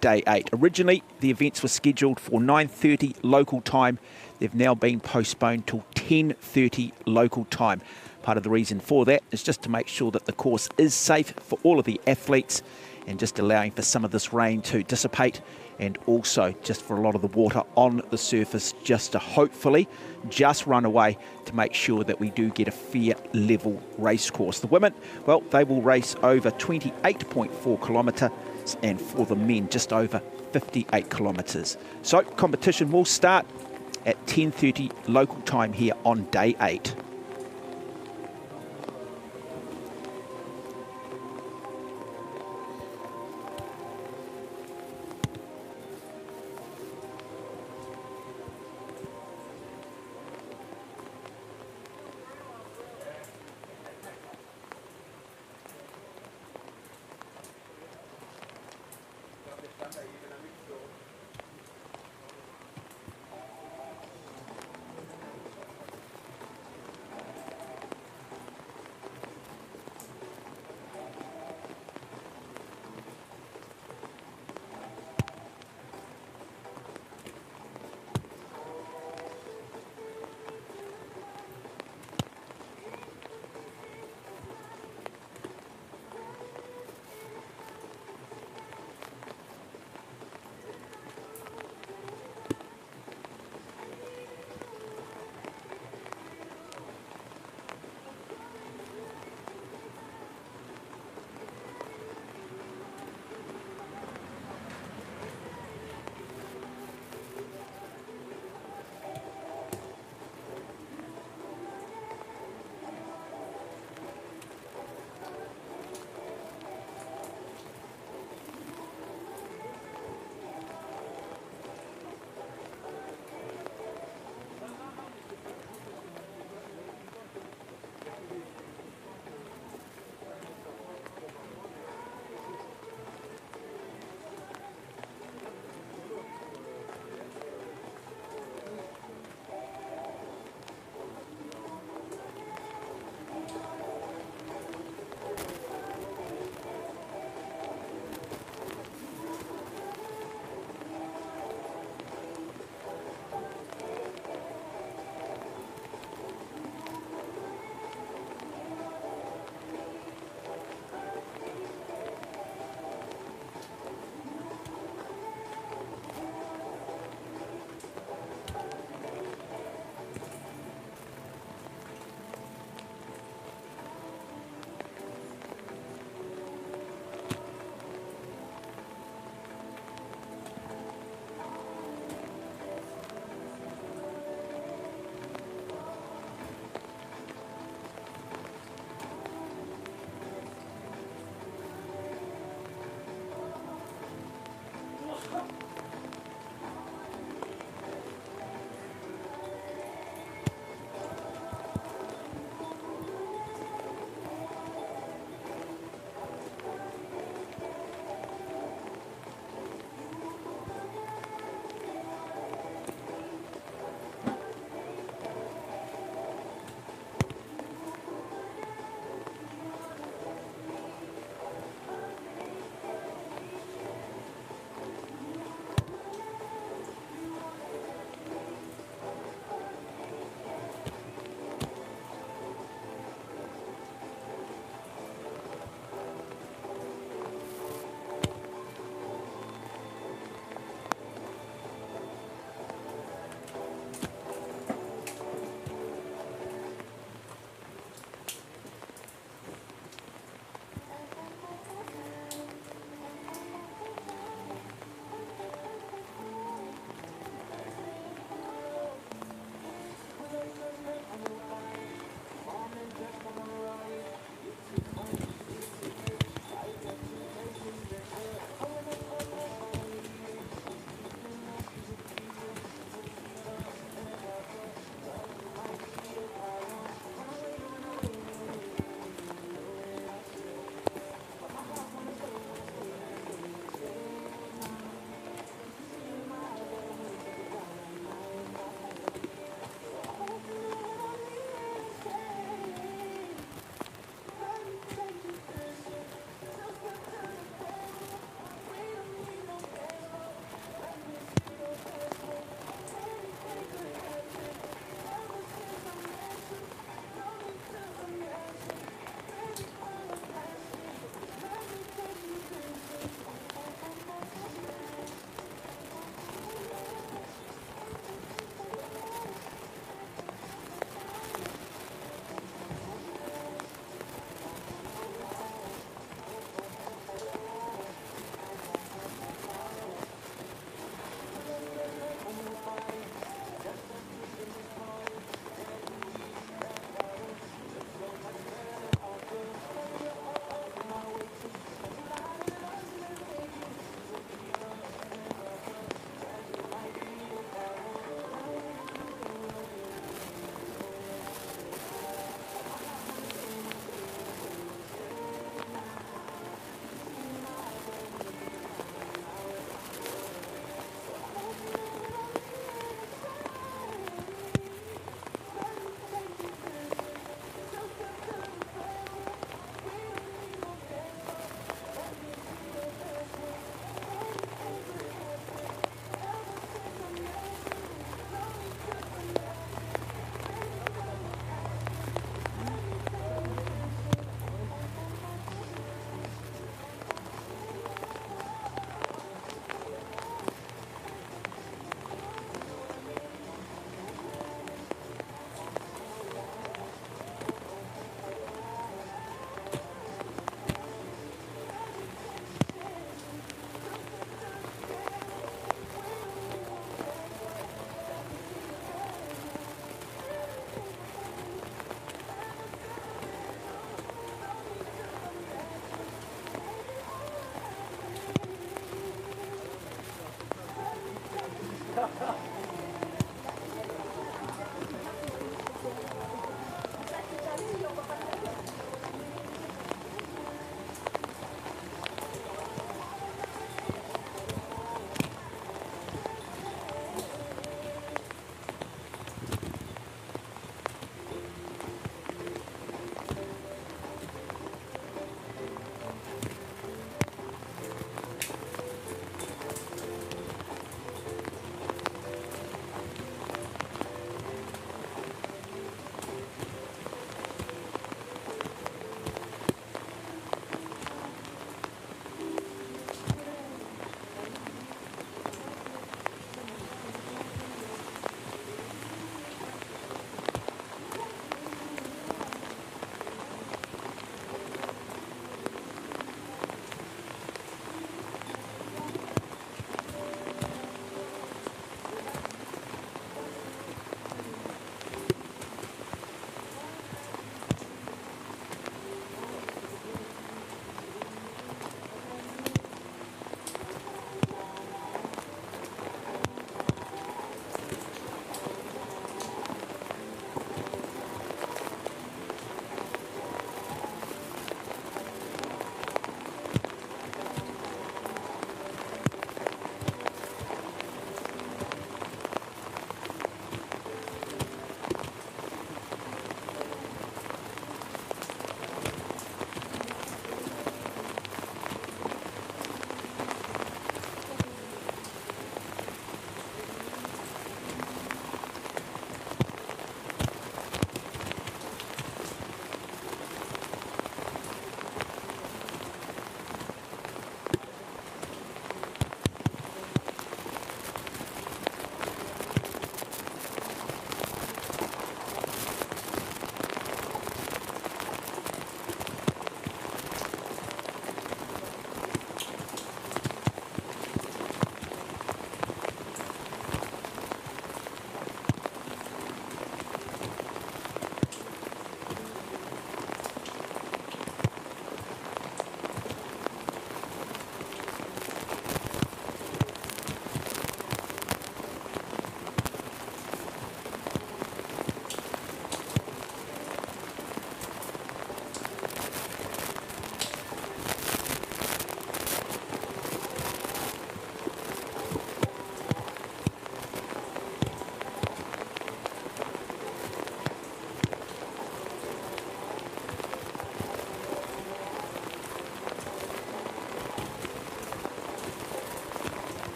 Day 8. Originally, the events were scheduled for 9:30 local time. They've now been postponed till 10:30 local time. Part of the reason for that is just to make sure that the course is safe for all of the athletes and just allowing for some of this rain to dissipate, and also just for a lot of the water on the surface just to hopefully just run away to make sure that we do get a fair level race course. The women, well, they will race over 28.4 kilometres, and for the men just over 58 kilometres. So competition will start at 10:30 local time here on day 8.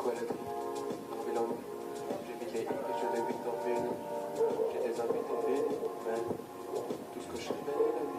quoi la vie? En vélo. J'ai mis les I et je les mets dans V. J'ai des invités V, mais tout ce que je fais, la vie.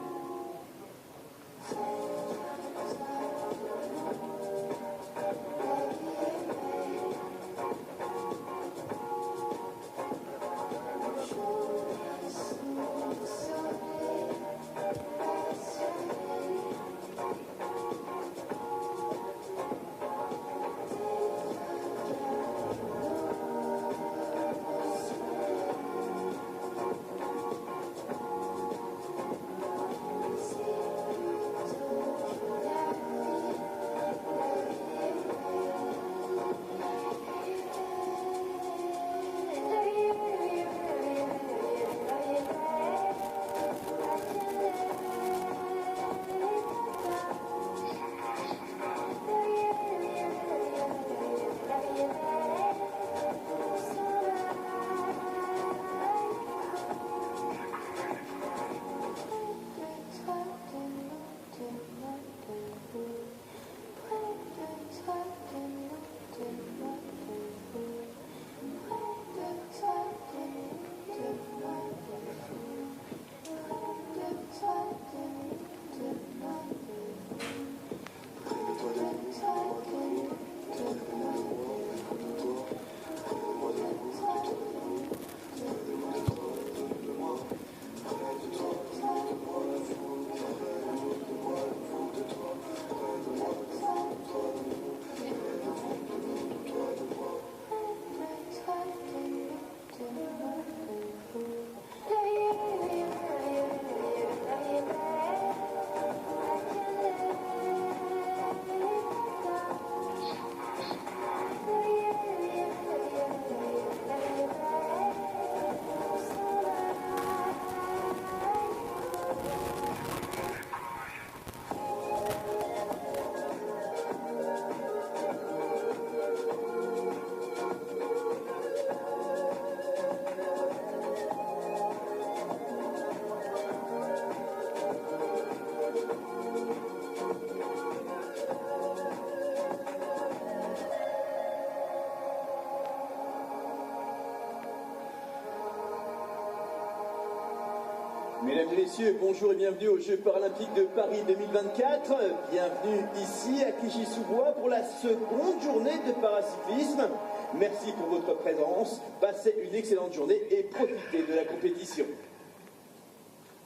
Mesdames et messieurs, bonjour et bienvenue aux Jeux Paralympiques de Paris 2024. Bienvenue ici à Clichy-sous-Bois pour la seconde journée de paracyclisme. Merci pour votre présence, passez une excellente journée et profitez de la compétition.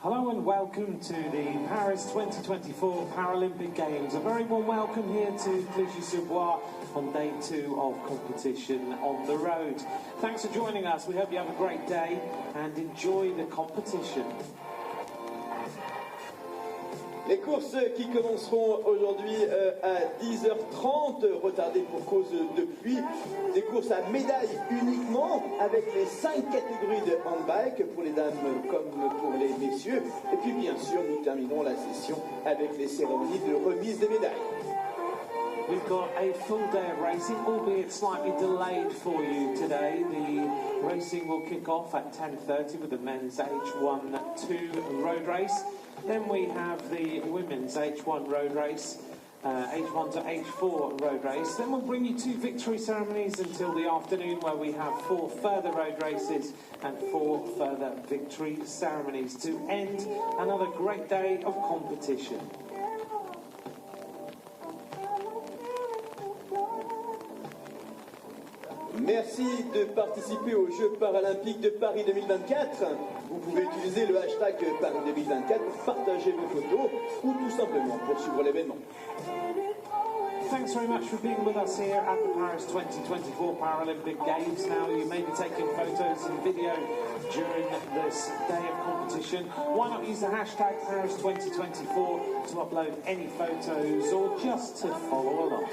Hello and welcome to the Paris 2024 Paralympic Games. A very warm welcome here to Clichy-sous-Bois on day 2 of competition on the road. Thanks for joining us. We hope you have a great day and enjoy the competition. Les courses qui commenceront aujourd'hui à 10h30, retardées pour cause de pluie. Des courses à médailles uniquement, avec les 5 catégories de handbike pour les dames comme pour les messieurs. Et puis bien sûr, nous terminerons la session avec les cérémonies de remise des médailles. We've got a full day of racing, albeit slightly delayed for you today. The racing will kick off at 10:30 with the men's H1-2 road race. Then we have the women's H1 road race, H1 to H4 road race. Then we'll bring you 2 victory ceremonies until the afternoon, where we have 4 further road races and 4 further victory ceremonies to end another great day of competition. Merci de participer aux Jeux Paralympiques de Paris 2024. Vous pouvez utiliser le hashtag Paris 2024 pour partager vos photos ou tout simplement pour suivre l'événement. Thanks very much for being with us here at the Paris 2024 Paralympic Games. Now, you may be taking photos and video during this day of competition. Why not use the hashtag Paris 2024 to upload any photos or just to follow along?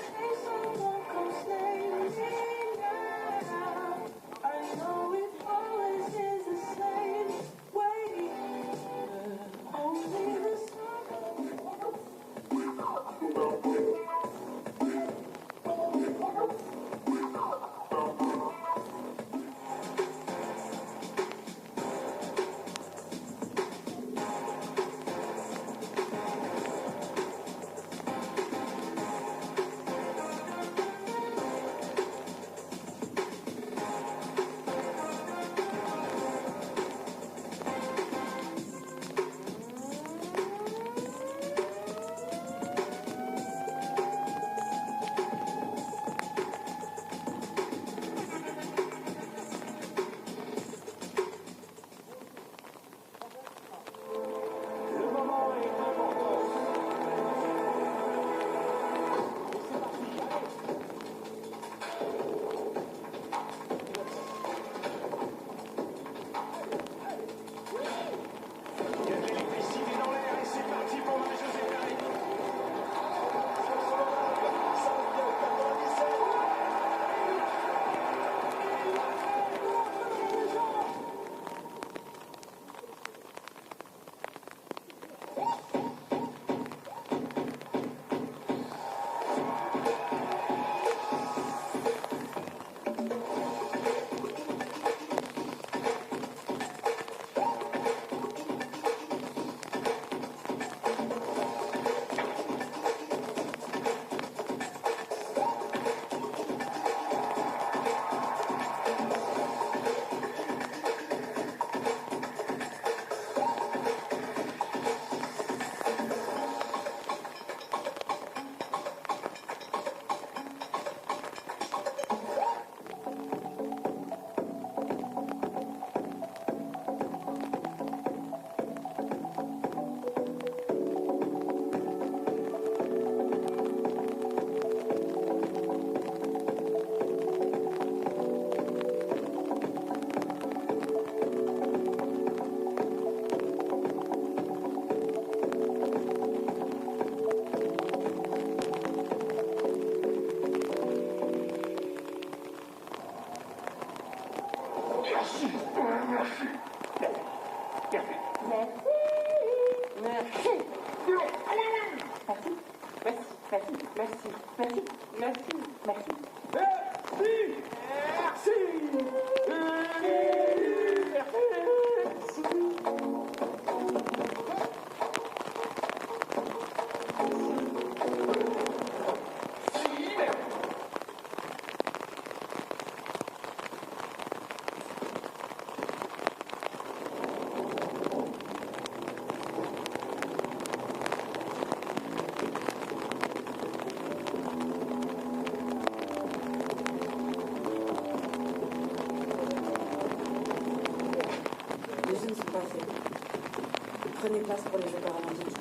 les places pour les Jeux Paralympiques.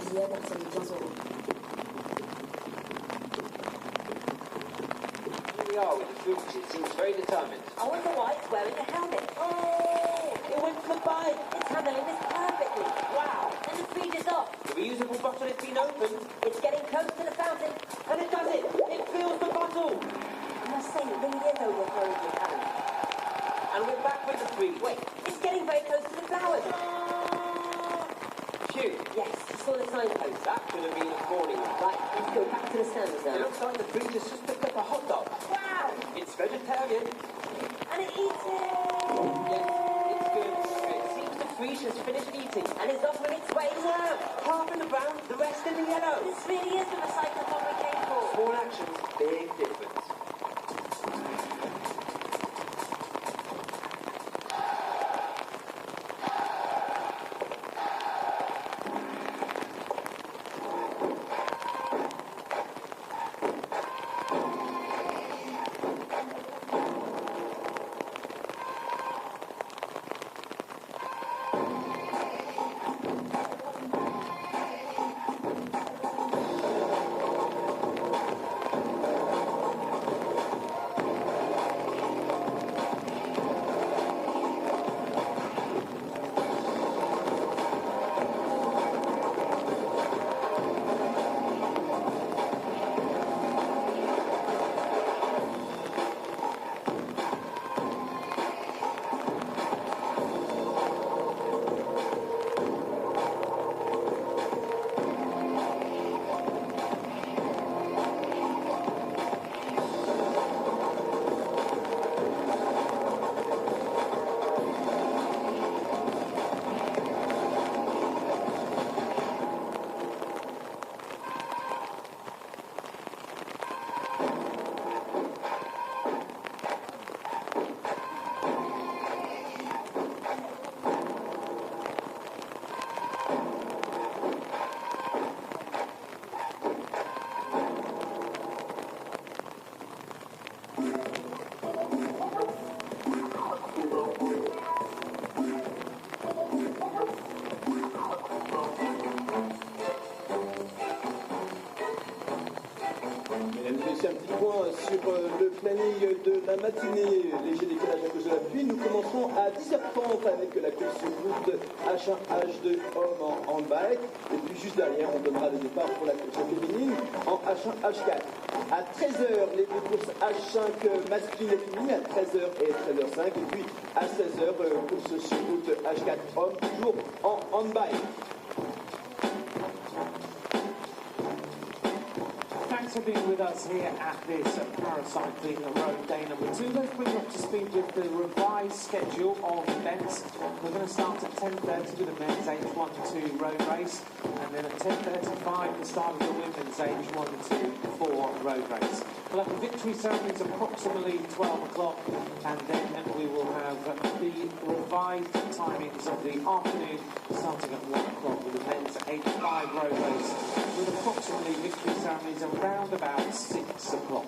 Billet à partir de 15 euros. Here we are with the fruit. It seems very determined. I wonder why it's wearing a helmet. Oh, it went for the bike. It's handling this perfectly. Wow. And the feed is off. The reusable bottle has been opened. It's getting close to the fountain. And it does it. It fills the bottle. I must say, it really is overflowing with talent. And we're back with the fruit. Wait, it's getting very close to the flowers. Phew. Yes, you saw the signpost. That could have been a warning. Right, let's go back to the stands now. It looks like the fruit has just picked up a hot dog. Wow! It's vegetarian. And it eats it! Yes, it's good. It seems the fruit has finished eating. And it's off on its way now. Half in the brown, the rest in the yellow. This really is the recyclathon we came for. Small actions, big difference. Un petit point sur le planning de la matinée, léger décalage à cause de la pluie. Nous commencerons à 10h30 avec la course route H1, H2 hommes en handbike. Et puis juste derrière, on donnera le départ pour la course féminine en H1, H4. À 13h, les deux courses H5 masculine et féminine à 13h et 13h05. Et puis à 16h, course sur route H4 hommes, toujours en handbike. Thanks for being with us here at this Paracycling Road Day number 2. Let's bring you up to speed with the revised schedule of events. We're going to start at 10:30 with the men's age 1 to 2 road race, and then at 10:35 the start of the women's age 1 to 4 road race. We'll have the victory ceremonies approximately 12 o'clock, and then we will have the revised timings of the afternoon starting at 1 o'clock with the men's age 5 road race, with approximately victory ceremonies around about 6 o'clock.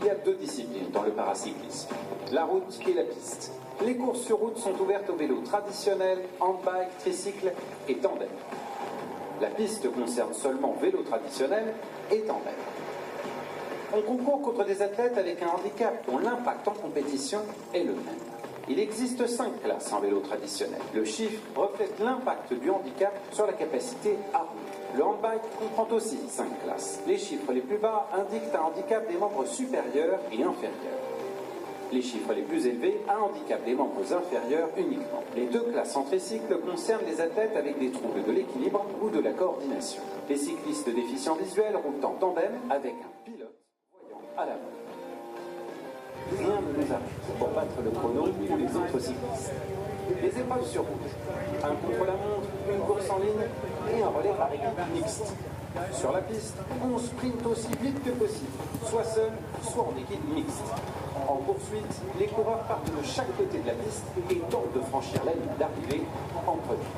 Il y a 2 disciplines dans le paracyclisme, la route et la piste. Les courses sur route sont ouvertes aux vélos traditionnels, handbike, tricycle et tandem. La piste concerne seulement vélo traditionnel et tandem. On concourt contre des athlètes avec un handicap dont l'impact en compétition est le même. Il existe 5 classes en vélo traditionnel. Le chiffre reflète l'impact du handicap sur la capacité à rouler. Le handbike comprend aussi 5 classes. Les chiffres les plus bas indiquent un handicap des membres supérieurs et inférieurs. Les chiffres les plus élevés, un handicap des membres inférieurs uniquement. Les 2 classes en tricycle concernent les athlètes avec des troubles de l'équilibre ou de la coordination. Les cyclistes déficients visuels roulent en tandem avec un pilote voyant à l'avant. Rien ne nous arrête pour battre le chrono ou les autres cyclistes. Les épreuves sur route, un contre-la-montre, une course en ligne et un relais par équipe mixte. Sur la piste, on sprinte aussi vite que possible, soit seul, soit en équipe mixte. En poursuite, les coureurs partent de chaque côté de la piste et tentent de franchir la ligne d'arrivée en premier.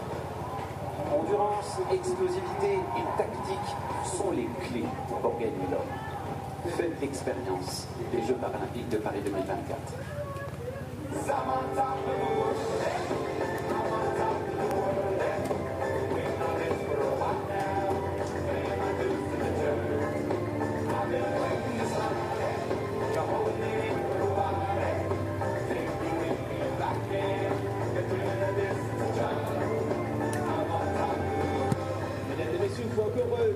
Endurance, explosivité et tactique sont les clés pour gagner l'or. Faites l'expérience des Jeux Paralympiques de Paris 2024.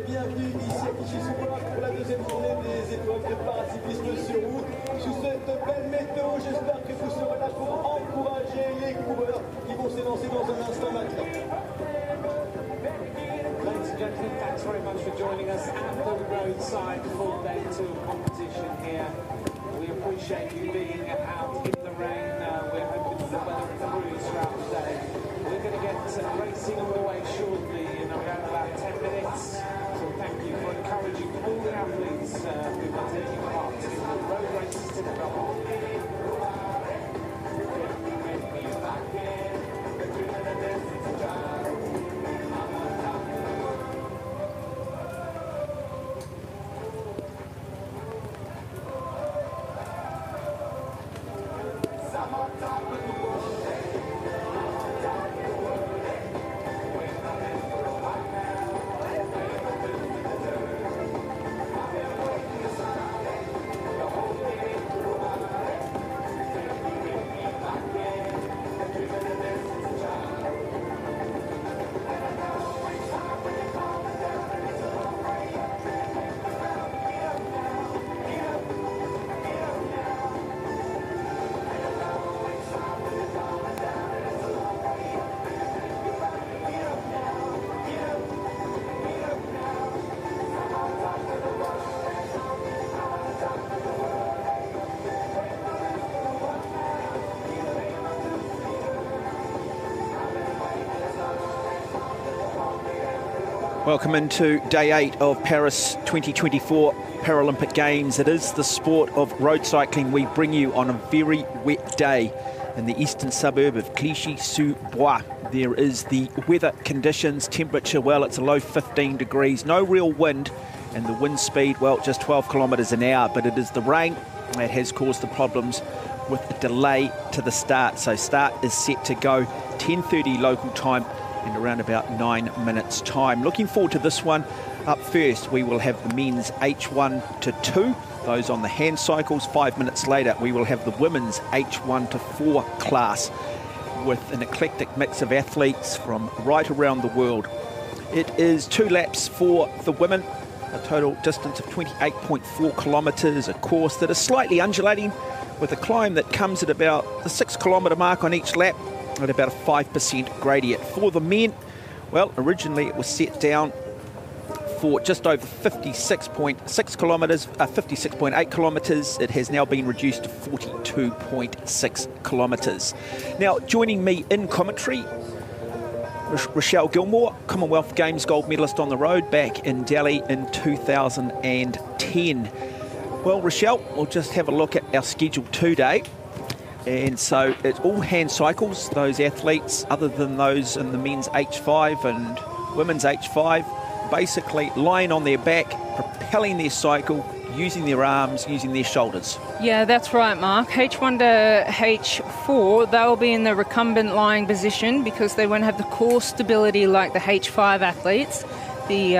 Bienvenue ici à Clichy-sous-Bois pour la deuxième journée des épreuves de paracyclisme sur route. Sous cette belle météo, j'espère que vous serez là pour encourager les coureurs qui vont s'élancer dans un instant maintenant. Ladies and gentlemen, thanks very much for joining us at the roadside full day tour competition here. We appreciate you being out in the rain. We're hoping that the weather improves throughout the day. We're going to get racing underway shortly in around about 10 minutes. So thank you for encouraging all the athletes who are taking part in the road races to develop. Welcome into day 8 of Paris 2024 Paralympic Games. It is the sport of road cycling we bring you on a very wet day in the eastern suburb of Clichy-sous-Bois. There is the weather conditions, temperature, well, it's a low 15 degrees, no real wind, and the wind speed, well, just 12 kilometres an hour, but it is the rain that has caused the problems with a delay to the start. So start is set to go 10:30 local time in around about 9 minutes time. Looking forward to this one. Up first, we will have the men's H1 to 2, those on the hand cycles. 5 minutes later, we will have the women's H1 to 4 class with an eclectic mix of athletes from right around the world. It is 2 laps for the women, a total distance of 28.4 kilometres, a course that is slightly undulating with a climb that comes at about the 6 kilometre mark on each lap, at about a 5% gradient. For the men, well, originally it was set down for just over 56.6 kilometres, 56.8 kilometres. It has now been reduced to 42.6 kilometres. Now, joining me in commentary, Rochelle Gilmore, Commonwealth Games gold medalist on the road back in Delhi in 2010. Well, Rochelle, we'll just have a look at our schedule today. And so it's all hand cycles, those athletes, other than those in the men's H5 and women's H5, basically lying on their back, propelling their cycle, using their arms, using their shoulders. Yeah, that's right, Mark. H1 to H4, they'll be in the recumbent lying position because they won't have the core stability like the H5 athletes, the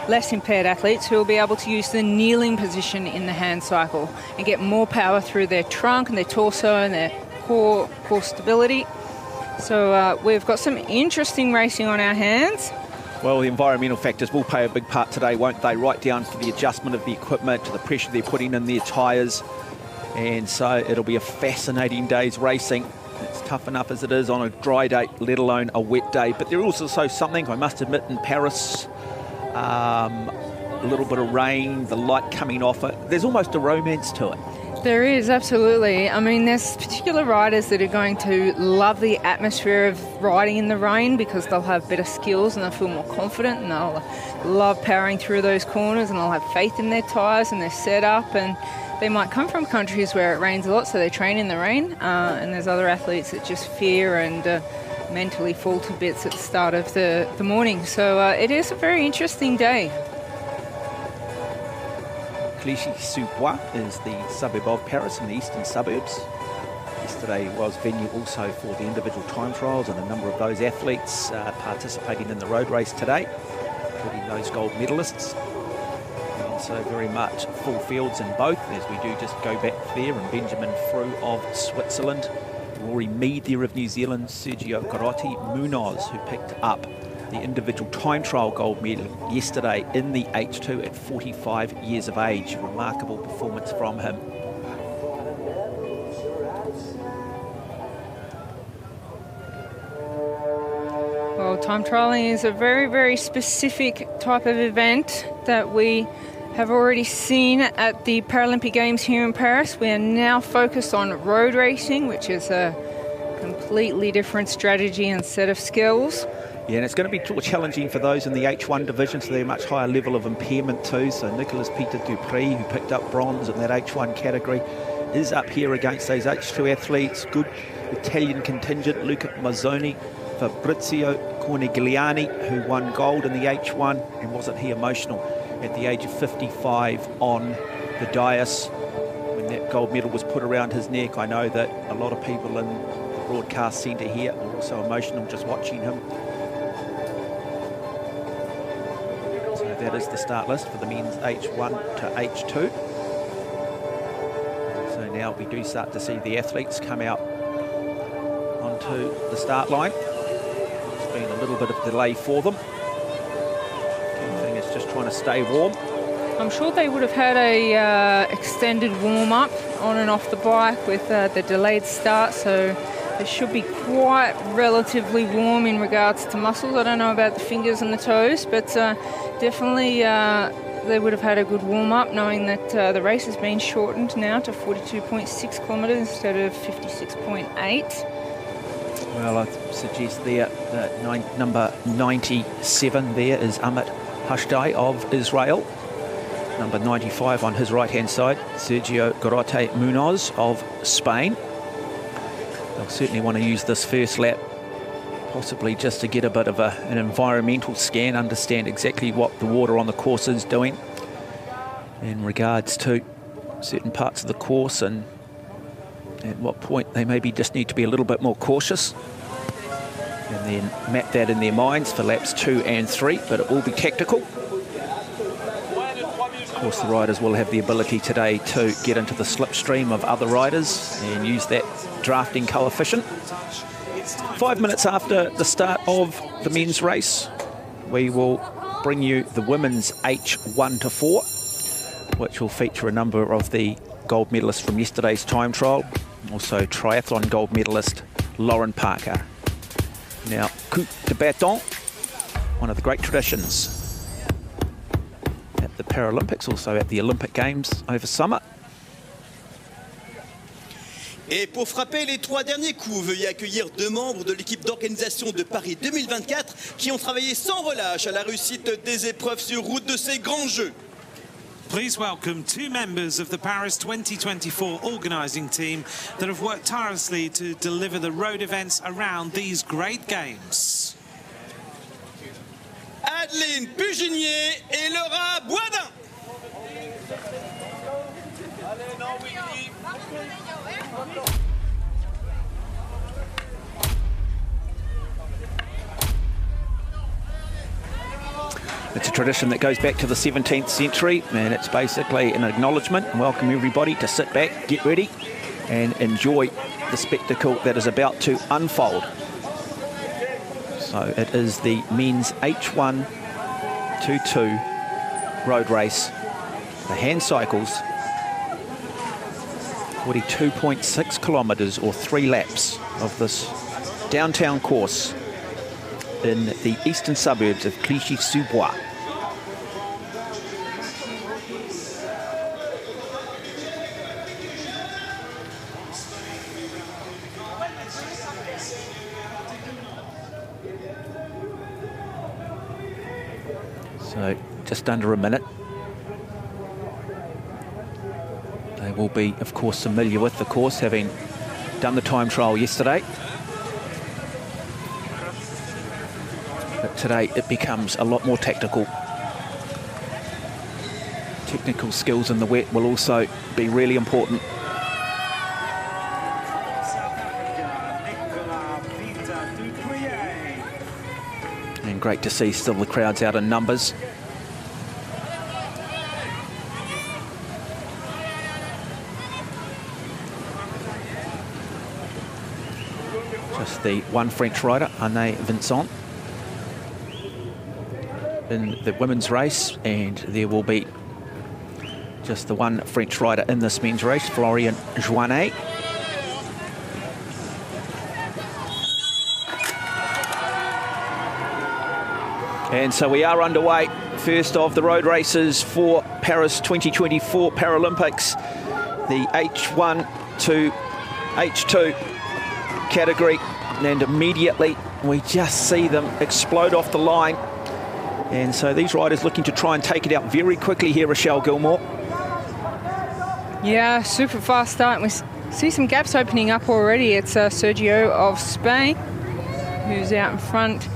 less impaired athletes, who will be able to use the kneeling position in the hand cycle and get more power through their trunk and their torso and their core stability. So we've got some interesting racing on our hands. Well, the environmental factors will play a big part today, won't they? Right down to the adjustment of the equipment, to the pressure they're putting in their tyres. And so it'll be a fascinating day's racing. It's tough enough as it is on a dry day, let alone a wet day. But there is also something, I must admit, in Paris, a little bit of rain, the light coming off it. There's almost a romance to it. There is, absolutely. I mean, there's particular riders that are going to love the atmosphere of riding in the rain because they'll have better skills and they'll feel more confident and they'll love powering through those corners and they'll have faith in their tyres and their setup, and they might come from countries where it rains a lot, so they train in the rain, and there's other athletes that just fear and mentally fall to bits at the start of the morning. So it is a very interesting day. Clichy-sous-Bois is the suburb of Paris in the eastern suburbs. Yesterday was venue also for the individual time trials, and a number of those athletes participating in the road race today, including those gold medalists. And so very much full fields in both, as we do just go back there, and Benjamin Frew of Switzerland, Rory Mead there of New Zealand, Sergio Garotti Munoz, who picked up the individual time trial gold medal yesterday in the H2 at 45 years of age. Remarkable performance from him. Well, time trialling is a very, very specific type of event that we have already seen at the Paralympic Games here in Paris. We are now focused on road racing, which is a completely different strategy and set of skills. Yeah, and it's going to be challenging for those in the H1 division, so they're a much higher level of impairment too. So Nicolas Peter Dupree, who picked up bronze in that H1 category, is up here against those H2 athletes. Good Italian contingent, Luca Mazzoni, Fabrizio Cornigliani, who won gold in the H1, and wasn't he emotional at the age of 55 on the dais when that gold medal was put around his neck. I know that a lot of people in the broadcast centre here are also emotional just watching him. That is the start list for the men's H1 to H2. So now we do start to see the athletes come out onto the start line. It's been a little bit of delay for them. The thing is just trying to stay warm. I'm sure they would have had a extended warm-up on and off the bike with the delayed start, so they should be quite relatively warm in regards to muscles. I don't know about the fingers and the toes, but definitely they would have had a good warm-up, knowing that the race has been shortened now to 42.6 kilometres instead of 56.8. Well, I suggest there that number 97 there is Ahmed Hashdai of Israel. Number 95 on his right-hand side, Sergio Garotti Munoz of Spain. They'll certainly want to use this first lap, possibly just to get a bit of an environmental scan, understand exactly what the water on the course is doing in regards to certain parts of the course, and at what point they maybe just need to be a little bit more cautious, and then map that in their minds for laps 2 and 3, but it will be tactical. Of course, the riders will have the ability today to get into the slipstream of other riders and use that drafting coefficient. 5 minutes after the start of the men's race, we will bring you the women's H1 to 4, which will feature a number of the gold medalists from yesterday's time trial, also triathlon gold medalist Lauren Parker. Now, coup de bâton, one of the great traditions at the Paralympics, also at the Olympic Games over summer. Et pour frapper les 3 derniers coups, veuillez accueillir 2 membres de l'équipe d'organisation de Paris 2024 qui ont travaillé sans relâche à la réussite des épreuves sur route de ces grands Jeux. Please welcome 2 members of the Paris 2024 organising team that have worked tirelessly to deliver the road events around these great games. Adeline Puginier et Laura Boisdin. It's a tradition that goes back to the 17th century, and it's basically an acknowledgement and welcome everybody to sit back, get ready, and enjoy the spectacle that is about to unfold. So it is the men's H122 road race. The hand cycles, 42.6 kilometres or 3 laps of this downtown course in the eastern suburbs of Clichy-sous-Bois. So just under a minute. They will be, of course, familiar with the course, having done the time trial yesterday. But today it becomes a lot more tactical. Technical skills in the wet will also be really important. And great to see still the crowds out in numbers. Just the one French rider, Anne Vincent, in the women's race, and there will be just the one French rider in this men's race, Florian Joannet. And so we are underway. First of the road races for Paris 2024 Paralympics. The H1 to H2 category. And immediately we just see them explode off the line. And so these riders looking to try and take it out very quickly here, Rochelle Gilmore. Yeah, super fast start. We see some gaps opening up already. It's Sergio of Spain who's out in front,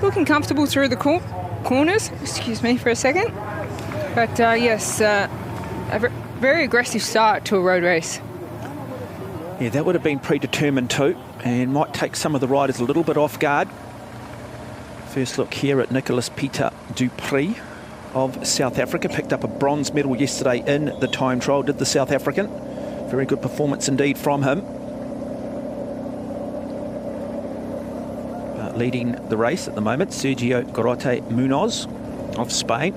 looking comfortable through the corners. Excuse me for a second. But yes, a very aggressive start to a road race. Yeah, that would have been predetermined too, and might take some of the riders a little bit off guard. First look here at Nicolas Peter Dupree of South Africa. Picked up a bronze medal yesterday in the time trial, did the South African. Very good performance indeed from him. Leading the race at the moment, Sergio Garrote Munoz of Spain.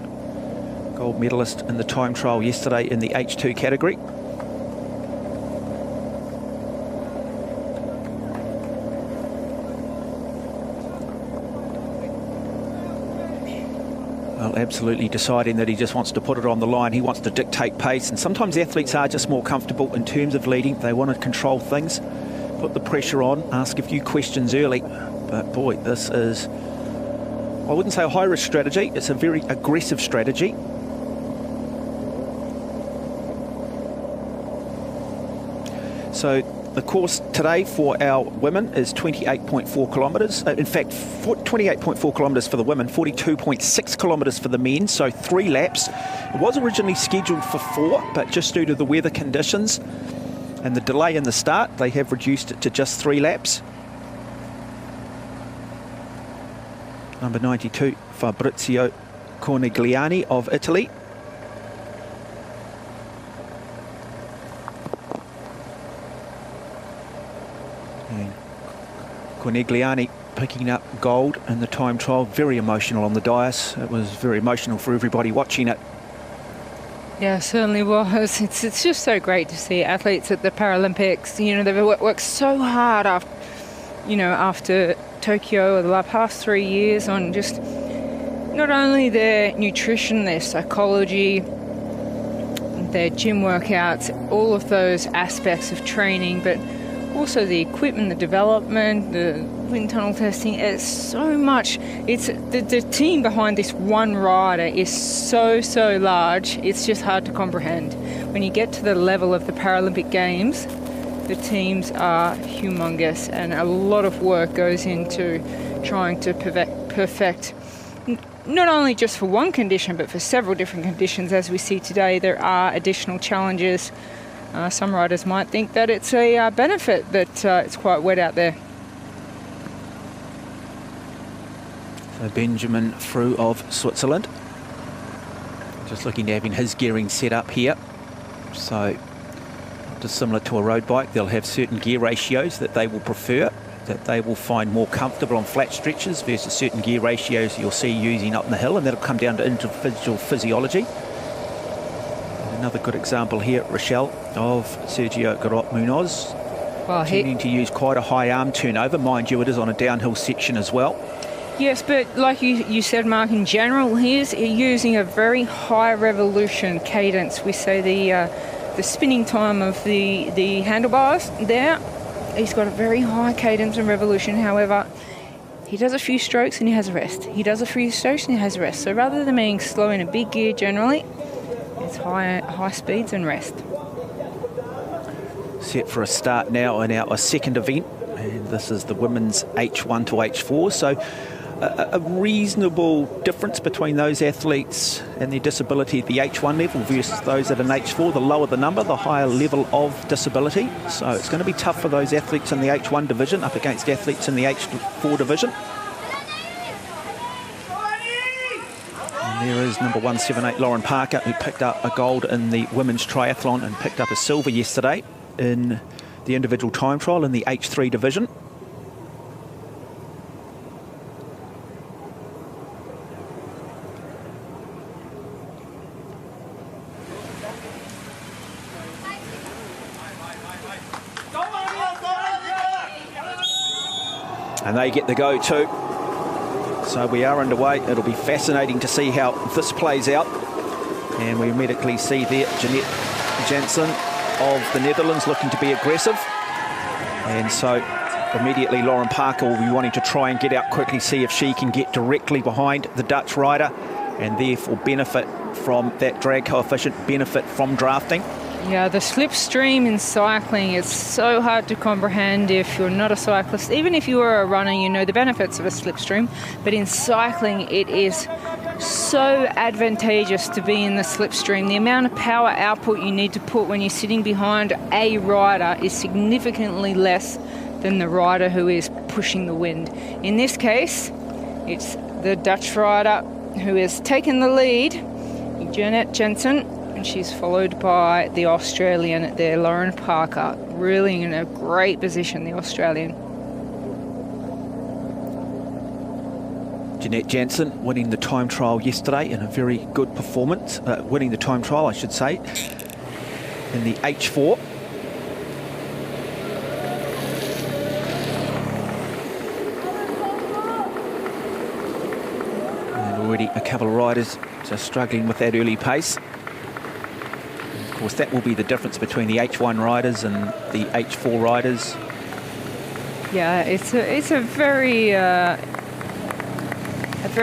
Gold medalist in the time trial yesterday in the H2 category. Well, absolutely deciding that he just wants to put it on the line. He wants to dictate pace, and sometimes athletes are just more comfortable in terms of leading. They want to control things, put the pressure on, ask a few questions early. But boy, this is, I wouldn't say a high-risk strategy. It's a very aggressive strategy. So the course today for our women is 28.4 kilometres. In fact, 28.4 kilometres for the women, 42.6 kilometres for the men, so 3 laps. It was originally scheduled for 4, but just due to the weather conditions and the delay in the start, they have reduced it to just 3 laps. Number 92, Fabrizio Cornigliani of Italy. And Cornigliani picking up gold in the time trial. Very emotional on the dais. It was very emotional for everybody watching it. Yeah, it certainly was. It's just so great to see athletes at the Paralympics. You know, they've worked so hard after Tokyo over the past 3 years on just not only their nutrition, their psychology, their gym workouts, all of those aspects of training, but also the equipment, the development, the wind tunnel testing. It's so much. It's the team behind this one rider is so large. It's just hard to comprehend. When you get to the level of the Paralympic Games, the teams are humongous, and a lot of work goes into trying to perfect not only just for one condition but for several different conditions. As we see today, there are additional challenges Some riders might think that it's a benefit that it's quite wet out there. So Benjamin Frew of Switzerland, just looking at having his gearing set up here. So just similar to a road bike, they'll have certain gear ratios that they will prefer, that they will find more comfortable on flat stretches versus certain gear ratios you'll see using up in the hill, and that'll come down to individual physiology. And another good example here, Rochelle, of Sergio Garot Munoz, tending to use quite a high arm turnover. Mind you, it is on a downhill section as well. Yes, but like you said, Mark, in general, he's using a very high revolution cadence. We say the spinning time of the handlebars there. He's got a very high cadence and revolution. However, he does a few strokes and he has a rest. He does a few strokes and he has a rest. So rather than being slow in a big gear generally, it's high speeds and rest. Set for a start now in our second event, and this is the women's H1 to H4. So a reasonable difference between those athletes and their disability at the H1 level versus those at an H4. The lower the number, the higher level of disability. So it's going to be tough for those athletes in the H1 division up against athletes in the H4 division. And there is number 178, Lauren Parker, who picked up a gold in the women's triathlon and picked up a silver yesterday in the individual time trial in the H3 division. And they get the go too. So we are underway. It'll be fascinating to see how this plays out. And we immediately see there Jeanette Jansen of the Netherlands looking to be aggressive. And so immediately Lauren Parker will be wanting to try and get out quickly, see if she can get directly behind the Dutch rider and therefore benefit from that drag coefficient, benefit from drafting. Yeah, the slipstream in cycling is so hard to comprehend if you're not a cyclist. Even if you are a runner, you know the benefits of a slipstream. But in cycling, it is so advantageous to be in the slipstream. The amount of power output you need to put when you're sitting behind a rider is significantly less than the rider who is pushing the wind. In this case, it's the Dutch rider who has taken the lead, Jeanette Jansen. And she's followed by the Australian there, Lauren Parker, really in a great position, the Australian. Jeanette Jansen winning the time trial yesterday in a very good performance, winning the time trial, I should say, in the H4. And already a couple of riders just struggling with that early pace. Of course, that will be the difference between the H1 riders and the H4 riders. Yeah, it's a very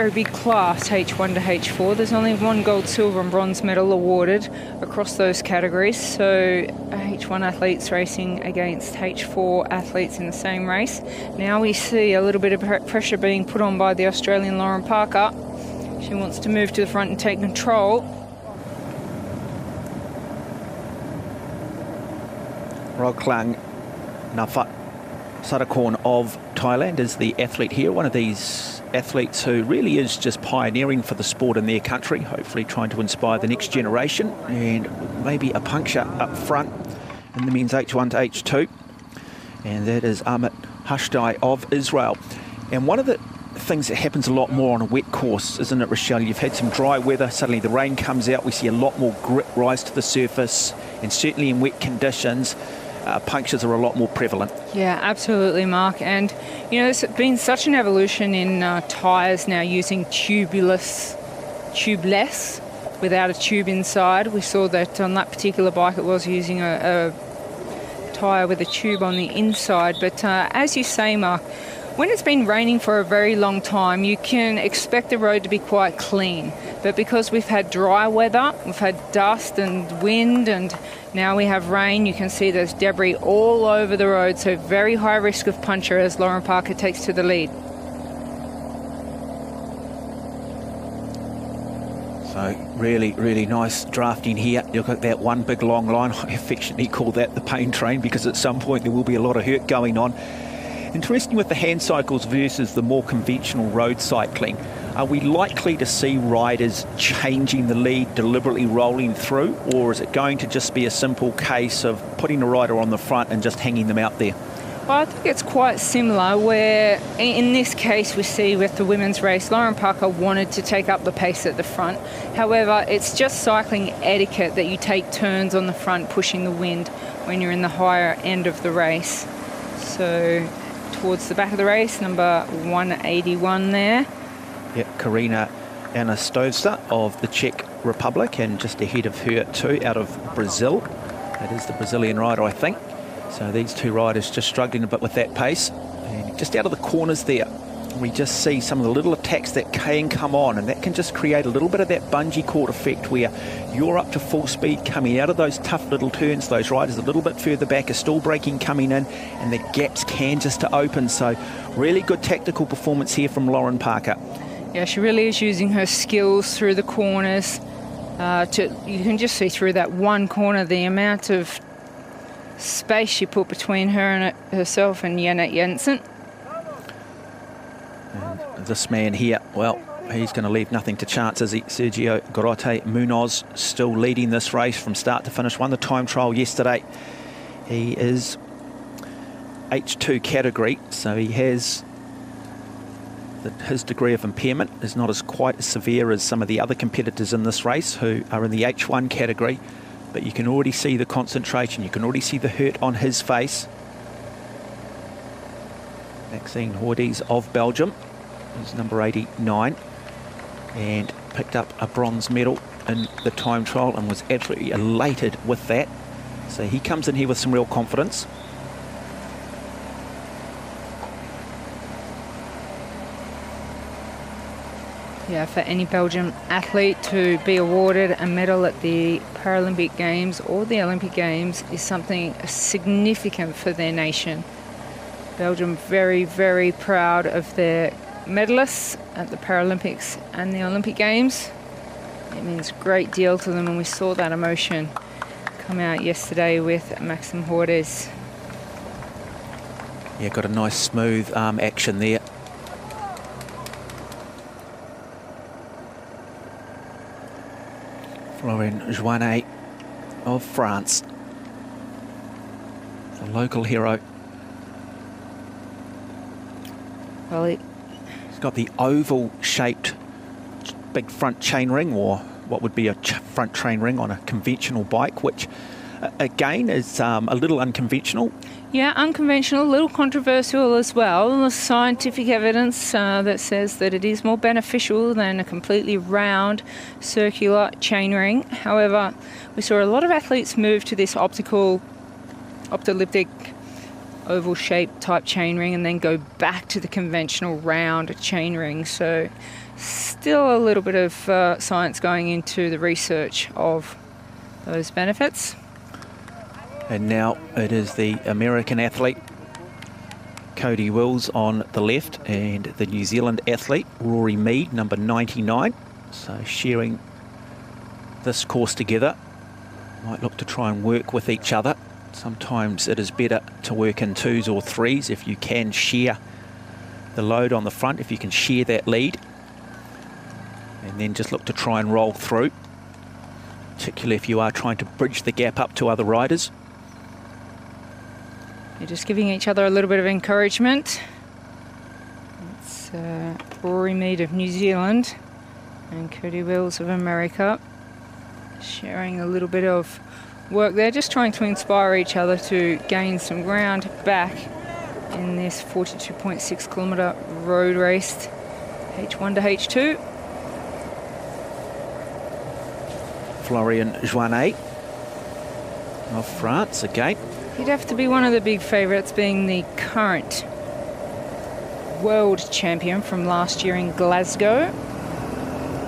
big class, H1 to H4. There's only one gold, silver and bronze medal awarded across those categories. So H1 athletes racing against H4 athletes in the same race. Now we see a little bit of pressure being put on by the Australian Lauren Parker. She wants to move to the front and take control. Roklang Nafat Sarakorn of Thailand is the athlete here, one of these athletes who really is just pioneering for the sport in their country, hopefully trying to inspire the next generation, and maybe a puncture up front in the men's H1 to H2. And that is Amit Hashdai of Israel. And one of the things that happens a lot more on a wet course, isn't it, Rochelle? You've had some dry weather, suddenly the rain comes out, we see a lot more grit rise to the surface, and certainly in wet conditions, punctures are a lot more prevalent. Yeah, absolutely, Mark. And, you know, there's been such an evolution in tyres now using tubeless, without a tube inside. We saw that on that particular bike it was using a tyre with a tube on the inside. But as you say, Mark, when it's been raining for a very long time, you can expect the road to be quite clean. But because we've had dry weather, we've had dust and wind, and now we have rain, you can see there's debris all over the road. So very high risk of puncture as Lauren Parker takes to the lead. So So really, really nice drafting here. Look at that one big long line. I affectionately call that the pain train, because at some point there will be a lot of hurt going on. Interesting with the hand cycles versus the more conventional road cycling. Are we likely to see riders changing the lead, deliberately rolling through, or is it going to just be a simple case of putting a rider on the front and just hanging them out there? Well, I think it's quite similar, where in this case we see with the women's race, Lauren Parker wanted to take up the pace at the front. However, it's just cycling etiquette that you take turns on the front pushing the wind when you're in the higher end of the race. So towards the back of the race, number 181 there. Yep, Karina Anastovsa of the Czech Republic, and just ahead of her too, out of Brazil. That is the Brazilian rider, I think. So these two riders just struggling a bit with that pace. And just out of the corners there, we just see some of the little attacks that can come on, and that can just create a little bit of that bungee cord effect where you're up to full speed coming out of those tough little turns. Those riders a little bit further back are still braking coming in, and the gaps can just open. So really good tactical performance here from Lauren Parker. Yeah, she really is using her skills through the corners. You can just see through that one corner the amount of space she put between her and herself and Janet Jensen. And this man here, well, he's going to leave nothing to chance, is he? Sergio Gorote Munoz, still leading this race from start to finish. Won the time trial yesterday. He is H2 category, so he has his degree of impairment is not as quite as severe as some of the other competitors in this race who are in the H1 category, but you can already see the concentration, you can already see the hurt on his face. Maxime Hoordys of Belgium is number 89 and picked up a bronze medal in the time trial and was absolutely elated with that. So he comes in here with some real confidence. Yeah, for any Belgian athlete to be awarded a medal at the Paralympic Games or the Olympic Games is something significant for their nation. Belgium very, very proud of their medalists at the Paralympics and the Olympic Games. It means a great deal to them, and we saw that emotion come out yesterday with Maxime Hoordys. Yeah, got a nice smooth arm action there. Florian Joannet of France, the local hero. Well, he's got the oval-shaped big front chainring, or what would be a front chainring on a conventional bike, which again is a little unconventional. Yeah, unconventional, a little controversial as well. There's scientific evidence that says that it is more beneficial than a completely round circular chainring. However, we saw a lot of athletes move to this optolyptic oval-shaped type chainring and then go back to the conventional round chainring. So still a little bit of science going into the research of those benefits. And now it is the American athlete, Cody Wills, on the left, and the New Zealand athlete, Rory Mead, number 99. So sharing this course together. Might look to try and work with each other. Sometimes it is better to work in twos or threes if you can share the load on the front, if you can share that lead. And then just look to try and roll through, particularly if you are trying to bridge the gap up to other riders. You're just giving each other a little bit of encouragement. It's Rory Mead of New Zealand and Cody Wills of America sharing a little bit of work there, just trying to inspire each other to gain some ground back in this 42.6 kilometre road race, H1 to H2. Florian Joannet of France again. He'd have to be one of the big favourites, being the current world champion from last year in Glasgow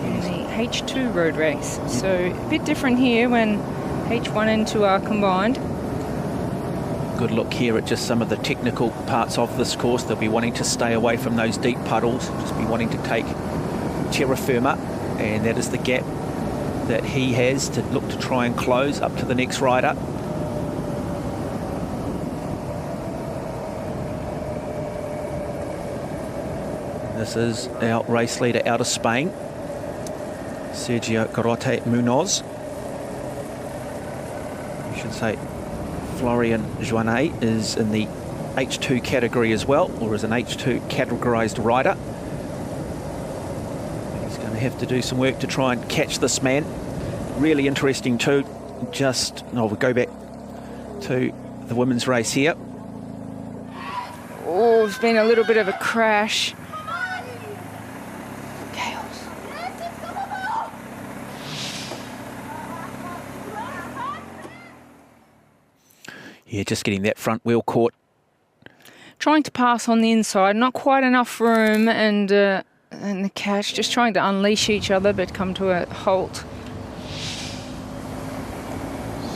in the H2 road race. So a bit different here when H1 and 2 are combined. Good look here at just some of the technical parts of this course. They'll be wanting to stay away from those deep puddles, just be wanting to take terra firma, and that is the gap that he has to look to try and close up to the next rider. This is our race leader out of Spain, Sergio Garrote Munoz. I should say Florian Joannet is in the H2 category as well, or is an H2 categorised rider. He's going to have to do some work to try and catch this man. Really interesting too. We'll go back to the women's race here. Oh, there's been a little bit of a crash. Chaos. Yeah, just getting that front wheel caught. Trying to pass on the inside, not quite enough room, and the catch, just trying to unleash each other, but come to a halt.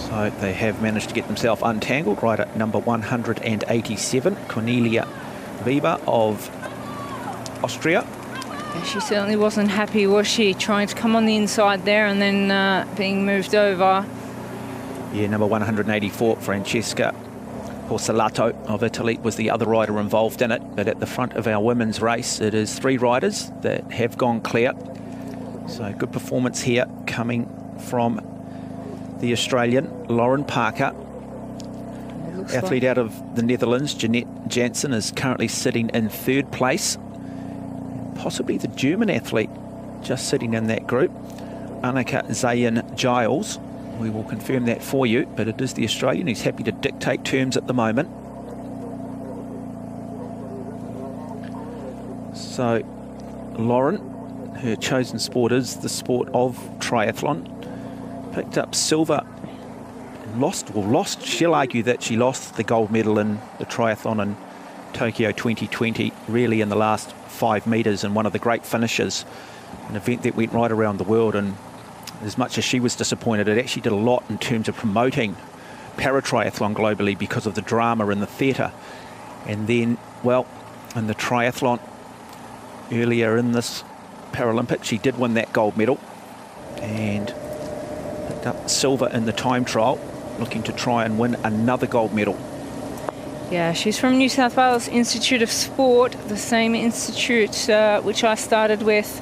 So they have managed to get themselves untangled. Right at number 187, Cornelia Weber of Austria. Yeah, she certainly wasn't happy, was she? Trying to come on the inside there and then being moved over. Yeah, number 184, Francesca Porsolato of Italy was the other rider involved in it. But at the front of our women's race, it is 3 riders that have gone clear. So good performance here coming from the Australian Lauren Parker. Athlete out of the Netherlands, Jeanette Jansen, is currently sitting in 3rd place. Possibly the German athlete just sitting in that group, Annika Zayen-Giles. We will confirm that for you, but it is the Australian who's happy to dictate terms at the moment. So Lauren, her chosen sport is the sport of triathlon. Picked up silver, lost. She'll argue that she lost the gold medal in the triathlon in Tokyo 2020, really in the last 5 metres, and one of the great finishes. An event that went right around the world, and as much as she was disappointed, it actually did a lot in terms of promoting para-triathlon globally because of the drama in the theatre. And then, well, in the triathlon earlier in this Paralympics, she did win that gold medal and picked up silver in the time trial, looking to try and win another gold medal. Yeah, she's from New South Wales Institute of Sport, the same institute which I started with.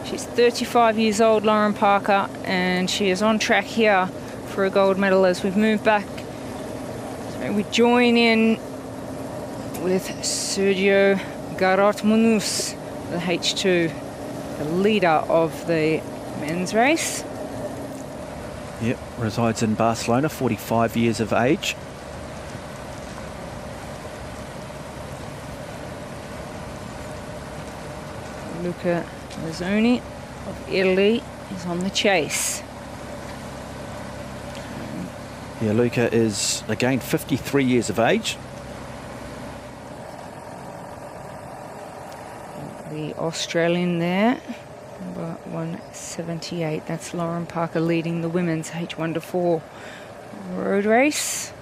She's 35 years old, Lauren Parker, and she is on track here for a gold medal as we've moved back. So we join in with Sergio Garrote Munoz, the H2, the leader of the men's race. Yep, resides in Barcelona, 45 years of age. Luca Mazzoni of Italy is on the chase. Yeah, Luca is, again, 53 years of age. The Australian there, number 178. That's Lauren Parker leading the women's H1 to 4 road race.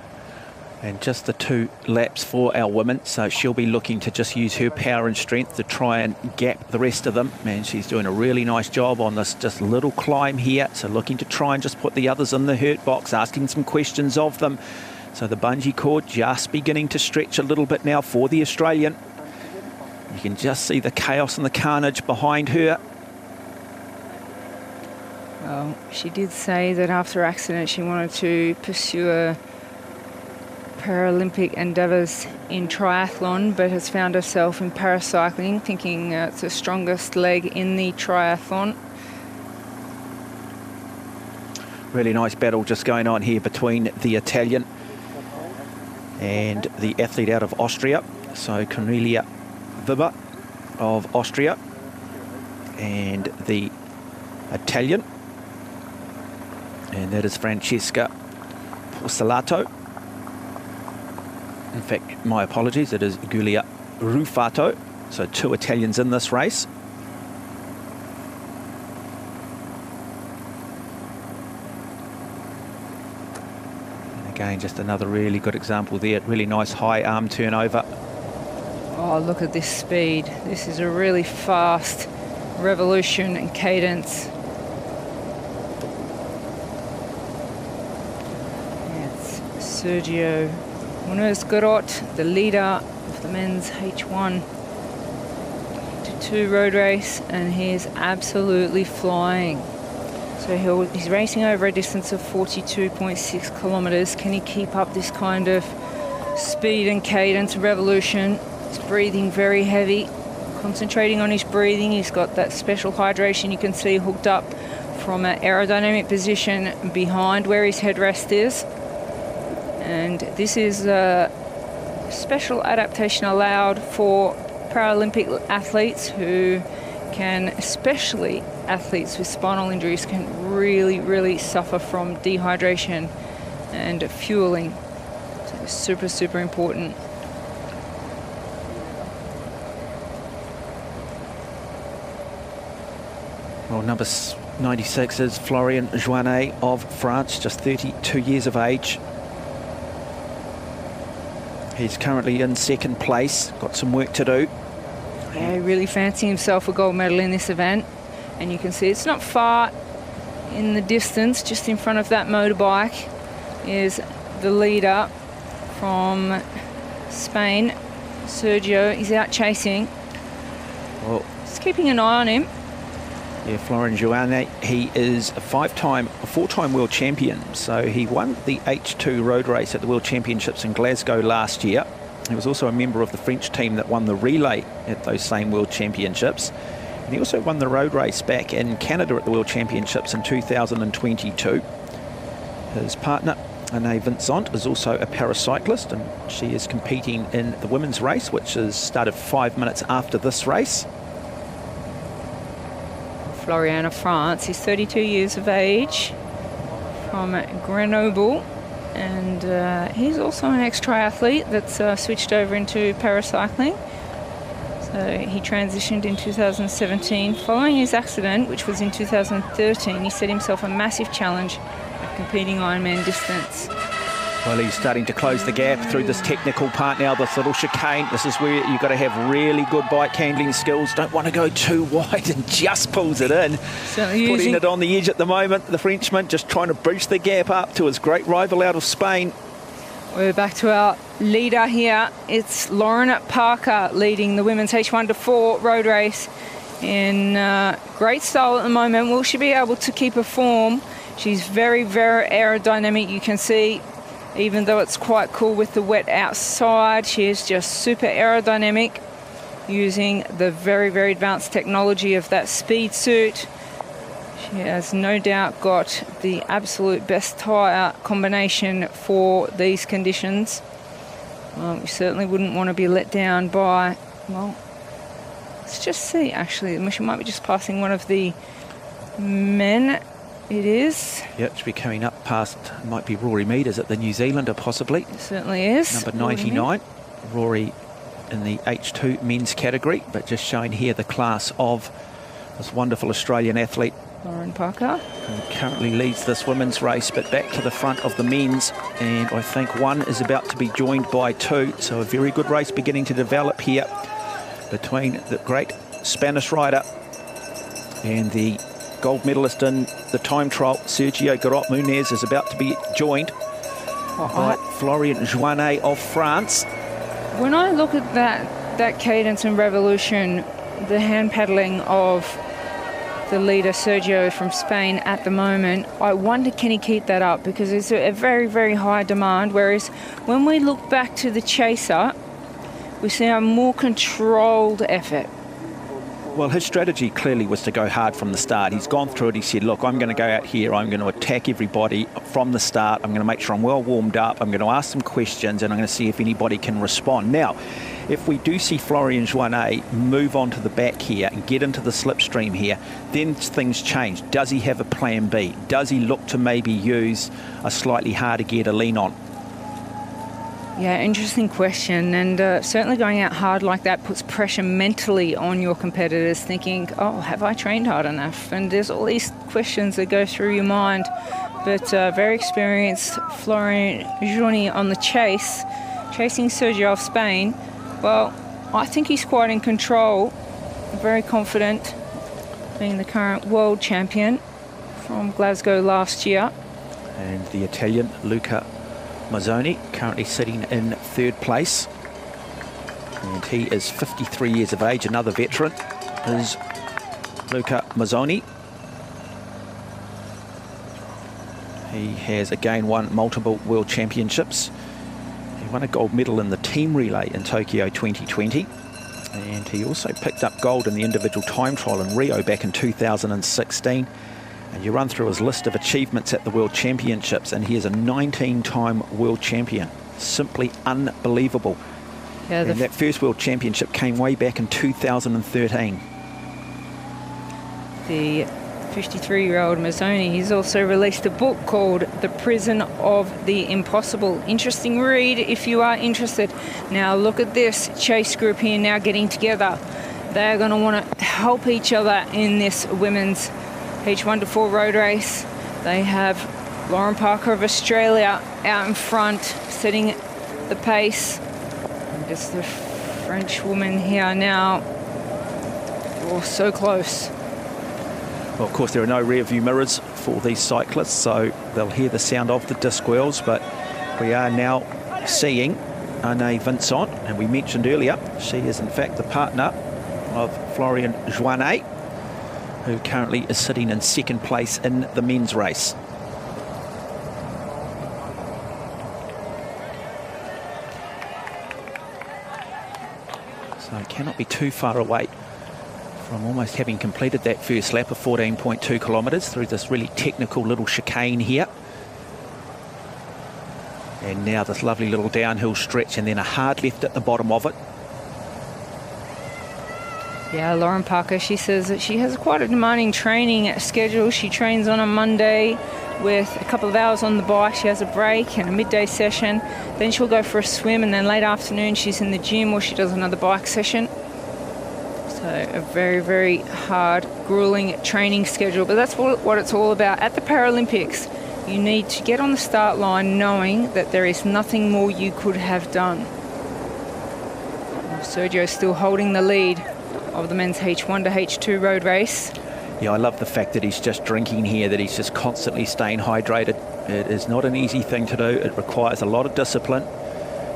And just the 2 laps for our women, so she'll be looking to just use her power and strength to try and gap the rest of them. Man, she's doing a really nice job on this just little climb here, so looking to try and just put the others in the hurt box, asking some questions of them. So the bungee cord just beginning to stretch a little bit now for the Australian. You can just see the chaos and the carnage behind her. Well, she did say that after her accident she wanted to pursue a Paralympic endeavours in triathlon, but has found herself in paracycling, thinking it's the strongest leg in the triathlon. Really nice battle just going on here between the Italian and the athlete out of Austria. So Cornelia Weber of Austria and the Italian, and that is Francesca Porsolato. In fact, my apologies, it is Giulia Rufato. So 2 Italians in this race. And again, just another really good example there. Really nice high arm turnover. Oh, look at this speed. This is a really fast revolution and cadence. Sergio Munoz-Garot, the leader of the men's H1 to 2 road race, and he is absolutely flying. So he's racing over a distance of 42.6 kilometres. Can he keep up this kind of speed and cadence and revolution? He's breathing very heavy, concentrating on his breathing. He's got that special hydration you can see hooked up from an aerodynamic position behind where his headrest is. And this is a special adaptation allowed for Paralympic athletes who can, especially athletes with spinal injuries, can really, really suffer from dehydration and fueling. So it's super, super important. Well, number 96 is Florian Joannet of France, just 32 years of age. He's currently in second place, got some work to do. Yeah, he really fancy himself a gold medal in this event. And you can see it's not far in the distance, just in front of that motorbike is the leader from Spain, Sergio. He's out chasing. Well, just keeping an eye on him. Yeah, Florian Joannet, he is a four-time world champion. So he won the H2 road race at the World Championships in Glasgow last year. He was also a member of the French team that won the relay at those same World Championships. And he also won the road race back in Canada at the World Championships in 2022. His partner, Anne Vincent, is also a paracyclist, and she is competing in the women's race, which is started 5 minutes after this race. Florian of France, he's 32 years of age, from Grenoble, and he's also an ex-triathlete that's switched over into paracycling. So he transitioned in 2017. Following his accident, which was in 2013, he set himself a massive challenge of competing Ironman distance. Well, he's starting to close the gap through this technical part now, this little chicane. This is where you've got to have really good bike handling skills. Don't want to go too wide, and just pulls it in. Putting it on the edge at the moment, the Frenchman just trying to bridge the gap up to his great rival out of Spain. We're back to our leader here. It's Lauren Parker leading the women's H1 to 4 road race in great style at the moment. Will she be able to keep her form? She's very, very aerodynamic. You can see, even though it's quite cool with the wet outside, she is just super aerodynamic, using the very, very advanced technology of that speed suit. She has no doubt got the absolute best tyre combination for these conditions. You certainly wouldn't want to be let down by, well, let's just see, actually. She might be just passing one of the men. It is. Yep, should be coming up past, might be Rory Mead, is it the New Zealander possibly? It certainly is. Number 99, Rory in the H2 men's category, but just showing here the class of this wonderful Australian athlete. Lauren Parker. Who currently leads this women's race, but back to the front of the men's, and I think one is about to be joined by 2, so a very good race beginning to develop here between the great Spanish rider and the gold medalist in the time trial, Sergio Garot. Munoz is about to be joined by Florian Joannet of France. When I look at that cadence and revolution, the hand paddling of the leader Sergio from Spain at the moment, I wonder, can he keep that up? Because it's a very, very high demand, whereas when we look back to the chaser, we see a more controlled effort. Well, his strategy clearly was to go hard from the start. He's gone through it. He said, look, I'm going to go out here. I'm going to attack everybody from the start. I'm going to make sure I'm well warmed up. I'm going to ask some questions, and I'm going to see if anybody can respond. Now, if we do see Florian Joannet move on to the back here and get into the slipstream here, then things change. Does he have a plan B? Does he look to maybe use a slightly harder gear to lean on? Yeah, interesting question, and certainly going out hard like that puts pressure mentally on your competitors, thinking, oh, have I trained hard enough? And there's all these questions that go through your mind. But very experienced Florian Joannet on the chase, chasing Sergio of Spain. Well, I think he's quite in control, very confident, being the current world champion from Glasgow last year. And the Italian, Luca Mazzoni, currently sitting in 3rd place. And he is 53 years of age. Another veteran is Luca Mazzoni. He has again won multiple world championships. He won a gold medal in the team relay in Tokyo 2020. And he also picked up gold in the individual time trial in Rio back in 2016. And you run through his list of achievements at the World Championships, and he is a 19-time world champion. Simply unbelievable. Yeah, and that first World Championship came way back in 2013. The 53-year-old Mazzoni, he's also released a book called The Prison of the Impossible. Interesting read if you are interested. Now look at this chase group here now getting together. They're going to want to help each other in this women's H1 to 4 road race. They have Lauren Parker of Australia out in front, setting the pace. And it's the French woman here now. Oh, so close. Well, of course, there are no rear view mirrors for these cyclists, so they'll hear the sound of the disc wheels, but we are now seeing Anne Vincent, and we mentioned earlier, she is in fact the partner of Florian Joannet, who currently is sitting in 2nd place in the men's race. So it cannot be too far away from almost having completed that first lap of 14.2 kilometres through this really technical little chicane here. And now this lovely little downhill stretch and then a hard left at the bottom of it. Yeah, Lauren Parker, she says that she has quite a demanding training schedule. She trains on a Monday with a couple of hours on the bike. She has a break and a midday session. Then she'll go for a swim, and then late afternoon she's in the gym or she does another bike session. So a very, very hard, grueling training schedule. But that's what it's all about. At the Paralympics, you need to get on the start line knowing that there is nothing more you could have done. Sergio's still holding the lead of the men's H1 to H2 road race. Yeah, I love the fact that he's just drinking here, that he's just constantly staying hydrated. It is not an easy thing to do. It requires a lot of discipline.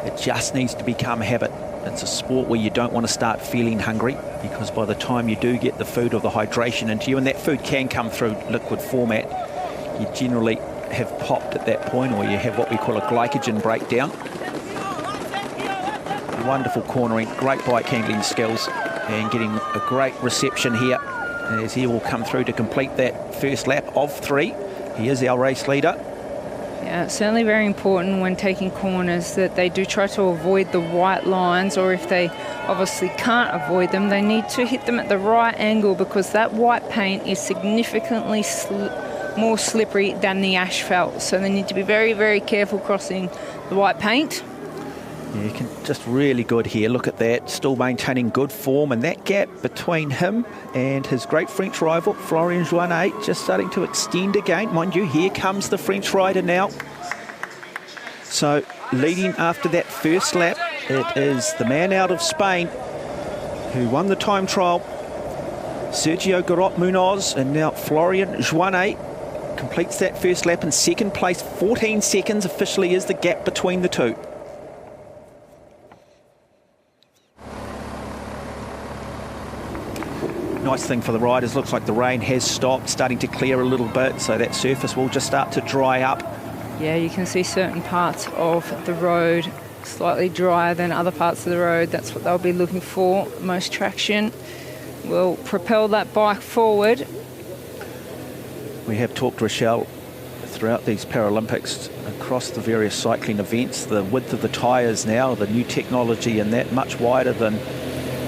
It just needs to become habit. It's a sport where you don't want to start feeling hungry, because by the time you do get the food or the hydration into you, and that food can come through liquid format, you generally have popped at that point, or you have what we call a glycogen breakdown. Wonderful cornering, great bike handling skills, and getting a great reception here as he will come through to complete that first lap of 3. He is our race leader. Yeah, it's certainly very important when taking corners that they do try to avoid the white lines, or if they obviously can't avoid them, they need to hit them at the right angle, because that white paint is significantly more slippery than the asphalt. So they need to be very, very careful crossing the white paint. Yeah, you can just really good here. Look at that, still maintaining good form, and that gap between him and his great French rival Florian Joannet just starting to extend again. Mind you, here comes the French rider now. So leading after that first lap, it is the man out of Spain who won the time trial, Sergio Garot Munoz, and now Florian Joannet completes that first lap in 2nd place. 14 seconds officially is the gap between the two. Nice thing for the riders, looks like the rain has stopped, starting to clear a little bit, so that surface will just start to dry up. Yeah, you can see certain parts of the road slightly drier than other parts of the road. That's what they'll be looking for. Most traction will propel that bike forward. We have talked, Rochelle, throughout these Paralympics, across the various cycling events, the width of the tyres now, the new technology in that, much wider than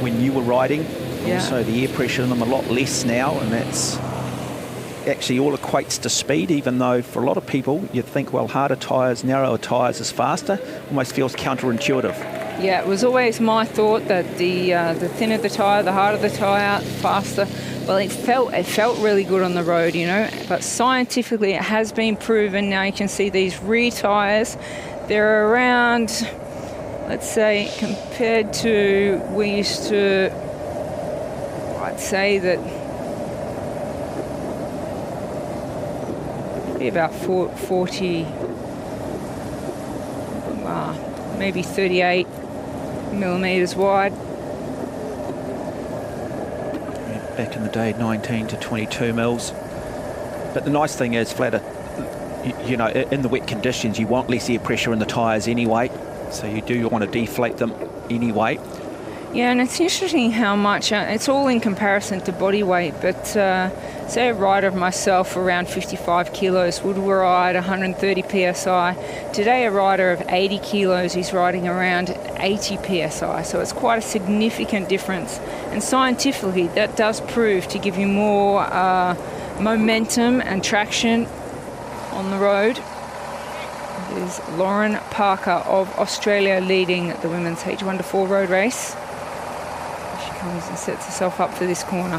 when you were riding. Yeah. Also the air pressure in them a lot less now, and that's actually all equates to speed, even though for a lot of people you'd think, well, harder tyres, narrower tyres is faster. Almost feels counterintuitive. Yeah, it was always my thought that the thinner the tyre, the harder the tyre, faster. Well, it felt really good on the road, you know, but scientifically it has been proven. Now you can see these rear tyres, they're around, let's say, compared to, we used to, I'd say that be about 40 maybe 38 millimetres wide. Back in the day, 19 to 22 mils. But the nice thing is, Flatter, you know, in the wet conditions, you want less air pressure in the tyres anyway, so you do want to deflate them anyway. Yeah, and it's interesting how much, it's all in comparison to body weight, but say a rider of myself around 55 kilos would ride 130 psi. Today a rider of 80 kilos is riding around 80 psi, so it's quite a significant difference. And scientifically that does prove to give you more momentum and traction on the road. There's Lauren Parker of Australia leading the women's H1-4 road race. Comes and sets herself up for this corner.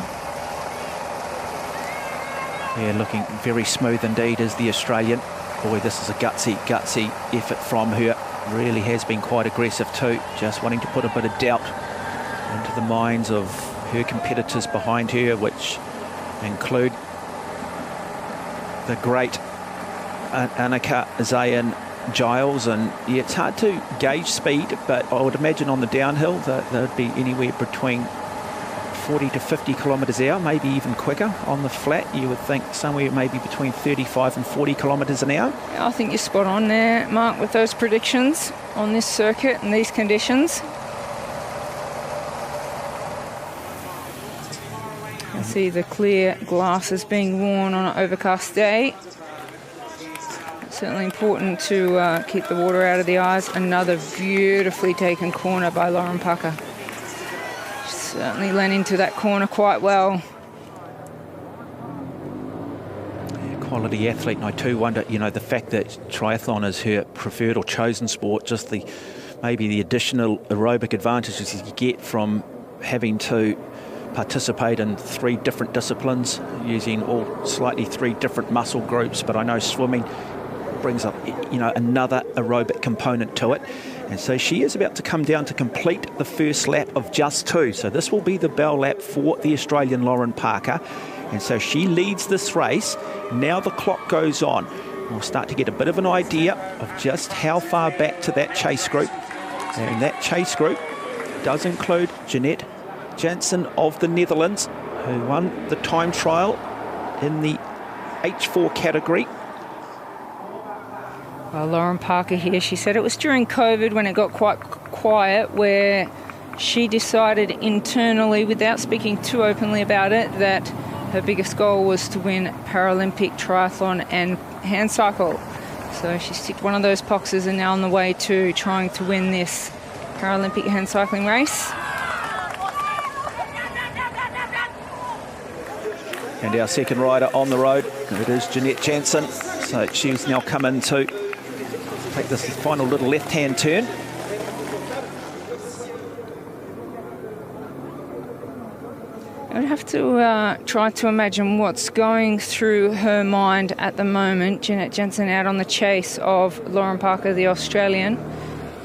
Yeah, looking very smooth indeed is the Australian. Boy, this is a gutsy effort from her. Really has been quite aggressive too, just wanting to put a bit of doubt into the minds of her competitors behind her, which include the great Annika Zayn Giles. And yeah, it's hard to gauge speed, but I would imagine on the downhill that would be anywhere between 40 to 50 kilometres an hour, maybe even quicker. On the flat you would think somewhere maybe between 35 and 40 kilometres an hour. Yeah, I think you're spot on there, Mark, with those predictions on this circuit and these conditions. I see the clear glasses being worn on an overcast day. Certainly important to keep the water out of the eyes. Another beautifully taken corner by Lauren Parker. Certainly lent into that corner quite well. Yeah, quality athlete, and I too wonder, you know, the fact that triathlon is her preferred or chosen sport, just the maybe the additional aerobic advantages you get from having to participate in 3 different disciplines, using all slightly 3 different muscle groups. But I know swimming brings up, you know, another aerobic component to it. And so she is about to come down to complete the first lap of just 2. So this will be the bell lap for the Australian Lauren Parker. And so she leads this race. Now the clock goes on. We'll start to get a bit of an idea of just how far back to that chase group. And that chase group does include Jeanette Jansen of the Netherlands, who won the time trial in the H4 category. Well, Lauren Parker here, she said it was during COVID when it got quite quiet, where she decided internally, without speaking too openly about it, that her biggest goal was to win Paralympic triathlon and hand cycle. So she ticked one of those boxes and now on the way to trying to win this Paralympic hand cycling race. And our second rider on the road, it is Jeanette Jansen. So she's now come in to take this final little left-hand turn. I would have to try to imagine what's going through her mind at the moment. Jeanette Jansen out on the chase of Lauren Parker, the Australian.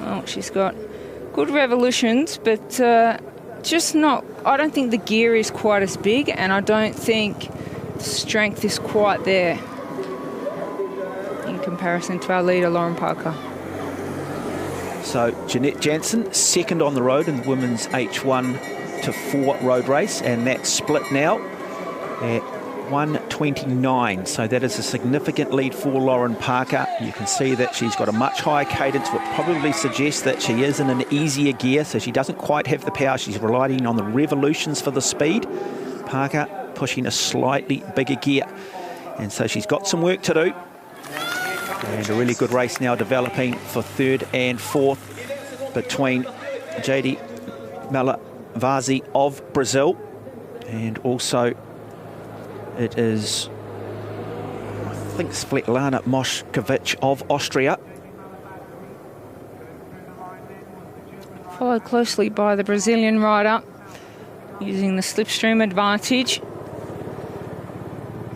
Oh, she's got good revolutions, but just not, I don't think the gear is quite as big, and I don't think the strength is quite there in comparison to our leader, Lauren Parker. So Jeanette Jansen, second on the road in the women's H1-4 road race, and that's split now at 1:29. So that is a significant lead for Lauren Parker. You can see that she's got a much higher cadence, which probably suggests that she is in an easier gear, so she doesn't quite have the power. She's relying on the revolutions for the speed. Parker pushing a slightly bigger gear, and so she's got some work to do. And a really good race now developing for 3rd and 4th between JD Malavasi of Brazil, and also it is, I think, Svetlana Moshkovic of Austria. Followed closely by the Brazilian rider, using the slipstream advantage.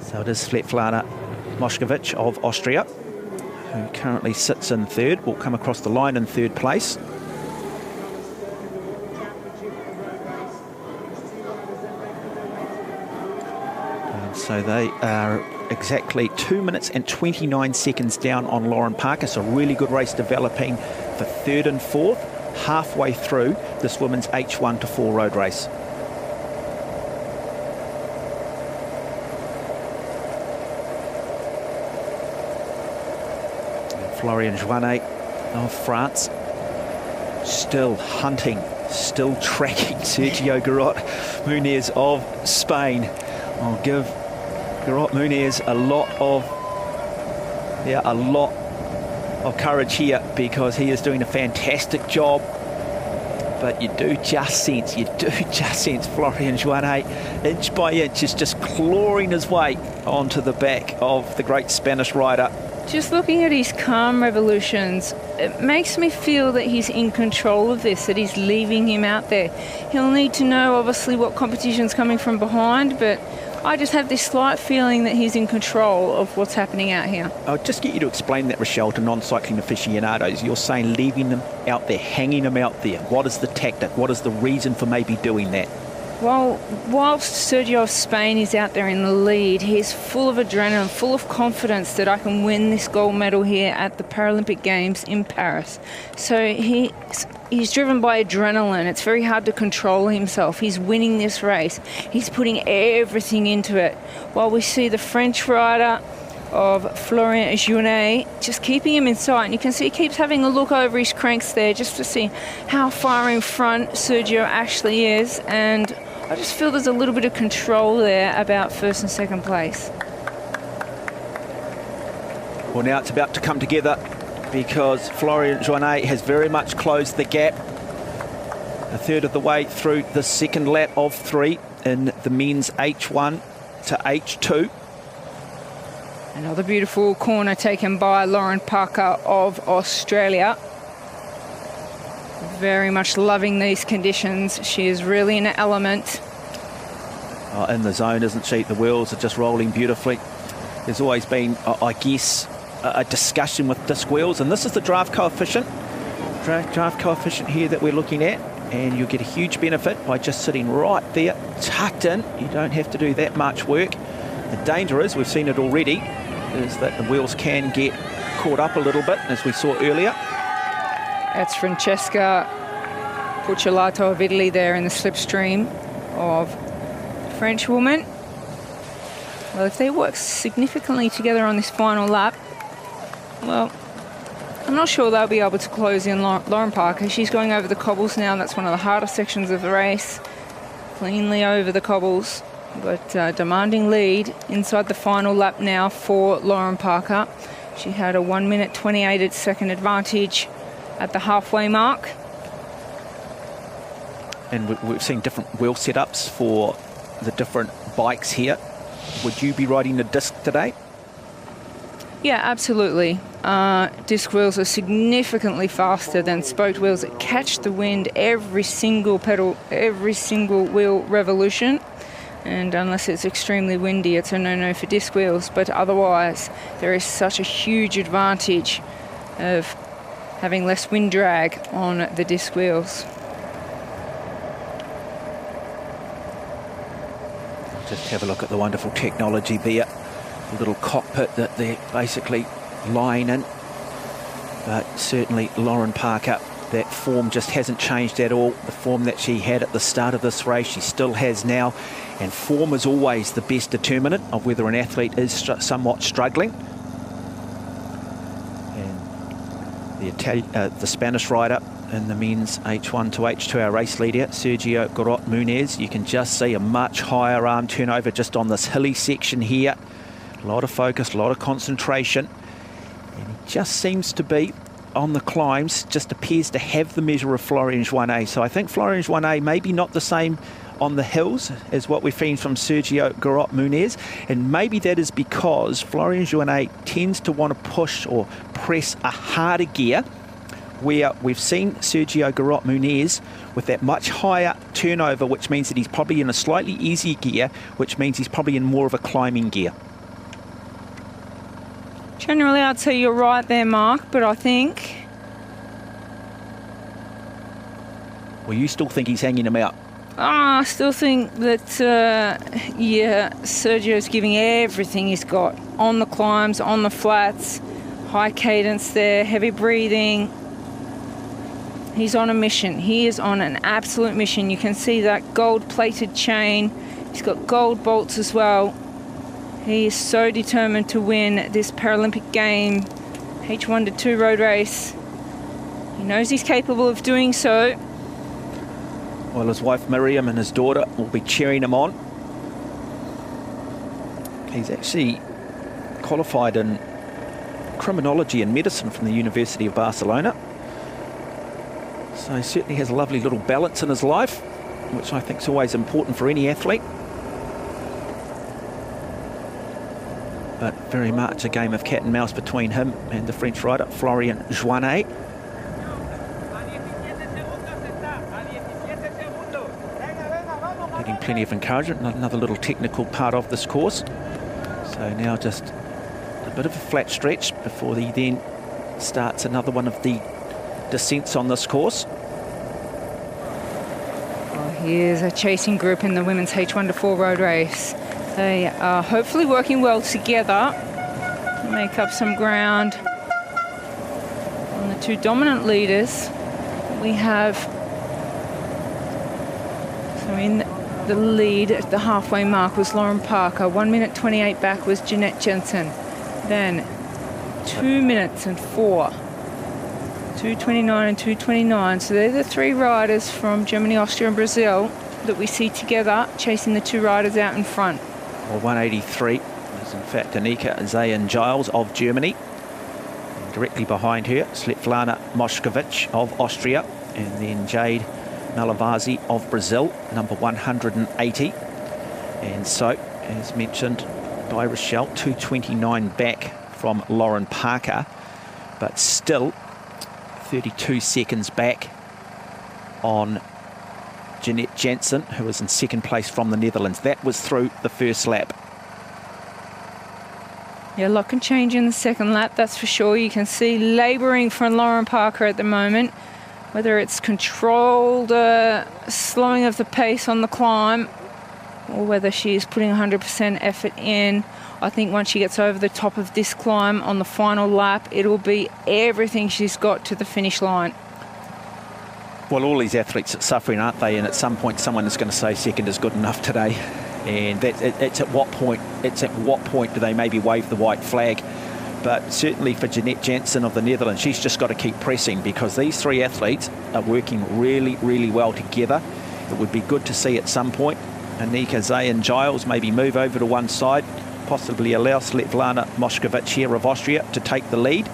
So it is Svetlana Moshkovic of Austria, who currently sits in 3rd, will come across the line in 3rd place. And so they are exactly 2 minutes and 29 seconds down on Lauren Parker. So really good race developing for 3rd and 4th halfway through this women's H1 to 4 road race. Florian Joannet of France still hunting, still tracking Sergio Garot Muniz of Spain. I'll give Garot Muniz a lot of courage here, because he is doing a fantastic job. But you do just sense Florian Joannet, inch by inch, is just clawing his way onto the back of the great Spanish rider. Just looking at his calm revolutions, it makes me feel that he's in control of this, that he's leaving him out there. He'll need to know, obviously, what competition's coming from behind, but I just have this slight feeling that he's in control of what's happening out here. I'll just get you to explain that, Rochelle, to non-cycling aficionados. You're saying leaving them out there, hanging them out there. What is the tactic? What is the reason for maybe doing that? Well, whilst Sergio of Spain is out there in the lead, he's full of adrenaline, full of confidence that I can win this gold medal here at the Paralympic Games in Paris. So he's driven by adrenaline. It's very hard to control himself. He's winning this race. He's putting everything into it. While we see the French rider of Florian Joannet just keeping him in sight. And you can see he keeps having a look over his cranks there just to see how far in front Sergio actually is. And I just feel there's a little bit of control there about 1st and 2nd place. Well, now it's about to come together, because Florian Joannet has very much closed the gap. A third of the way through the second lap of 3 in the men's H1 to H2. Another beautiful corner taken by Lauren Parker of Australia. Very much loving these conditions. She is really in an element. Oh, in the zone, isn't she? The wheels are just rolling beautifully. There's always been, I guess, a discussion with disc wheels, and this is the draft coefficient. Draft coefficient here that we're looking at, and you'll get a huge benefit by just sitting right there, tucked in. You don't have to do that much work. The danger is, we've seen it already, is that the wheels can get caught up a little bit, as we saw earlier. That's Francesca Puccolato of Italy there in the slipstream of French woman. Well, if they work significantly together on this final lap, well, I'm not sure they'll be able to close in Lauren Parker. She's going over the cobbles now. That's one of the hardest sections of the race. Cleanly over the cobbles, but demanding lead inside the final lap now for Lauren Parker. She had a 1 minute 28 second advantage at the halfway mark. And we've seen different wheel setups for the different bikes here. Would you be riding the disc today? Yeah, absolutely. Disc wheels are significantly faster than spoked wheels that catch the wind every single pedal, every single wheel revolution. And unless it's extremely windy, it's a no-no for disc wheels. But otherwise, there is such a huge advantage of having less wind drag on the disc wheels. Just have a look at the wonderful technology there. The little cockpit that they're basically lying in. But certainly Lauren Parker, that form just hasn't changed at all. The form that she had at the start of this race, she still has now. And form is always the best determinant of whether an athlete is somewhat struggling. And the Spanish rider in the men's H1 to H2, our race leader, Sergio Garot Muniz, you can just see a much higher arm turnover just on this hilly section here. A lot of focus, a lot of concentration. And he just seems to be on the climbs, just appears to have the measure of Florian Joannet. So I think Florian Joannet maybe not the same on the hills as what we've seen from Sergio Garot Muniz, and maybe that is because Florian Joannet tends to want to push or press a harder gear, where we've seen Sergio Garot Muniz with that much higher turnover, which means that he's probably in a slightly easier gear, which means he's probably in more of a climbing gear. Generally, I'd say you're right there, Mark, but I think... Well, you still think he's hanging him out? I still think that, yeah, Sergio's giving everything he's got. On the climbs, on the flats, high cadence there, heavy breathing. He's on a mission. He is on an absolute mission. You can see that gold-plated chain. He's got gold bolts as well. He is so determined to win this Paralympic game, H1 to 2 road race. He knows he's capable of doing so. Well, his wife Miriam and his daughter will be cheering him on. He's actually qualified in criminology and medicine from the University of Barcelona. So he certainly has a lovely little balance in his life, which I think is always important for any athlete. But very much a game of cat and mouse between him and the French rider, Florian Joannet. Getting plenty of encouragement, another little technical part of this course. So now just a bit of a flat stretch before he then starts another one of the descents on this course. Well, here's a chasing group in the women's H1 to 4 road race. They are hopefully working well together to make up some ground on the two dominant leaders. We have, so in the lead at the halfway mark was Lauren Parker. 1 minute 28 back was Jeanette Jensen. Then 2 minutes and 4. 2:29 and 2:29. So they're the three riders from Germany, Austria and Brazil that we see together chasing the two riders out in front. Well, 183 is in fact Annika Zayen-Giles of Germany. And directly behind her, Svetlana Moskowitz of Austria. And then Jade Malavasi of Brazil, number 180. And so, as mentioned by Rochelle, 2:29 back from Lauren Parker, but still 32 seconds back on Jeanette Jansen, who was in second place from the Netherlands. That was through the first lap. Yeah, a lot can change in the second lap, that's for sure. You can see labouring for Lauren Parker at the moment, whether it's controlled slowing of the pace on the climb or whether she is putting 100% effort in. I think once she gets over the top of this climb on the final lap, it'll be everything she's got to the finish line. Well, all these athletes are suffering, aren't they? And at some point, someone is going to say second is good enough today. And it's at what point? It's at what point do they maybe wave the white flag? But certainly for Jeanette Jansen of the Netherlands, she's just got to keep pressing because these three athletes are working really, really well together. It would be good to see at some point Annika Zayen-Giles maybe move over to one side, possibly allow Svetlana Moskowitz here of Austria to take the lead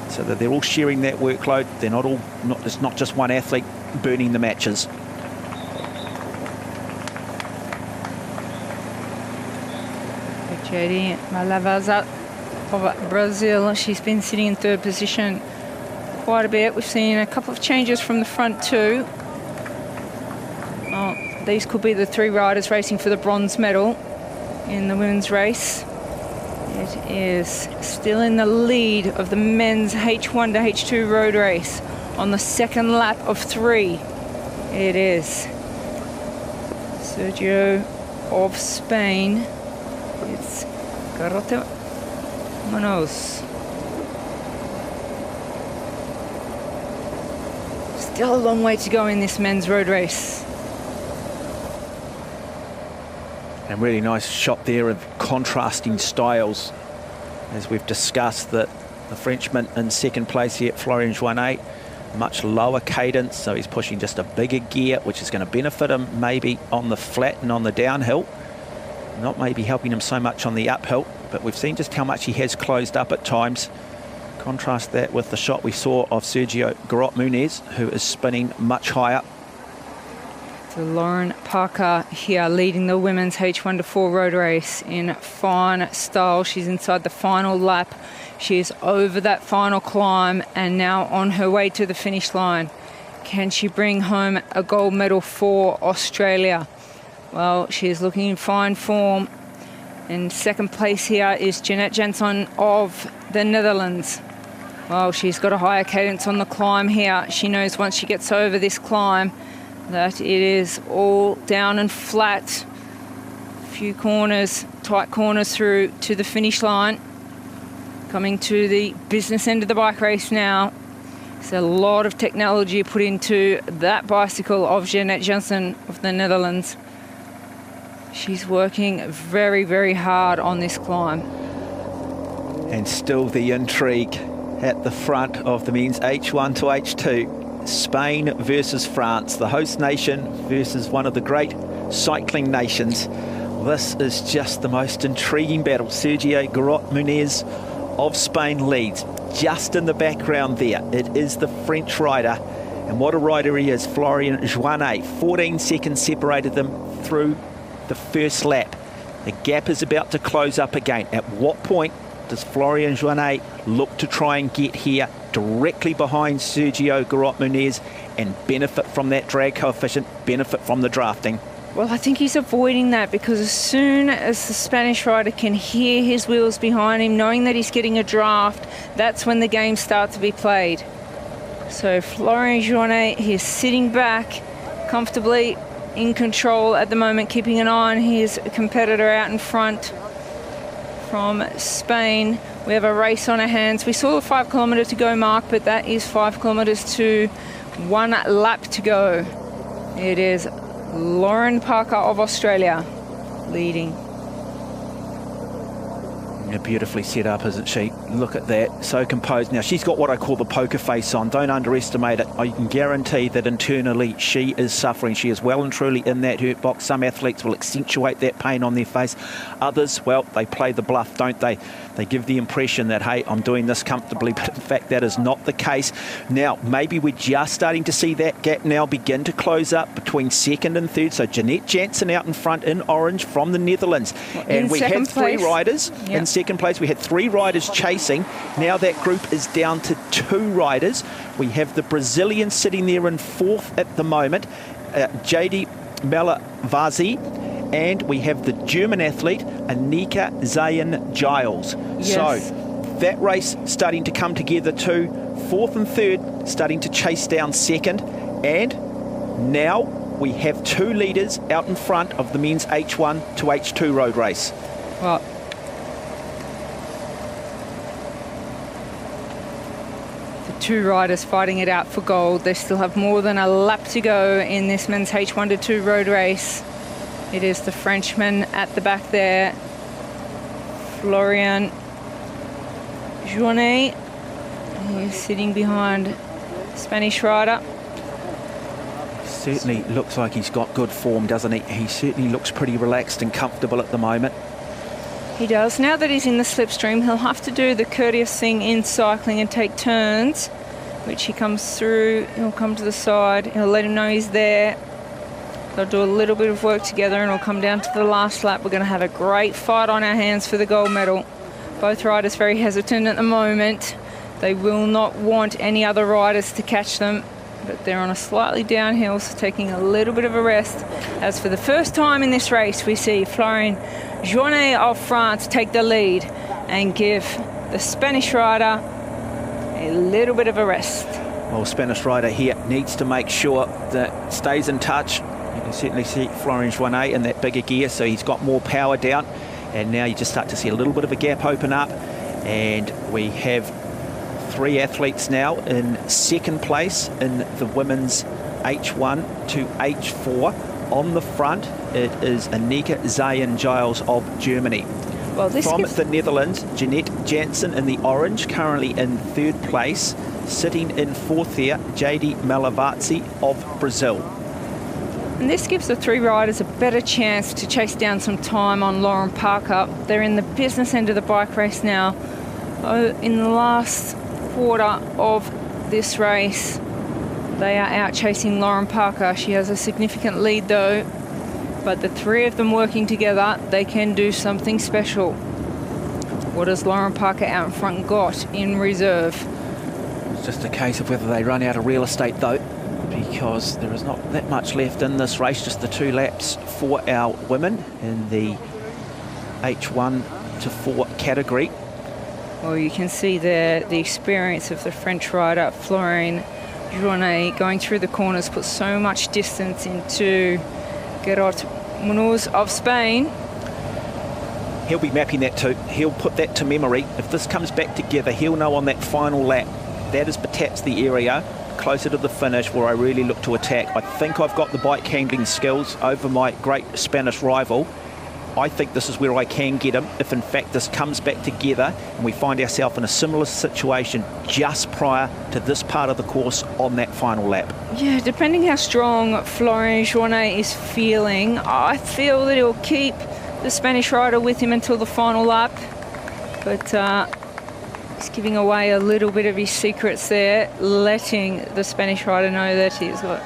so that they're all sharing that workload. They're not all, it's not just one athlete burning the matches. Jade Malavasi of Brazil, she's been sitting in third position quite a bit. We've seen a couple of changes from the front too. Oh, these could be the three riders racing for the bronze medal in the women's race. It is still in the lead of the men's H1 to H2 road race on the second lap of 3. It is Sergio of Spain. It's Garrote Munoz. Still a long way to go in this men's road race. And really nice shot there of contrasting styles. As we've discussed, that the Frenchman in second place here, Florian Joannet, much lower cadence, so he's pushing just a bigger gear, which is going to benefit him maybe on the flat and on the downhill. Not maybe helping him so much on the uphill, but we've seen just how much he has closed up at times. Contrast that with the shot we saw of Sergio Garot-Munez, who is spinning much higher. So Lauren Parker here leading the women's H1 to 4 road race in fine style. She's inside the final lap. She is over that final climb and now on her way to the finish line. Can she bring home a gold medal for Australia? Well, she's looking in fine form. In second place here is Jeanette Jansen of the Netherlands. Well, she's got a higher cadence on the climb here. She knows once she gets over this climb that it is all down and flat. A few corners, tight corners through to the finish line. Coming to the business end of the bike race now. There's a lot of technology put into that bicycle of Jeanette Janssen of the Netherlands. She's working very, very hard on this climb. And still the intrigue at the front of the men's H1 to H2. Spain versus France, the host nation versus one of the great cycling nations. This is just the most intriguing battle. Sergio Garot Muniz of Spain leads. Just in the background there, it is the French rider. And what a rider he is, Florian Joannet. 14 seconds separated them through the first lap. The gap is about to close up again. At what point does Florian Joannet look to try and get here directly behind Sergio Garot Muniz and benefit from that drag coefficient, benefit from the drafting? Well, I think he's avoiding that because as soon as the Spanish rider can hear his wheels behind him, knowing that he's getting a draft, that's when the games start to be played. So Florian Joannet, he's sitting back comfortably in control at the moment, keeping an eye on his competitor out in front from Spain. We have a race on our hands. We saw the 5 kilometre to go mark, but that is 5 kilometres to 1 lap to go. It is Lauren Parker of Australia leading. Beautifully set up, isn't she? Look at that, so composed. Now, she's got what I call the poker face on. Don't underestimate it. I can guarantee that internally she is suffering. She is well and truly in that hurt box. Some athletes will accentuate that pain on their face. Others, well, they play the bluff, don't they? They give the impression that, hey, I'm doing this comfortably, but in fact that is not the case. Now, maybe we're just starting to see that gap now begin to close up between second and third. So Jeanette Janssen out in front in orange from the Netherlands. And we had 3 riders in second place. We had 3 riders chasing. Now that group is down to 2 riders. We have the Brazilian sitting there in 4th at the moment, JD Malavasi, and we have the German athlete, Annika Zayen-Giles. Yes. So that race starting to come together too. 4th and 3rd starting to chase down 2nd. And now we have 2 leaders out in front of the men's H1 to H2 road race. Well, the 2 riders fighting it out for gold. They still have more than a lap to go in this men's H1 to 2 road race. It is the Frenchman at the back there, Florian Joannet. He's sitting behind Spanish rider. Certainly looks like he's got good form, doesn't he? He certainly looks pretty relaxed and comfortable at the moment. He does. Now that he's in the slipstream, he'll have to do the courteous thing in cycling and take turns, which he comes through. He'll come to the side. He'll let him know he's there. They'll do a little bit of work together and we'll come down to the last lap. We're going to have a great fight on our hands for the gold medal. Both riders very hesitant at the moment. They will not want any other riders to catch them, but they're on a slightly downhill, so taking a little bit of a rest. As for the first time in this race, we see Florian Joannet of France take the lead and give the Spanish rider a little bit of a rest. Well, Spanish rider here needs to make sure that stays in touch. You can certainly see Florian Joannet in that bigger gear, so he's got more power down. And now you just start to see a little bit of a gap open up. And we have 3 athletes now in second place in the women's H1 to H4. On the front, it is Annika Zayen-Giles of Germany. Well, this from the Netherlands, Jeanette Janssen in the orange, currently in 3rd place. Sitting in 4th here, JD Malavasi of Brazil. And this gives the 3 riders a better chance to chase down some time on Lauren Parker. They're in the business end of the bike race now. In the last quarter of this race, they are out chasing Lauren Parker. She has a significant lead though, but the 3 of them working together, they can do something special. What has Lauren Parker out in front got in reserve? It's just a case of whether they run out of real estate though, because there is not that much left in this race, just the 2 laps for our women in the H1 to 4 category. Well, you can see there the experience of the French rider Florian Joannet going through the corners, put so much distance into Garot Muniz of Spain. He'll be mapping that too. He'll put that to memory. If this comes back together, he'll know on that final lap that is perhaps the area closer to the finish where I really look to attack. I think I've got the bike handling skills over my great Spanish rival. I think this is where I can get him if in fact this comes back together and we find ourselves in a similar situation just prior to this part of the course on that final lap. Yeah, depending how strong Florian Journet is feeling, I feel that he'll keep the Spanish rider with him until the final lap. But he's giving away a little bit of his secrets there, letting the Spanish rider know that he's got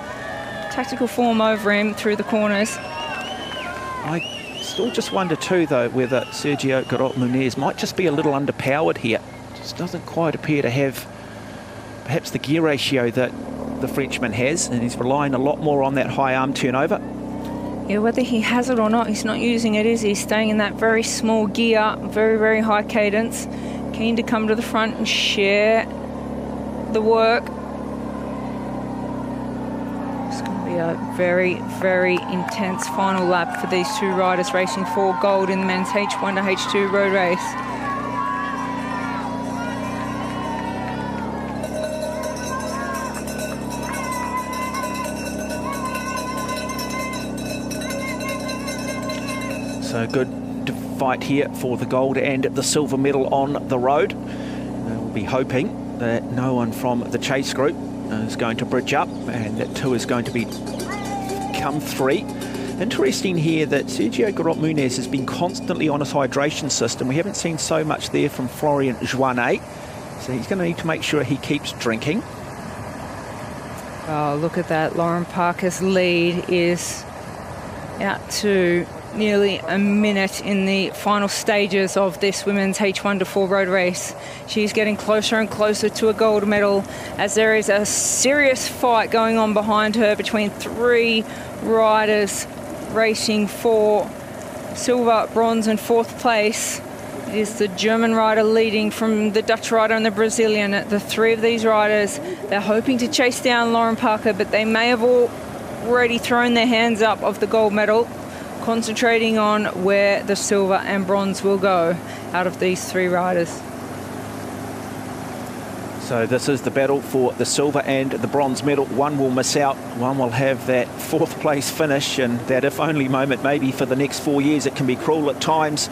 tactical form over him through the corners. I still just wonder too, though, whether Sergio Garot Muniz might just be a little underpowered here. Just doesn't quite appear to have perhaps the gear ratio that the Frenchman has, and he's relying a lot more on that high arm turnover. Yeah, whether he has it or not, he's not using it, is he? He's staying in that very small gear, very, very high cadence, keen to come to the front and share the work. It's going to be a very, very intense final lap for these two riders racing for gold in the men's H1 to H2 road race. So good fight here for the gold and the silver medal on the road. We'll be hoping that no one from the chase group is going to bridge up, and that two is going to become three. Interesting here that Sergio Garot Muniz has been constantly on his hydration system. We haven't seen so much there from Florian Journet, so he's going to need to make sure he keeps drinking. Oh, look at that. Lauren Parker's lead is out to nearly a minute in the final stages of this women's H1 to 4 road race. She's getting closer and closer to a gold medal as there is a serious fight going on behind her between three riders racing for silver, bronze and fourth place. It is the German rider leading from the Dutch rider and the Brazilian. The three of these riders, they're hoping to chase down Lauren Parker, but they may have already thrown their hands up of the gold medal, concentrating on where the silver and bronze will go out of these three riders. So this is the battle for the silver and the bronze medal. One will miss out, one will have that fourth place finish, and that if only moment maybe for the next 4 years. It can be cruel at times.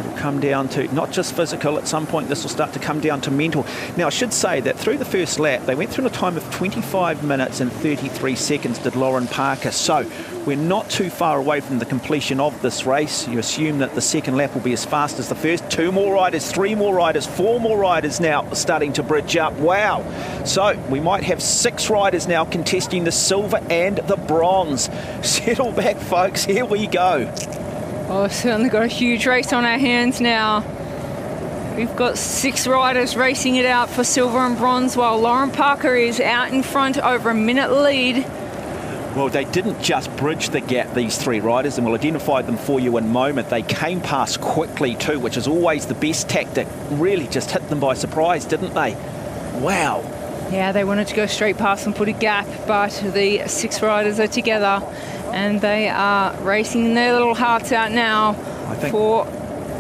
It'll come down to not just physical, at some point this will start to come down to mental. Now I should say that through the first lap they went through in a time of 25 minutes and 33 seconds did Lauren Parker, so we're not too far away from the completion of this race. You assume that the second lap will be as fast as the first. 2 more riders, 3 more riders, 4 more riders now starting to bridge up. Wow, so we might have 6 riders now contesting the silver and the bronze. Settle back folks, here we go. Oh, we've certainly got a huge race on our hands now. We've got 6 riders racing it out for silver and bronze, while Lauren Parker is out in front over a minute lead. Well, they didn't just bridge the gap, these 3 riders, and we'll identify them for you in a moment. They came past quickly too, which is always the best tactic. Really just hit them by surprise, didn't they? Wow. Yeah, they wanted to go straight past and put a gap, but the 6 riders are together and they are racing their little hearts out now. I think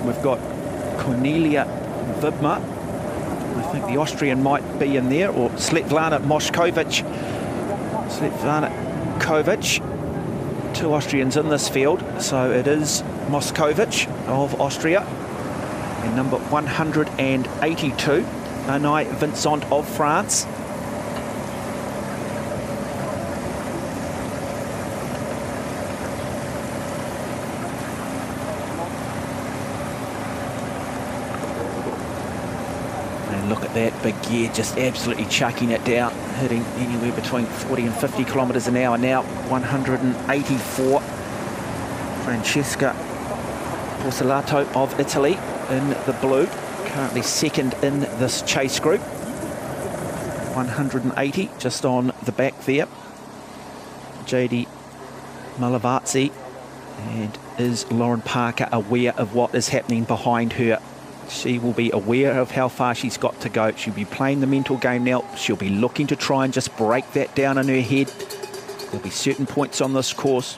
we've got Cornelia Vidmar. I think the Austrian might be in there, or Svetlana Moshkovic. Svetlana Kovic. 2 Austrians in this field, so it is Moskovic of Austria and number 182, Anai Vincent of France. Look at that big gear, just absolutely chucking it down, hitting anywhere between 40 and 50 kilometres an hour now. 184. Francesca Porcelato of Italy in the blue, currently second in this chase group. 180 just on the back there. JD Malavazzi. And is Lauren Parker aware of what is happening behind her? She will be aware of how far she's got to go. She'll be playing the mental game now. She'll be looking to try and just break that down in her head. There'll be certain points on this course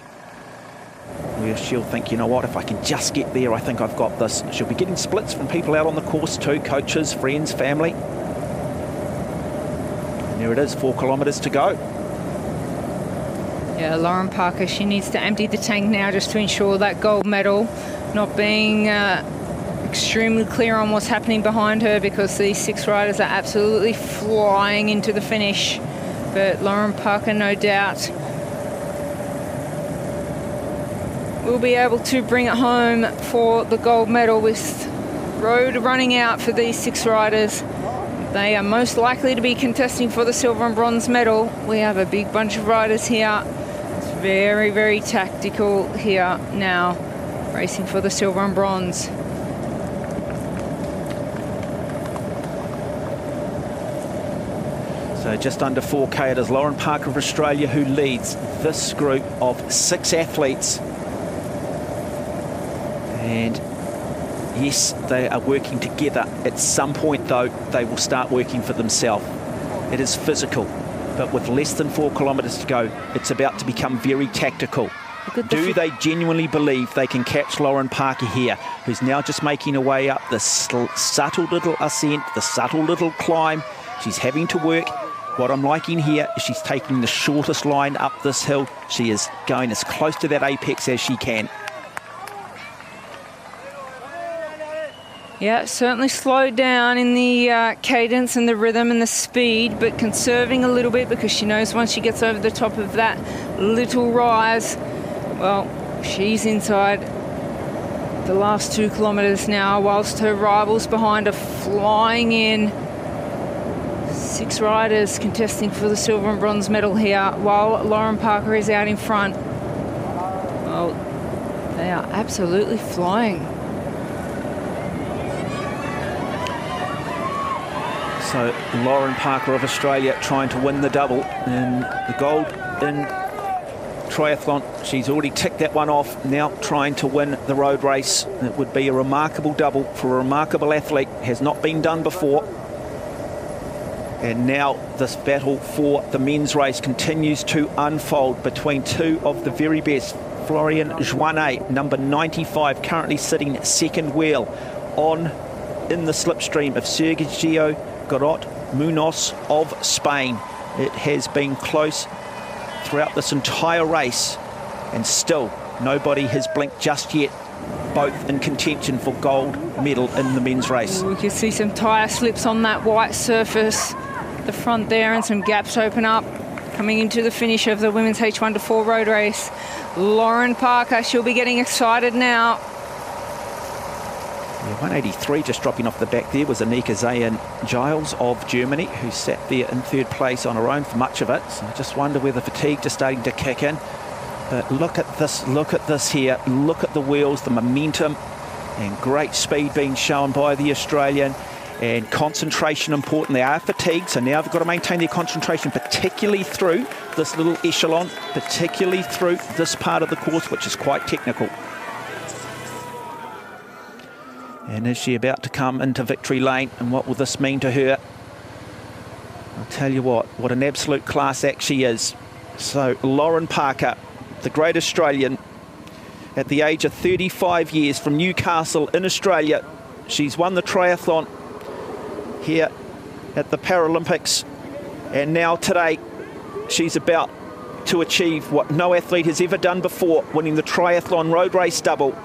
where she'll think, you know what, if I can just get there, I think I've got this. She'll be getting splits from people out on the course too, coaches, friends, family. There it is, 4 kilometres to go. Yeah, Lauren Parker, she needs to empty the tank now just to ensure that gold medal, not being extremely clear on what's happening behind her, because these 6 riders are absolutely flying into the finish. But Lauren Parker, no doubt, will be able to bring it home for the gold medal. With road running out for these 6 riders, they are most likely to be contesting for the silver and bronze medal. We have a big bunch of riders here. It's very, very tactical here now, racing for the silver and bronze. So just under 4K, it is Lauren Parker of Australia who leads this group of 6 athletes. And yes, they are working together. At some point, though, they will start working for themselves. It is physical, but with less than 4 kilometres to go, it's about to become very tactical. Do they genuinely believe they can catch Lauren Parker here, who's now just making her way up the subtle little ascent, the subtle little climb? She's having to work. What I'm liking here is she's taking the shortest line up this hill. She is going as close to that apex as she can. Yeah, certainly slowed down in the cadence and the rhythm and the speed, but conserving a little bit, because she knows once she gets over the top of that little rise, well, she's inside the last 2 kilometres now, whilst her rivals behind are flying in. 6 riders contesting for the silver and bronze medal here, while Lauren Parker is out in front. Well, they are absolutely flying. So Lauren Parker of Australia trying to win the double in the gold in triathlon. She's already ticked that one off, now trying to win the road race. It would be a remarkable double for a remarkable athlete. Has not been done before. And now this battle for the men's race continues to unfold between 2 of the very best. Florian Joannet, number 95, currently sitting second wheel in the slipstream of Sergio Garot Munoz of Spain. It has been close throughout this entire race, and still nobody has blinked just yet. Both in contention for gold medal in the men's race. We can see some tyre slips on that white surface, the front there, and some gaps open up coming into the finish of the women's H1 to 4 road race. Lauren Parker, she'll be getting excited now. Yeah, 183 just dropping off the back there was Annika Zayen-Giles of Germany, who sat there in 3rd place on her own for much of it. So I just wonder whether fatigue just starting to kick in. But look at this here. Look at the wheels, the momentum, and great speed being shown by the Australian. And concentration important. They are fatigued, so now they've got to maintain their concentration, particularly through this little echelon, particularly through this part of the course, which is quite technical. And is she about to come into victory lane? And what will this mean to her? I'll tell you what an absolute class act she is. So Lauren Parker, the great Australian, at the age of 35 years, from Newcastle in Australia. She's won the triathlon here at the Paralympics, and now today she's about to achieve what no athlete has ever done before, winning the triathlon road race double.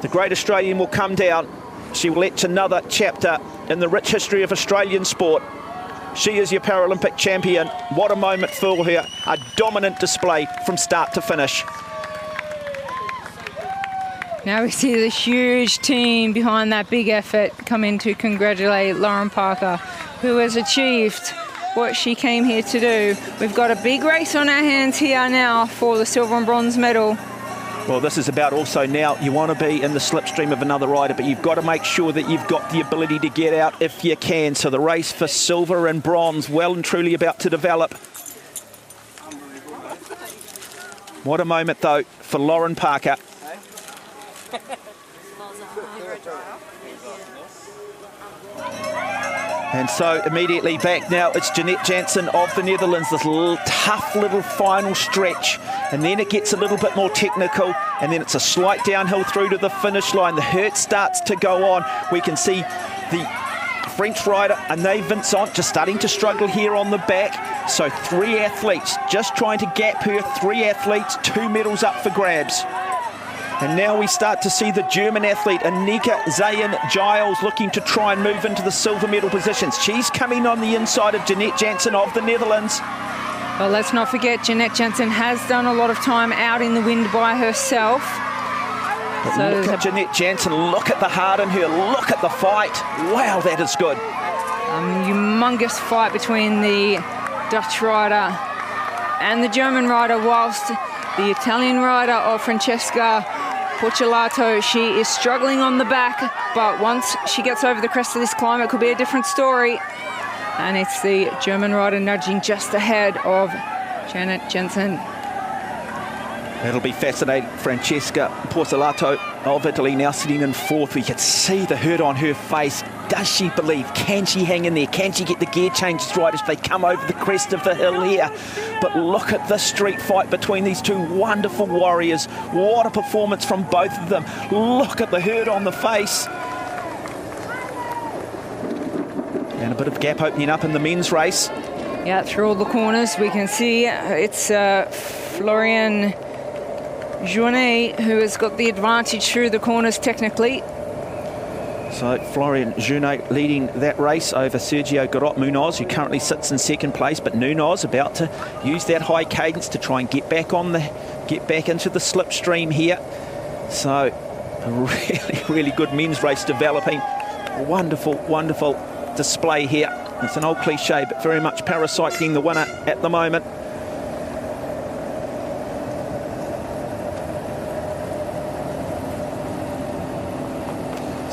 The great Australian will come down. She will etch another chapter in the rich history of Australian sport. She is your Paralympic champion. What a moment for her. A dominant display from start to finish. Now we see the huge team behind that big effort come in to congratulate Lauren Parker, who has achieved what she came here to do. We've got a big race on our hands here now for the silver and bronze medal. Well, this is about also now you want to be in the slipstream of another rider, but you've got to make sure that you've got the ability to get out if you can. So the race for silver and bronze well and truly about to develop. What a moment, though, for Lauren Parker. And so immediately back now, it's Jeanette Jansen of the Netherlands, this tough little final stretch. And then it gets a little bit more technical, and then it's a slight downhill through to the finish line. The hurt starts to go on. We can see the French rider Anaïs Vincent just starting to struggle here on the back. So 3 athletes just trying to gap her. 3 athletes, 2 medals up for grabs. And now we start to see the German athlete Annika Zayen-Giles looking to try and move into the silver medal positions. She's coming on the inside of Jeanette Janssen of the Netherlands. Well, let's not forget Jeanette Janssen has done a lot of time out in the wind by herself. So look at Jeanette Janssen, look at the heart in her, look at the fight. Wow, that is good. Humongous fight between the Dutch rider and the German rider, whilst the Italian rider of Francesca Porcelato, she is struggling on the back, but once she gets over the crest of this climb, it could be a different story. And it's the German rider nudging just ahead of Jeanette Janssen. It'll be fascinating. Francesca Porcelato of Italy now sitting in 4th. We can see the hurt on her face. Does she believe? Can she hang in there? Can she get the gear changes right as they come over the crest of the hill here? But look at the street fight between these two wonderful warriors. What a performance from both of them. Look at the hurt on the face. And a bit of gap opening up in the men's race. Yeah, through all the corners we can see it's Florian Journet who has got the advantage through the corners technically. So Florian Journet leading that race over Sergio Garot-Munoz, who currently sits in 2nd place, but Munoz about to use that high cadence to try and get back into the slipstream here. So a really good men's race developing. Wonderful display here. It's an old cliche, but very much paracycling the winner at the moment.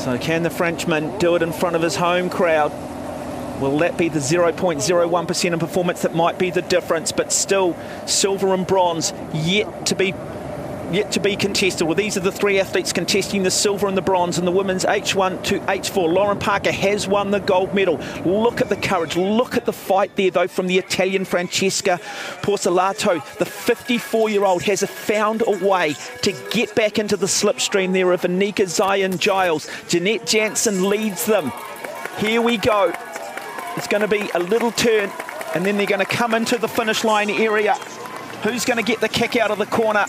So can the Frenchman do it in front of his home crowd? Will that be the 0.01% in performance that might be the difference? But still, silver and bronze yet to be contested. Well, these are the 3 athletes contesting the silver and the bronze in the women's H1 to H4. Lauren Parker has won the gold medal. Look at the courage. Look at the fight there, though, from the Italian Francesca Porcelato. The 54-year-old has found a way to get back into the slipstream there of Annika Zayen-Giles. Jeanette Janssen leads them. Here we go. It's going to be a little turn, and then they're going to come into the finish line area. Who's going to get the kick out of the corner?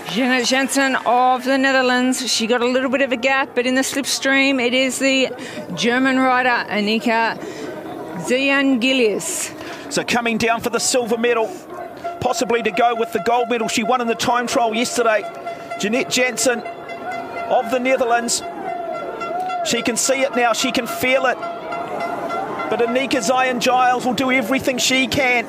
Jeanette Janssen of the Netherlands. She got a little bit of a gap, but in the slipstream, it is the German rider, Annika Zayen-Giles. So coming down for the silver medal, possibly to go with the gold medal she won in the time trial yesterday. Jeanette Janssen of the Netherlands. She can see it now, she can feel it. But Annika Zayen-Giles will do everything she can.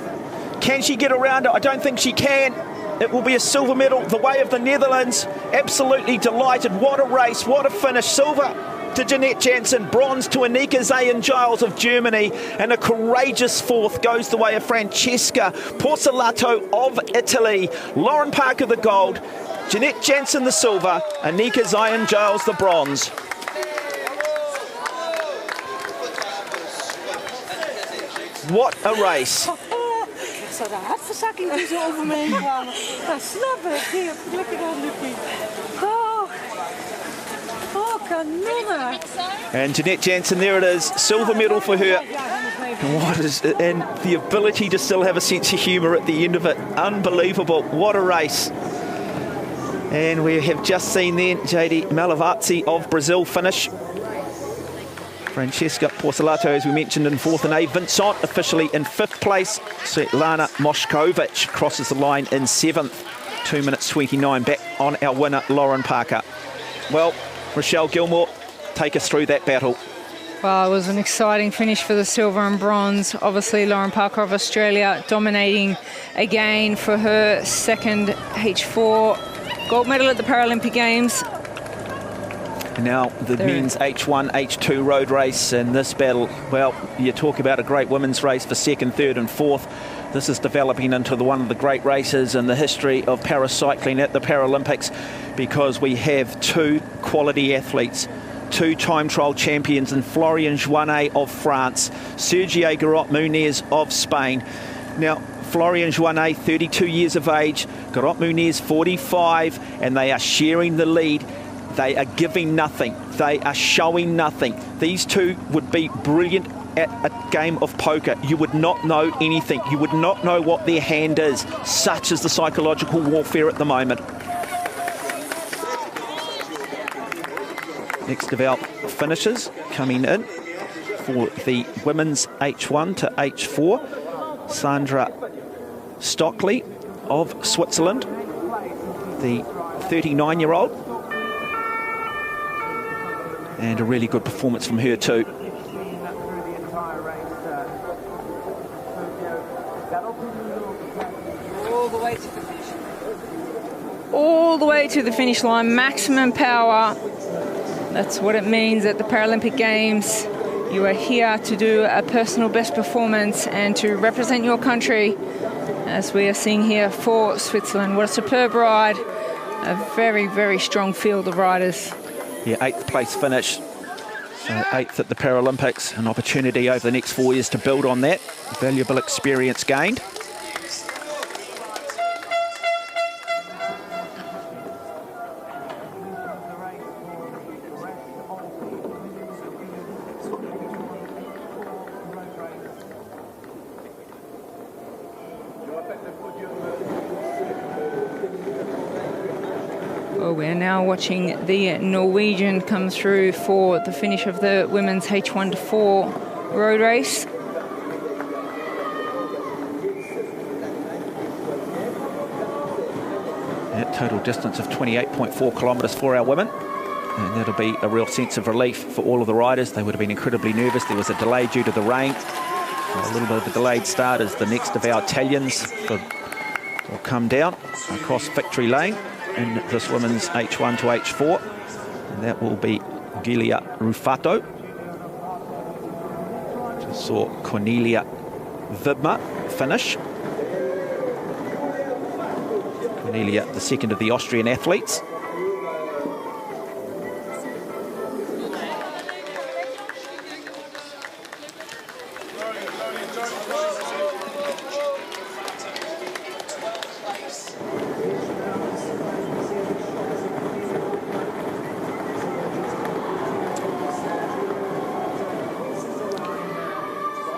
Can she get around it? I don't think she can. It will be a silver medal, the way of the Netherlands. Absolutely delighted. What a race, what a finish. Silver to Jeanette Janssen, bronze to Annika Zayen-Giles of Germany, and a courageous 4th goes the way of Francesca Porcelato of Italy. Lauren Parker the gold, Jeanette Janssen the silver, Annika Zayen-Giles the bronze. What a race. Zo de hartverzakking die zo over me heen kwamen. Dat snap ik. Hier, lekker aan Lucie. Oh, kanonnen. And Jeanette Janssen, there it is, silver medal for her. And the ability to still have a sense of humour at the end of it. Unbelievable. What a race. And we have just seen then JD Malavazzi of Brazil finish. Francesca Porcelato, as we mentioned, in 4th, and Anaïs Vincent officially in 5th place. Svetlana Moshkovic crosses the line in 7th. 2 minutes 29 back on our winner, Lauren Parker. Well, Rochelle Gilmore, take us through that battle. Well, it was an exciting finish for the silver and bronze. Obviously, Lauren Parker of Australia dominating again for her 2nd H4 gold medal at the Paralympic Games. Now the men's H1, H2 road race in this battle. Well, you talk about a great women's race for 2nd, 3rd and 4th. This is developing into one of the great races in the history of paracycling at the Paralympics, because we have 2 quality athletes, 2 time trial champions in Florian Journet of France, Sergio Garot-Munoz of Spain. Now, Florian Journet, 32 years of age, Garot-Munoz, 45, and they are sharing the lead. They are giving nothing. They are showing nothing. These two would be brilliant at a game of poker. You would not know anything. You would not know what their hand is. Such is the psychological warfare at the moment. Next of our finishers coming in for the women's H1 to H4. Sandra Stockley of Switzerland, the 39-year-old. And a really good performance from her too. All the way to the finish line, maximum power. That's what it means at the Paralympic Games. You are here to do a personal best performance and to represent your country, as we are seeing here for Switzerland. What a superb ride. A very, very strong field of riders. Yeah, 8th place finish. So 8th at the Paralympics. An opportunity over the next 4 years to build on that. Valuable experience gained. We're now watching the Norwegian come through for the finish of the women's H1 to 4 road race. That total distance of 28.4 kilometres for our women. And that'll be a real sense of relief for all of the riders. They would have been incredibly nervous. There was a delay due to the rain. A little bit of a delayed start as the next of our Italians will come down across Victory Lane in this women's H1 to H4. And that will be Giulia Rufato. Just saw Cornelia Vidma finish. Cornelia, the second of the Austrian athletes.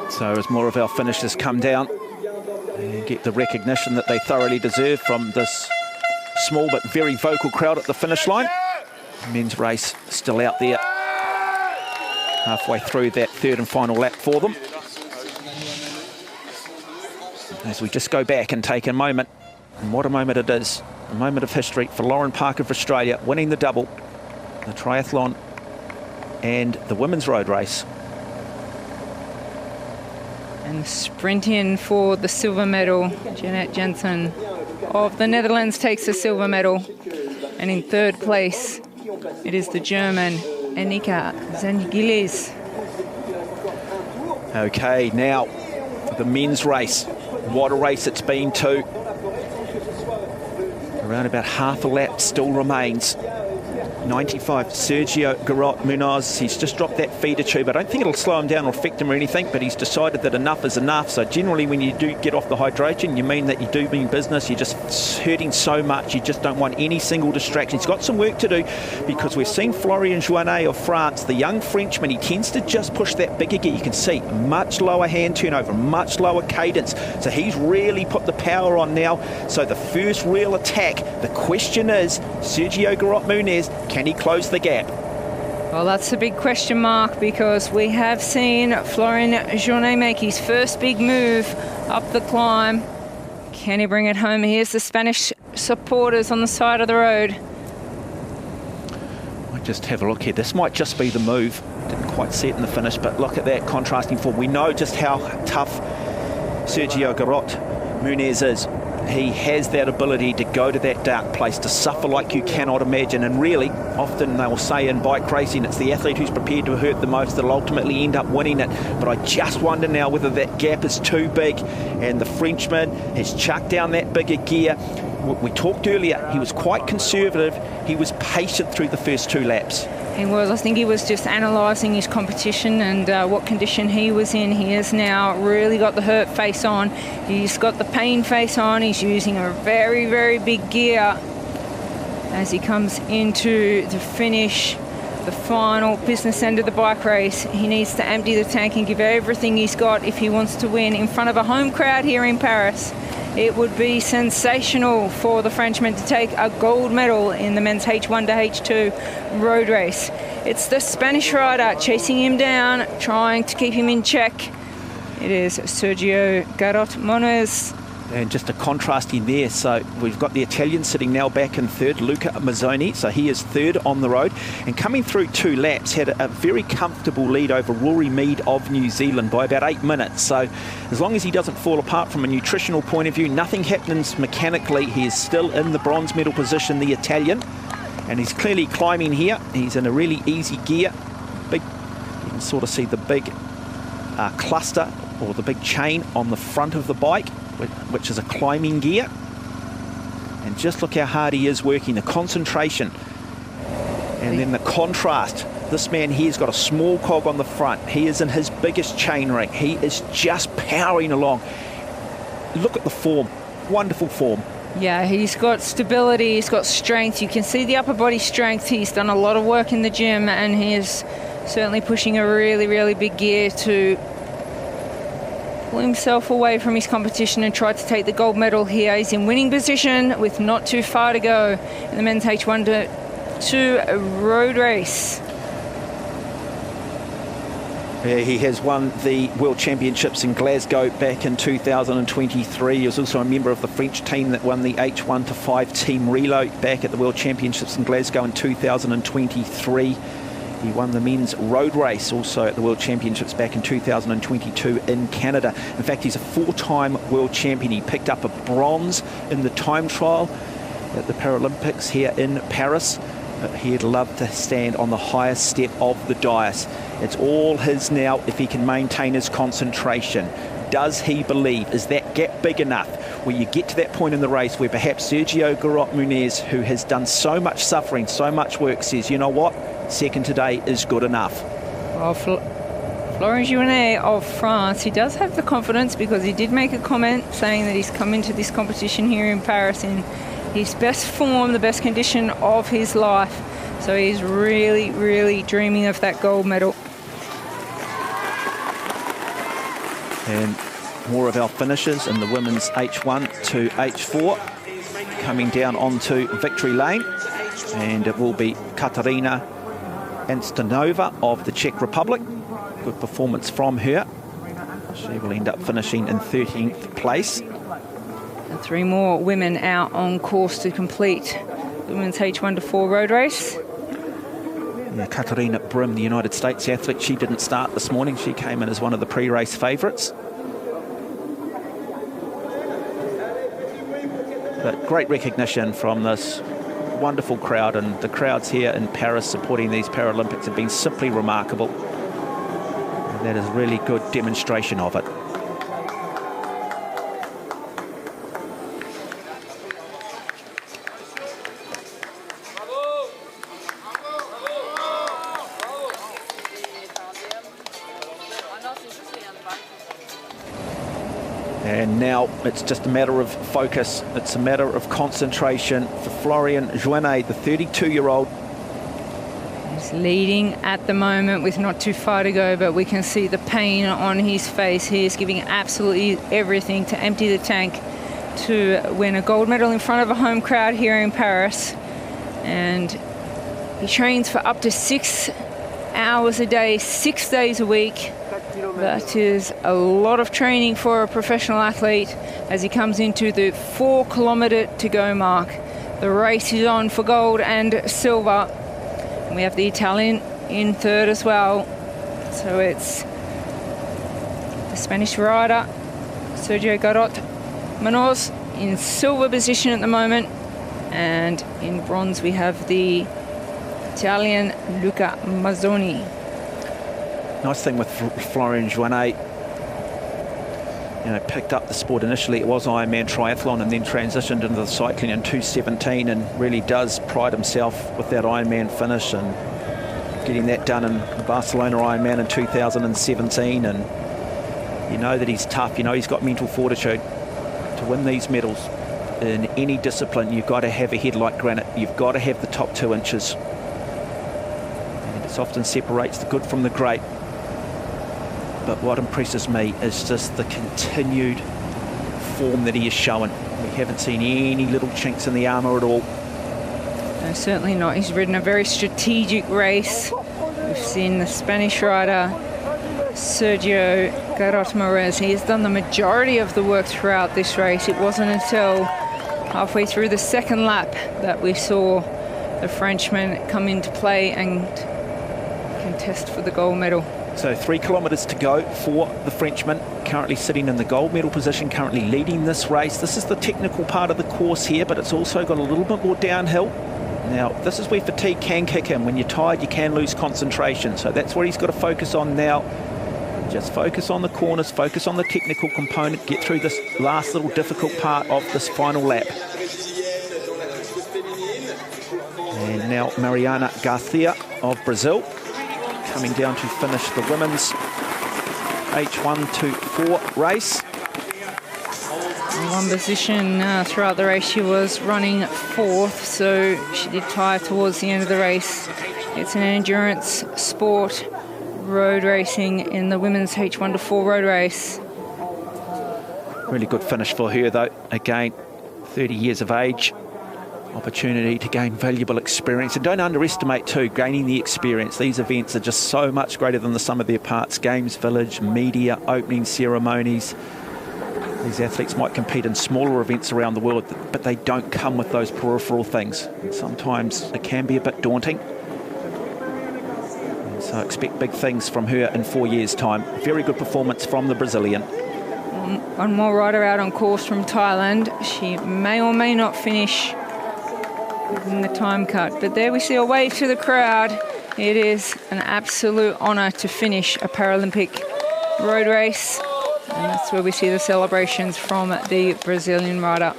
So as more of our finishers come down and get the recognition that they thoroughly deserve from this small but very vocal crowd at the finish line. Men's race still out there, halfway through that third and final lap for them. As we just go back and take a moment, and what a moment it is, a moment of history for Lauren Parker of Australia, winning the double, the triathlon and the women's road race. And sprint in for the silver medal. Jeanette Jensen of the Netherlands takes the silver medal. And in third place, it is the German Annika Zangilis. Okay, now for the men's race. What a race it's been too. Around about half a lap still remains. 95, Sergio Garot Munoz, he's just dropped that feeder tube. I don't think it'll slow him down or affect him or anything, but he's decided that enough is enough. So generally when you do get off the hydration, you mean that you do mean business. You're just hurting so much, you just don't want any single distraction. He's got some work to do, because we've seen Florian Joannet of France, the young Frenchman, he tends to just push that bigger gear. You can see much lower hand turnover, much lower cadence. So he's really put the power on now. So the first real attack, the question is, Sergio Garot Munoz, can he close the gap? Well, that's a big question mark, because we have seen Florian Joannet make his first big move up the climb. Can he bring it home? Here's the Spanish supporters on the side of the road. Might just have a look here. This might just be the move. Didn't quite see it in the finish, but look at that contrasting form. We know just how tough Sergio Garot Munoz is. He has that ability to go to that dark place, to suffer like you cannot imagine. And really, often they will say in bike racing, it's the athlete who's prepared to hurt the most that'll ultimately end up winning it. But I just wonder now whether that gap is too big. And the Frenchman has chucked down that bigger gear. We talked earlier, he was quite conservative. He was patient through the first two laps. He was. I think he was just analysing his competition and what condition he was in. He has now really got the hurt face on. He's got the pain face on. He's using a very, very big gear. as he comes into the finish, the final business end of the bike race. He needs to empty the tank and give everything he's got if he wants to win in front of a home crowd here in Paris. It would be sensational for the Frenchman to take a gold medal in the men's H1 to H2 road race. It's the Spanish rider chasing him down, trying to keep him in check. It is Sergio Garot-Munoz. And just a contrast in there, so we've got the Italian sitting now back in third, Luca Mazzoni, so he is third on the road. And coming through 2 laps, had a very comfortable lead over Rory Mead of New Zealand by about 8 minutes. So as long as he doesn't fall apart from a nutritional point of view, nothing happens mechanically, he is still in the bronze medal position, the Italian. And he's clearly climbing here. He's in a really easy gear. You can sort of see the big cluster or the big chain on the front of the bike, which is a climbing gear. And just look how hard he is working, the concentration. And then the contrast. This man here's got a small cog on the front. He is in his biggest chain ring. He is just powering along. Look at the form, wonderful form. Yeah, he's got stability, he's got strength. You can see the upper body strength. He's done a lot of work in the gym, and he is certainly pushing a really, really big gear to pull himself away from his competition and try to take the gold medal here. He's in winning position with not too far to go in the men's H1 to 2 road race. Yeah, he has won the World Championships in Glasgow back in 2023. He was also a member of the French team that won the H1 to 5 team reload back at the World Championships in Glasgow in 2023. He won the men's road race also at the World Championships back in 2022 in Canada. In fact, he's a 4-time world champion. He picked up a bronze in the time trial at the Paralympics here in Paris. But he'd love to stand on the highest step of the dais. It's all his now if he can maintain his concentration. Does he believe? Is that gap big enough where you get to that point in the race where perhaps Sergio Garot-Munoz, who has done so much suffering, so much work, says, you know what? Second today is good enough. Well, Florent Jouanet of France, he does have the confidence because he did make a comment saying that he's come into this competition here in Paris in his best form, the best condition of his life. So he's really, really dreaming of that gold medal. And more of our finishers in the women's H1 to H4 coming down onto victory lane. And it will be Katarina Anstanova of the Czech Republic. Good performance from her. She will end up finishing in 13th place. And 3 more women out on course to complete the women's H1 to 4 road race. Yeah, Katarina Brim, the United States athlete, she didn't start this morning. She came in as one of the pre-race favourites. But great recognition from this wonderful crowd, and the crowds here in Paris supporting these Paralympics have been simply remarkable. And that is really good demonstration of it. And now it's just a matter of focus. It's a matter of concentration for Florent Jouanet, the 32-year-old. He's leading at the moment with not too far to go, but we can see the pain on his face. He is giving absolutely everything to empty the tank to win a gold medal in front of a home crowd here in Paris. And he trains for up to 6 hours a day, 6 days a week. That is a lot of training for a professional athlete as he comes into the 4 kilometre to go mark. The race is on for gold and silver. And we have the Italian in third as well. So it's the Spanish rider, Sergio Garot-Munoz, in silver position at the moment. And in bronze we have the Italian Luca Mazzoni. Nice thing with Florent Jouanet, you know, picked up the sport initially. It was Ironman triathlon and then transitioned into the cycling in 2017, and really does pride himself with that Ironman finish and getting that done in Barcelona Ironman in 2017. And you know that he's tough. You know he's got mental fortitude to win these medals. in any discipline, you've got to have a head like granite. You've got to have the top 2 inches. And it often separates the good from the great. But what impresses me is just the continued form that he is showing. We haven't seen any little chinks in the armour at all. No, certainly not. He's ridden a very strategic race. We've seen the Spanish rider Sergio Garot-Morez. He has done the majority of the work throughout this race. It wasn't until halfway through the second lap that we saw the Frenchman come into play and contest for the gold medal. So 3 kilometres to go for the Frenchman, currently sitting in the gold medal position, currently leading this race. This is the technical part of the course here, but it's also got a little bit more downhill. Now, this is where fatigue can kick in. When you're tired, you can lose concentration. So that's what he's got to focus on now. Just focus on the corners, focus on the technical component, get through this last little difficult part of this final lap. And now Mariana Garcia of Brazil coming down to finish the women's H1 to 4 race. In one position throughout the race, she was running 4th, so she did tire towards the end of the race. It's an endurance sport, road racing in the women's H1 to 4 road race. Really good finish for her though. Again, 30 years of age, opportunity to gain valuable experience. And don't underestimate too, gaining the experience. These events are just so much greater than the sum of their parts. Games Village, media, opening ceremonies. These athletes might compete in smaller events around the world, but they don't come with those peripheral things. And sometimes it can be a bit daunting. And so expect big things from her in 4 years' time. Very good performance from the Brazilian. One more rider out on course from Thailand. She may or may not finish within the time cut, but there we see a wave to the crowd. It is an absolute honour to finish a Paralympic road race. And that's where we see the celebrations from the Brazilian rider.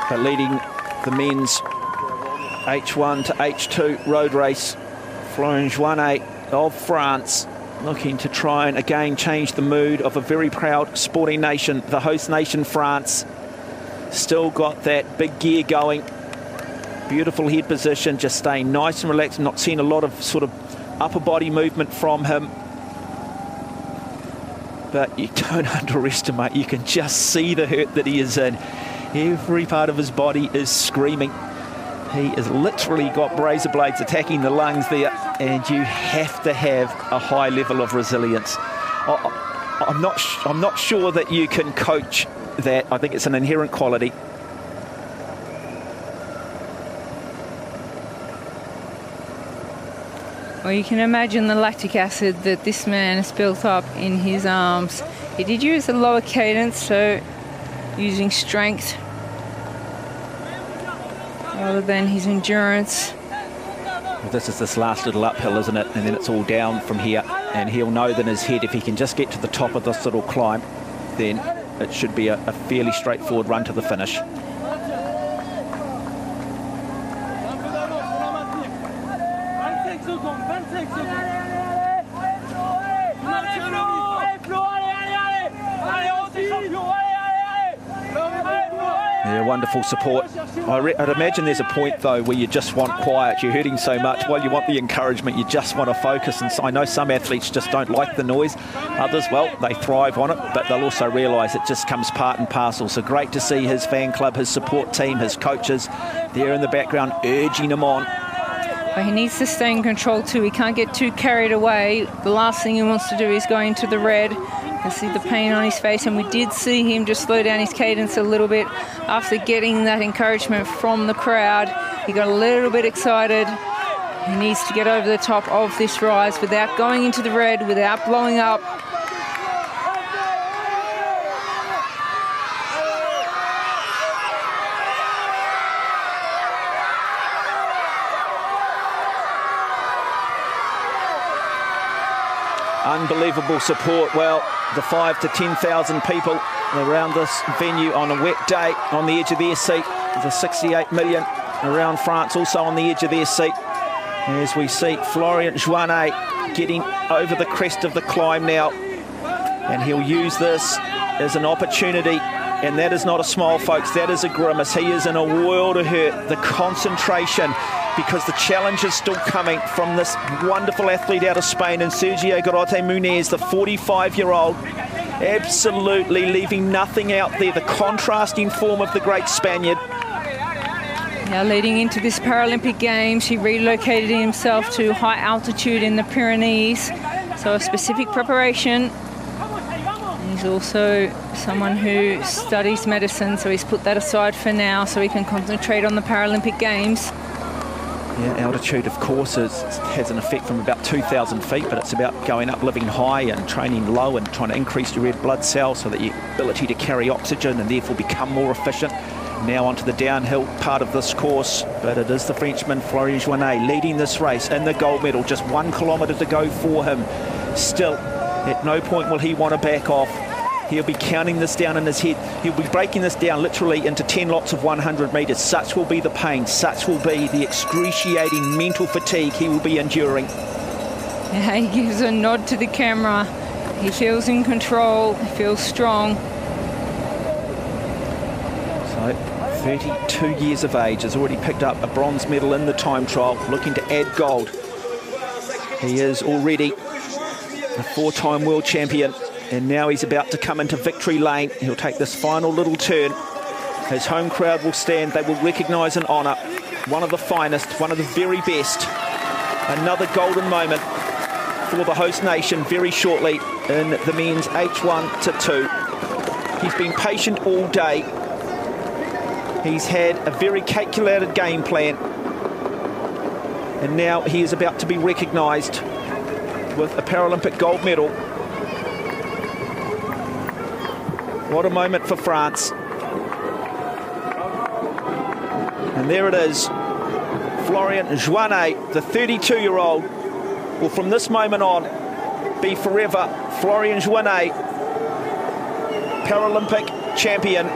But leading the men's H1 to H2 road race, Florent Joannet of France, looking to try and again change the mood of a very proud sporting nation, the host nation France. Still got that big gear going. Beautiful head position, just staying nice and relaxed. Not seeing a lot of sort of upper body movement from him. But you don't underestimate, you can just see the hurt that he is in. Every part of his body is screaming. He has literally got razor blades attacking the lungs there, and you have to have a high level of resilience. I'm not sure that you can coach that. I think it's an inherent quality. Well, you can imagine the lactic acid that this man has built up in his arms. He did use a lower cadence, so using strength rather than his endurance. This is this last little uphill, isn't it? And then it's all down from here. And he'll know that in his head, if he can just get to the top of this little climb, then it should be a fairly straightforward run to the finish. Yeah, wonderful support. I'd imagine there's a point, though, where you just want quiet. You're hurting so much. While you want the encouragement, you just want to focus. And so I know some athletes just don't like the noise. Others, well, they thrive on it, but they'll also realise it just comes part and parcel. So great to see his fan club, his support team, his coaches there in the background urging him on. But he needs to stay in control too. He can't get too carried away. The last thing he wants to do is go into the red. You can see the pain on his face, and we did see him just slow down his cadence a little bit after getting that encouragement from the crowd. He got a little bit excited. He needs to get over the top of this rise without going into the red, without blowing up. Unbelievable support. Well, the 5,000 to 10,000 people around this venue on a wet day on the edge of their seat. The 68 million around France also on the edge of their seat. As we see Florian Joannet getting over the crest of the climb now. And he'll use this as an opportunity. And that is not a smile, folks. That is a grimace. He is in a world of hurt. The concentration, because the challenge is still coming from this wonderful athlete out of Spain, and Sergio Garrote Muniz, the 45-year-old, absolutely leaving nothing out there. The contrasting form of the great Spaniard. Now leading into this Paralympic Games, he relocated himself to high altitude in the Pyrenees, so a specific preparation. He's also someone who studies medicine, so he's put that aside for now so he can concentrate on the Paralympic Games. Yeah, altitude, of course, has an effect from about 2,000 feet, but it's about going up, living high and training low and trying to increase your red blood cells so that your ability to carry oxygen and therefore become more efficient. Now onto the downhill part of this course, but it is the Frenchman Florian Joannet leading this race in the gold medal. Just 1 kilometre to go for him. Still, at no point will he want to back off. He'll be counting this down in his head. He'll be breaking this down literally into 10 lots of 100 metres. Such will be the pain. Such will be the excruciating mental fatigue he will be enduring. Yeah, he gives a nod to the camera. He feels in control. He feels strong. So, 32 years of age, has already picked up a bronze medal in the time trial, looking to add gold. He is already a 4-time world champion. And now he's about to come into victory lane. He'll take this final little turn. His home crowd will stand. They will recognise and honour one of the finest, one of the very best. Another golden moment for the host nation very shortly in the men's H1 to 2. He's been patient all day. He's had a very calculated game plan. And now he is about to be recognised with a Paralympic gold medal. What a moment for France. And there it is. Florian Joannet, the 32-year-old, will from this moment on be forever Florian Joannet, Paralympic champion.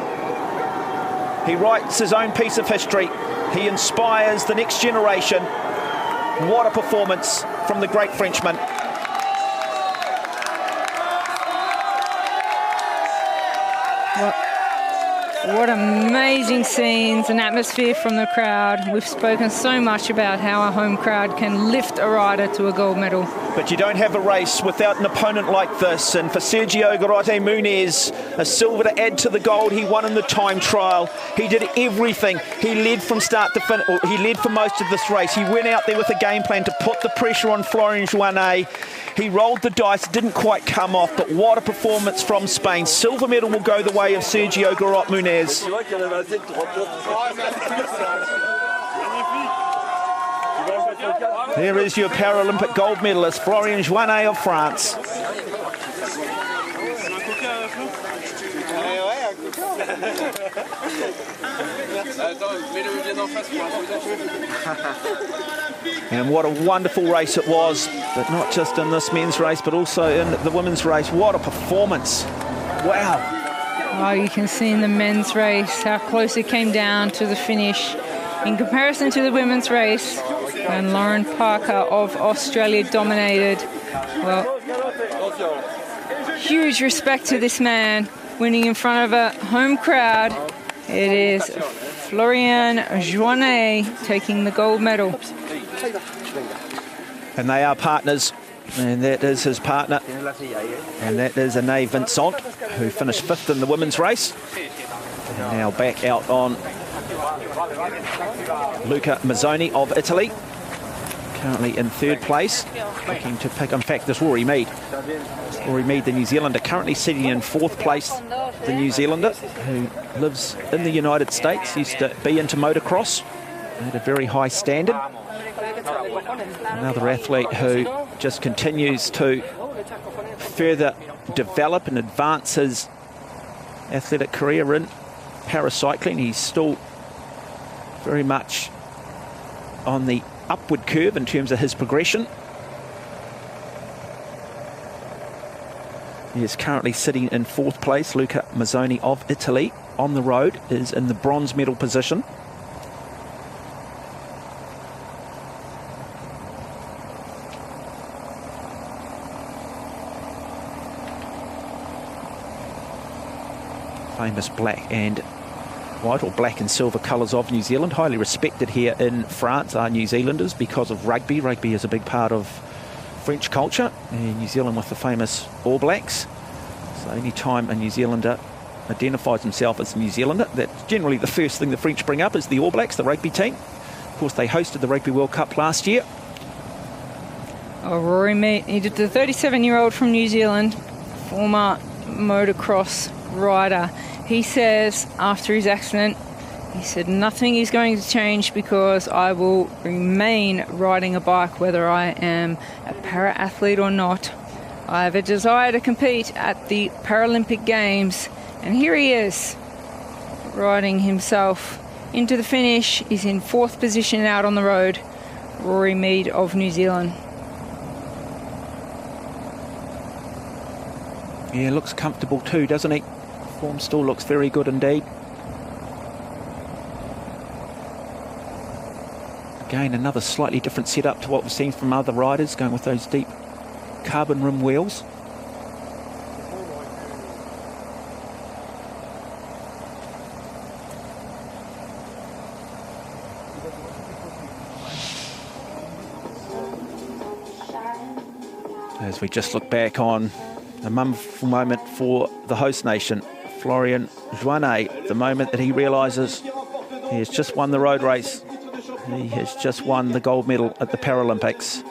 He writes his own piece of history. He inspires the next generation. What a performance from the great Frenchman. What amazing scenes and atmosphere from the crowd. We've spoken so much about how a home crowd can lift a rider to a gold medal. But you don't have a race without an opponent like this. And for Sergio Garrote Muniz, a silver to add to the gold he won in the time trial. He did everything. He led from start to finish. He led for most of this race. He went out there with a game plan to put the pressure on Florian Joannet. He rolled the dice, didn't quite come off, but what a performance from Spain. Silver medal will go the way of Sergio Garrote Muniz. There is your Paralympic gold medalist, Florian Joannet of France. And what a wonderful race it was, but not just in this men's race, but also in the women's race. What a performance. Wow. Oh, you can see in the men's race how close it came down to the finish. In comparison to the women's race, when Lauren Parker of Australia dominated, well, huge respect to this man, winning in front of a home crowd. It is Florian Joannet taking the gold medal. And they are partners, and that is his partner, and that is Anaïs Vincent, who finished 5th in the women's race. And now back out on Luca Mazzoni of Italy, currently in 3rd place, looking to pick, in fact, this Rory Mead. Rory Mead, the New Zealander, currently sitting in 4th place. The New Zealander, who lives in the United States, used to be into motocross at a very high standard. Another athlete who just continues to further develop and advance his athletic career in paracycling. He's still very much on the upward curve in terms of his progression. He is currently sitting in 4th place. Luca Mazzoni of Italy, on the road, is in the bronze medal position. famous black and white, or black and silver colours of New Zealand. Highly respected here in France are New Zealanders because of rugby. Rugby is a big part of French culture, and New Zealand with the famous All Blacks. So any time a New Zealander identifies himself as a New Zealander, that's generally the first thing the French bring up is the All Blacks, the rugby team. Of course, they hosted the Rugby World Cup last year. Oh, Rory Mead, he did the 37-year-old from New Zealand, former motocross rider. He says after his accident, he said, nothing is going to change because I will remain riding a bike whether I am a para-athlete or not. I have a desire to compete at the Paralympic Games. And here he is, riding himself into the finish. He's in 4th position out on the road, Rory Mead of New Zealand. Yeah, looks comfortable too, doesn't he? Form still looks very good indeed. Again, another slightly different setup to what we've seen from other riders, going with those deep carbon rim wheels. As we just look back on a wonderful moment for the host nation, Florian Joannet, the moment that he realises he has just won the road race. He has just won the gold medal at the Paralympics.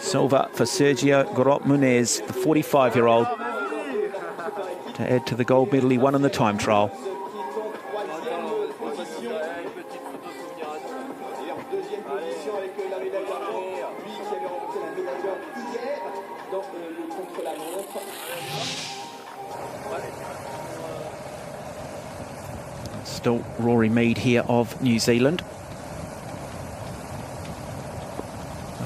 Silver for Sergio Garot-Munez, the 45-year-old, to add to the gold medal he won in the time trial. Still Rory Mead here of New Zealand.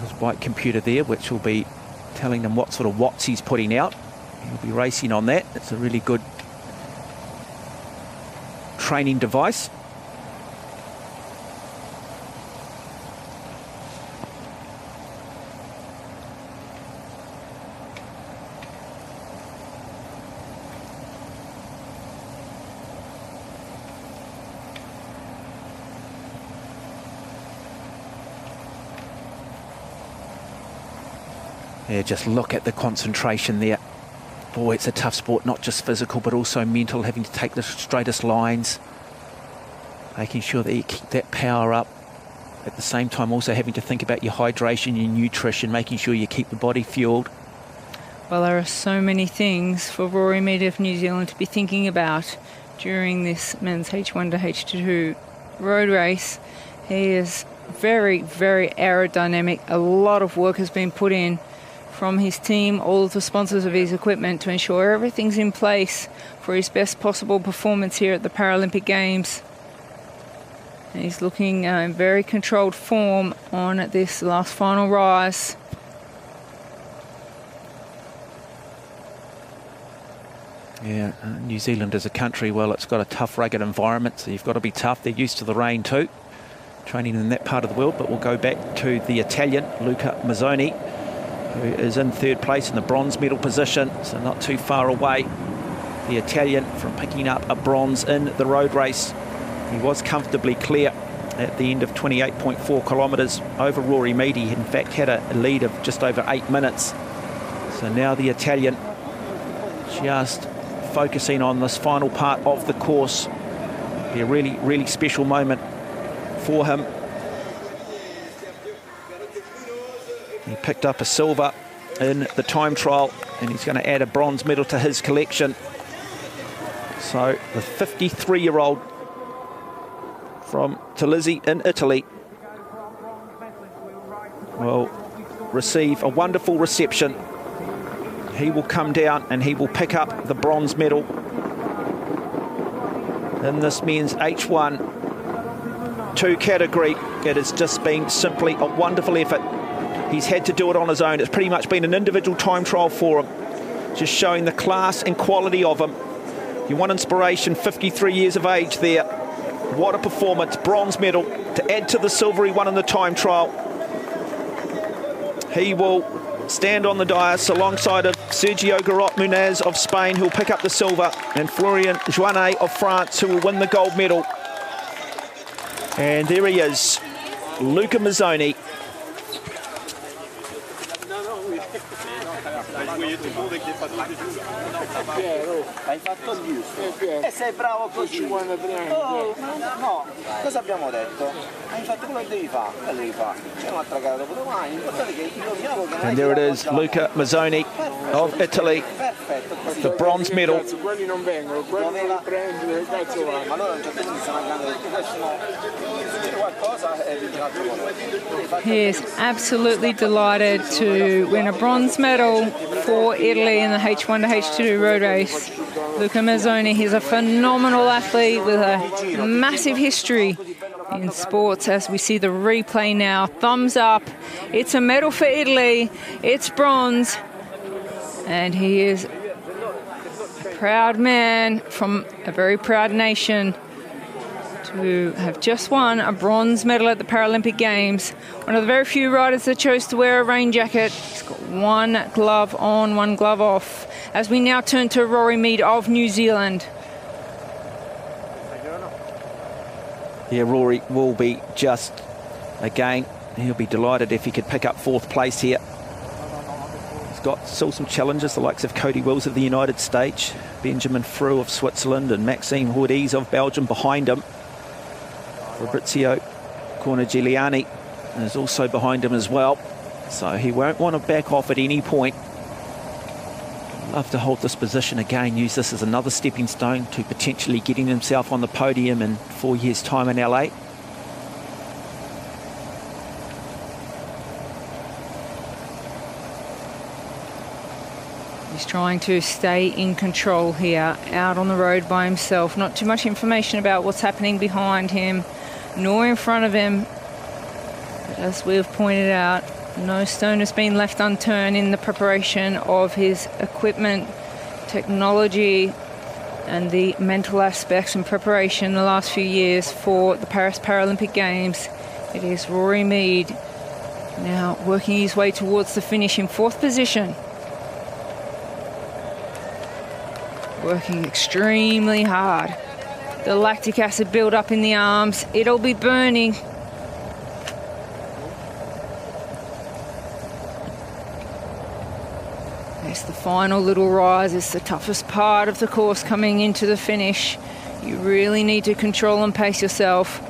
His white computer there, which will be telling them what sort of watts he's putting out. He'll be racing on that. It's a really good training device. Yeah, just look at the concentration there. Boy, it's a tough sport, not just physical, but also mental, having to take the straightest lines, making sure that you keep that power up. At the same time, also having to think about your hydration, your nutrition, making sure you keep the body fueled. Well, there are so many things for Rory Mead of New Zealand to be thinking about during this men's H1 to H2 road race. He is very, very aerodynamic. A lot of work has been put in from his team, all of the sponsors of his equipment, to ensure everything's in place for his best possible performance here at the Paralympic Games. And he's looking in very controlled form on this last final rise. Yeah, New Zealand as a country, well, it's got a tough, rugged environment, so you've got to be tough. They're used to the rain too, training in that part of the world. But we'll go back to the Italian, Luca Mazzoni, who is in 3rd place in the bronze medal position, so not too far away, the Italian, from picking up a bronze in the road race. He was comfortably clear at the end of 28.4 kilometres over Rory Mead. He in fact had a lead of just over 8 minutes. So now the Italian just focusing on this final part of the course. Be a really, really special moment for him. He picked up a silver in the time trial, and he's going to add a bronze medal to his collection. So the 53-year-old from Tulizzi in Italy will receive a wonderful reception. He will come down and he will pick up the bronze medal in this men's H1-2 category. It has just been simply a wonderful effort. He's had to do it on his own. It's pretty much been an individual time trial for him, just showing the class and quality of him. He won inspiration, 53 years of age there. What a performance. Bronze medal to add to the silver he won in the time trial. He will stand on the dais alongside of Sergio Garot Munez of Spain, who will pick up the silver, and Florian Joannet of France, who will win the gold medal. And there he is, Luca Mazzoni. Hai fatto il giusto. E sei bravo così. No, cosa abbiamo detto? Hai fatto quello che devi fare. Che devi fare? C'è un'altra gara dopo domani. L'importante è che indoviniamo che non And there it is, Luca Mazzoni of Italy, the bronze medal. quelli non vengono, quelli non prendere, cazzo va. Ma allora a un certo punto sono grandi, adesso qualcosa e vince un altro gol. He is absolutely delighted to win a bronze medal for Italy in the H1 to H2 road race. Luca Mazzoni, he's a phenomenal athlete with a massive history in sports. As we see the replay now, thumbs up. It's a medal for Italy. It's bronze. And he is a proud man from a very proud nation to have just won a bronze medal at the Paralympic Games. One of the very few riders that chose to wear a rain jacket. He's got one glove on, one glove off. As we now turn to Rory Mead of New Zealand. Yeah, Rory will be just, again, he'll be delighted if he could pick up fourth place here. He's got still some challenges, the likes of Cody Wills of the United States, Benjamin Frew of Switzerland, and Maxime Houdis of Belgium behind him. Fabrizio Cornigliani is also behind him as well, so he won't want to back off at any point. Love to hold this position again, use this as another stepping stone to potentially getting himself on the podium in 4 years' time in LA. He's trying to stay in control here, out on the road by himself. Not too much information about what's happening behind him, nor in front of him. But as we've pointed out, no stone has been left unturned in the preparation of his equipment, technology, and the mental aspects and preparation the last few years for the Paris Paralympic Games. It is Rory Mead now working his way towards the finish in fourth position. Working extremely hard. The lactic acid build up in the arms. It'll be burning. It's the final little rise. It's the toughest part of the course coming into the finish. You really need to control and pace yourself.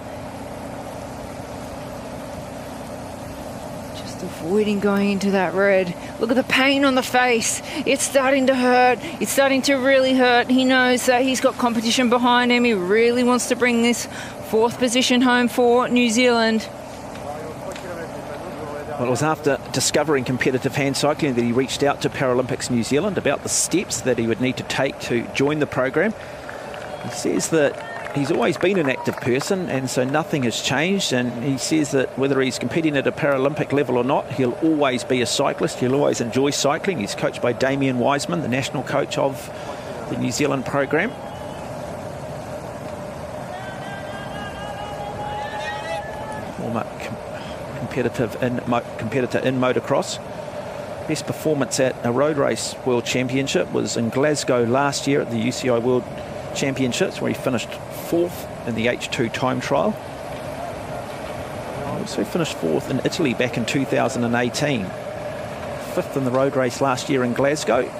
Just avoiding going into that red. Look at the pain on the face. It's starting to hurt. It's starting to really hurt. He knows that he's got competition behind him. He really wants to bring this fourth position home for New Zealand. Well, it was after discovering competitive hand cycling that he reached out to Paralympics New Zealand about the steps that he would need to take to join the program. He says that he's always been an active person, and so nothing has changed, and he says that whether he's competing at a Paralympic level or not, he'll always be a cyclist. He'll always enjoy cycling. He's coached by Damien Wiseman, the national coach of the New Zealand program. Former competitor in motocross. Best performance at a road race world championship was in Glasgow last year at the UCI World Championships, where he finished fourth in the H2 time trial. He also finished fourth in Italy back in 2018. Fifth in the road race last year in Glasgow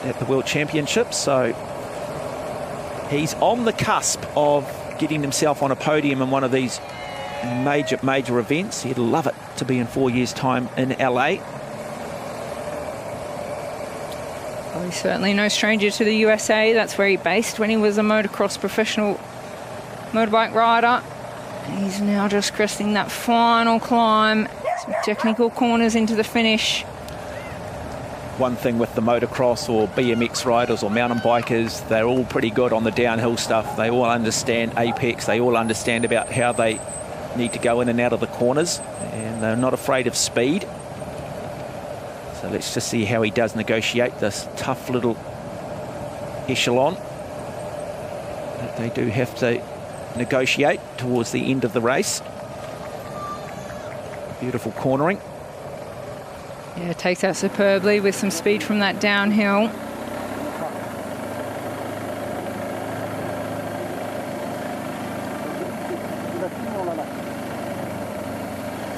at the World Championships. So he's on the cusp of getting himself on a podium in one of these major events. He'd love it to be in 4 years' time in LA. Well, he's certainly no stranger to the USA. That's where he based when he was a motocross professional motorbike rider. He's now just cresting that final climb. Some technical corners into the finish. One thing with the motocross or BMX riders or mountain bikers, they're all pretty good on the downhill stuff. They all understand apex. They all understand about how they need to go in and out of the corners, and they're not afraid of speed. So let's just see how he does negotiate this tough little echelon that they do have to negotiate towards the end of the race. Beautiful cornering. Yeah, takes out superbly with some speed from that downhill.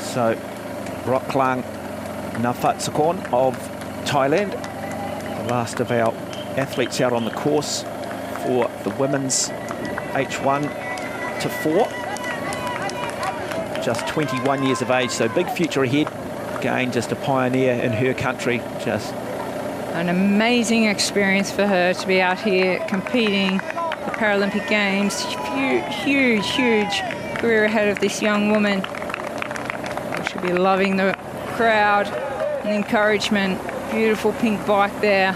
So, Rocklang Nafatsakorn of Thailand, the last of our athletes out on the course for the women's H1 to 4. Just 21 years of age, so big future ahead. Again, just a pioneer in her country. Just an amazing experience for her to be out here competing at the Paralympic Games. Huge, huge career ahead of this young woman. She'll be loving the crowd and the encouragement. Beautiful pink bike there.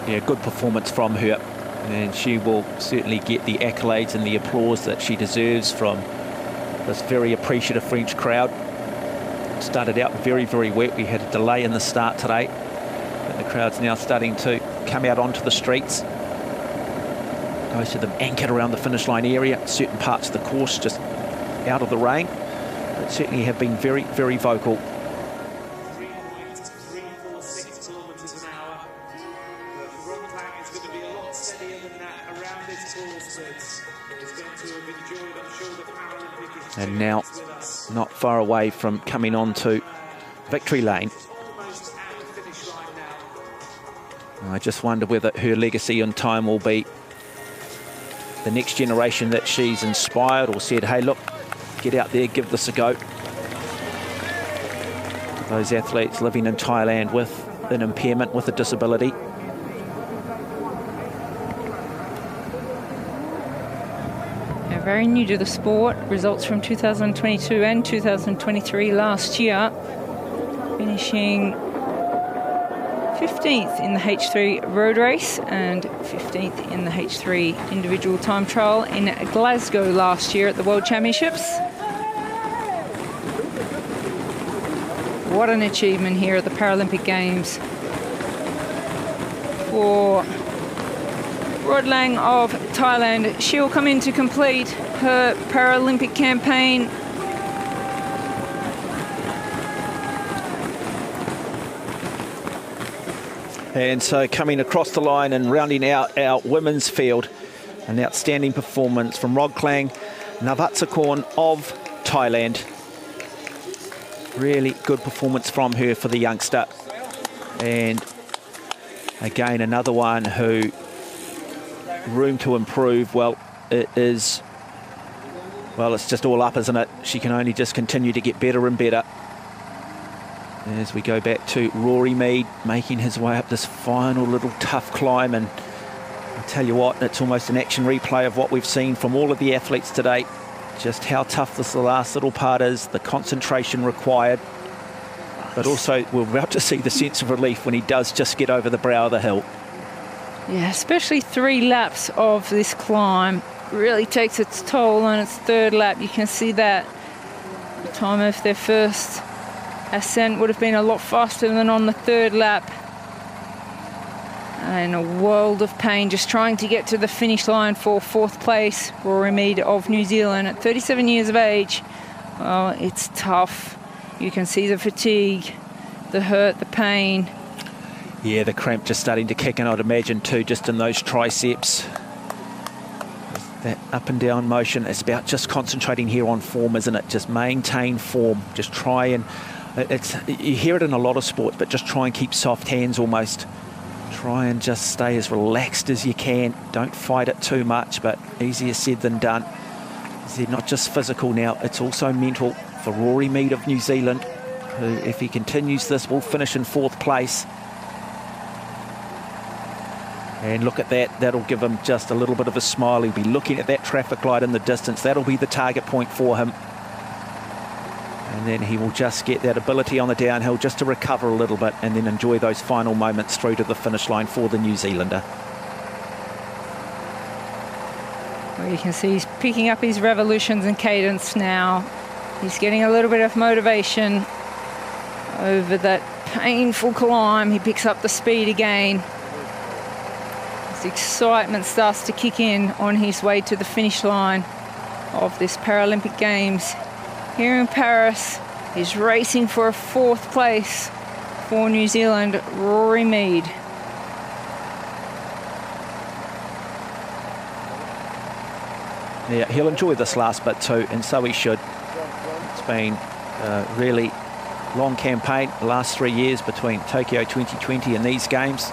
Yeah, good performance from her, and she will certainly get the accolades and the applause that she deserves from this very appreciative French crowd. Started out very, very wet. We had a delay in the start today, but the crowd's now starting to come out onto the streets. Most of them anchored around the finish line area, certain parts of the course just out of the rain, but certainly have been very, very vocal. 3.346 kilometres an hour. But Roland is going to be a lot steadier than that around this course, but is going to have enjoyed, I'm sure, the Paralympic experience. And now, not far away from coming on to victory lane. I just wonder whether her legacy in time will be the next generation that she's inspired or said, hey, look, get out there, give this a go. Those athletes living in Thailand with an impairment, with a disability. Yeah, very new to the sport. Results from 2022 and 2023 last year. Finishing 15th in the H3 road race and 15th in the H3 individual time trial in Glasgow last year at the World Championships. What an achievement here at the Paralympic Games for Roland of Thailand. She'll come in to complete her Paralympic campaign. And so coming across the line and rounding out our women's field, an outstanding performance from Rocklang Navatsakorn of Thailand. Really good performance from her for the youngster. And again, another one who, room to improve. Well, it's just all up, isn't it? She can only just continue to get better and better. As we go back to Rory Mead, making his way up this final little tough climb. And I tell you what, it's almost an action replay of what we've seen from all of the athletes today. Just how tough this last little part is, the concentration required. But also, we're about to see the sense of relief when he does just get over the brow of the hill. Yeah, especially 3 laps of this climb really takes its toll on its 3rd lap. You can see that the time of their first ascent would have been a lot faster than on the 3rd lap. And a world of pain just trying to get to the finish line for 4th place. Rory Mead of New Zealand at 37 years of age. Oh, it's tough. You can see the fatigue, the hurt, the pain. Yeah, the cramp just starting to kick in, I'd imagine, too, just in those triceps. That up and down motion. It's about just concentrating here on form, isn't it? Just maintain form. Just try and... you hear it in a lot of sports, but just try and keep soft hands almost. Try and just stay as relaxed as you can. Don't fight it too much, but easier said than done. It's not just physical now, it's also mental for Rory Mead of New Zealand, who, if he continues this, will finish in 4th place. And look at that, that'll give him just a little bit of a smile. He'll be looking at that traffic light in the distance. That'll be the target point for him. And then he will just get that ability on the downhill just to recover a little bit and then enjoy those final moments through to the finish line for the New Zealander. Well, you can see he's picking up his revolutions and cadence now. He's getting a little bit of motivation over that painful climb. He picks up the speed again. As the excitement starts to kick in on his way to the finish line of this Paralympic Games here in Paris. He's racing for a 4th place for New Zealand, Rory Mead. Yeah, he'll enjoy this last bit too, and so he should. It's been a really long campaign, the last 3 years between Tokyo 2020 and these games.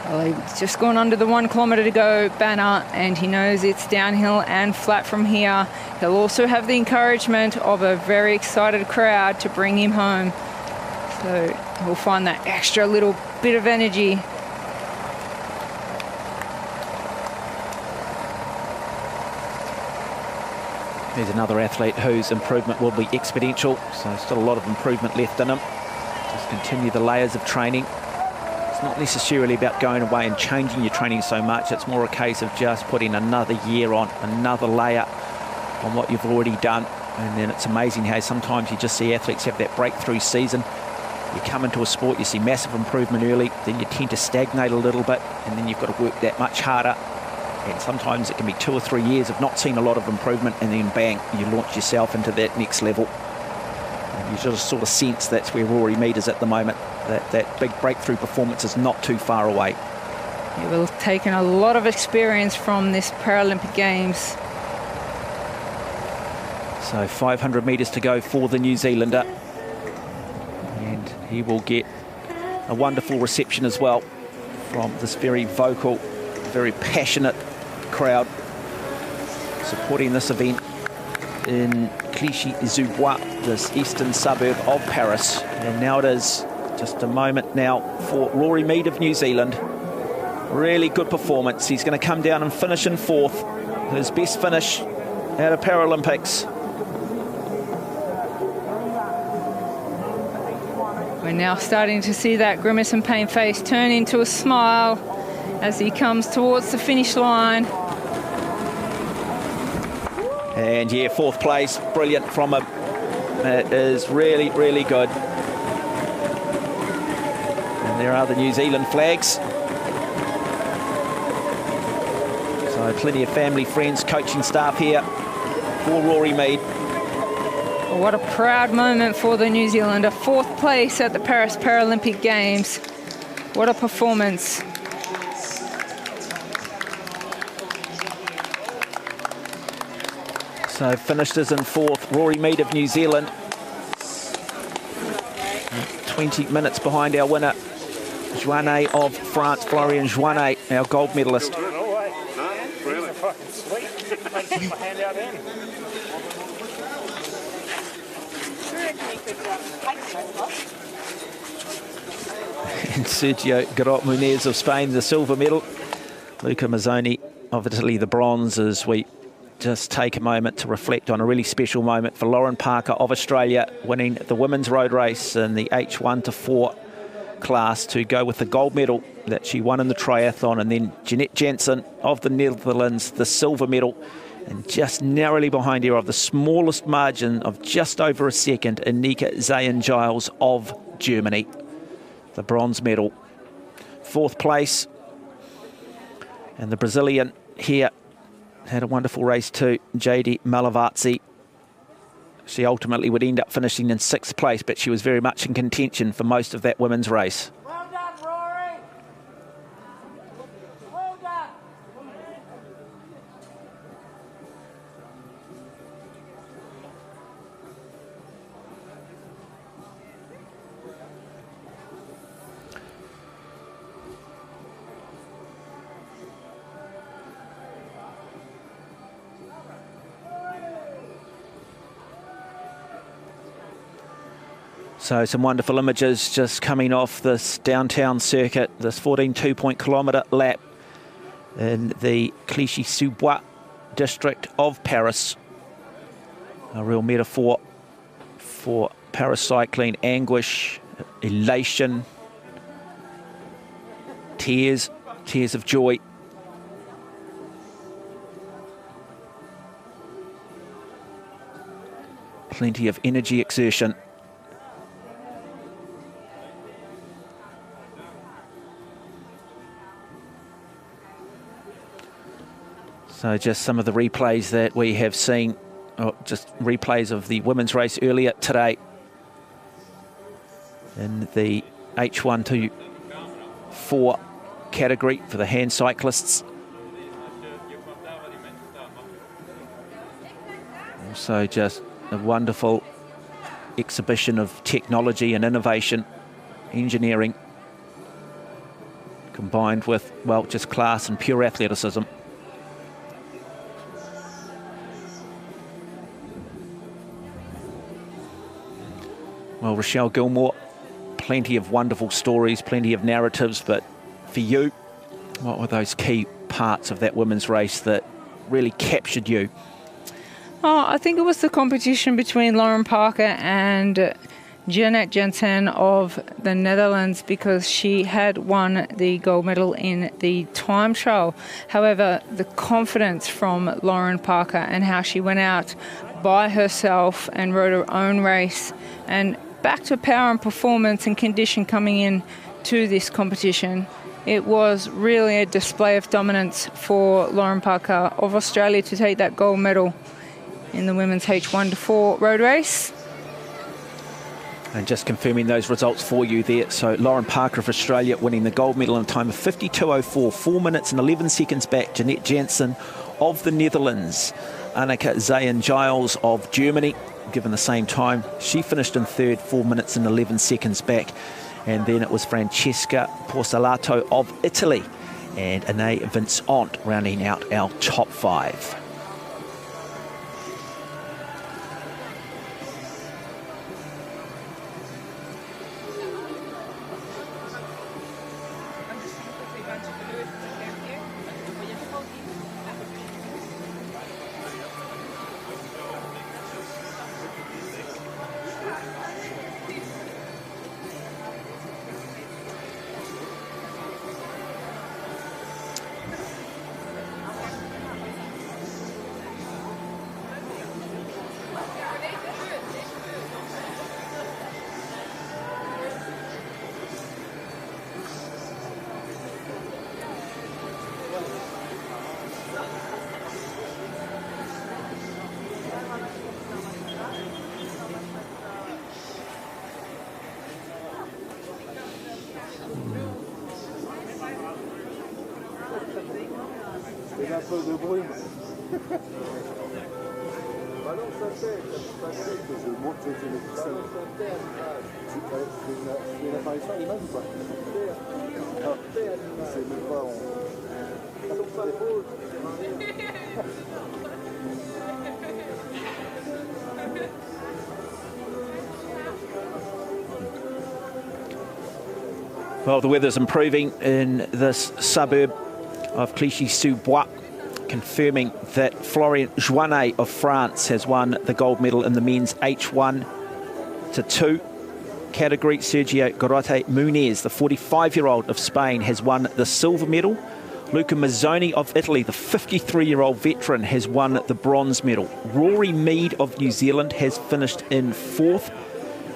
Well, he's just gone under the 1 kilometre to go banner, and he knows it's downhill and flat from here. He'll also have the encouragement of a very excited crowd to bring him home. So he'll find that extra little bit of energy. There's another athlete whose improvement will be exponential, so still a lot of improvement left in him. Just continue the layers of training. It's not necessarily about going away and changing your training so much. It's more a case of just putting another year on, another layer on what you've already done. And then it's amazing how sometimes you just see athletes have that breakthrough season. You come into a sport, you see massive improvement early, then you tend to stagnate a little bit, and then you've got to work that much harder. And sometimes it can be 2 or 3 years of not seeing a lot of improvement, and then bang, you launch yourself into that next level. And you just sort of sense that's where Rory Mead is at the moment. That big breakthrough performance is not too far away. He will have taken a lot of experience from this Paralympic Games. So 500 metres to go for the New Zealander. And he will get a wonderful reception as well from this very vocal, very passionate crowd supporting this event in Clichy-sous-Bois, this eastern suburb of Paris. And now it is just a moment now for Rory Mead of New Zealand. Really good performance. He's going to come down and finish in 4th. His best finish out of Paralympics. We're now starting to see that grimace and pain face turn into a smile as he comes towards the finish line. And yeah, 4th place, brilliant from him. That is really, really good. And there are the New Zealand flags. So plenty of family, friends, coaching staff here for Rory Mead. What a proud moment for the New Zealander. 4th place at the Paris Paralympic Games. What a performance. So finished as in 4th, Rory Mead of New Zealand. 20 minutes behind our winner, Joannet of France, Florian Joannet, our gold medalist. And Sergio Garot-Munez of Spain, the silver medal. Luca Mazzoni of Italy, the bronze, as we just take a moment to reflect on a really special moment for Lauren Parker of Australia, winning the women's road race in the H1 to 4 class to go with the gold medal that she won in the triathlon. And then Jeanette Janssen of the Netherlands, the silver medal. And just narrowly behind her, of the smallest margin of just over a second, Anika Zayen-Giles of Germany, the bronze medal. 4th place. And the Brazilian here had a wonderful race too, JD Malavazzi. She ultimately would end up finishing in 6th place, but she was very much in contention for most of that women's race. Well done, Rory. Well done. So some wonderful images just coming off this downtown circuit, this 14.2 kilometre lap in the Clichy-sous-Bois district of Paris. A real metaphor for Paris cycling: anguish, elation, tears of joy. Plenty of energy exertion. So just some of the replays that we have seen, just replays of the women's race earlier today in the H1 to 4 category for the hand cyclists. Also just a wonderful exhibition of technology and innovation, engineering, combined with, well, just class and pure athleticism. Well, Rochelle Gilmore, plenty of wonderful stories, plenty of narratives, but for you, what were those key parts of that women's race that really captured you? Oh, I think it was the competition between Lauren Parker and Jeanette Jensen of the Netherlands, because she had won the gold medal in the time trial. However, the confidence from Lauren Parker and how she went out by herself and rode her own race and back to power and performance and condition coming in to this competition. It was really a display of dominance for Lauren Parker of Australia to take that gold medal in the women's H1 to 4 road race. And just confirming those results for you there. So Lauren Parker of Australia winning the gold medal in a time of 52.04, 4 minutes and 11 seconds back. Jeanette Jansen of the Netherlands. Anneke Zayen-Giles of Germany, given the same time. She finished in third, 4 minutes and 11 seconds back. And then it was Francesca Porzolato of Italy and Anaïs Vincent rounding out our top 5. Un peu de brume. Balance sa tête, que je monte, je fais le tout seul. Tu fais une apparition à l'image ou pas? Ah, c'est même pas... Ils sont pas beaux. Well, the weather's improving in this suburb of Clichy-sous-Bois, confirming that Florian Joannet of France has won the gold medal in the men's H1 to 2 category. Sergio Garotte Muniz, the 45-year-old of Spain, has won the silver medal. Luca Mazzoni of Italy, the 53-year-old veteran, has won the bronze medal. Rory Mead of New Zealand has finished in 4th.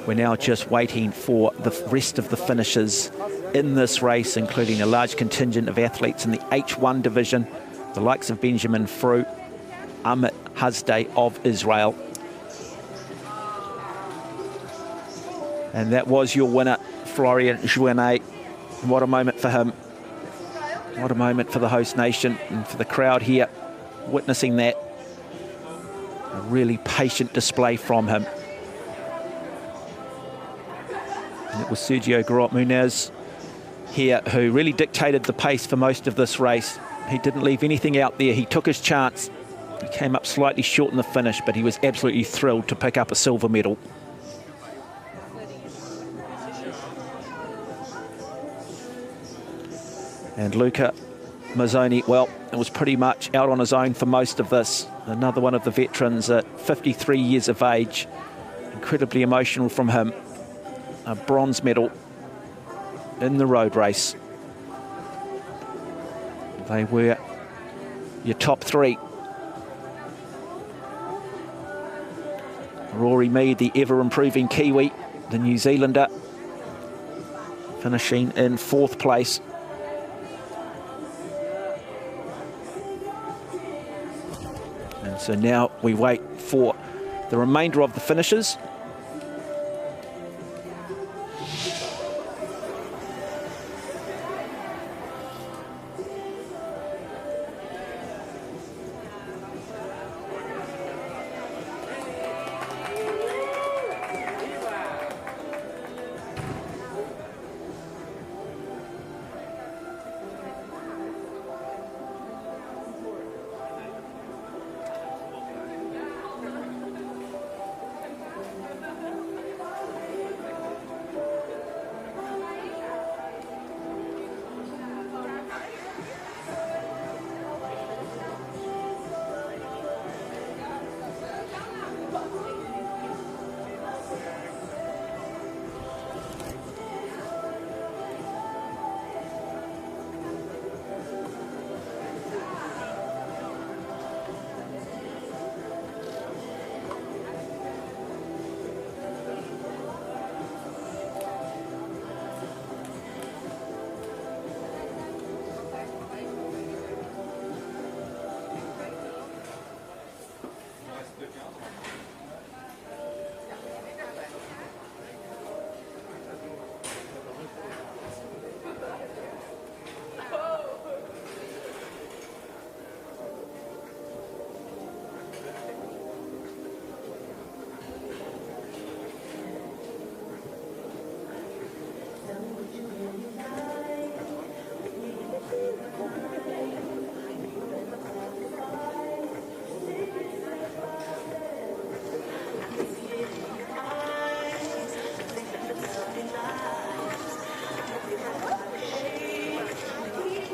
We're now just waiting for the rest of the finishers in this race, including a large contingent of athletes in the H1 division, the likes of Benjamin Fru, Amit Hasdeh of Israel. And that was your winner, Florian Joannet. What a moment for him. What a moment for the host nation and for the crowd here witnessing that. A really patient display from him. And it was Sergio Garotte Muniz here who really dictated the pace for most of this race. He didn't leave anything out there. He took his chance. He came up slightly short in the finish, but he was absolutely thrilled to pick up a silver medal. And Luca Mazzoni, well, it was pretty much out on his own for most of this. Another one of the veterans at 53 years of age. Incredibly emotional from him. A bronze medal in the road race. They were your top 3. Rory Mead, the ever-improving Kiwi, the New Zealander, finishing in 4th place. And so now we wait for the remainder of the finishes.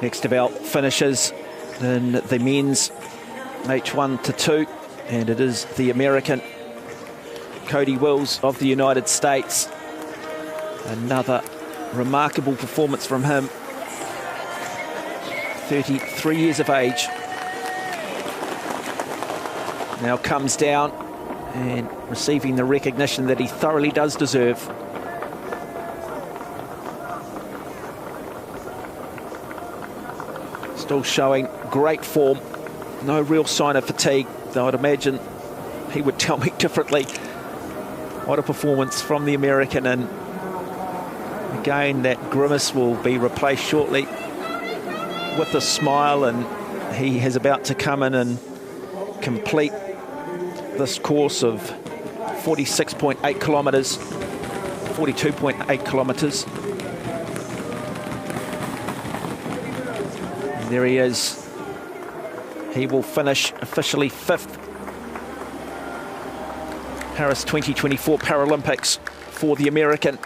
Next of our finishes in the men's H1 to 2, and it is the American Cody Wills of the United States. Another remarkable performance from him. 33 years of age. Now comes down and receiving the recognition that he thoroughly does deserve. Still showing great form, no real sign of fatigue, though I'd imagine he would tell me differently. What a performance from the American, and again that grimace will be replaced shortly with a smile, and he is about to come in and complete this course of 46.8 kilometres, 42.8 kilometres. There he is. He will finish officially 5th Paris 2024 Paralympics for the American.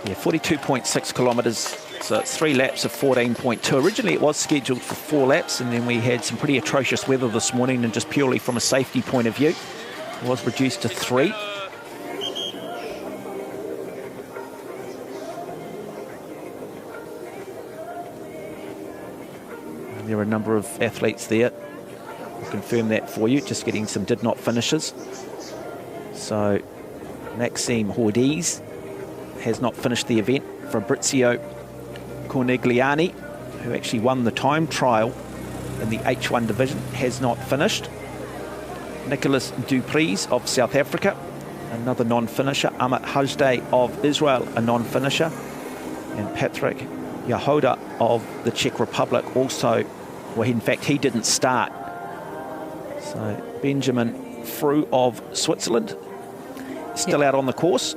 Yeah, 42.6 kilometres, so it's 3 laps of 14.2. Originally it was scheduled for 4 laps, and then we had some pretty atrocious weather this morning, and just purely from a safety point of view, it was reduced to 3. There are a number of athletes there. I'll confirm that for you, just getting some did not finishes. So Maxime Hordiz has not finished the event. Fabrizio Cornigliani, who actually won the time trial in the H1 division, has not finished. Nicholas Dupreez of South Africa, another non-finisher. Ahmet Hajday of Israel, a non-finisher. And Patrick Yahoda of the Czech Republic also, well, in fact, he didn't start. So Benjamin Frew of Switzerland still out on the course.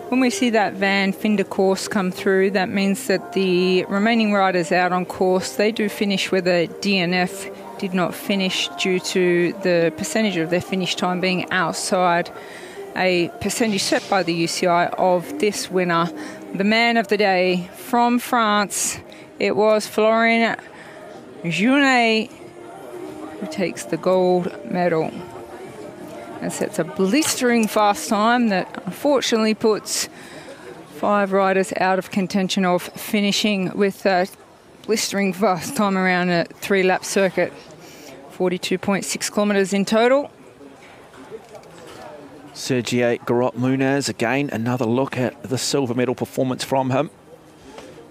When we see that Van Finder course come through, that means that the remaining riders out on course, they do finish where the DNF did not finish due to the percentage of their finish time being outside a percentage set by the UCI of this winner. The man of the day from France, it was Florian Junet who takes the gold medal. And sets a blistering fast time that unfortunately puts 5 riders out of contention of finishing with a blistering fast time around a 3-lap circuit. 42.6 kilometres in total. Sergio Garot Munez, again, another look at the silver medal performance from him.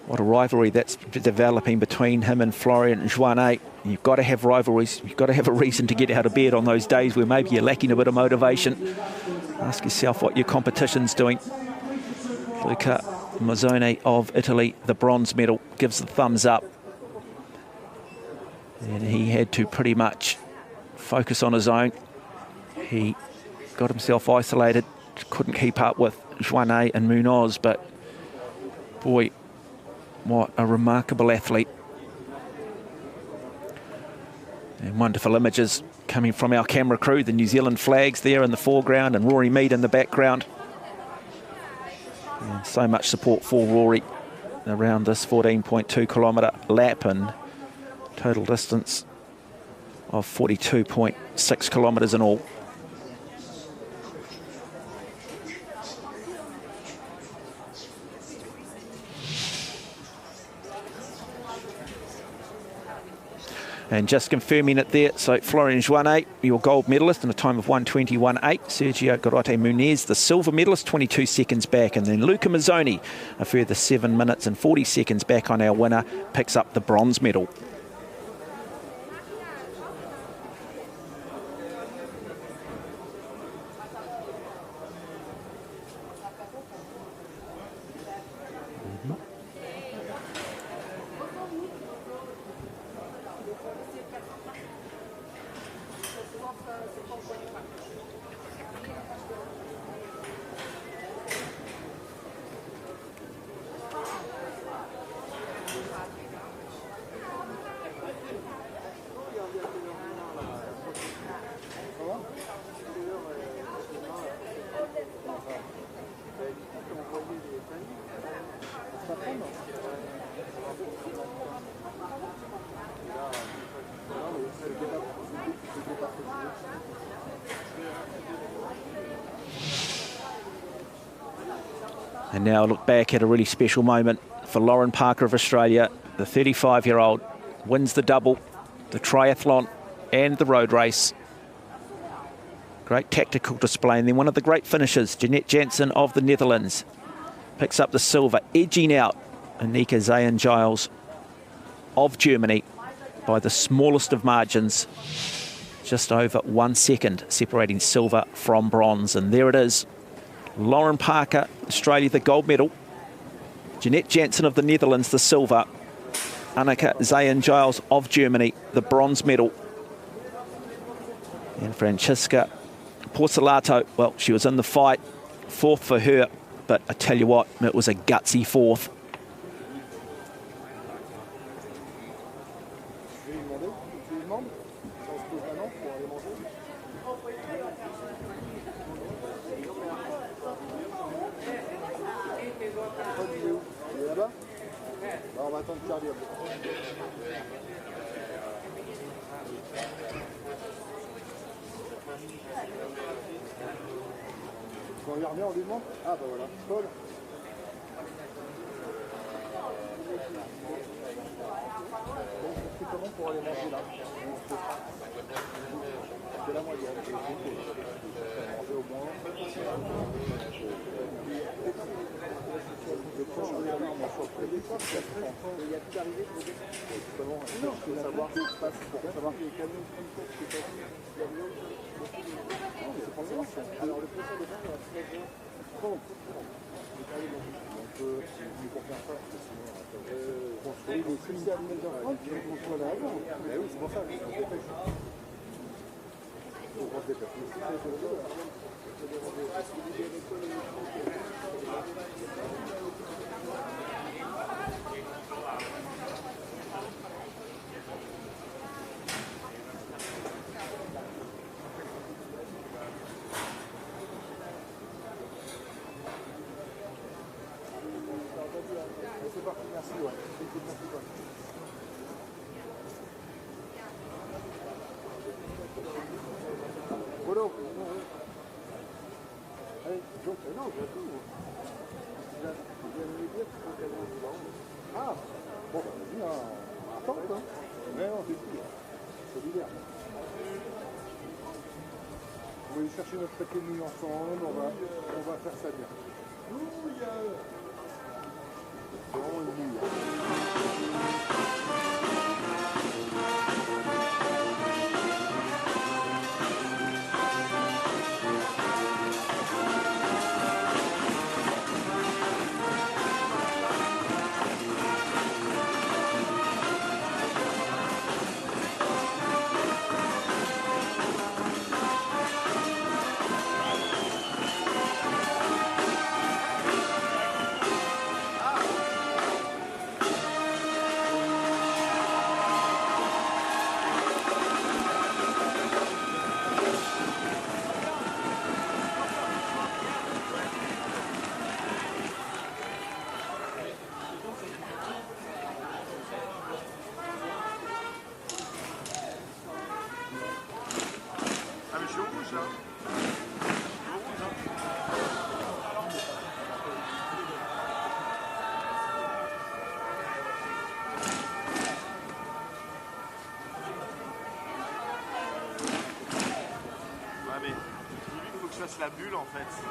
What a rivalry that's developing between him and Florian Joannet. You've got to have rivalries. You've got to have a reason to get out of bed on those days where maybe you're lacking a bit of motivation. Ask yourself what your competition's doing. Luca Mazzone of Italy, the bronze medal, gives the thumbs up. And he had to pretty much focus on his own. He got himself isolated, couldn't keep up with Joannet and Munoz, but boy, what a remarkable athlete. And wonderful images coming from our camera crew, the New Zealand flags there in the foreground and Rory Mead in the background. And so much support for Rory around this 14.2 kilometre lap and total distance of 42.6 kilometres in all. And just confirming it there, so Florian Joannet, your gold medalist in a time of 1:21.8. Sergio Garate Muniz, the silver medalist, 22 seconds back. And then Luca Mazzone, a further 7 minutes and 40 seconds back on our winner, picks up the bronze medal. And now look back at a really special moment for Lauren Parker of Australia. The 35-year-old wins the double, the triathlon and the road race. Great tactical display. And then one of the great finishers, Jeanette Janssen of the Netherlands, picks up the silver, edging out Annika Zayen-Giles of Germany by the smallest of margins, just over 1 second, separating silver from bronze. And there it is. Lauren Parker, Australia, the gold medal. Jeanette Janssen of the Netherlands, the silver. Annika Zayen-Giles of Germany, the bronze medal. And Francesca Porcelato, well, she was in the fight. Fourth for her, but I tell you what, it was a gutsy fourth. On va attendre Charlie. On regarde bien, on lui demande. Ah bah voilà, Paul. C'est comment pour aller manger là? C'est là moi il y a manger au moins. Il y a tout arrivé pour justement, il faut savoir ce qui se passe pour savoir que les camions alors le prochain départ il va se faire 30. Donc pour faire ça, construire des films à 10h30, on soit là avant. Mais oui, c'est pour ça, on se dépêche. On se dépêche. C'est parti, merci, ouais. Polo. Allez, donc, non, je vais tout. Ah, bon, vas-y, on attend, quoi. Mais non, c'est pire. C'est l'hiver. On va aller chercher notre paquet de nuit ensemble, on va faire ça bien. C'est vraiment une nuit. casse la bulle en fait.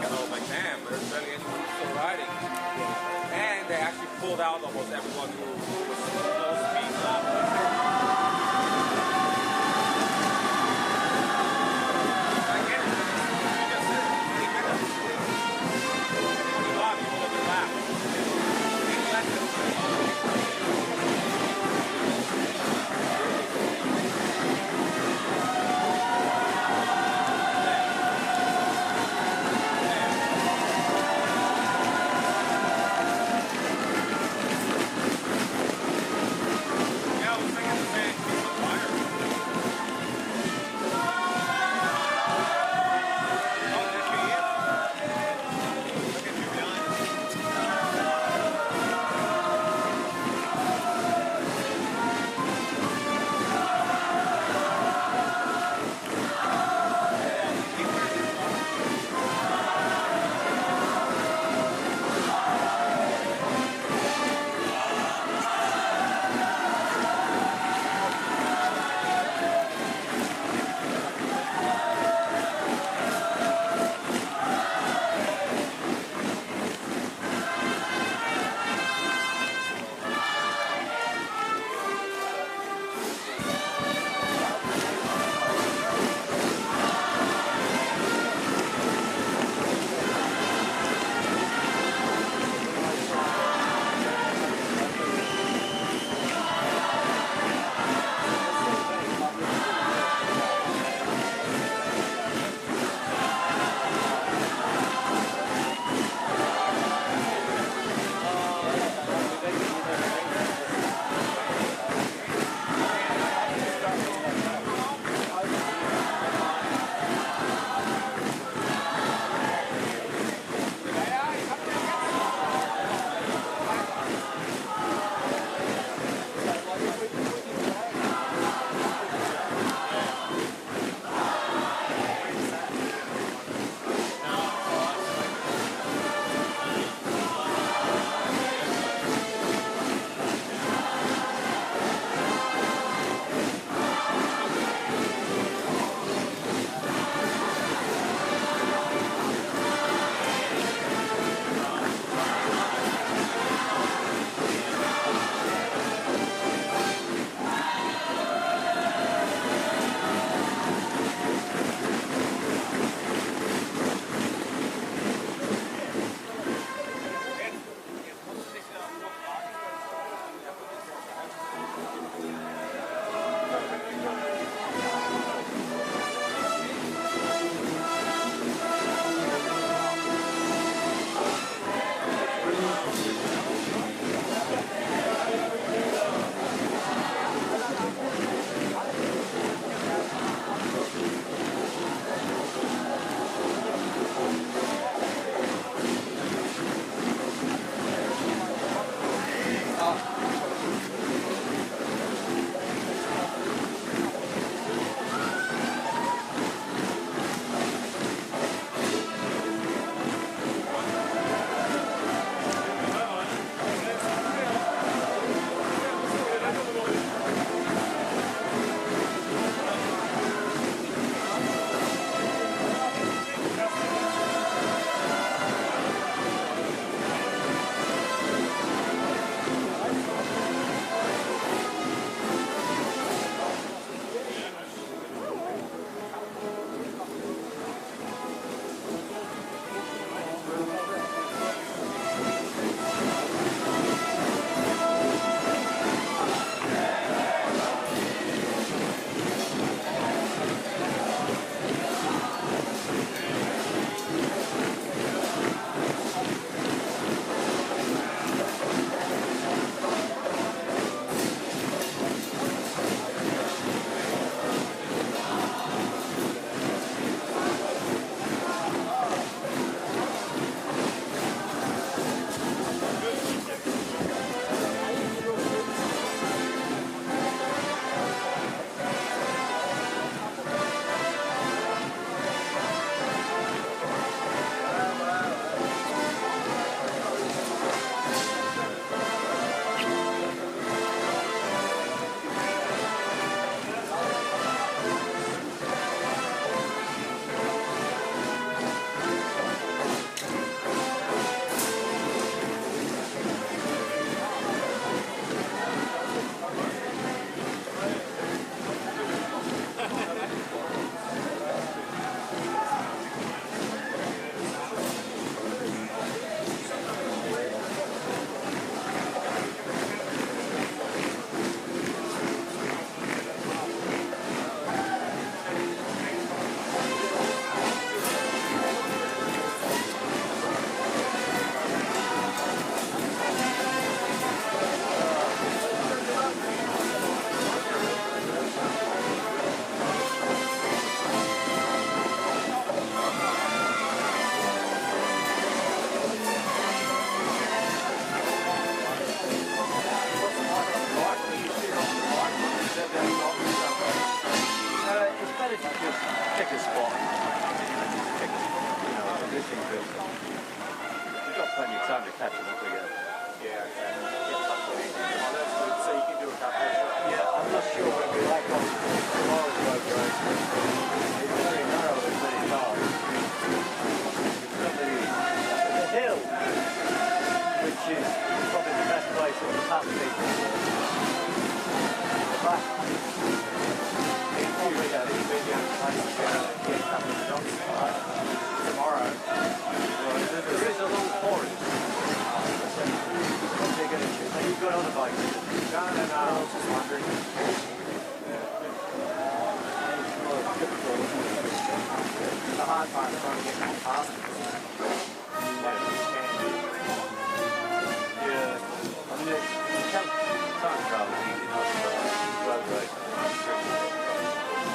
like, I was like, damn, there's barely anyone still riding. And they actually pulled out almost everyone who was low speed lap. last week. But tomorrow, there is a long forest. What are you going to choose? Have you got on a bike? No, I was just wondering. The hard part is trying to get back past it. Yeah, I mean, time travel is easy enough for road racing.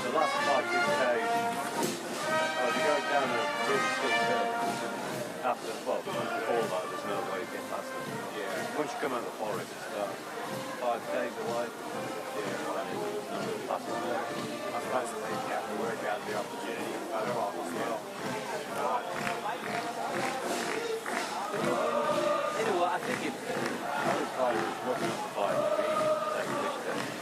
The last 5-6 days, you go down a really steep hill after, well, before that, there's no way to get past it. Yeah. Once you come out of the forest, it's 5 days away. Yeah, that's I suppose you have to work out the opportunity and photo off as well. You know what, I think if I would try working on the bike, it would be easy to take a picture.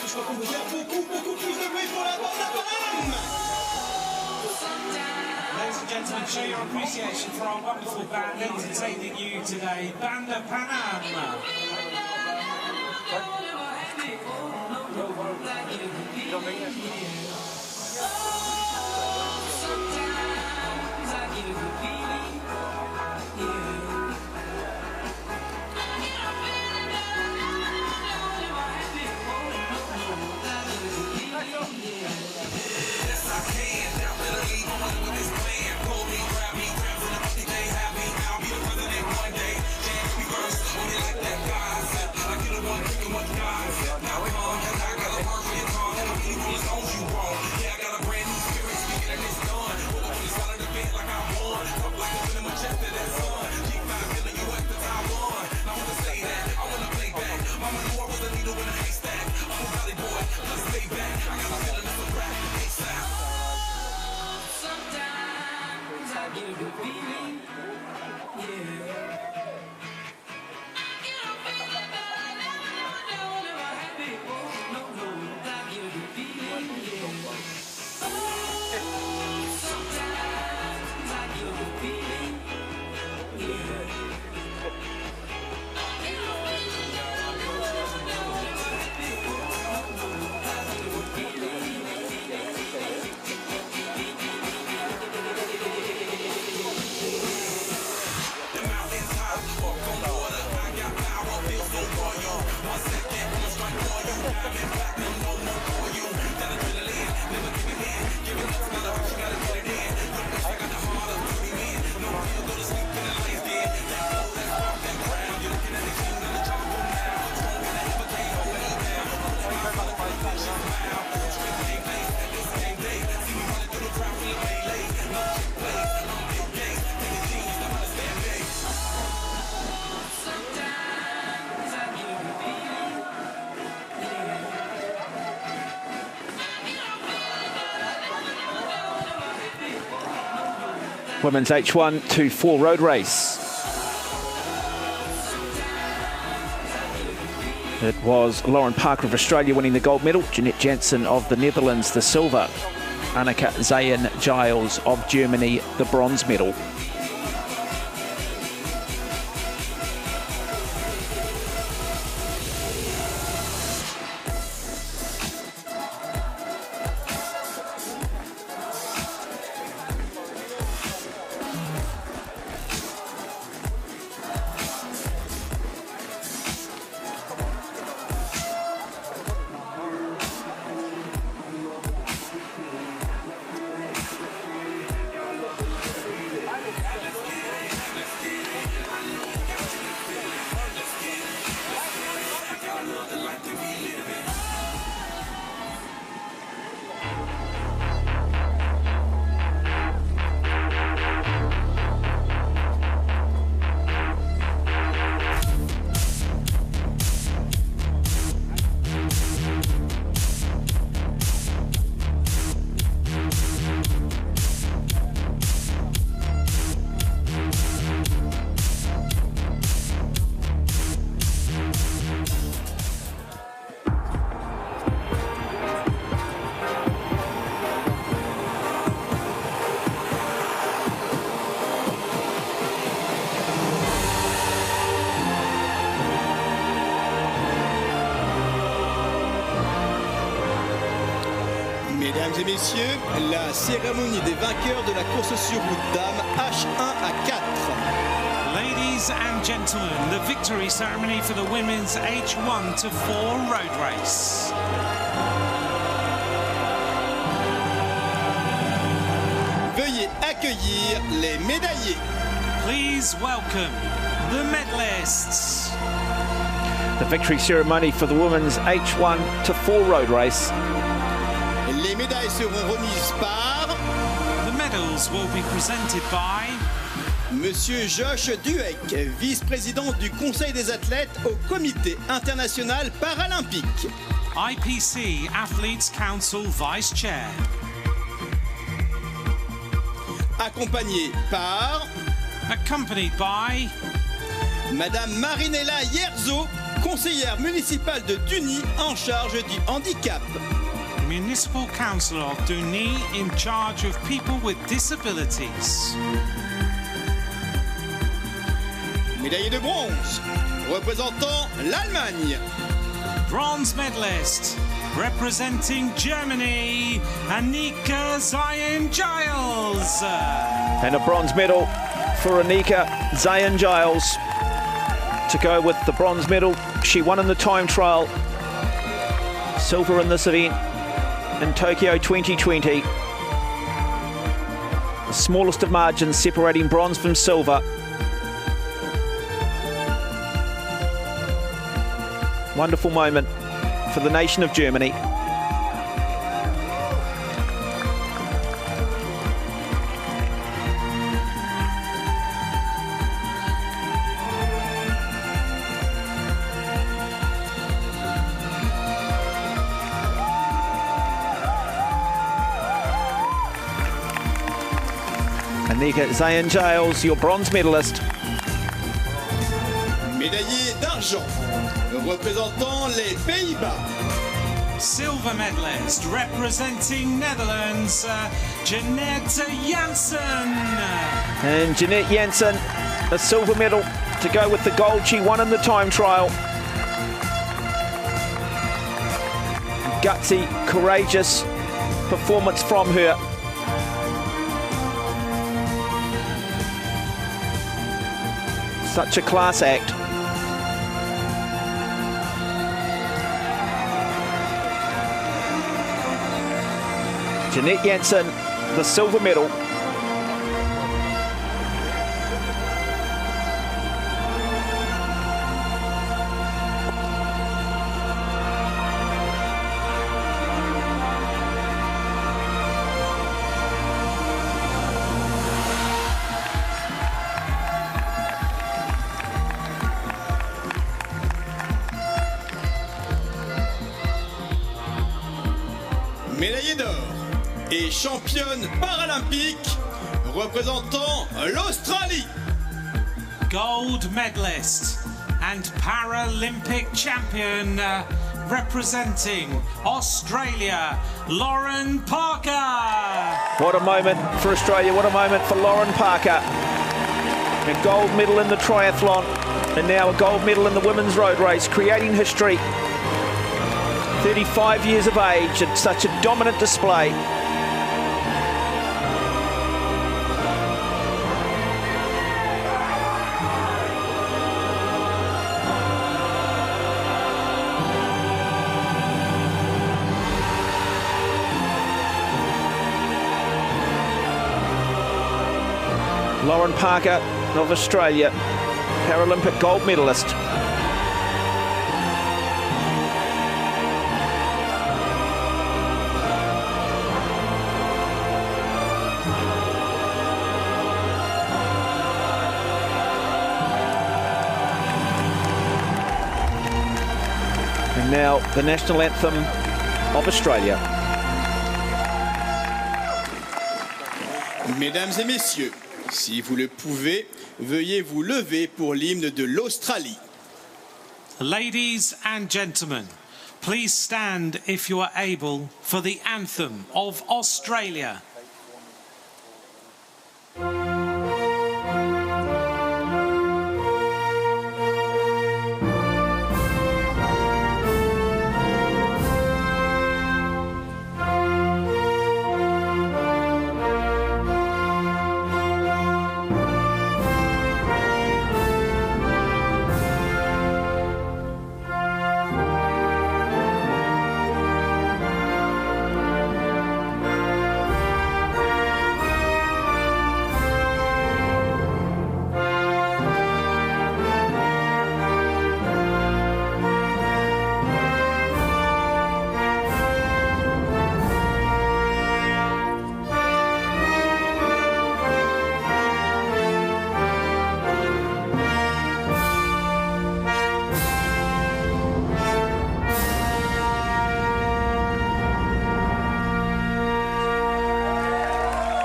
je crois qu'on peut faire beaucoup plus de bruit pour la bande à Paname. Ladies and gentlemen, show your appreciation for our wonderful band entertaining you today. Band of Panam. Women's H1 to 4 road race. It was Lauren Parker of Australia winning the gold medal, Jeanette Janssen of the Netherlands the silver, Annika Zayen-Giles of Germany the bronze medal. Mesdames et messieurs, la cérémonie des vainqueurs de la course sur route dames H1 à 4. Ladies and gentlemen, the victory ceremony for the women's H1 to 4 road race. Veuillez accueillir les médaillés. Please welcome the medalists. The victory ceremony for the women's H1 to 4 road race. Les médailles seront remises par... The medals will be presented by... Monsieur Josh Dueck, vice-président du Conseil des athlètes au Comité international paralympique. IPC Athletes Council Vice Chair. Accompagné par... Accompanied by... Madame Marinella Yerzo, conseillère municipale de Duny en charge du handicap. Municipal Councillor of Duny in charge of people with disabilities. Médaillé de bronze, représentant l'Allemagne. Bronze medalist, representing Germany, Annika Zayen-Giles. And a bronze medal for Annika Zayen-Giles to go with the bronze medal she won in the time trial. Silver in this event in Tokyo 2020. The smallest of margins separating bronze from silver. Wonderful moment for the nation of Germany. Annika Zayen-Giles, your bronze medalist. Médaillé d'argent, représentant les Pays-Bas. Silver medalist, representing Netherlands, Jeanette Janssen. And Jeanette Janssen, a silver medal to go with the gold she won in the time trial. Gutsy, courageous performance from her. Such a class act. Jeanette Janssen, the silver medal. Médaillée d'or et championne paralympique représentant l'Australie. Gold medalist and Paralympic champion representing Australia, Lauren Parker. What a moment for Australia, what a moment for Lauren Parker. A gold medal in the triathlon and now a gold medal in the women's road race, creating history. 35 years of age and such a dominant display. Lauren Parker of Australia, Paralympic gold medalist. And now the national anthem of Australia. Mesdames et messieurs, si vous le pouvez, veuillez vous lever pour l'hymne de l'Australie. Ladies and gentlemen, please stand if you are able for the anthem of Australia.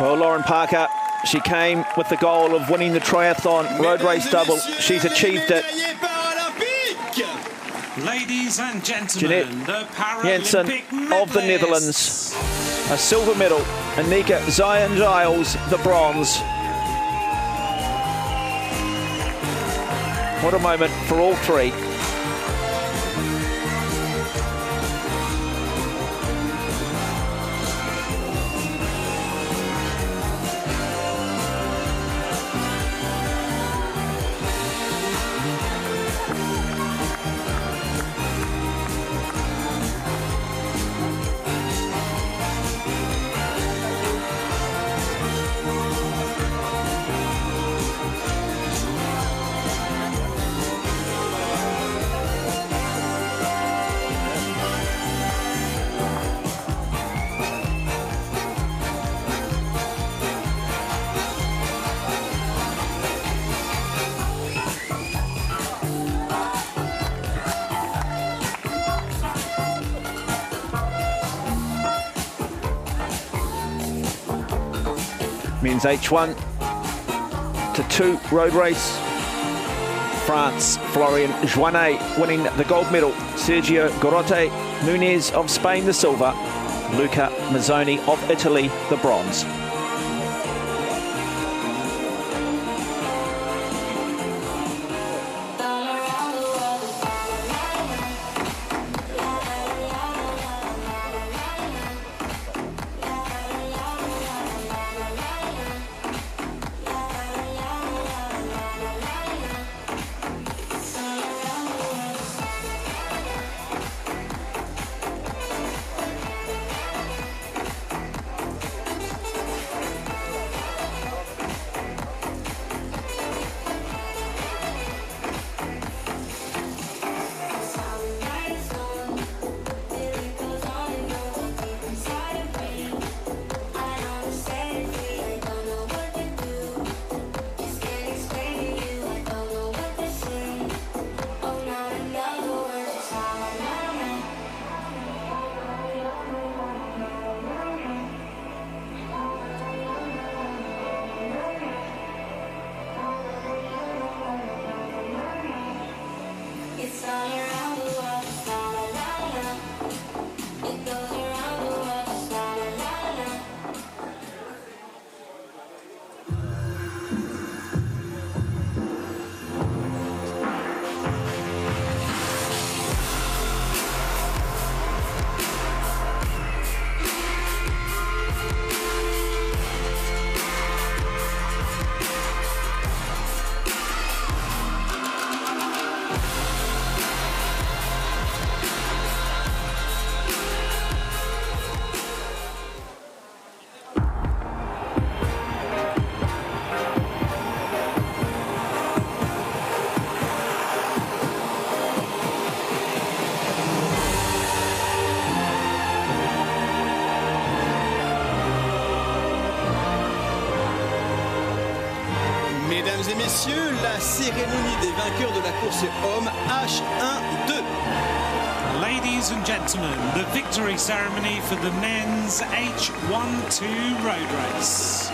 Well, Lauren Parker, she came with the goal of winning the triathlon road race double. She's achieved it. Ladies and gentlemen, Jeanette the Jansen Paralympic of the Netherlands, a silver medal. Anika Zion-Giles, the bronze. What a moment for all three. Men's H1 to 2 road race. France, Florian Joannet winning the gold medal. Sergio Gorote Nunez of Spain, the silver. Luca Mazzoni of Italy, the bronze. Mesdames et messieurs, la cérémonie des vainqueurs de la course homme H1-2. Ladies and gentlemen, the victory ceremony for the men's H1-2 road race.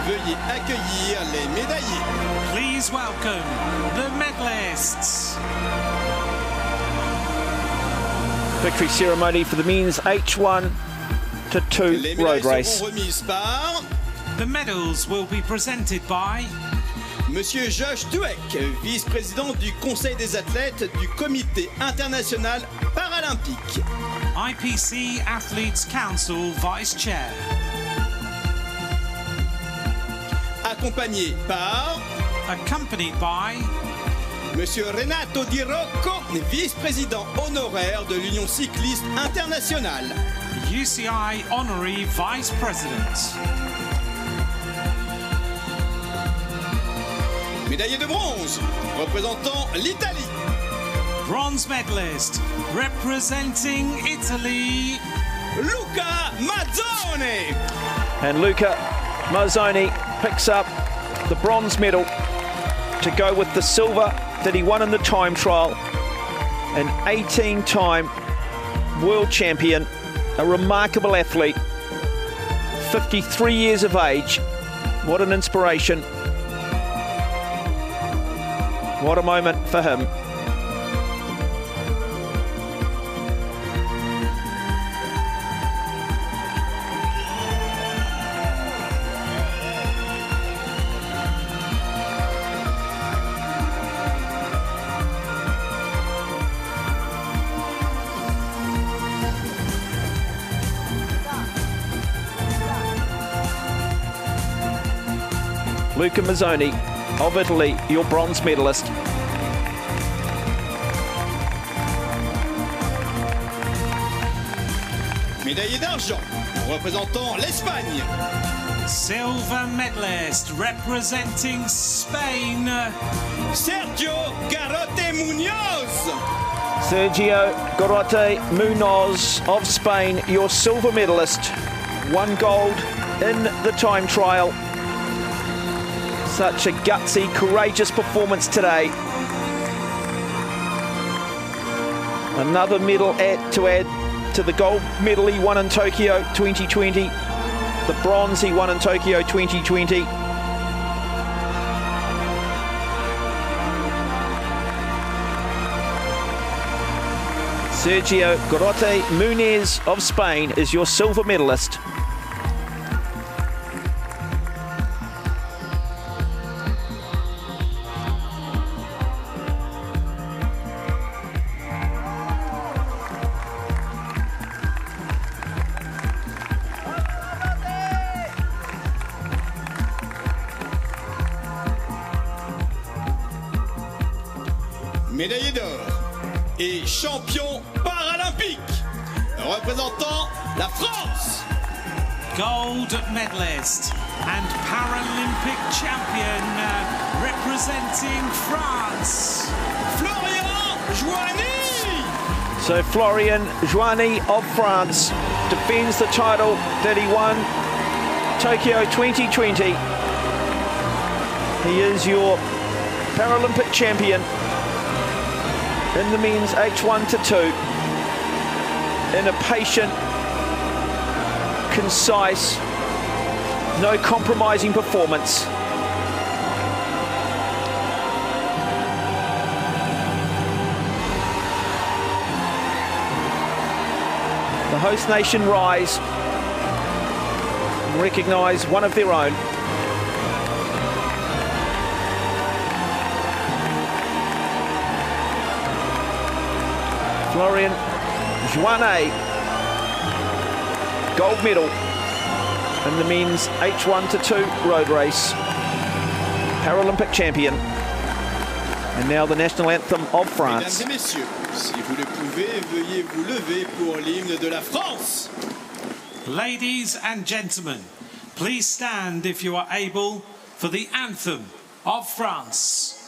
Veuillez accueillir les médaillés. Please welcome the medalists. Victory ceremony for the men's H1 to 2 road race. Seront remises par The medals will be presented by Monsieur Josh Dueck, vice-président du Conseil des athlètes du Comité international paralympique. IPC Athletes Council Vice Chair. Accompagné par Accompanied by Monsieur Renato Di Rocco, vice-président honoraire de l'Union cycliste internationale. UCI Honorary Vice President. Médaillé de bronze, représentant l'Italie. Bronze medalist, representing Italy, Luca Mazzoni. And Luca Mazzoni picks up the bronze medal to go with the silver that he won in the time trial. An 18-time world champion a remarkable athlete, 53 years of age. What an inspiration. What a moment for him. Luca Mazzoni of Italy, your bronze medalist. Médaillé d'argent représentant l'Espagne. Silver medalist representing Spain, Sergio Garrote Munoz. Sergio Garrote Munoz of Spain, your silver medalist. 1 gold in the time trial. Such a gutsy, courageous performance today. Another medal to add to the gold medal he won in Tokyo 2020, the bronze he won in Tokyo 2020. Sergio Garrote Munoz of Spain is your silver medalist. Médaillé d'or et champion paralympique représentant la France. Gold medalist and Paralympic champion representing France, Florian Joigny. So Florian Joigny of France defends the title that he won Tokyo 2020. He is your Paralympic champion in the men's H1 to 2 in a patient, concise, no compromising performance. The host nation rise and recognise one of their own. Florian Joigny, gold medal in the men's H1 to 2 road race, Paralympic champion, and now the national anthem of France. Mesdames et messieurs, si vous le pouvez, veuillez vous lever pour l'hymne de la France. Ladies and gentlemen, please stand if you are able for the anthem of France.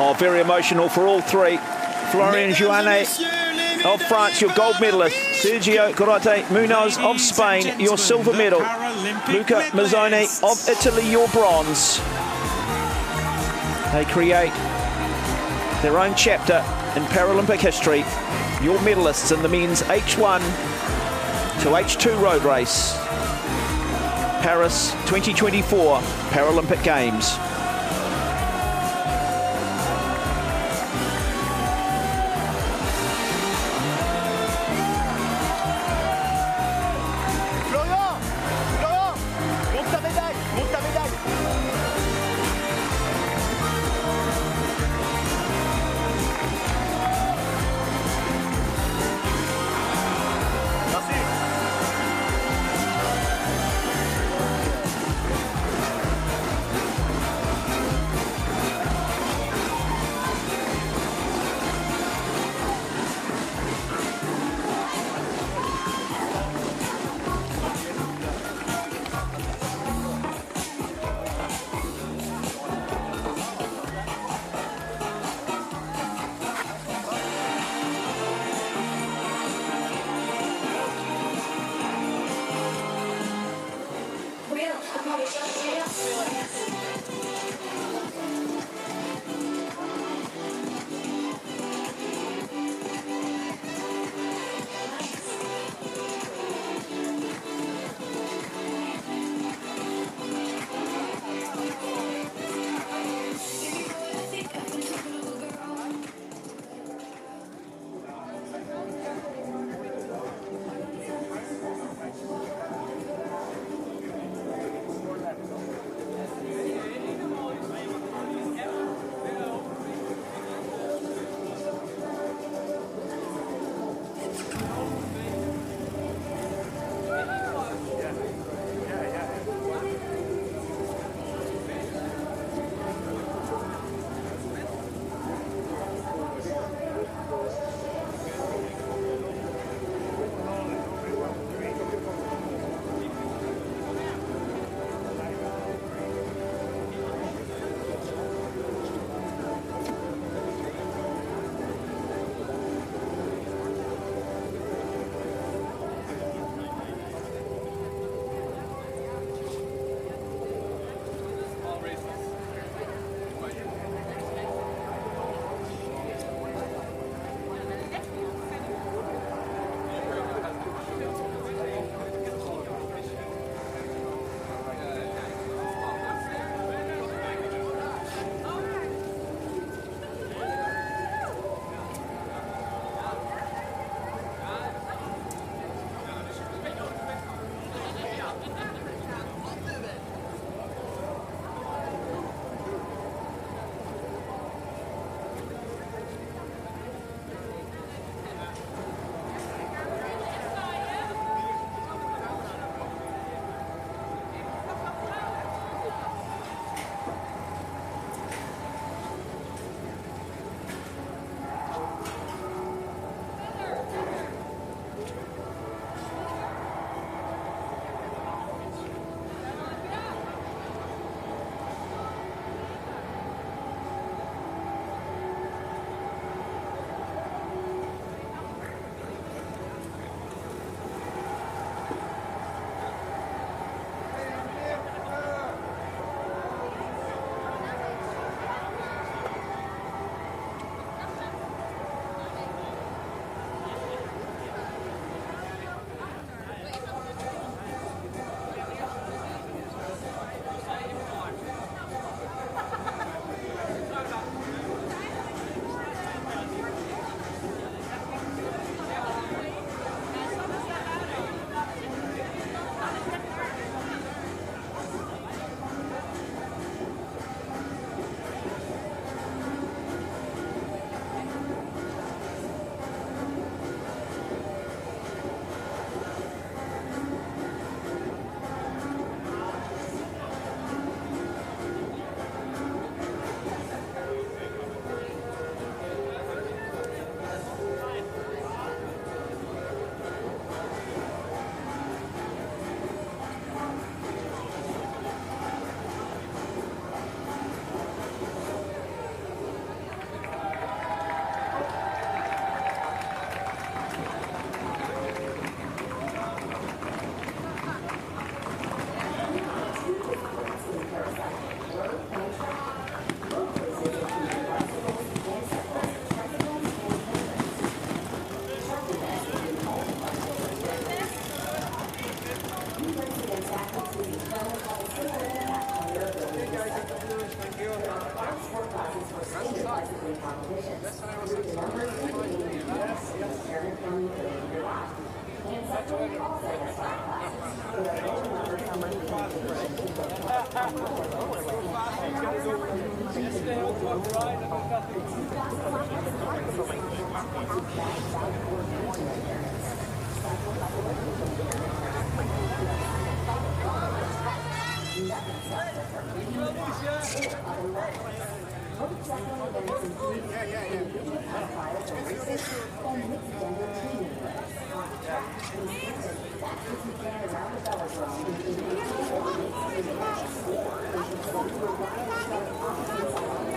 Oh, very emotional for all three. Florian Joigny of France, your gold medalist. Sergio Garrote Munoz of Spain, your silver medal. Luca Mazzoni of Italy, your bronze. They create their own chapter in Paralympic history. Your medalists in the men's H1 to H2 road race. Paris 2024 Paralympic Games.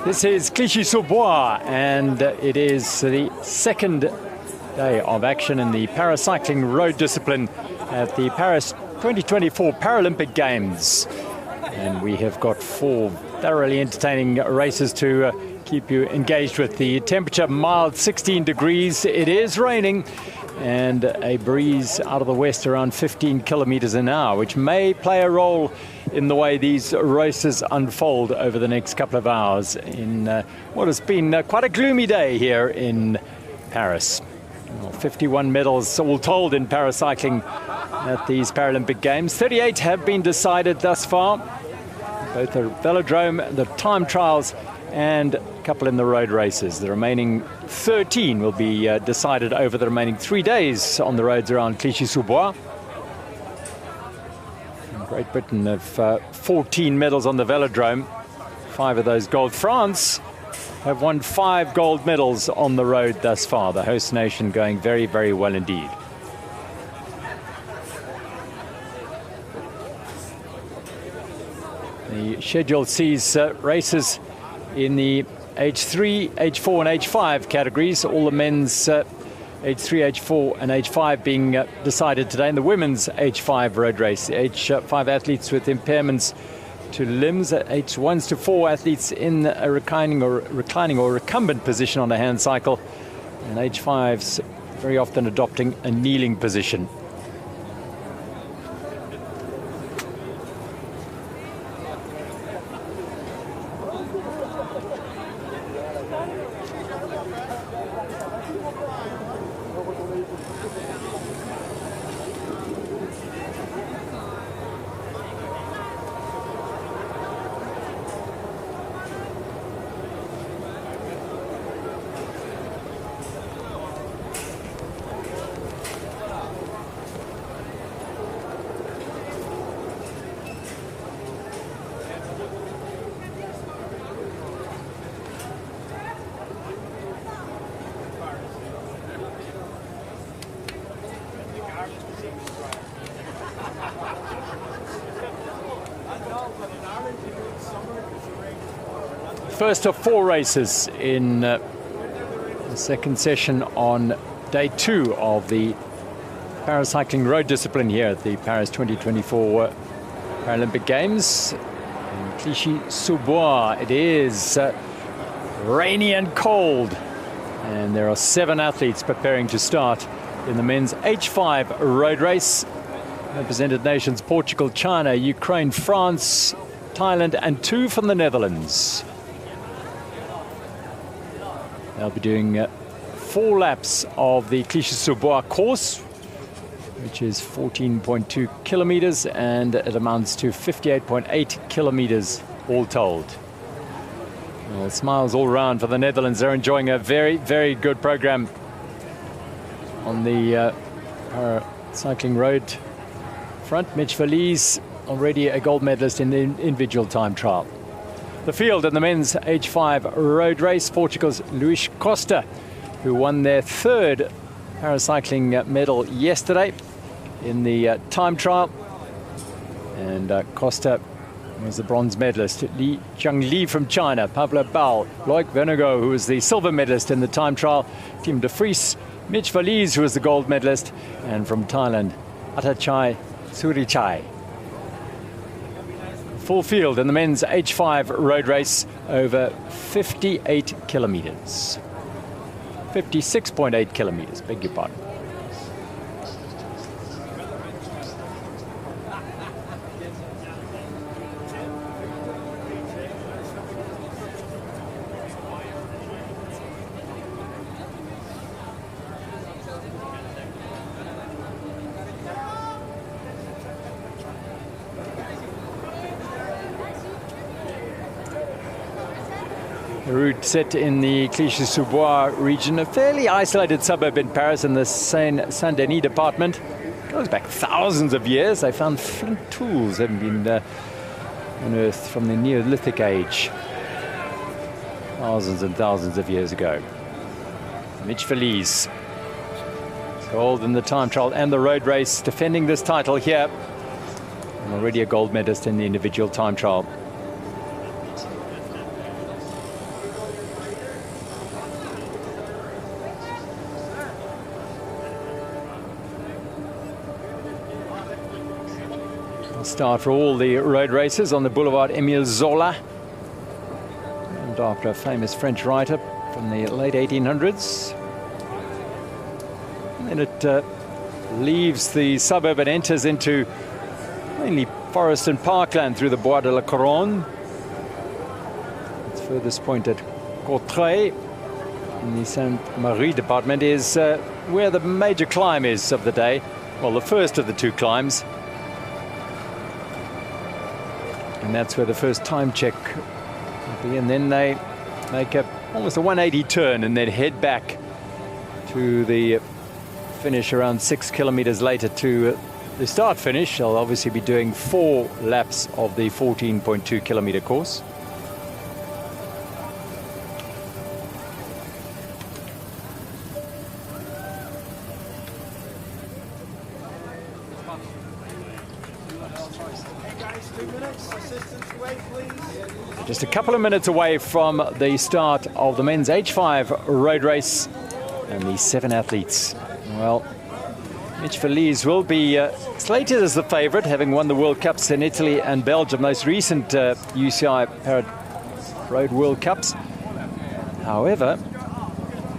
This is Clichy-sous-Bois, and it is the second day of action in the paracycling road discipline at the Paris 2024 Paralympic Games. And we have got 4 thoroughly entertaining races to keep you engaged with. The temperature mild, 16 degrees. It is raining, and a breeze out of the west around 15 kilometers an hour, which may play a role in the way these races unfold over the next couple of hours in what has been quite a gloomy day here in Paris. Well, 51 medals all told in paracycling at these Paralympic Games. 38 have been decided thus far, both the velodrome, the time trials, and a couple in the road races. The remaining 13 will be decided over the remaining 3 days on the roads around Clichy-sous-Bois. Great Britain have 14 medals on the velodrome, 5 of those gold. France have won 5 gold medals on the road thus far. The host nation going very, very well indeed. The schedule sees races in the H3, H4 and H5 categories. All the men's H3, H4 and H5 being decided today. In the women's H5 road race, H5 athletes with impairments to limbs, H1s to 4 athletes in a reclining or recumbent position on a hand cycle, and H5s very often adopting a kneeling position. First of 4 races in the second session on day 2 of the paracycling road discipline here at the Paris 2024 Paralympic Games. In Clichy-sous-Bois, it is rainy and cold, and there are 7 athletes preparing to start in the men's H5 road race. Represented nations Portugal, China, Ukraine, France, Thailand, and 2 from the Netherlands. They'll be doing 4 laps of the Clichy-sous-Bois course, which is 14.2 kilometers, and it amounts to 58.8 kilometers all told. Well, smiles all around for the Netherlands. They're enjoying a very, very good program on the cycling road front. Mitch Verlies, already a gold medalist in the individual time trial. The field in the men's H5 road race, Portugal's Luís Costa, who won their 3rd paracycling medal yesterday in the time trial. And Costa was the bronze medalist. Li Jiangli from China, Pablo Bao, Loic Venego, who was the silver medalist in the time trial, Tim de Vries, Mitch Verlies, who was the gold medalist, and from Thailand, Atachai Surichai. Full field in the men's H5 road race over 58 kilometers. 56.8 kilometers, beg your pardon. The route set in the Clichy-sous-Bois region, a fairly isolated suburb in Paris in the Saint-Denis department. Goes back thousands of years. They found flint tools having been unearthed from the Neolithic age, thousands and thousands of years ago. Mitch Verlies, gold in the time trial and the road race, defending this title here. And already a gold medalist in the individual time trial. Start for all the road races on the Boulevard Émile Zola, named after a famous French writer from the late 1800s. And then it leaves the suburb and enters into mainly forest and parkland through the Bois de la Couronne. Its furthest point at Courtrai in the Sainte-Marie department is where the major climb is of the day. Well, the first of the two climbs. And that's where the first time check will be. And then they make almost a 180 turn and then head back to the finish around 6 kilometers later to the start finish. They'll obviously be doing 4 laps of the 14.2 kilometer course. Just a couple of minutes away from the start of the men's H5 road race and the 7 athletes. Well, Mitch Verlies will be slated as the favourite, having won the World Cups in Italy and Belgium, most recent UCI Road World Cups. However,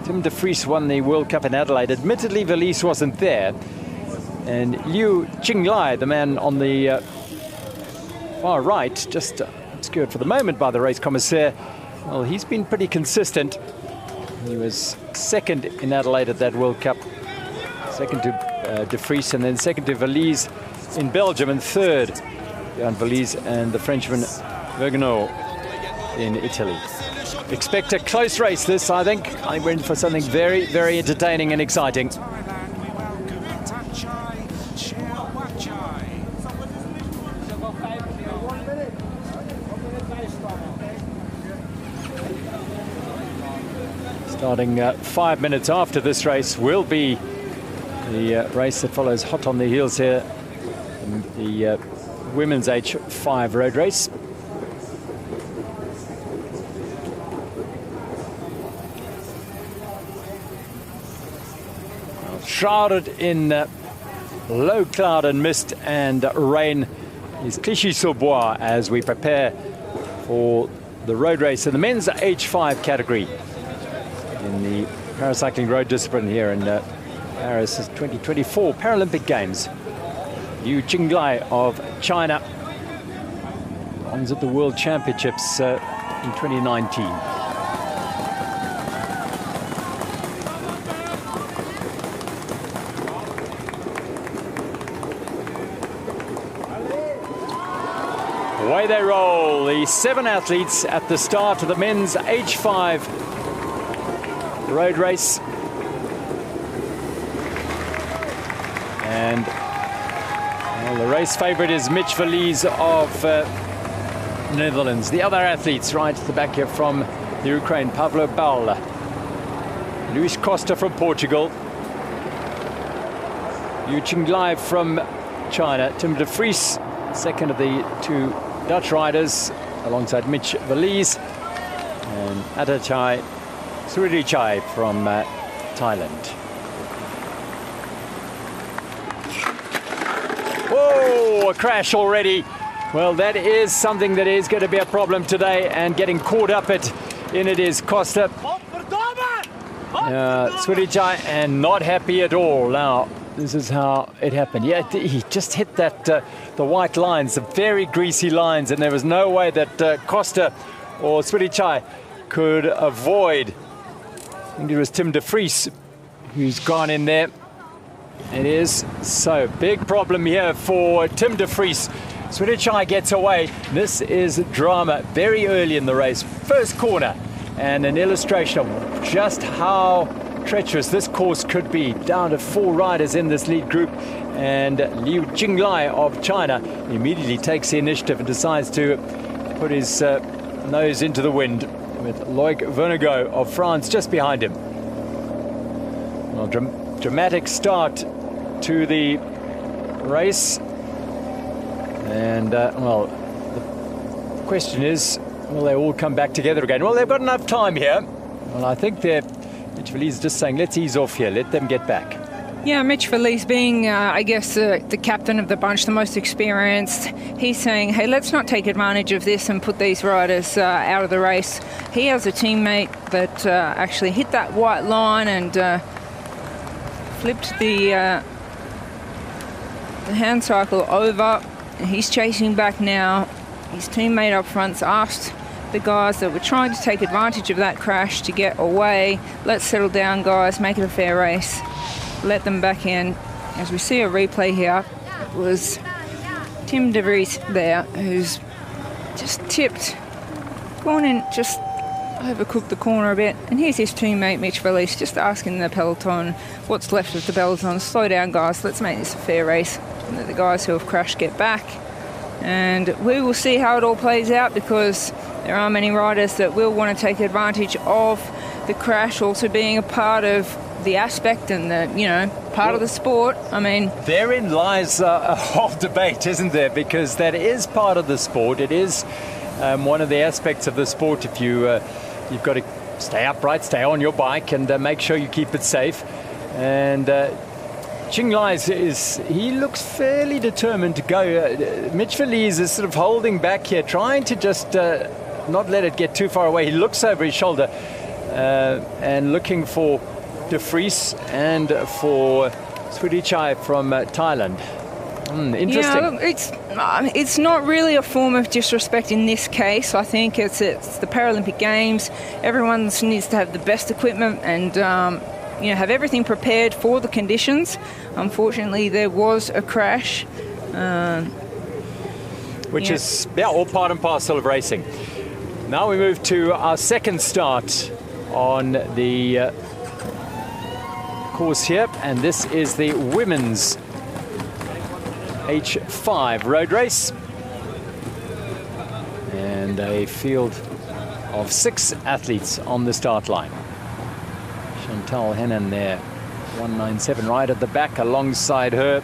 Tim de Vries won the World Cup in Adelaide. Admittedly, Verlies wasn't there. And Liu Qinglai, the man on the far right, just obscured for the moment by the race commissaire, well, he's been pretty consistent. He was second in Adelaide at that World Cup, second to de Vries, and then second to Verlies in Belgium, and third Jan Verlies and the Frenchman Vergnaud in Italy. Expect a close race this, I think. I think we're in for something very, very entertaining and exciting. Starting 5 minutes after this race will be the race that follows hot on the heels here, the women's H5 road race. Shrouded in low cloud and mist and rain is Clichy-sur-Bois as we prepare for the road race in the men's H5 category in the paracycling road discipline here in Paris 2024 Paralympic Games. Liu Qinglai of China wins at the World Championships in 2019. Away they roll, the 7 athletes at the start of the men's H5 road race. And well, the race favourite is Mitch Verlies of Netherlands. The other athletes right at the back here from the Ukraine, Pavlo Baula, Luis Costa from Portugal, Liu Qinglai from China, Tim de Vries, second of the 2 Dutch riders, alongside Mitch Verlies, and Adachai Surichai from Thailand. Whoa, a crash already. Well, that is something that is going to be a problem today, and getting caught up in it is Costa. Surichai, and not happy at all. Now, this is how it happened. Yeah, he just hit that the white lines, the very greasy lines, and there was no way that Costa or Surichai could avoid. I think it was Tim de Vries who's gone in there. It is so big problem here for Tim de Vries. Surichai gets away. This is drama very early in the race. First corner, and an illustration of just how treacherous this course could be. Down to 4 riders in this lead group, and Liu Qinglai of China immediately takes the initiative and decides to put his nose into the wind, with Loic Vergnaud of France just behind him. Well, dramatic start to the race, and well, the question is, will they all come back together again? Well, they've got enough time here. Well, I think Mitch Verlies is just saying, let's ease off here, let them get back. Yeah, Mitch Felice being, I guess, the captain of the bunch, the most experienced, he's saying, hey, let's not take advantage of this and put these riders out of the race. He has a teammate that actually hit that white line and flipped the hand cycle over. He's chasing back now. His teammate up front's asked the guys that were trying to take advantage of that crash to get away. Let's settle down, guys, make it a fair race. Let them back in. As we see a replay here, it was Tim de Vries there who's just tipped, gone in, just overcooked the corner a bit. And here's his teammate Mitch Felice just asking the peloton, what's left of the peloton, slow down guys, let's make this a fair race. And let the guys who have crashed get back. And we will see how it all plays out, because there are many riders that will want to take advantage of the crash, also being a part of the aspect and the, you know, part of the sport. I mean, therein lies a whole debate, isn't there? Because that is part of the sport. It is one of the aspects of the sport. If you you've got to stay upright, stay on your bike, and make sure you keep it safe. And Ching Lai he looks fairly determined to go. Mitch Felice is sort of holding back here, trying to just not let it get too far away. He looks over his shoulder and looking for De Vries and for Swidichai from Thailand. Interesting. Yeah, look, it's not really a form of disrespect in this case. I think it's the Paralympic Games. Everyone needs to have the best equipment and you know, have everything prepared for the conditions. Unfortunately, there was a crash. Which is all part and parcel of racing. Now we move to our second start on the course here, and this is the women's H5 road race, and a field of 6 athletes on the start line. Chantal Hennen there, 197 right at the back. Alongside her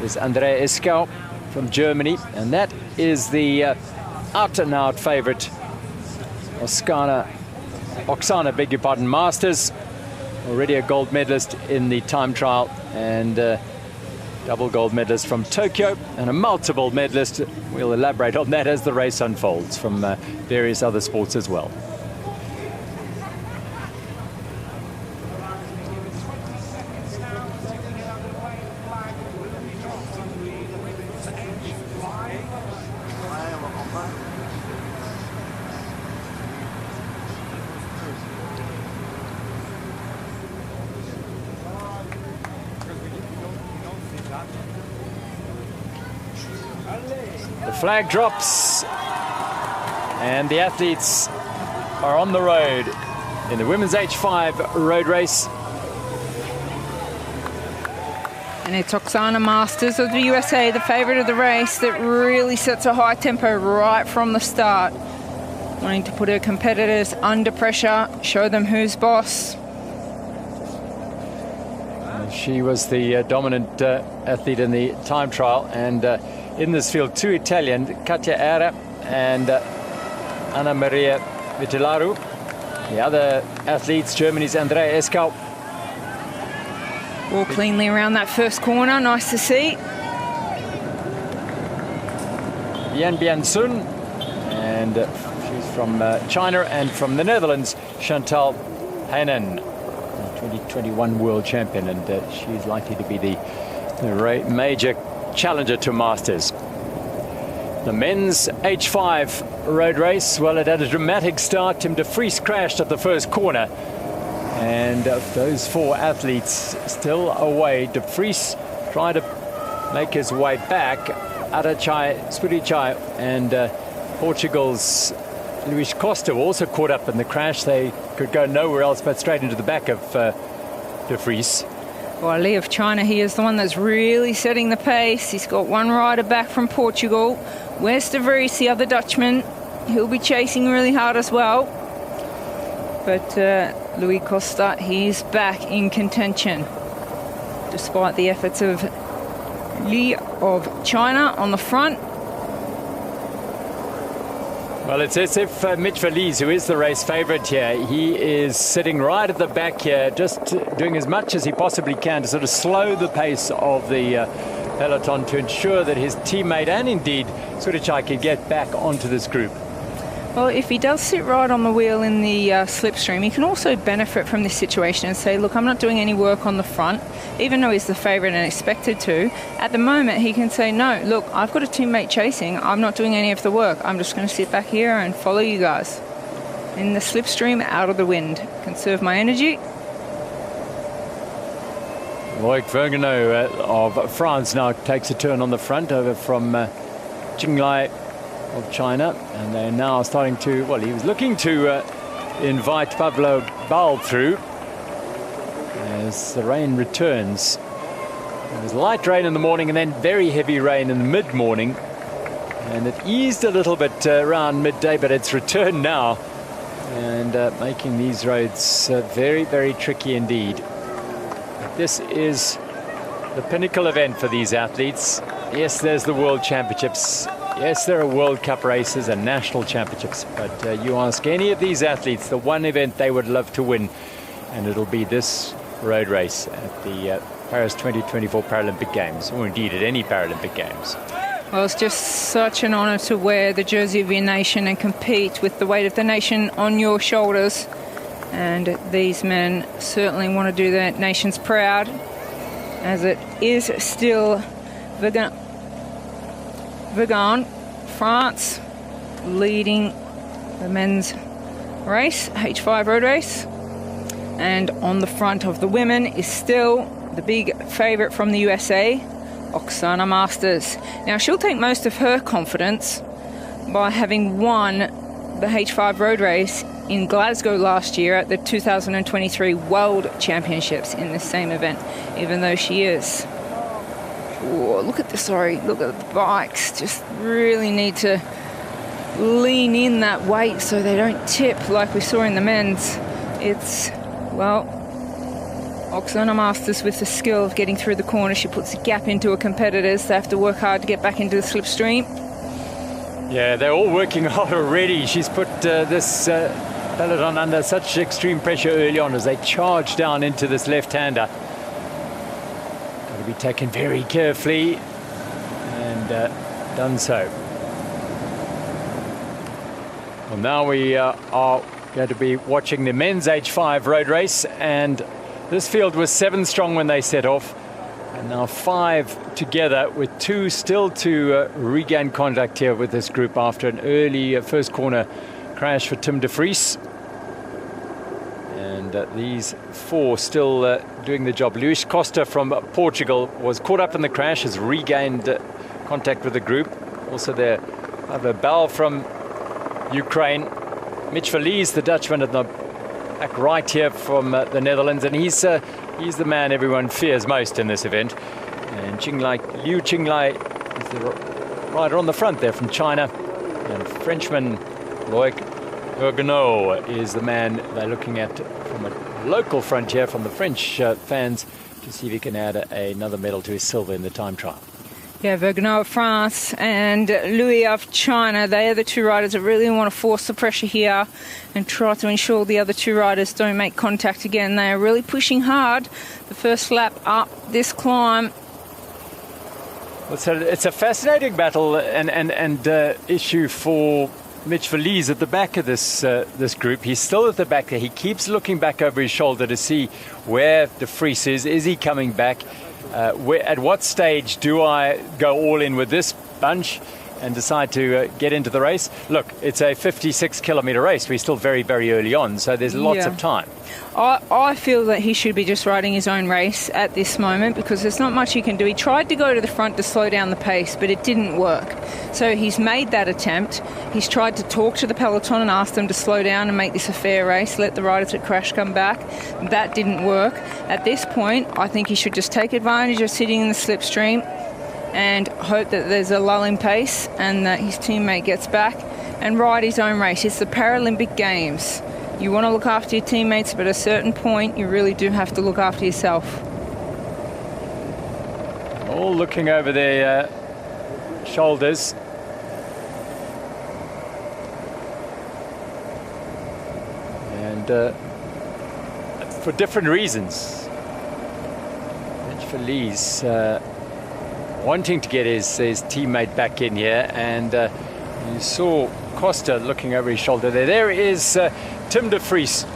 is Andrea Iskau from Germany, and that is the out-and-out favorite Oksana, beg your pardon, Masters. Already a gold medalist in the time trial, and double gold medalist from Tokyo, and a multiple medalist. We'll elaborate on that as the race unfolds, from various other sports as well. Flag drops, and the athletes are on the road in the women's H5 road race. And it's Oksana Masters of the USA, the favourite of the race, that really sets a high tempo right from the start, wanting to put her competitors under pressure, show them who's boss. She was the dominant athlete in the time trial, and in this field, 2 Italian, Katia Era and Anna Maria Vitilaru. The other athletes, Germany's Andrea Iskau. All cleanly around that first corner, nice to see. Yan Bian Sun, and she's from China, and from the Netherlands, Chantal Hennen, 2021 world champion, and she's likely to be the major challenger to Masters. The men's H5 road race, well, it had a dramatic start. Tim de Vries crashed at the first corner, and those 4 athletes still away. De Vries tried to make his way back. Adachai, Swidichai, and Portugal's Luis Costa were also caught up in the crash. They could go nowhere else but straight into the back of de Vries. Well, Lee of China, he is the one that's really setting the pace. He's got 1 rider back from Portugal. Where's De Vries, the other Dutchman? He'll be chasing really hard as well. But Luis Costa, he's back in contention, despite the efforts of Lee of China on the front. Well, it's as if Mitch Verlies, who is the race favourite here, he is sitting right at the back here, just doing as much as he possibly can to sort of slow the pace of the peloton to ensure that his teammate and indeed Surichai can get back onto this group. Well, if he does sit right on the wheel in the slipstream, he can also benefit from this situation and say, look, I'm not doing any work on the front, even though he's the favourite and expected to. At the moment, he can say, no, look, I've got a teammate chasing. I'm not doing any of the work. I'm just going to sit back here and follow you guys. In the slipstream, out of the wind. Conserve my energy. Loic Vergnaud of France now takes a turn on the front over from Qinglai of China, and they're now starting to, well, he was looking to invite Pablo Bal through as the rain returns. There was light rain in the morning and then very heavy rain in the mid-morning, and it eased a little bit around midday, but it's returned now and making these roads very, very tricky indeed. But this is the pinnacle event for these athletes. Yes, there's the World Championships. Yes, there are World Cup races and national championships, but you ask any of these athletes the one event they would love to win, and it'll be this road race at the Paris 2024 Paralympic Games, or indeed at any Paralympic Games. Well, it's just such an honour to wear the jersey of your nation and compete with the weight of the nation on your shoulders. And these men certainly want to do their nations proud, as it is still Vergnaud, France, leading the men's race, H5 road race. And on the front of the women is still the big favourite from the USA, Oksana Masters. Now, she'll take most of her confidence by having won the H5 road race in Glasgow last year at the 2023 World Championships in the same event, even though she is... Oh, look at look at the bikes. Just really need to lean in that weight so they don't tip like we saw in the men's. It's, well, Oksana Masters with the skill of getting through the corner. She puts a gap into her competitors. They have to work hard to get back into the slipstream. Yeah, they're all working hard already. She's put this peloton under such extreme pressure early on as they charge down into this left-hander. Got to be taken very carefully, and done so. Well, now we are going to be watching the men's H5 road race, and this field was 7 strong when they set off, and now 5 together, with 2 still to regain contact here with this group after an early first corner crash for Tim de Vries. And these 4 still doing the job. Luis Costa from Portugal was caught up in the crash, has regained contact with the group. Also there, Pablo Bal from Ukraine. Mitch Verlies, the Dutchman at the back right here from the Netherlands, and he's the man everyone fears most in this event. And Liu Qinglai is the rider on the front there from China, and Frenchman Loic Vergnaud is the man they're looking at from a local frontier from the French fans to see if he can add another medal to his silver in the time trial. Yeah, Vergnaud of France and Louis of China, they are the 2 riders that really want to force the pressure here and try to ensure the other 2 riders don't make contact again. They are really pushing hard the first lap up this climb. It's a fascinating battle and issue for Mitch Verlies at the back of this group. He's still at the back there. He keeps looking back over his shoulder to see where de Vries is. Is he coming back? At what stage do I go all in with this bunch and decide to get into the race? Look, it's a 56-kilometre race. We're still very, very early on, so there's lots of time. I feel that he should be just riding his own race at this moment because there's not much he can do. He tried to go to the front to slow down the pace, but it didn't work. So he's made that attempt. He's tried to talk to the peloton and ask them to slow down and make this a fair race, let the riders that crash come back. That didn't work. At this point, I think he should just take advantage of sitting in the slipstream and hope that there's a lull in pace and that his teammate gets back and ride his own race. It's the Paralympic Games. You want to look after your teammates, but at a certain point, you really do have to look after yourself. All looking over their shoulders. and for different reasons. Mitch Verlies wanting to get his teammate back in here, and you saw Costa looking over his shoulder there. There is Tim de Vries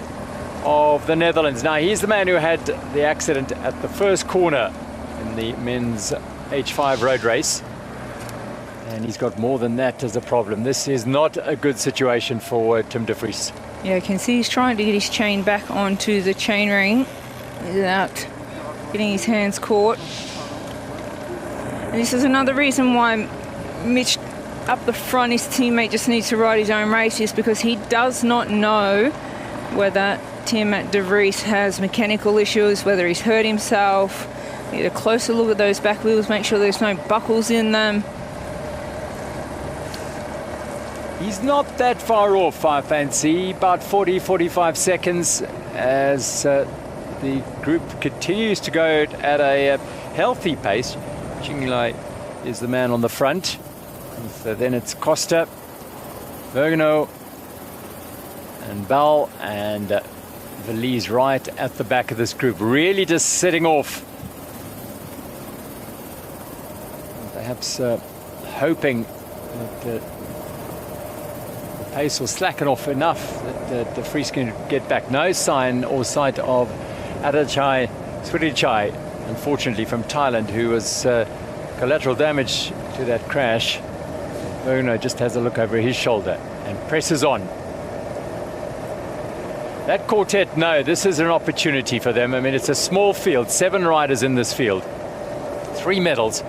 of the Netherlands. Now, he's the man who had the accident at the first corner in the men's H5 road race. And he's got more than that as a problem. This is not a good situation for Tim de Vries. Yeah, you can see he's trying to get his chain back onto the chain ring without getting his hands caught. And this is another reason why Mitch up the front, his teammate just needs to ride his own race, is because he does not know whether Tim de Vries has mechanical issues, whether he's hurt himself. Get a closer look at those back wheels, make sure there's no buckles in them. He's not that far off, I fancy, about 40-45 seconds as the group continues to go at a healthy pace. Chinglai is the man on the front. So then it's Costa, Bergeno, and Bell, and Verlies right at the back of this group, really just setting off. Perhaps hoping that the pace will slacken off enough that de Vries can get back. No sign or sight of Adachai Swirichai, unfortunately, from Thailand, who was collateral damage to that crash. Bergeno just has a look over his shoulder and presses on. That quartet, no, this is an opportunity for them. I mean, it's a small field, 7 riders in this field, 3 medals.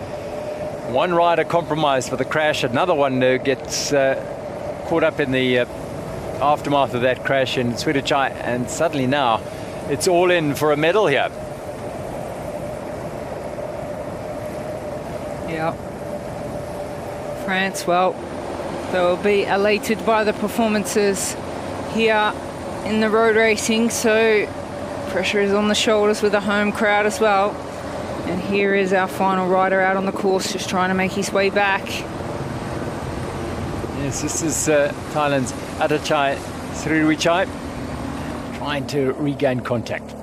One rider compromised for the crash, another one gets caught up in the aftermath of that crash in Swirichai, and suddenly now it's all in for a medal here. Yeah. France, well, they will be elated by the performances here in the road racing, so pressure is on the shoulders with the home crowd as well. And here is our final rider out on the course, just trying to make his way back. Yes, this is Thailand's Adachai Sriwichai trying to regain contact.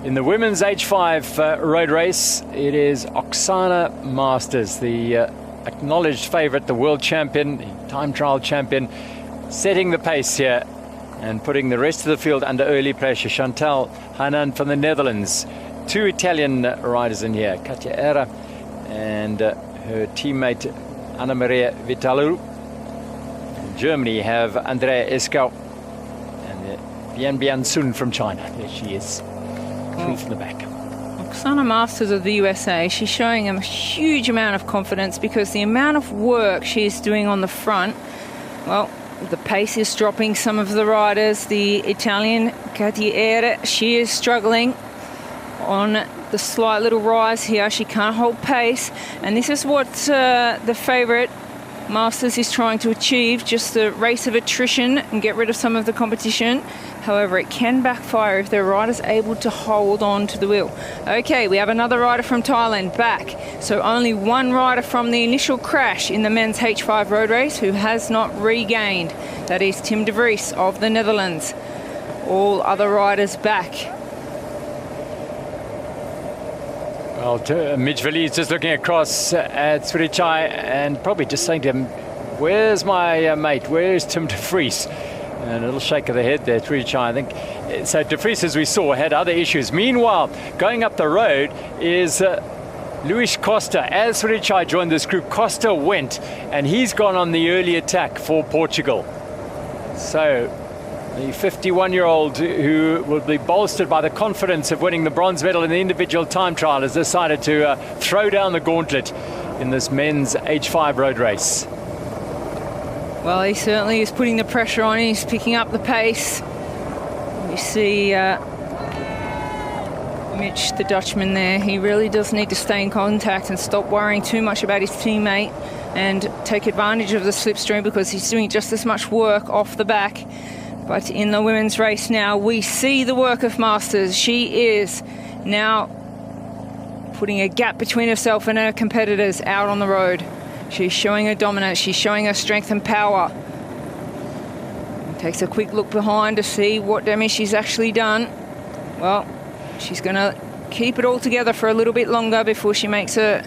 In the women's H5 road race, it is Oksana Masters, the acknowledged favourite, the world champion, the time trial champion, setting the pace here and putting the rest of the field under early pressure. Chantal Hanan from the Netherlands. 2 Italian riders in here, Katja Era and her teammate Anna Maria Vitalu. In Germany have Andrea Eskau and Bian Bian Sun from China. There she is, 3 from the back. Oksana Masters of the USA, she's showing a huge amount of confidence because the amount of work she's doing on the front, well, the pace is dropping some of the riders. The Italian Katja Era, she is struggling on the slight little rise here. She can't hold pace, and this is what the favourite Masters is trying to achieve, just a race of attrition and get rid of some of the competition. However, it can backfire if the rider's able to hold on to the wheel. Okay, we have another rider from Thailand back. So only one rider from the initial crash in the men's H5 road race who has not regained. That is Tim de Vries of the Netherlands. All other riders back. Well, Mitch Verlies just looking across at Swirichai and probably just saying to him, where's my mate? Where's Tim de Vries? And a little shake of the head there, Swirichai, I think. So de Vries, as we saw, had other issues. Meanwhile, going up the road is Luis Costa. As Swirichai joined this group, Costa went, and he's gone on the early attack for Portugal. So the 51-year-old, who will be bolstered by the confidence of winning the bronze medal in the individual time trial, has decided to throw down the gauntlet in this men's H5 road race. Well, he certainly is putting the pressure on. He's picking up the pace. You see Mitch, the Dutchman there. He really does need to stay in contact and stop worrying too much about his teammate and take advantage of the slipstream, because he's doing just as much work off the back. But in the women's race now, we see the work of Masters. She is now putting a gap between herself and her competitors out on the road. She's showing her dominance. She's showing her strength and power. Takes a quick look behind to see what damage she's actually done. Well, she's going to keep it all together for a little bit longer before she makes a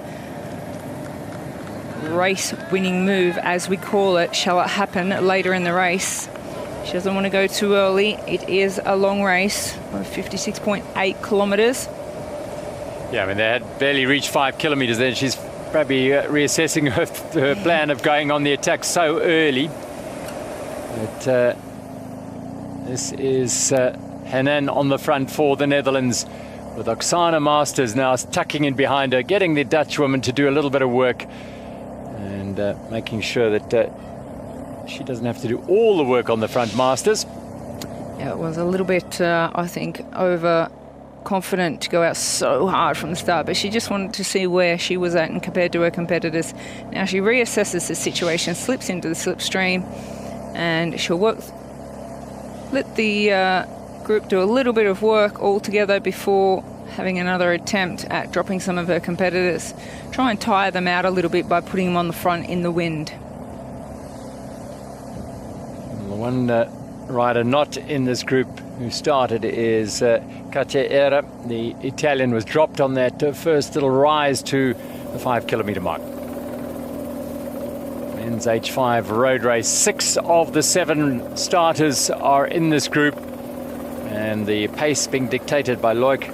race-winning move, as we call it. Shall it happen later in the race? She doesn't want to go too early. It is a long race of 56.8 kilometres. Yeah, I mean, they had barely reached 5 kilometres then. She's probably reassessing her plan of going on the attack so early. But this is Hanan on the front for the Netherlands, with Oksana Masters now tucking in behind her, getting the Dutch woman to do a little bit of work and making sure that she doesn't have to do all the work on the front. Masters. Yeah, it was a little bit, I think, overconfident to go out so hard from the start, but she just wanted to see where she was at and compared to her competitors. Now she reassesses the situation, slips into the slipstream, and she'll let the group do a little bit of work all together before having another attempt at dropping some of her competitors. Try and tire them out a little bit by putting them on the front in the wind. The one rider not in this group who started is Katia Era. The Italian was dropped on that first little rise to the 5 kilometre mark. Men's H5 road race. 6 of the 7 starters are in this group, and the pace being dictated by Loic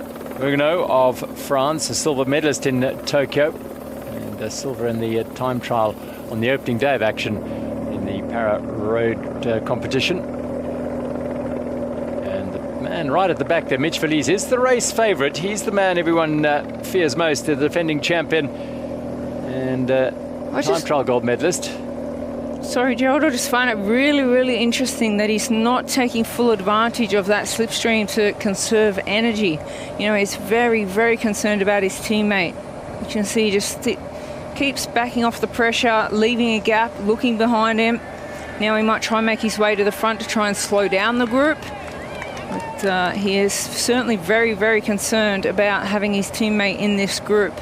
Huguenot of France, a silver medalist in Tokyo, and a silver in the time trial on the opening day of action in the para road competition. And the man right at the back there, Mitch Feliz, is the race favourite. He's the man everyone fears most, the defending champion and time trial gold medalist. Sorry, Gerald, I just find it really, really interesting that he's not taking full advantage of that slipstream to conserve energy. You know, he's very, very concerned about his teammate. You can see he just keeps backing off the pressure, leaving a gap, looking behind him. Now he might try and make his way to the front to try and slow down the group. But he is certainly very, very concerned about having his teammate in this group.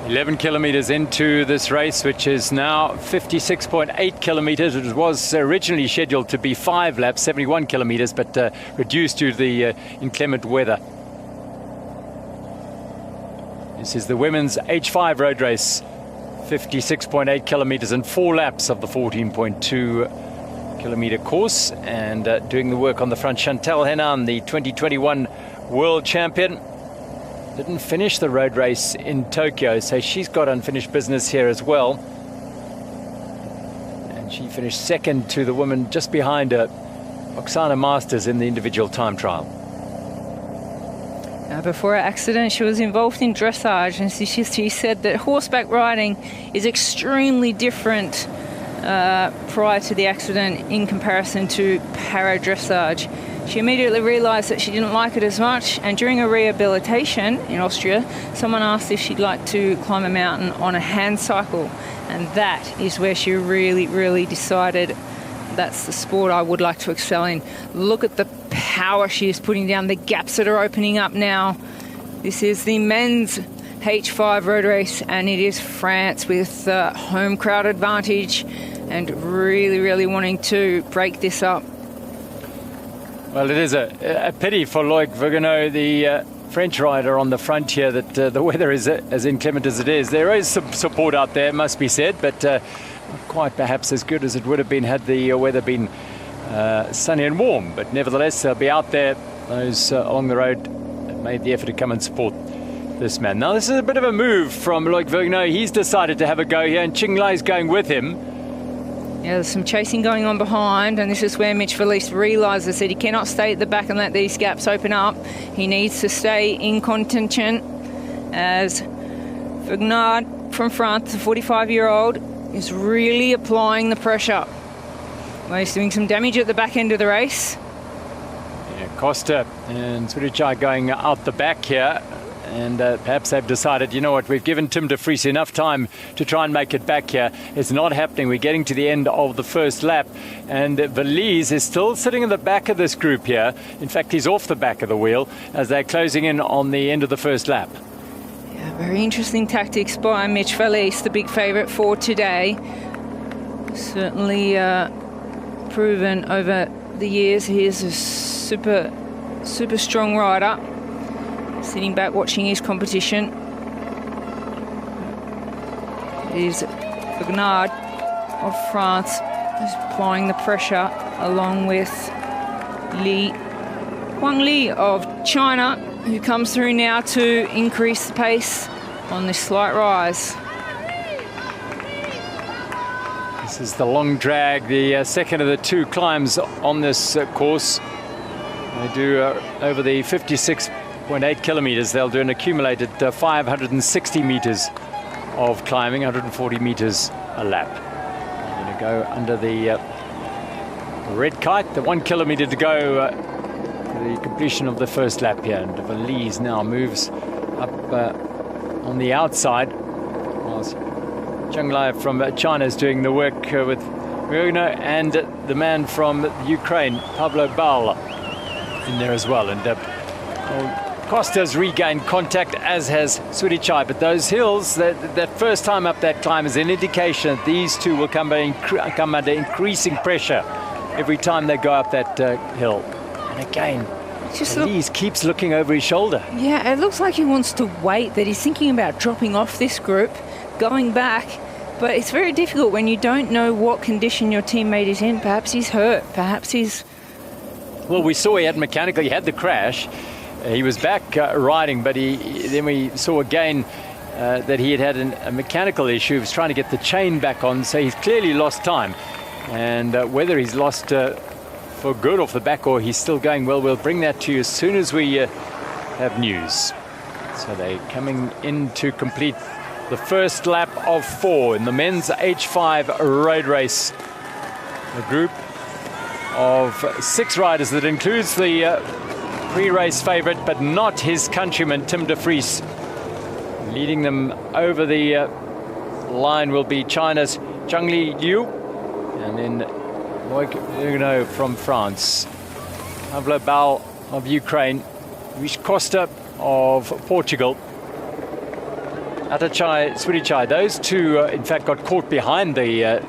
11 kilometres into this race, which is now 56.8 kilometres. It was originally scheduled to be 5 laps, 71 kilometres, but reduced due to the inclement weather. This is the women's H5 road race, 56.8 kilometres and 4 laps of the 14.2 kilometre course. And doing the work on the front, Chantal Henan, the 2021 world champion. Didn't finish the road race in Tokyo, so she's got unfinished business here as well. And she finished second to the woman just behind her, Oksana Masters, in the individual time trial. Now, before her accident, she was involved in dressage, and she said that horseback riding is extremely different prior to the accident in comparison to para dressage. She immediately realised that she didn't like it as much, and during a rehabilitation in Austria, someone asked if she'd like to climb a mountain on a hand cycle, and that is where she really, really decided that's the sport I would like to excel in. Look at the power she is putting down, the gaps that are opening up now. This is the men's H5 road race, and it is France with home crowd advantage and really, really wanting to break this up. Well, it is a pity for Loic Huguenot, the French rider on the front here, that the weather is as inclement as it is. There is some support out there, must be said, but not quite perhaps as good as it would have been had the weather been sunny and warm. But nevertheless, they'll be out there, those along the road that made the effort to come and support this man. Now, this is a bit of a move from Loic Huguenot. He's decided to have a go here, and Ching Lai is going with him. Yeah, there's some chasing going on behind, and this is where Mitch Feliz realises that he cannot stay at the back and let these gaps open up. He needs to stay in contention, as Huguenot from France, the 45-year-old, is really applying the pressure. Well, he's doing some damage at the back end of the race. Yeah, Costa and Swiduchai going out the back here. And perhaps they've decided, you know what, we've given Tim de Vries enough time to try and make it back here. It's not happening. We're getting to the end of the first lap. And Valise is still sitting in the back of this group here. In fact, he's off the back of the wheel as they're closing in on the end of the first lap. Yeah, very interesting tactics by Mitch Feliz, the big favourite for today. Certainly proven over the years he is a super strong rider. Sitting back watching his competition is Bernard of France, who's applying the pressure, along with Huang Li of China, who comes through now to increase the pace on this slight rise. This is the long drag, the second of the two climbs on this course. They do over the 56.8 kilometers. They'll do an accumulated 560 meters of climbing, 140 meters a lap. They're going to go under the red kite. The 1 kilometer to go for the completion of the first lap here. And Valise now moves up on the outside, whilst Zheng Lai from China is doing the work with Murno, and the man from Ukraine, Pavlo Bal, in there as well. And Costa's regained contact, as has Sudichai. But those hills, that first time up that climb is an indication that these two will come under increasing pressure every time they go up that hill. And again, Valise keeps looking over his shoulder. Yeah, it looks like he wants to wait, that he's thinking about dropping off this group, going back. But it's very difficult when you don't know what condition your teammate is in. Perhaps he's hurt, perhaps he's... Well, we saw he had the crash. He was back riding, but then we saw again that he had a mechanical issue. He was trying to get the chain back on, so he's clearly lost time. And whether he's lost for good off the back or he's still going, well, we'll bring that to you as soon as we have news. So they're coming in to complete the first lap of 4 in the men's H5 road race. A group of 6 riders that includes the pre-race favorite, but not his countryman, Tim de Vries. Leading them over the line will be China's Zhangli Liu, and then Murno from France, Pavlo Bal of Ukraine, Luis Costa of Portugal, Atachai, Sudichai. Those two, in fact, got caught behind the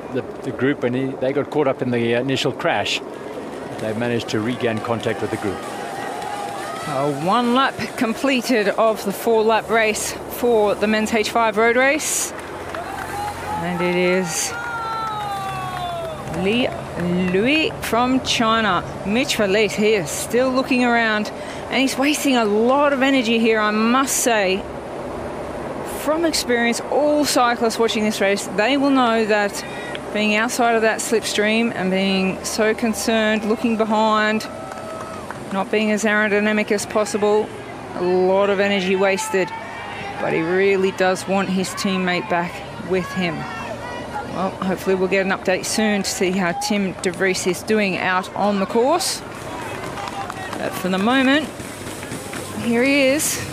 group, and they got caught up in the initial crash. They managed to regain contact with the group. 1 lap completed of the 4-lap race for the men's H5 road race. And it is Louis from China. Mitch Valise here, still looking around, and he's wasting a lot of energy here, I must say. From experience, all cyclists watching this race, they will know that being outside of that slipstream and being so concerned, looking behind, not being as aerodynamic as possible, a lot of energy wasted. But he really does want his teammate back with him. Well, hopefully we'll get an update soon to see how Tim de Vries is doing out on the course. But for the moment, here he is.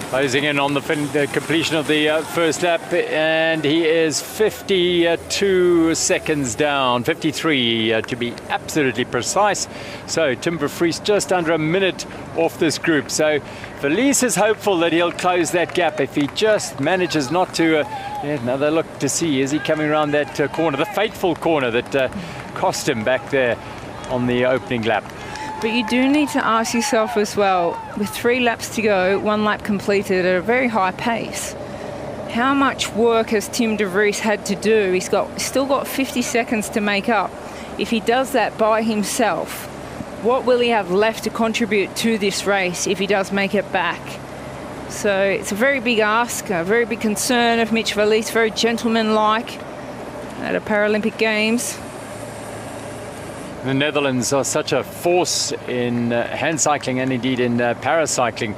Closing in on the completion of the first lap, and he is 52 seconds down, 53 to be absolutely precise. So Tim de Vries just under a minute off this group. So Valise is hopeful that he'll close that gap if he just manages not to. Another look to see, is he coming around that corner, the fateful corner that cost him back there on the opening lap. But you do need to ask yourself as well, with 3 laps to go, 1 lap completed at a very high pace, how much work has Tim de Vries had to do? He's still got 50 seconds to make up. If he does that by himself, what will he have left to contribute to this race if he does make it back? So it's a very big ask, a very big concern of Mitch Valise, very gentlemanlike at a Paralympic Games. The Netherlands are such a force in hand cycling and indeed in paracycling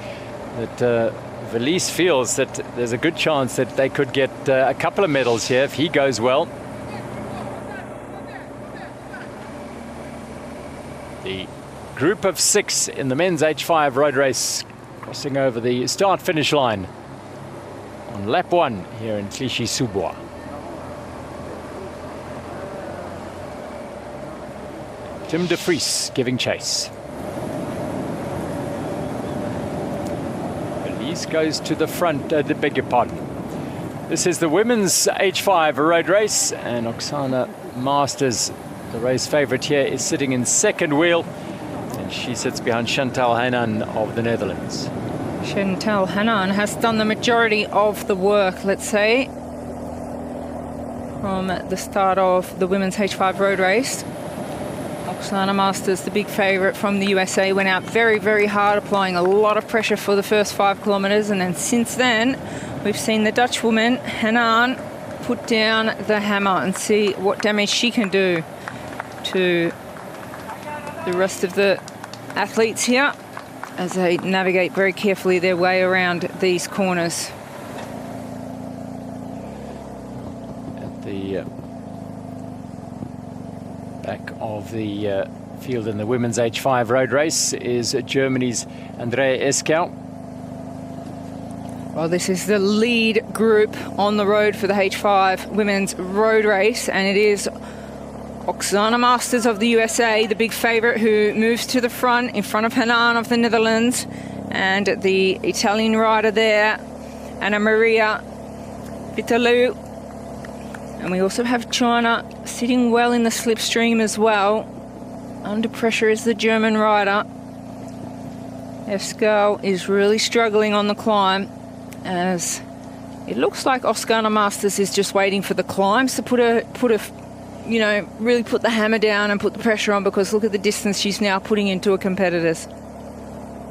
that Valise feels that there's a good chance that they could get a couple of medals here if he goes well. The group of 6 in the men's H5 road race crossing over the start-finish line on lap 1 here in Clichy-sous-Bois. Tim de Vries giving chase. Valise goes to the front, beg your pardon. This is the women's H5 road race, and Oksana Masters The race favourite here is sitting in second wheel, and she sits behind Chantal Heynan of the Netherlands. Chantal Heynan has done the majority of the work, let's say, from the start of the women's H5 road race. Oksana Masters, the big favourite from the USA, went out very, very hard, applying a lot of pressure for the first 5 kilometres, and then since then we've seen the Dutch woman Heynan put down the hammer and see what damage she can do to the rest of the athletes here as they navigate very carefully their way around these corners. At the back of the field in the women's H5 road race is Germany's Andrea Eskau. Well, this is the lead group on the road for the H5 women's road race, and it is Oksana Masters of the USA, the big favourite, who moves to the front in front of Heynan of the Netherlands, and the Italian rider there, Anna Maria Pitalou. And we also have China sitting well in the slipstream as well. Under pressure is the German rider. Eskau is really struggling on the climb, as it looks like Oksana Masters is just waiting for the climbs to really put the hammer down and put the pressure on, because look at the distance she's now putting into her competitors.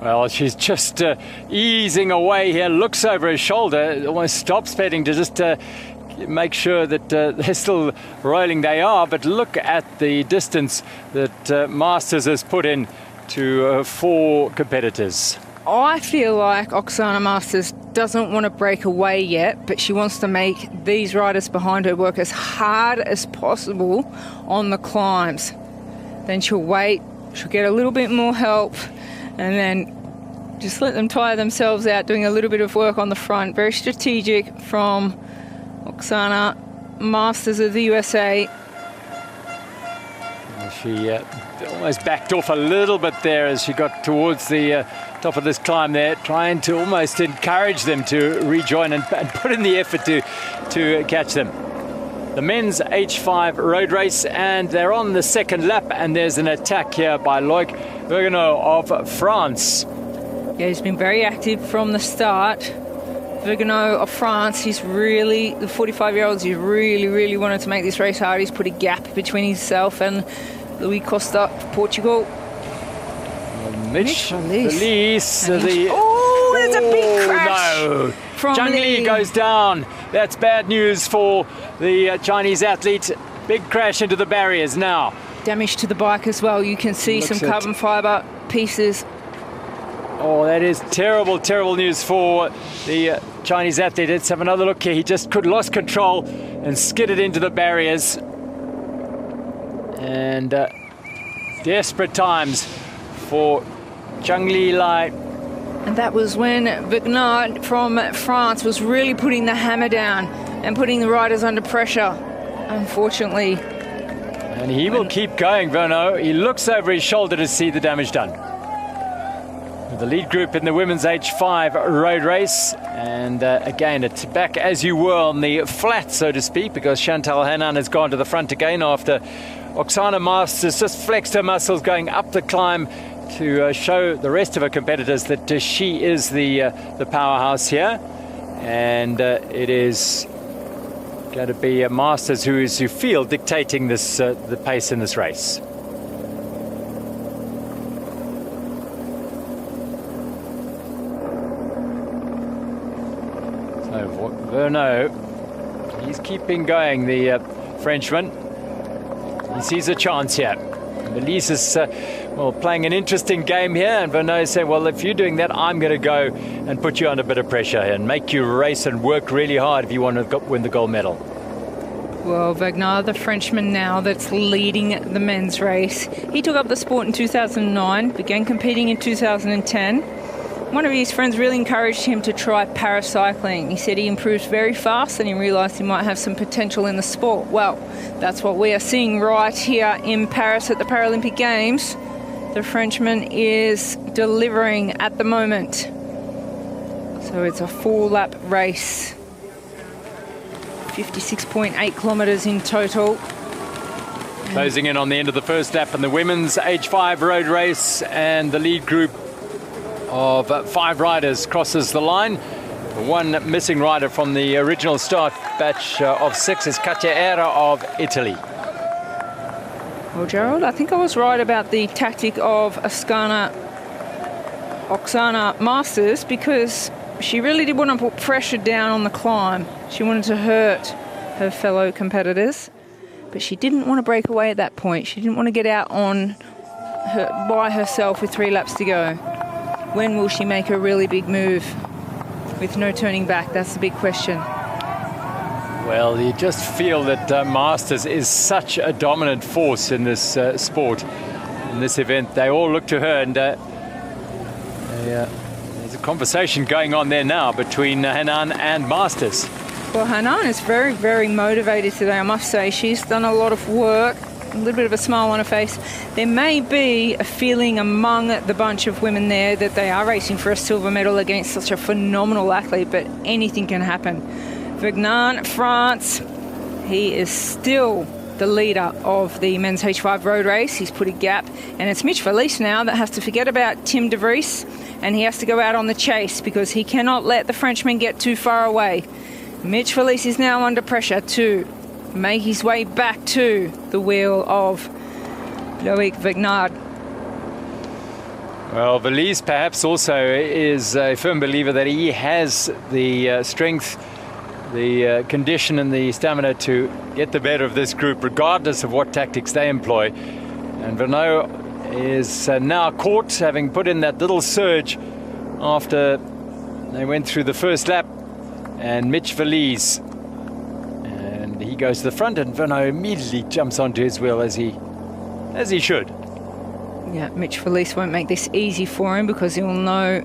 Well, she's just easing away here, looks over her shoulder, almost stops spinning to just make sure that they're still rolling. They are, but look at the distance that Masters has put in to 4 competitors. I feel like Oksana Masters doesn't want to break away yet, but she wants to make these riders behind her work as hard as possible on the climbs. Then she'll wait, she'll get a little bit more help, and then just let them tire themselves out doing a little bit of work on the front. Very strategic from Oksana Masters of the USA. She almost backed off a little bit there as she got towards the top of this climb there, trying to almost encourage them to rejoin and put in the effort to catch them. The men's H5 road race, and they're on the second lap, and there's an attack here by Loic Vergnaud of France. Yeah, he's been very active from the start. Vergnaud of France, the 45-year-old, he's really wanted to make this race hard. He's put a gap between himself and Louis Costa of Portugal. Mitch Felice. There's a big crash. No. From Zhang Li goes down. That's bad news for the Chinese athlete. Big crash into the barriers now. Damage to the bike as well. You can see some carbon fibre pieces. Oh, that is terrible news for the Chinese athlete. Let's have another look here. He just lost control and skidded into the barriers. And desperate times for Zhang Li. And that was when Vergnaud from France was really putting the hammer down and putting the riders under pressure, unfortunately. And he will keep going, Vergnaud. He looks over his shoulder to see the damage done. The lead group in the women's H5 road race, and again it's back as you were on the flat, so to speak, because Chantal Heynan has gone to the front again after Oksana Masters just flexed her muscles going up the climb to show the rest of her competitors that she is the powerhouse here. And it is going to be Masters who is, you feel, dictating this the pace in this race. Vergnaud, he's keeping going, the Frenchman. He sees a chance here. Felice is playing an interesting game here, and Vergnaud said, well, if you're doing that, I'm going to go and put you under a bit of pressure and make you race and work really hard if you want to win the gold medal. Well, Vergnaud, the Frenchman now that's leading the men's race. He took up the sport in 2009, began competing in 2010. One of his friends really encouraged him to try paracycling. He said he improved very fast and he realised he might have some potential in the sport. Well, that's what we are seeing right here in Paris at the Paralympic Games. The Frenchman is delivering at the moment. So it's a 4-lap race. 56.8 kilometres in total. Closing in on the end of the first lap in the women's H5 road race, and the lead group of 5 riders crosses the line. One missing rider from the original start batch of 6 is Katia of Italy. Well, Gerald, I think I was right about the tactic of Oksana Masters, because she really did want to put pressure down on the climb. She wanted to hurt her fellow competitors, but she didn't want to break away at that point. She didn't want to get out on her by herself with 3 laps to go. When will she make a really big move with no turning back? That's the big question. Well, you just feel that Masters is such a dominant force in this sport, in this event. They all look to her, and there's a conversation going on there now between Hanan and Masters. Well, Hanan is very, very motivated today, I must say. She's done a lot of work, a little bit of a smile on her face. There may be a feeling among the bunch of women there that they are racing for a silver medal against such a phenomenal athlete, but anything can happen. Vignan, France, he is still the leader of the men's H5 road race. He's put a gap, and it's Mitch Felice now that has to forget about Tim de Vries, and he has to go out on the chase because he cannot let the Frenchman get too far away. Mitch Felice is now under pressure to make his way back to the wheel of Loic Vignard. Well, Felice perhaps also is a firm believer that he has the strength, the condition and the stamina to get the better of this group, regardless of what tactics they employ. And Vernot is now caught, having put in that little surge after they went through the first lap. And Mitch Felice, and he goes to the front, and Vernot immediately jumps onto his wheel as he should. Yeah, Mitch Felice won't make this easy for him because he'll know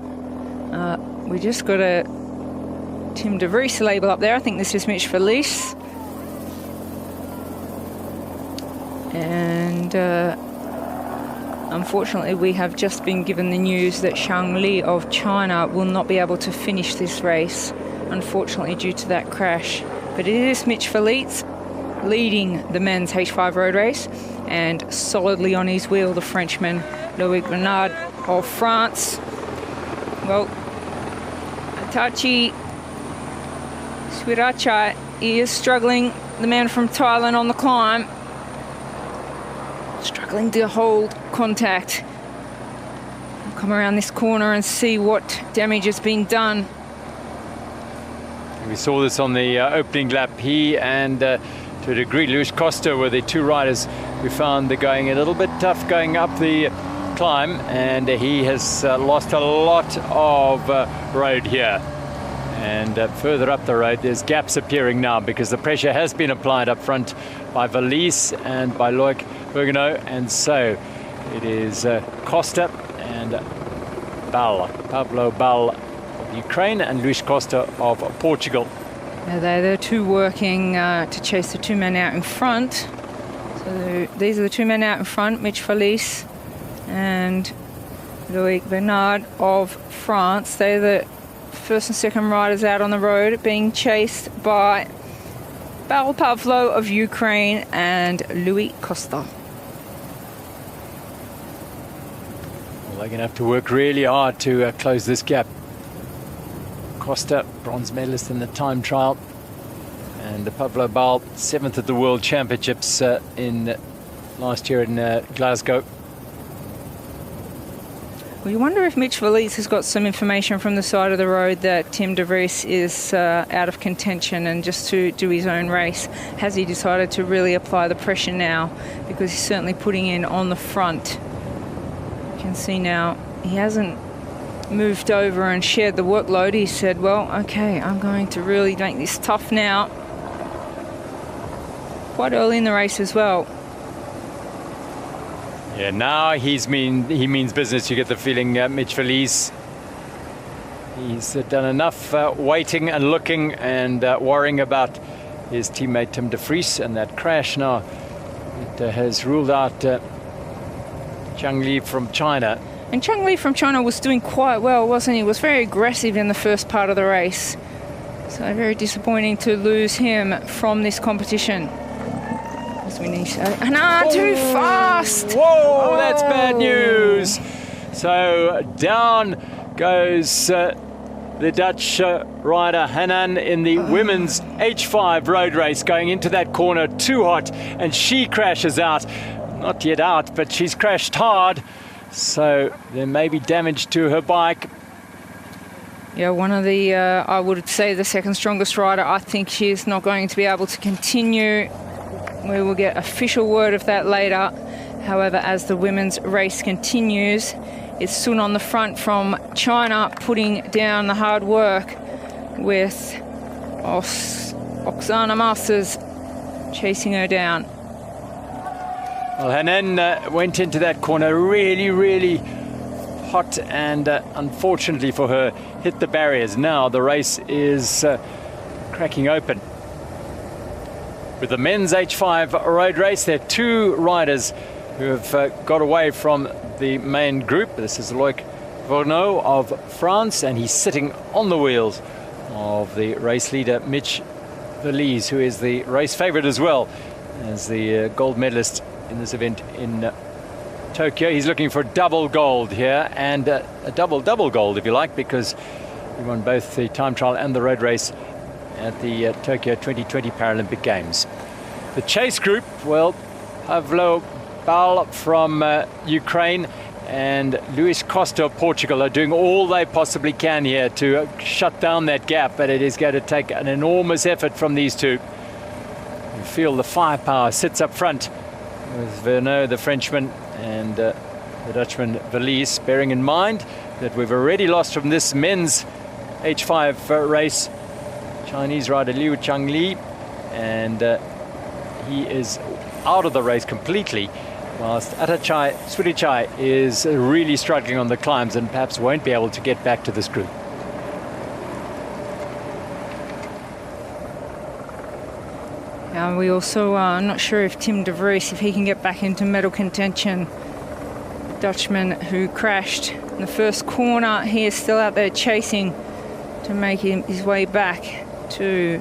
we just got a Tim de Vries label up there. I think this is Mitch Felice. And unfortunately, we have just been given the news that Shang Li of China will not be able to finish this race, unfortunately, due to that crash. But it is Mitch Felice leading the men's H5 road race, and solidly on his wheel, the Frenchman Loic Vignard of France. Well, Atachi Swirachai, he is struggling, the man from Thailand on the climb, struggling to hold contact. We'll come around this corner and see what damage has been done. We saw this on the opening lap. He and, to a degree, Luis Costa were the 2 riders who found they're going a little bit tough going up the climb, and he has lost a lot of road here. And further up the road, there's gaps appearing now because the pressure has been applied up front by Felice and by Loic Vignard, and so it is Costa and Pablo Bal of Ukraine and Luis Costa of Portugal. They're the 2 working to chase the 2 men out in front. So these are the 2 men out in front, Mitch Felice and Loic Vignard of France. They're the first and second riders out on the road, being chased by Bal Pavlo of Ukraine and Luis Costa. Well, they're going to have to work really hard to close this gap. Costa, bronze medalist in the time trial, and Pablo Bal, 7th at the World Championships in last year in Glasgow. Well, you wonder if Mitch Felice has got some information from the side of the road that Tim de Vries is out of contention and just to do his own race. Has he decided to really apply the pressure now? Because he's certainly putting in on the front. You can see now he hasn't moved over and shared the workload. He said, well, okay, I'm going to really make this tough now. Quite early in the race as well. Yeah, now he means business. You get the feeling, Mitch Felice. He's done enough waiting and looking and worrying about his teammate Tim de Vries and that crash now. It has ruled out Chang Li from China. And Chang Li from China was doing quite well, wasn't he? He was very aggressive in the first part of the race. So very disappointing to lose him from this competition. as we need to. No, too fast. Whoa, that's bad news. So down goes the Dutch rider Hanan in the women's H5 road race, going into that corner too hot, and she crashes out. Not yet out, but she's crashed hard, so there may be damage to her bike. Yeah, one of the, I would say the second strongest rider. I think she's not going to be able to continue. We will get official word of that later. However, as the women's race continues, it's Sun on the front from China, putting down the hard work with Oksana Masters chasing her down. Well, Hanan went into that corner really hot, and unfortunately for her, hit the barriers. Now the race is cracking open. With the men's H5 road race, there are two riders who have got away from the main group. This is Loic Vorneau of France, and he's sitting on the wheels of the race leader Mitch Valise, who is the race favorite as well as the gold medalist in this event in Tokyo. He's looking for double gold here, and a double gold if you like, because he won both the time trial and the road race at the Tokyo 2020 Paralympic Games. The chase group, well, Pavlo Bal from Ukraine and Luis Costa of Portugal are doing all they possibly can here to shut down that gap, but it is going to take an enormous effort from these two. You feel the firepower sits up front with Verneau, the Frenchman, and the Dutchman Valise, bearing in mind that we've already lost from this men's H5 race Chinese rider Liu Changli, and he is out of the race completely, whilst Atachai Surichai is really struggling on the climbs and perhaps won't be able to get back to this group. Yeah, we also are not sure if Tim de Vries, if he can get back into medal contention. Dutchman who crashed in the first corner, he is still out there chasing to make his way back to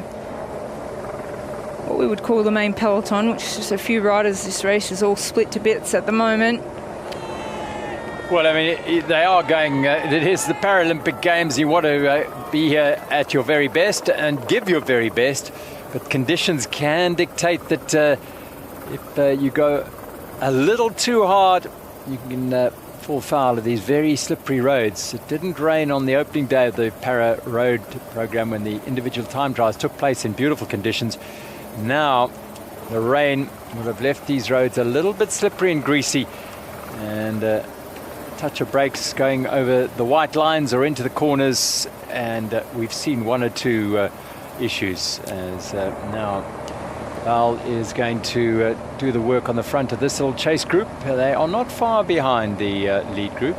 what we would call the main peloton, which is just a few riders. This race is all split to bits at the moment. Well, I mean, they are going, it is the Paralympic Games. You want to be here at your very best and give your very best, but conditions can dictate that if you go a little too hard, you can fall foul of these very slippery roads. It didn't rain on the opening day of the Para Road program when the individual time trials took place in beautiful conditions. Now the rain would have left these roads a little bit slippery and greasy, and a touch of brakes going over the white lines or into the corners, and we've seen one or two issues as now Val is going to do the work on the front of this little chase group. They are not far behind the lead group.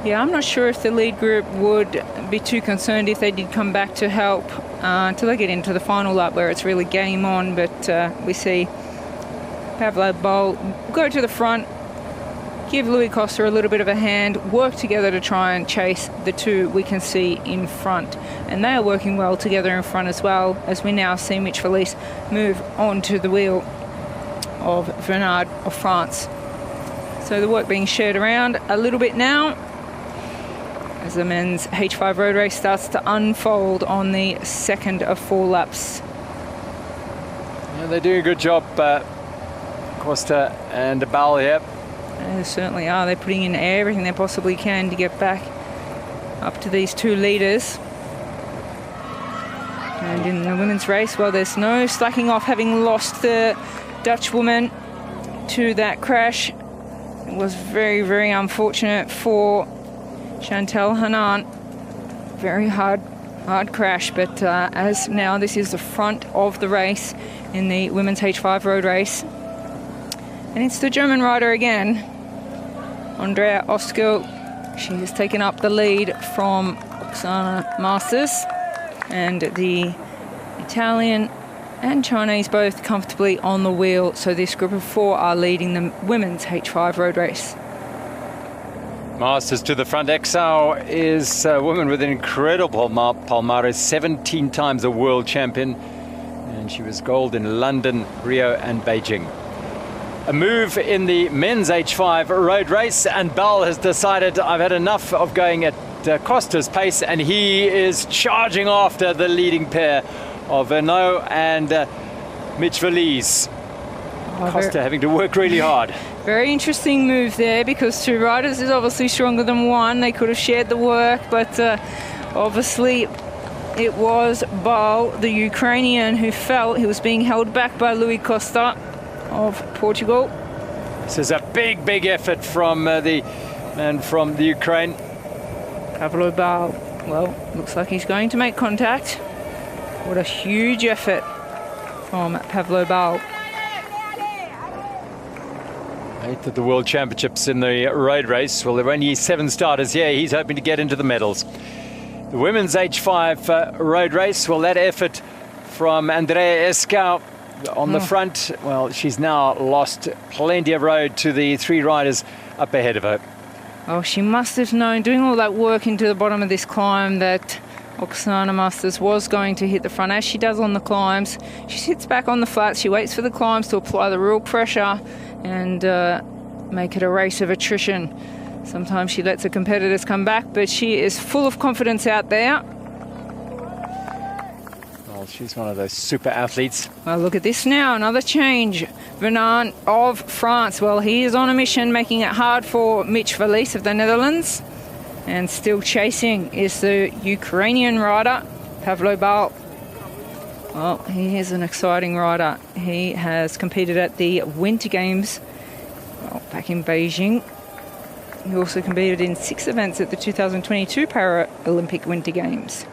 Yeah, I'm not sure if the lead group would be too concerned if they did come back to help until they get into the final lap where it's really game on. But we see Pavlo Bal go to the front, give Louis Costa a little bit of a hand, work together to try and chase the two we can see in front. And they are working well together in front as well, as we now see Mitch Valise move onto the wheel of Bernard of France. So the work being shared around a little bit now as the men's H5 road race starts to unfold on the second of 4 laps. Yeah, they're doing a good job, Costa and Bal here. They certainly are. They're putting in everything they possibly can to get back up to these two leaders. And in the women's race, well, there's no slacking off, having lost the Dutch woman to that crash. It was very, very unfortunate for Chantal Hanan. Very hard crash, but as now this is the front of the race in the women's H5 road race. And it's the German rider again, Andrea Oskil. She has taken up the lead from Oksana Masters, and the Italian and Chinese both comfortably on the wheel. So this group of 4 are leading the women's H5 road race. Masters to the front. Exau is a woman with an incredible palmares, 17 times a world champion. and she was gold in London, Rio and Beijing. A move in the men's H5 road race, and Bell has decided, I've had enough of going at Costa's pace, and he is charging after the leading pair of Vernot and Mitch Valise. Costa having to work really hard. Very interesting move there, because two riders is obviously stronger than one. They could have shared the work, but obviously it was Bal, the Ukrainian, who felt he was being held back by Louis Costa of Portugal. This is a big effort from the man from the Ukraine. Pavlo Bal, well, looks like he's going to make contact. What a huge effort from Pavlo Bal. 8th at the World Championships in the road race. Well, there are only 7 starters here. He's hoping to get into the medals. The women's H5 road race, well, that effort from Andrea Escau on the front, well, she's now lost plenty of road to the 3 riders up ahead of her. Oh, she must have known, doing all that work into the bottom of this climb, that Oksana Masters was going to hit the front, as she does on the climbs. She sits back on the flats, she waits for the climbs to apply the real pressure and make it a race of attrition. Sometimes she lets her competitors come back, but she is full of confidence out there. Well, she's one of those super athletes. Well, look at this now, another change. Vernon of France, well, he is on a mission, making it hard for Mitch Valise of the Netherlands. And still chasing is the Ukrainian rider, Pavlo Bal. Well, he is an exciting rider. He has competed at the Winter Games back in Beijing. He also competed in 6 events at the 2022 Paralympic Winter Games.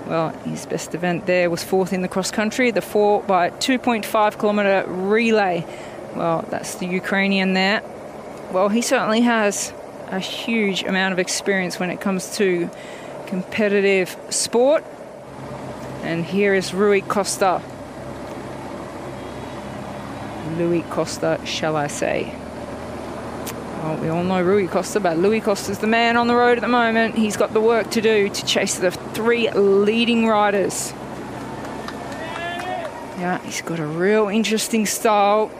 Well, his best event there was 4th in the cross country, the 4 by 2.5 kilometre relay. Well, that's the Ukrainian there. Well, he certainly has a huge amount of experience when it comes to competitive sport. And here is Rui Costa. Louis Costa, shall I say. Well, we all know Rui Costa, but Louis Costa's the man on the road at the moment. He's got the work to do to chase the 3 leading riders. Yeah, he's got a real interesting style,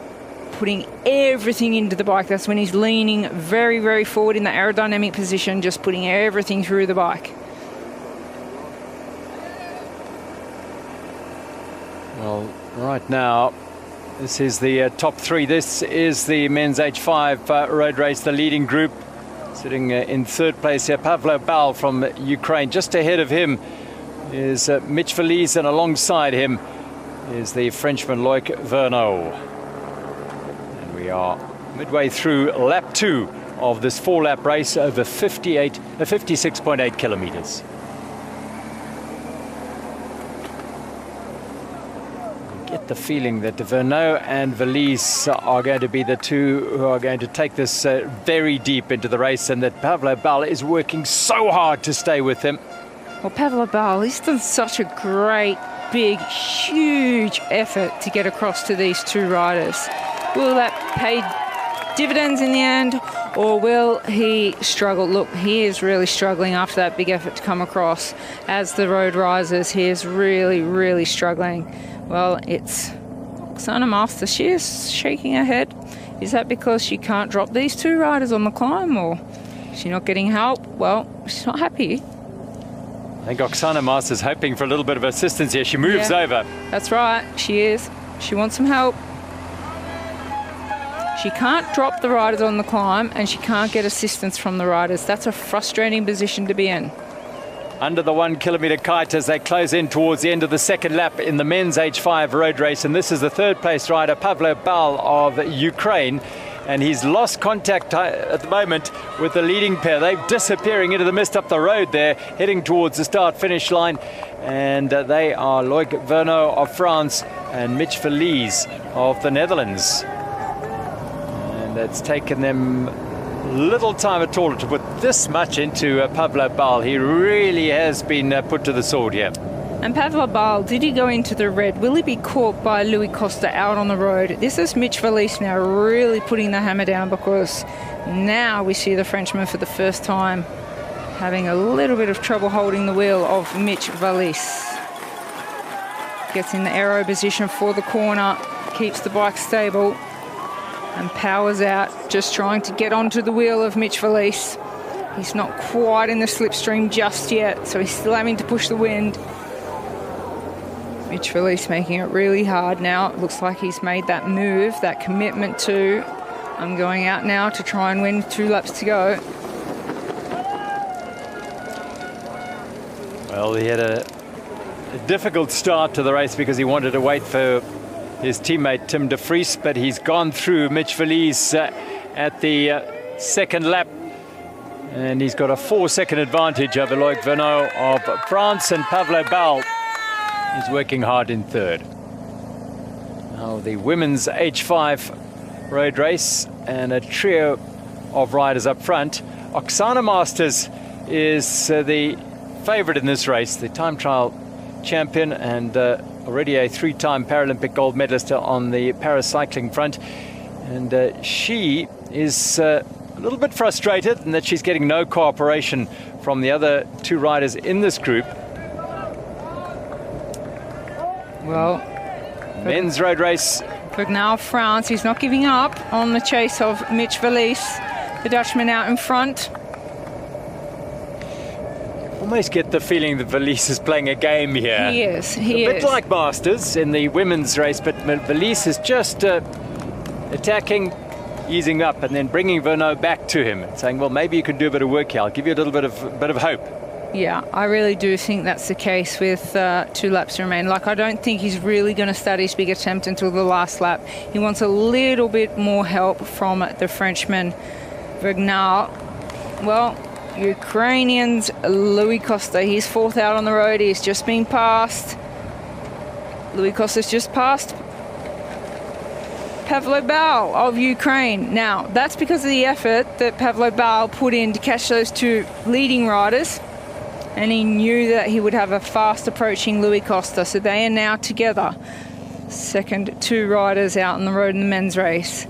putting everything into the bike. That's when he's leaning very forward in the aerodynamic position, just putting everything through the bike. Well, right now, this is the top 3. This is the men's H5 road race, the leading group. Sitting in 3rd place here, Pavlo Bal from Ukraine. Just ahead of him is Mitch Valise, and alongside him is the Frenchman Loic Vernot. And we are midway through lap 2 of this 4-lap race over 56.8 kilometers. Get the feeling that Vernot and Valise are going to be the 2 who are going to take this very deep into the race, and that Pavlo Bal is working so hard to stay with him. Well, Pavlo Bal, he's done such a great, big, huge effort to get across to these 2 riders. Will that pay dividends in the end, or will he struggle? Look, he is really struggling after that big effort to come across. As the road rises, he is really struggling. Well, it's Oksana Masters. She is shaking her head. Is that because she can't drop these 2 riders on the climb, or is she not getting help? Well, she's not happy. I think Oksana Masters hoping for a little bit of assistance here. She moves over. That's right, she is. She wants some help. She can't drop the riders on the climb, and she can't get assistance from the riders. That's a frustrating position to be in. Under the 1 kilometre kite as they close in towards the end of the 2nd lap in the men's H5 road race. And this is the 3rd place rider, Pavlo Bal of Ukraine. And he's lost contact at the moment with the leading pair. They're disappearing into the mist up the road there, heading towards the start-finish line. And they are Loic Vernot of France and Mitch Valise of the Netherlands. And it's taken them little time at all to put this much into Pavlo Bal. He really has been put to the sword here. And Pavlo Bal, did he go into the red? Will he be caught by Louis Costa out on the road? This is Mitch Valise now really putting the hammer down, because now we see the Frenchman for the first time having a little bit of trouble holding the wheel of Mitch Valise. Gets in the aero position for the corner, keeps the bike stable, and powers out, just trying to get onto the wheel of Mitch Valise. He's not quite in the slipstream just yet, so he's still having to push the wind. Mitch Valise making it really hard now. It looks like he's made that move, that commitment to, I'm going out now to try and win 2 laps to go. Well, he had a difficult start to the race because he wanted to wait for his teammate Tim de Vries, but he's gone through Mitch Valise at the second lap, and he's got a 4-second advantage over Loic Vernot of France, and Pavlo Bal is working hard in third. Now the women's H5 road race, and a trio of riders up front. Oksana Masters is the favorite in this race, the time trial champion, and already a 3-time Paralympic gold medalist on the paracycling front. And she is a little bit frustrated in that she's getting no cooperation from the other 2 riders in this group. Well, men's road race. But now France, he's not giving up on the chase of Mitch Valise, the Dutchman out in front. Almost get the feeling that Valise is playing a game here. He is, he is. A is. bit like Masters in the women's race, but Valise is just attacking, easing up, and then bringing Vernot back to him, saying, well, maybe you can do a bit of work here. I'll give you a little bit of hope. Yeah, I really do think that's the case with 2 laps to remain. Like, I don't think he's really going to start his big attempt until the last lap. He wants a little bit more help from the Frenchman, Vergnal. Well, Ukrainians, Louis Costa, he's 4th out on the road. He's just been passed. Louis Costa's just passed Pavlo Bal of Ukraine. Now, that's because of the effort that Pavlo Bal put in to catch those 2 leading riders. And he knew that he would have a fast approaching Louis Costa. So they are now together. Second 2 riders out on the road in the men's race.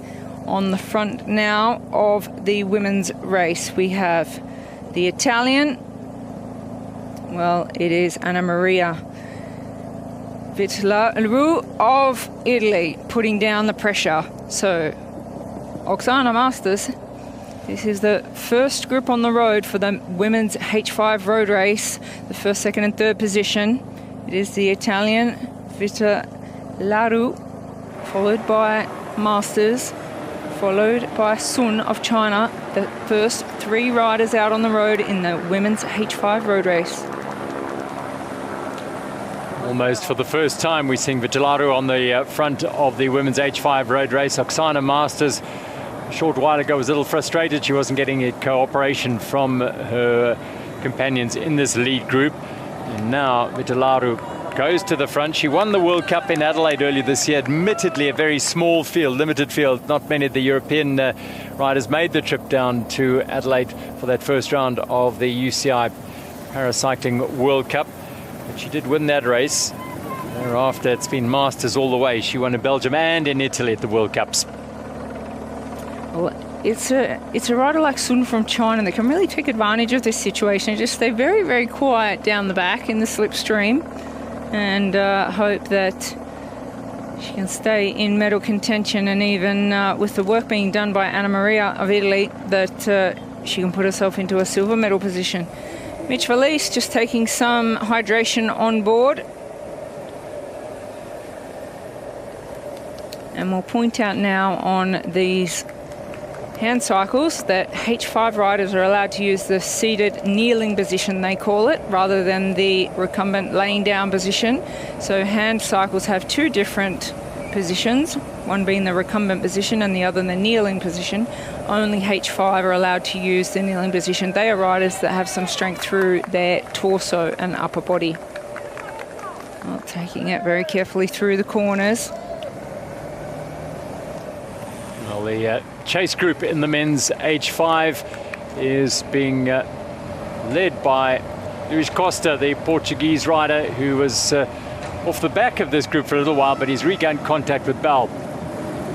On the front now of the women's race, we have the Italian. Well, it is Anna Maria Vitalaru of Italy putting down the pressure. So Oksana Masters, this is the first group on the road for the women's H5 road race, the 1st, 2nd and 3rd position. It is the Italian Vitalaru, followed by Masters, followed by Sun of China, the first 3 riders out on the road in the women's H5 road race. Almost for the first time we're seeing Vitalaru on the front of the women's H5 road race. Oksana Masters a short while ago was a little frustrated. She wasn't getting cooperation from her companions in this lead group. And now Vitalaru goes to the front. She won the World Cup in Adelaide earlier this year. Admittedly a very small field, limited field. Not many of the European riders made the trip down to Adelaide for that first round of the UCI Paracycling World Cup. But she did win that race. Thereafter, it's been Masters all the way. She won in Belgium and in Italy at the World Cups. Well, it's a rider like Sun from China that can really take advantage of this situation. Just stay very, very quiet down the back in the slipstream and hope that she can stay in medal contention, and even with the work being done by Anna Maria of Italy, that she can put herself into a silver medal position. Mitch Valise just taking some hydration on board. And we'll point out now on these hand cycles that H5 riders are allowed to use the seated kneeling position, they call it, rather than the recumbent laying down position. So hand cycles have 2 different positions, one being the recumbent position and the other the kneeling position. Only H5 are allowed to use the kneeling position. They are riders that have some strength through their torso and upper body. Well, taking it very carefully through the corners. Well, the chase group in the men's H5 is being led by Luís Costa, the Portuguese rider who was off the back of this group for a little while, but he's regained contact with Bal.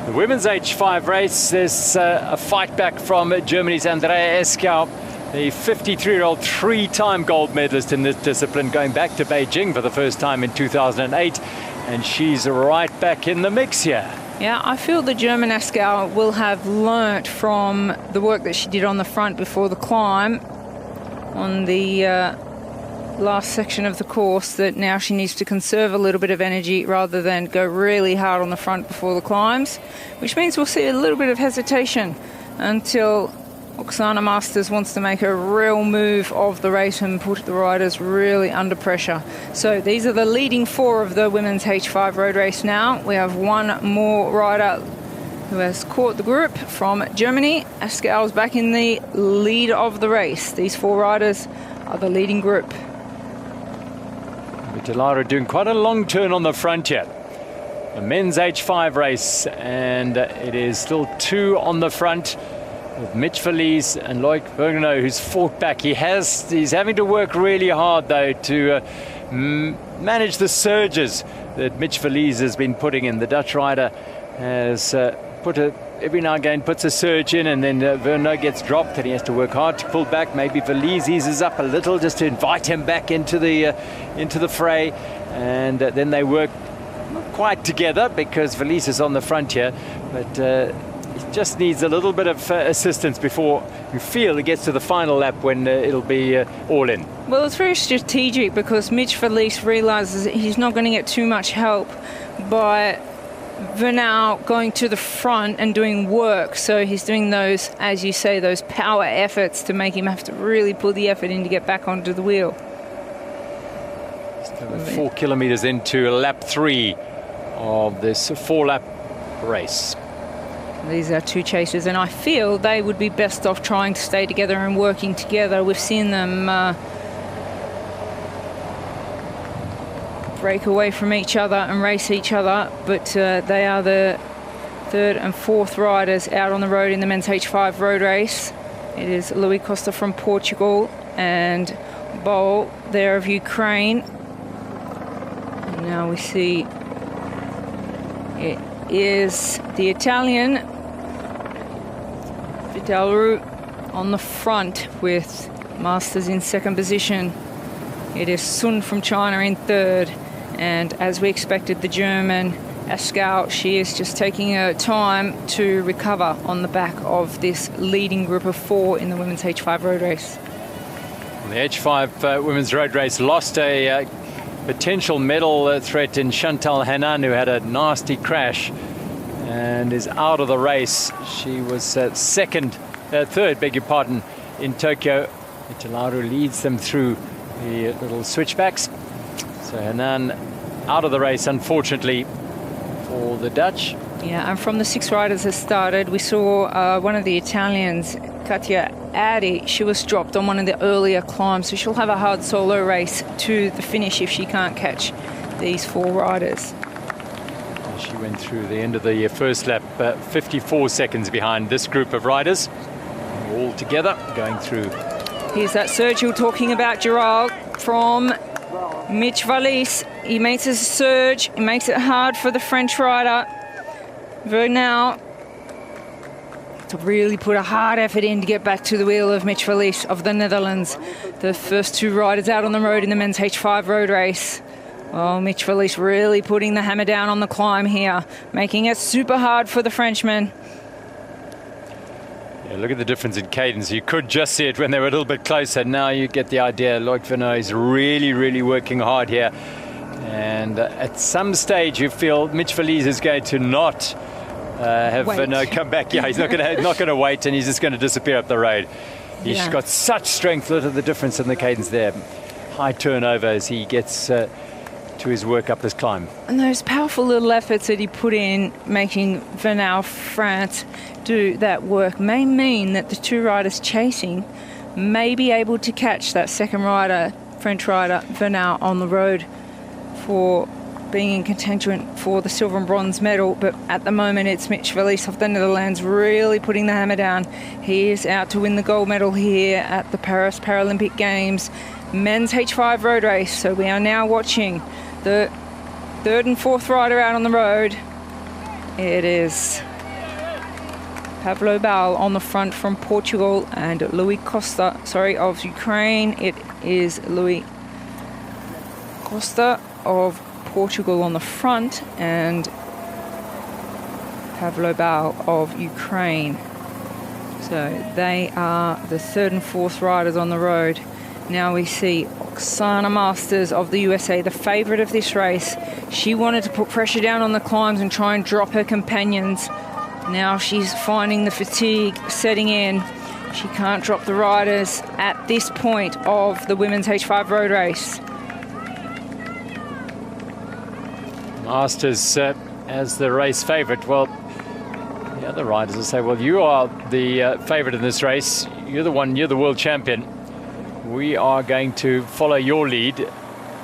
The women's H5 race, there's a fight back from Germany's Andrea Eskau the 53-year-old three-time gold medalist in this discipline, going back to Beijing for the first time in 2008, and she's right back in the mix here. Yeah, I feel the German Askau will have learnt from the work that she did on the front before the climb on the last section of the course, that now she needs to conserve a little bit of energy rather than go really hard on the front before the climbs, which means we'll see a little bit of hesitation until Oksana Masters wants to make a real move of the race and put the riders really under pressure. So these are the leading four of the women's H5 road race now. We have one more rider who has caught the group from Germany. Askau's back in the lead of the race. These four riders are the leading group. Vitilara doing quite a long turn on the front here. The men's H5 race, and it is still two on the front with Mitch Verlies and Loic Vergnaud, who's fought back. He's having to work really hard though to manage the surges that Mitch Verlies has been putting in. The Dutch rider has every now and again puts a surge in, and then Vergnaud gets dropped and he has to work hard to pull back. Maybe Verlies eases up a little just to invite him back into the fray, and then they work not quite together because Verlies is on the front here, but it just needs a little bit of assistance before you feel it gets to the final lap when it'll be all in. Well, it's very strategic because Mitch Verlies realises that he's not going to get too much help by Vergnaud going to the front and doing work. So he's doing those, as you say, those power efforts to make him have to really put the effort in to get back onto the wheel. 4 kilometers into lap 3 of this 4-lap race. These are two chasers, and I feel they would be best off trying to stay together and working together. We've seen them break away from each other and race each other, but they are the third and fourth riders out on the road in the men's H5 road race. It is Louis Costa from Portugal and Bol there of Ukraine. And now we see it is the Italian Vidal on the front with Masters in second position. It is Sun from China in third, and as we expected, the German Askau, she is just taking her time to recover on the back of this leading group of four in the women's H5 road race. The H5 women's road race lost a potential medal threat in Chantal Hanan, who had a nasty crash and is out of the race. She was third, beg your pardon, in Tokyo. Vitilara leads them through the little switchbacks. So Hanan out of the race, unfortunately, for the Dutch. Yeah, and from the six riders that started, we saw one of the Italians, Katia Addy. She was dropped on one of the earlier climbs, so she'll have a hard solo race to the finish if she can't catch these four riders. She went through the end of the first lap, 54 seconds behind this group of riders. All together, going through. Here's that surge you were talking about, Gerald, from Mitch Verlies. He makes a surge. He makes it hard for the French rider Vergnaud to really put a hard effort in to get back to the wheel of Mitch Verlies of the Netherlands. The first two riders out on the road in the men's H5 road race. Well, Mitch Verlies really putting the hammer down on the climb here, making it super hard for the Frenchman. Yeah, look at the difference in cadence. You could just see it when they were a little bit closer. Now you get the idea. Loic Vergnaud is really, really working hard here. And at some stage you feel Mitch Verlies is going to not have Vergnaud come back. Yeah, he's not going to wait, and he's just going to disappear up the road. He's got such strength. Look at the difference in the cadence there. High turnover as he gets to his work up this climb. And those powerful little efforts that he put in, making Vergnaud France do that work, may mean that the two riders chasing may be able to catch that second rider, French rider Vergnaud, on the road for being in contention for the silver and bronze medal. But at the moment it's Mitch Verlies of the Netherlands really putting the hammer down. He is out to win the gold medal here at the Paris Paralympic Games men's H5 road race. So we are now watching the third and fourth rider out on the road. It is Pavlo Bal on the front from Portugal, and Louis Costa, of Ukraine. It is Louis Costa of Portugal on the front, and Pavlo Bal of Ukraine. So they are the third and fourth riders on the road. Now we see Oksana Masters of the USA, the favourite of this race. She wanted to put pressure down on the climbs and try and drop her companions. Now she's finding the fatigue setting in. She can't drop the riders at this point of the women's H5 road race. Masters as the race favourite. Well, the other riders will say, well, you are the favourite in this race. You're the world champion. We are going to follow your lead.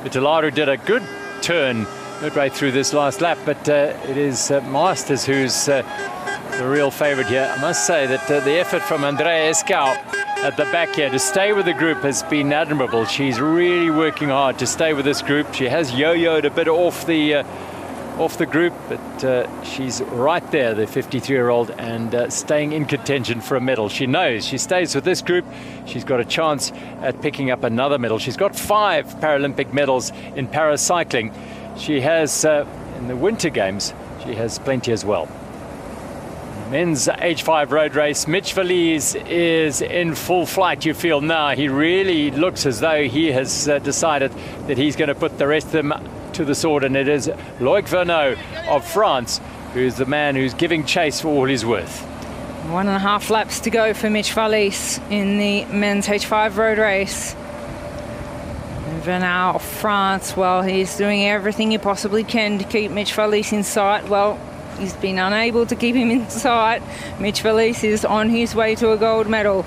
Vitilaru did a good turn midway through this last lap, but it is Masters who's the real favourite here. I must say that the effort from Andrea Escau at the back here to stay with the group has been admirable. She's really working hard to stay with this group. She has yo-yoed a bit off the group, but she's right there, the 53-year-old, and staying in contention for a medal. She knows she stays with this group, she's got a chance at picking up another medal. She's got 5 Paralympic medals in paracycling. She has, in the Winter Games, she has plenty as well. Men's H5 road race. Mitch Valise is in full flight, you feel now. He really looks as though he has decided that he's going to put the rest of them to the sword, and it is Loic Vernot of France who's the man who's giving chase for all he's worth. 1.5 laps to go for Mitch Valise in the men's H5 road race. Vernot of France, well, he's doing everything he possibly can to keep Mitch Valise in sight. Well, he's been unable to keep him in sight. Mitch Valise is on his way to a gold medal.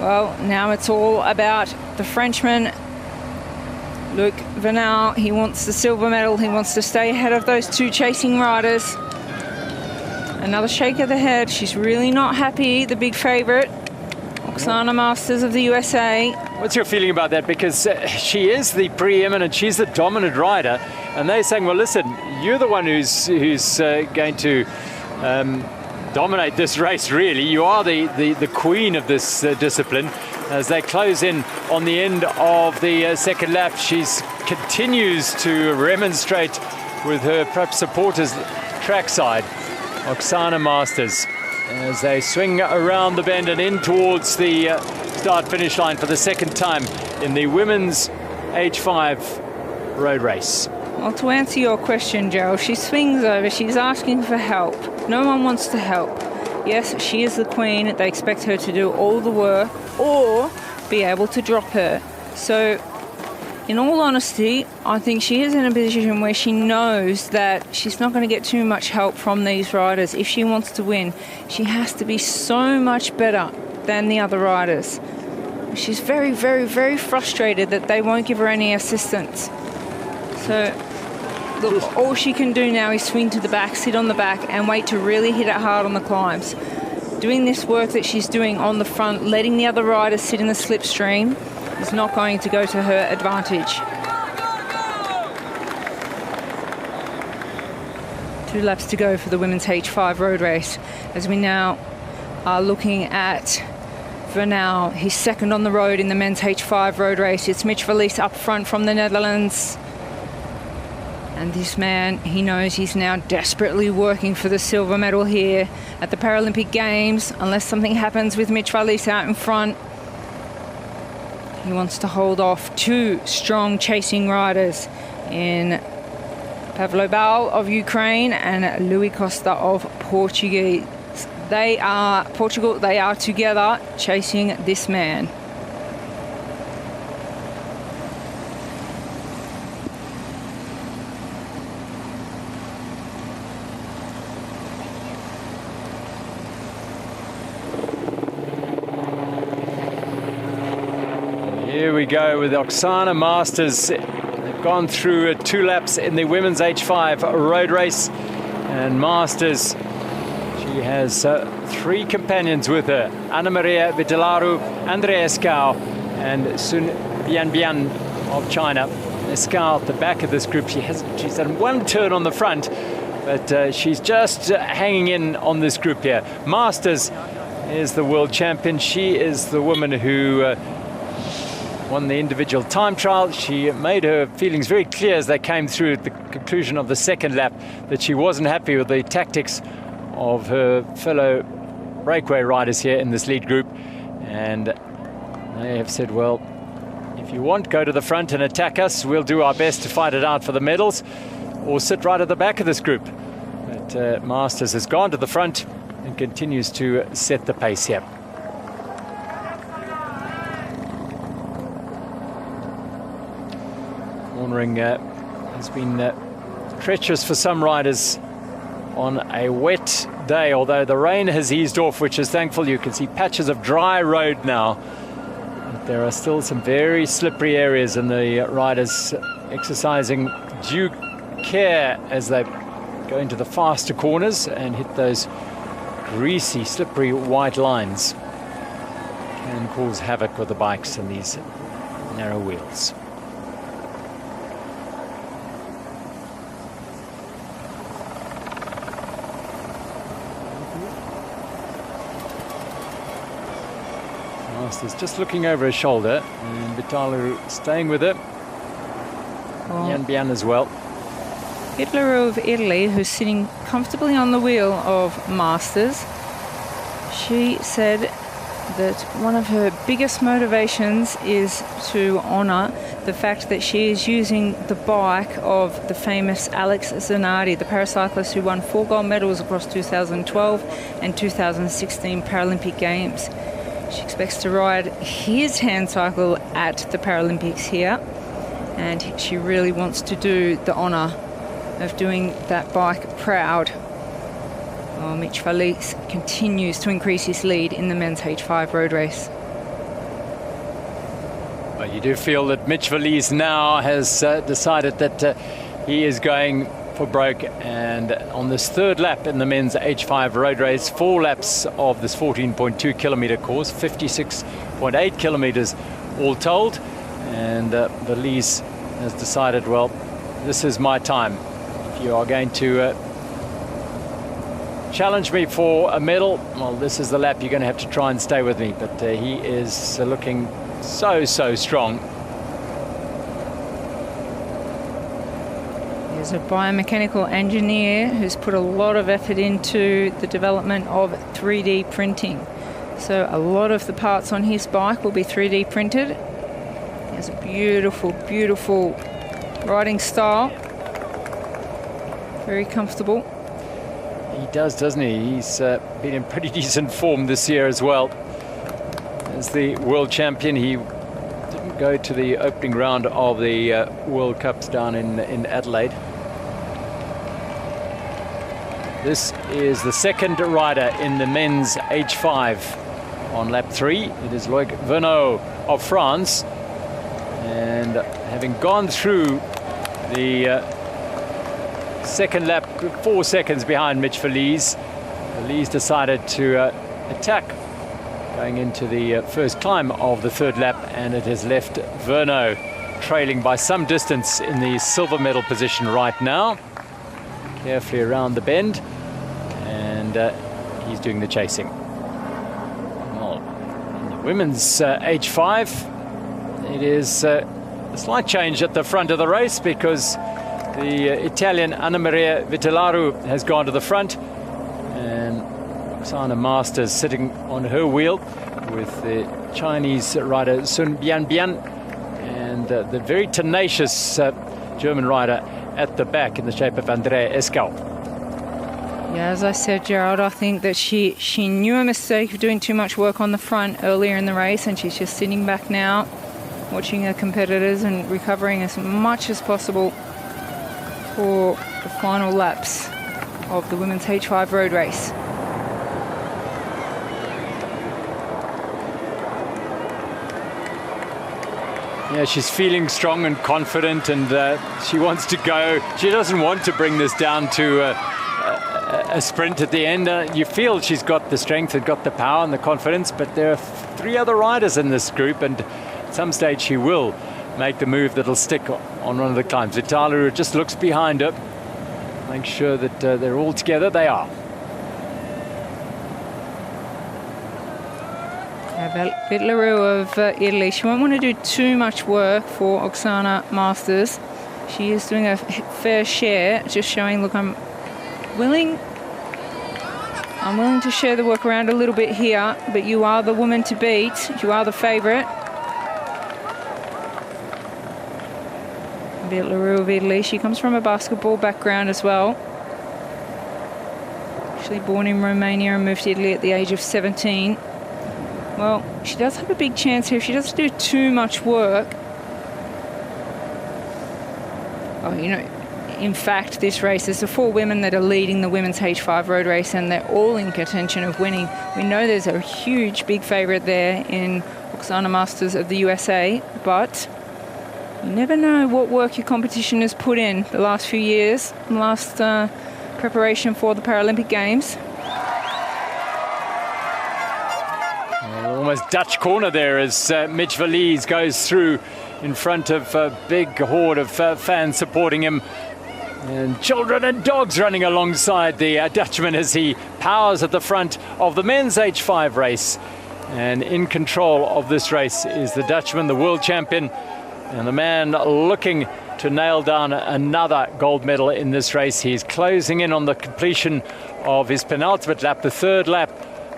Well, now it's all about the Frenchman, Loic Vernot. He wants the silver medal. He wants to stay ahead of those 2 chasing riders. Another shake of the head. She's really not happy, the big favourite, Oksana Masters of the USA. What's your feeling about that? Because she is the preeminent, she's the dominant rider, and they're saying, well, listen, you're the one who's going to dominate this race, really. You are the queen of this discipline. As they close in on the end of the second lap, she continues to remonstrate with her perhaps supporters trackside. Oksana Masters, as they swing around the bend and in towards the start-finish line for the second time in the women's H5 road race. Well, to answer your question, Joe, she swings over, she's asking for help. No one wants to help. Yes, she is the queen. They expect her to do all the work or be able to drop her. So, in all honesty, I think she is in a position where she knows that she's not going to get too much help from these riders. If she wants to win, she has to be so much better than the other riders. She's very, very, very frustrated that they won't give her any assistance. So, look, all she can do now is swing to the back, sit on the back, and wait to really hit it hard on the climbs. Doing this work that she's doing on the front, letting the other riders sit in the slipstream, is not going to go to her advantage. 2 laps to go for the women's H5 road race, as we now are looking at Vernot. He's second on the road in the men's H5 road race. It's Mitch Valise up front from the Netherlands. And this man, he knows he's now desperately working for the silver medal here at the Paralympic Games. Unless something happens with Mitch Valise out in front, he wants to hold off 2 strong chasing riders in Pavlo Bal of Ukraine and Louis Costa of Portugal. They are together chasing this man. Here we go with Oksana Masters. They've gone through 2 laps in the women's H5 road race. And Masters, she has 3 companions with her. Anna Maria Vitilaru, Andrea Escau, and Sun Bianbian of China. Escau at the back of this group. She's done 1 turn on the front, but she's just hanging in on this group here. Masters is the world champion. She is the woman who won the individual time trial. She made her feelings very clear as they came through at the conclusion of the second lap that she wasn't happy with the tactics of her fellow breakaway riders here in this lead group. And they have said, well, if you want, go to the front and attack us. We'll do our best to fight it out for the medals, or sit right at the back of this group. But Masters has gone to the front and continues to set the pace here. Cornering has been treacherous for some riders on a wet day, although the rain has eased off, which is thankful. You can see patches of dry road now. But there are still some very slippery areas, and the riders exercising due care as they go into the faster corners and hit those greasy, slippery white lines. Can cause havoc with the bikes and these narrow wheels. Masters just looking over his shoulder, and Vitalu staying with it. Bian as well. Hitler of Italy, who's sitting comfortably on the wheel of Masters, she said that one of her biggest motivations is to honour the fact that she is using the bike of the famous Alex Zanardi, the paracyclist who won 4 gold medals across 2012 and 2016 Paralympic Games. She expects to ride his hand cycle at the Paralympics here, and she really wants to do the honour of doing that bike proud. Well, Mitch Felice continues to increase his lead in the men's H5 road race. Well, you do feel that Mitch Felice now has decided that he is going for broke, and on this third lap in the men's H5 road race, 4 laps of this 14.2 kilometer course, 56.8 kilometers all told, and Felice has decided, well, this is my time. If you are going to challenge me for a medal, well, this is the lap you're going to have to try and stay with me. But he is looking so strong. There's a biomechanical engineer who's put a lot of effort into the development of 3D printing. So a lot of the parts on his bike will be 3D printed. He has a beautiful riding style. Very comfortable. He does, doesn't he? He's been in pretty decent form this year as well. As the world champion, he didn't go to the opening round of the World Cups down in Adelaide. This is the second rider in the men's H5 on lap 3. It is Loic Vernot of France. And having gone through the second lap, 4 seconds behind Mitch Felice, Felice decided to attack going into the first climb of the third lap, and it has left Vernot trailing by some distance in the silver medal position right now. Carefully around the bend, and he's doing the chasing. Well, in the women's H5, it is a slight change at the front of the race, because the Italian Anna Maria Vitilaru has gone to the front, and Roxana Masters sitting on her wheel with the Chinese rider Sun Bian, and the very tenacious German rider at the back in the shape of Andrea Escau. Yeah, as I said, Gerald, I think that she knew a mistake of doing too much work on the front earlier in the race, and she's just sitting back now, watching her competitors and recovering as much as possible for the final laps of the women's H5 road race. Yeah, she's feeling strong and confident, and she wants to go. She doesn't want to bring this down to a sprint at the end. You feel she's got the strength and got the power and the confidence, but there are 3 other riders in this group, and at some stage she will make the move that'll stick on one of the climbs. Vitalu just looks behind her, make sure that they're all together. They are. Leroux of Italy. She won't want to do too much work for Oksana Masters. She is doing a fair share, just showing, look, I'm willing to share the work around a little bit here, but you are the woman to beat. You are the favourite. Leroux of Italy. She comes from a basketball background as well. Actually born in Romania and moved to Italy at the age of 17. Well, she does have a big chance here if she doesn't do too much work. Oh, you know, in fact, this race, there's the 4 women that are leading the women's H5 road race, and they're all in contention of winning. We know there's a huge big favourite there in Oksana Masters of the USA, but you never know what work your competition has put in the last few years, last preparation for the Paralympic Games. Almost Dutch corner there as Mitch Verlies goes through in front of a big horde of fans supporting him. And children and dogs running alongside the Dutchman as he powers at the front of the men's H5 race. And in control of this race is the Dutchman, the world champion, and the man looking to nail down another gold medal in this race. He's closing in on the completion of his penultimate lap, the 3rd lap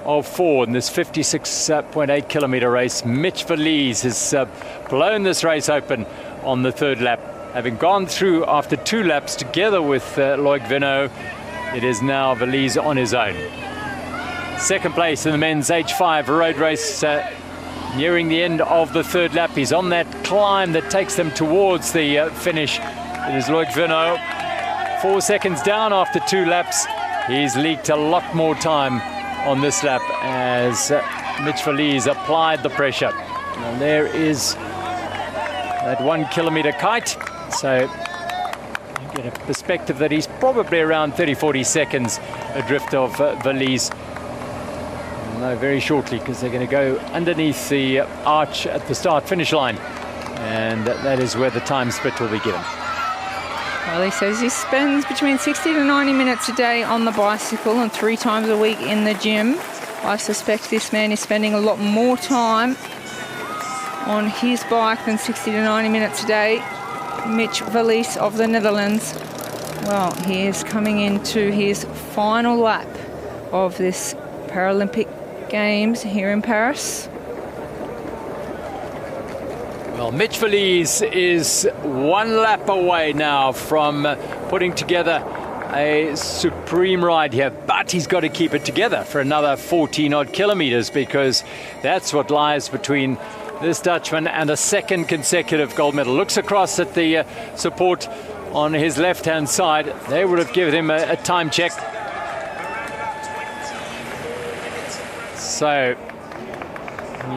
of 4 in this 56.8 kilometer race. Mitch Verlies has blown this race open on the 3rd lap. Having gone through after 2 laps together with Loic Vinot, it is now Verlies on his own. 2nd place in the men's H5 road race, nearing the end of the 3rd lap. He's on that climb that takes them towards the finish. It is Loic Vinot. 4 seconds down after 2 laps. He's leaked a lot more time on this lap as Mitch Verlies applied the pressure. And there is that 1 kilometer kite. So you get a perspective that he's probably around 30-40 seconds adrift of Verlies. No, very shortly, because they're going to go underneath the arch at the start-finish line, and that is where the time split will be given. Well, he says he spends between 60 to 90 minutes a day on the bicycle and 3 times a week in the gym. I suspect this man is spending a lot more time on his bike than 60 to 90 minutes a day. Mitch Verlies of the Netherlands. Well, he is coming into his final lap of this Paralympic Games here in Paris. Well, Mitch Verlies is 1 lap away now from putting together a supreme ride here, but he's got to keep it together for another 14 odd kilometers, because that's what lies between this Dutchman and a 2nd consecutive gold medal. Looks across at the support on his left-hand side. They would have given him a time check. So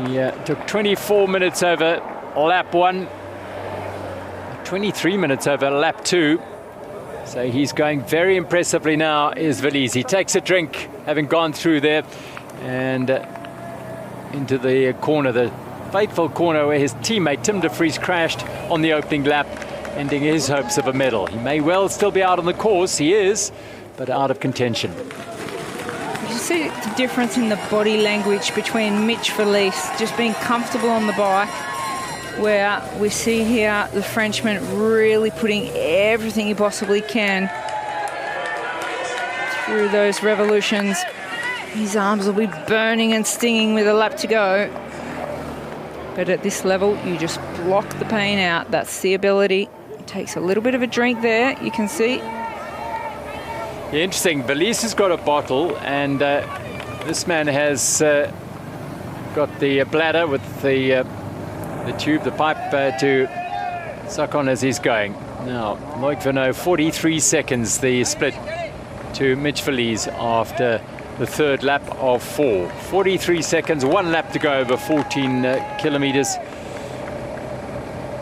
he took 24 minutes over lap 1, 23 minutes over lap 2. So he's going very impressively now, is Verlies. He takes a drink, having gone through there, and into the corner, the fateful corner where his teammate Tim de Vries crashed on the opening lap, ending his hopes of a medal. He may well still be out on the course, he is, but out of contention. You see the difference in the body language between Mitch Verlies just being comfortable on the bike, where we see here the Frenchman really putting everything he possibly can through those revolutions. His arms will be burning and stinging with a lap to go. But at this level, you just block the pain out. That's the ability. It takes a little bit of a drink there, you can see. Yeah, interesting. Verlies has got a bottle, and this man has got the bladder with the tube, the pipe to suck on as he's going. Now, Loic Vinot, 43 seconds the split to Mitch Verlies after the 3rd lap of 4. 43 seconds, 1 lap to go over 14 kilometers.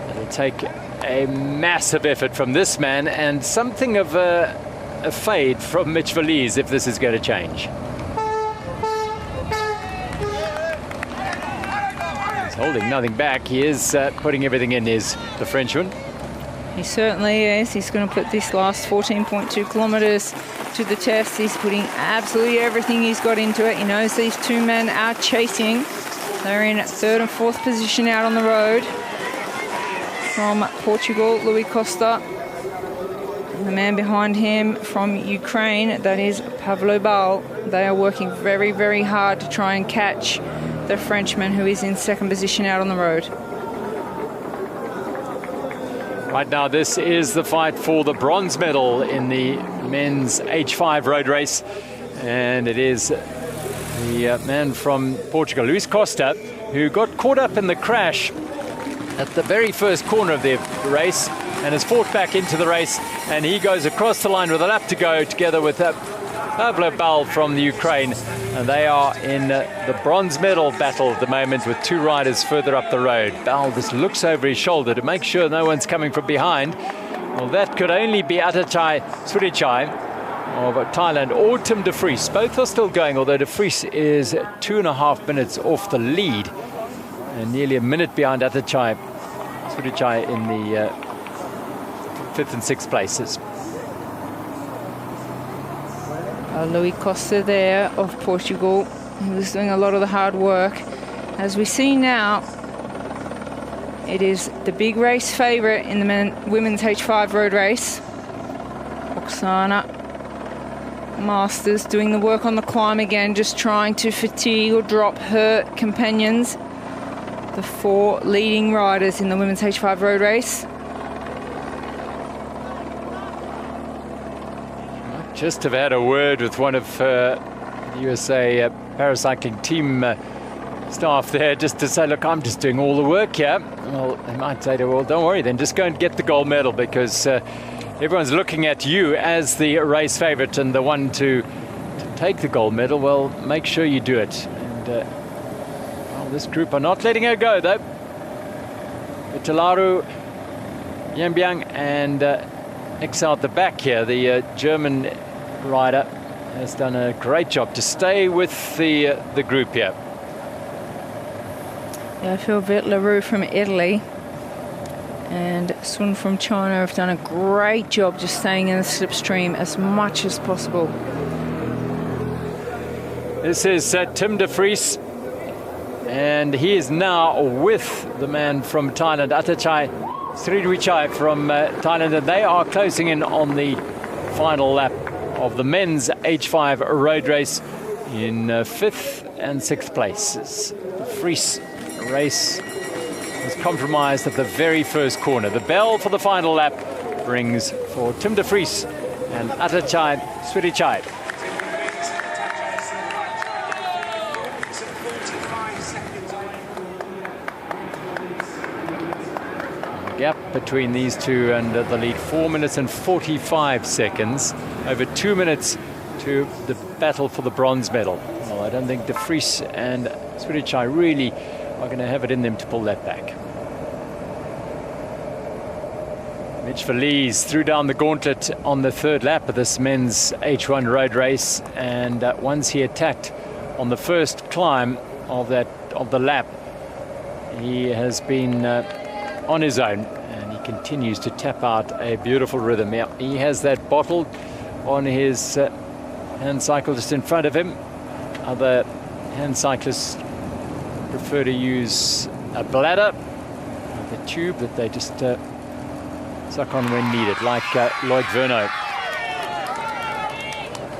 It'll take a massive effort from this man and something of a fade from Mitch Verlies if this is going to change. He's holding nothing back. He is putting everything in, the Frenchman. He certainly is. He's going to put this last 14.2 kilometres to the test. He's putting absolutely everything he's got into it. He knows these 2 men are chasing. They're in 3rd and 4th position out on the road. From Portugal, Louis Costa. And the man behind him from Ukraine, that is Pavlo Bal. They are working very, very hard to try and catch the Frenchman who is in 2nd position out on the road. Right now, this is the fight for the bronze medal in the men's H5 road race. And it is the man from Portugal, Luis Costa, who got caught up in the crash at the very first corner of the race and has fought back into the race, and he goes across the line with a lap to go together with Pavlo Bal from the Ukraine, and they are in the bronze medal battle at the moment with 2 riders further up the road. Bal just looks over his shoulder to make sure no one's coming from behind. Well, that could only be Atachai Surichai of Thailand or Tim de Vries. Both are still going, although de Vries is 2.5 minutes off the lead and nearly a minute behind Atachai Surichai in the 5th and 6th places. Louis Costa there of Portugal. He was doing a lot of the hard work. As we see now, it is the big race favourite in the women's H5 road race. Oksana Masters doing the work on the climb again, just trying to fatigue or drop her companions. The 4 leading riders in the women's H5 road race. Just have had a word with one of the USA paracycling team staff there, just to say, look, I'm just doing all the work here. Well, they might say to her, well, don't worry, then just go and get the gold medal, because everyone's looking at you as the race favourite and the one to take the gold medal. Well, make sure you do it. And well, this group are not letting her go, though. Vitalaru Yambiang and X out the back here, the German rider, has done a great job to stay with the group here. Yeah, I feel Vitalaru from Italy and Sun from China have done a great job just staying in the slipstream as much as possible. This is Tim de Vries, and he is now with the man from Thailand, Atachai Sriwichai from Thailand, and they are closing in on the final lap of the men's H5 road race in 5th and 6th places. The Vries race was compromised at the very first corner. The bell for the final lap rings for Tim de Vries and Atachai Sriwichai. Gap between these two and the lead, 4 minutes and 45 seconds, over 2 minutes to the battle for the bronze medal. Well, I don't think de Vries and Sriwichai really are going to have it in them to pull that back. Mitch Verlies threw down the gauntlet on the 3rd lap of this men's H1 road race, and once he attacked on the first climb of the lap, he has been on his own, and he continues to tap out a beautiful rhythm. Yeah, he has that bottle on his hand cycle just in front of him. Other hand cyclists prefer to use a bladder, the tube that they just suck on when needed, like Lloyd Verno.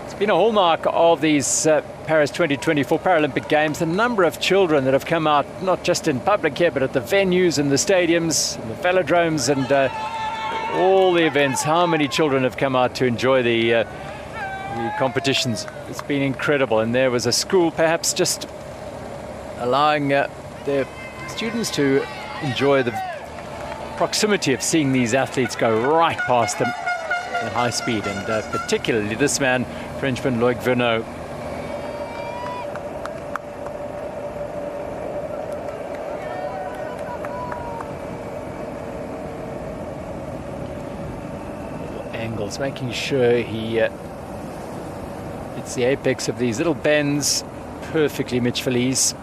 It's been a hallmark of these Paris 2024 Paralympic Games, the number of children that have come out, not just in public here, but at the venues and the stadiums and the velodromes and all the events. How many children have come out to enjoy the competitions? It's been incredible. And there was a school perhaps just allowing their students to enjoy the proximity of seeing these athletes go right past them at high speed, and particularly this man, Frenchman Loic Vernot. Angles, making sure he hits the apex of these little bends perfectly. Mitch Verlies,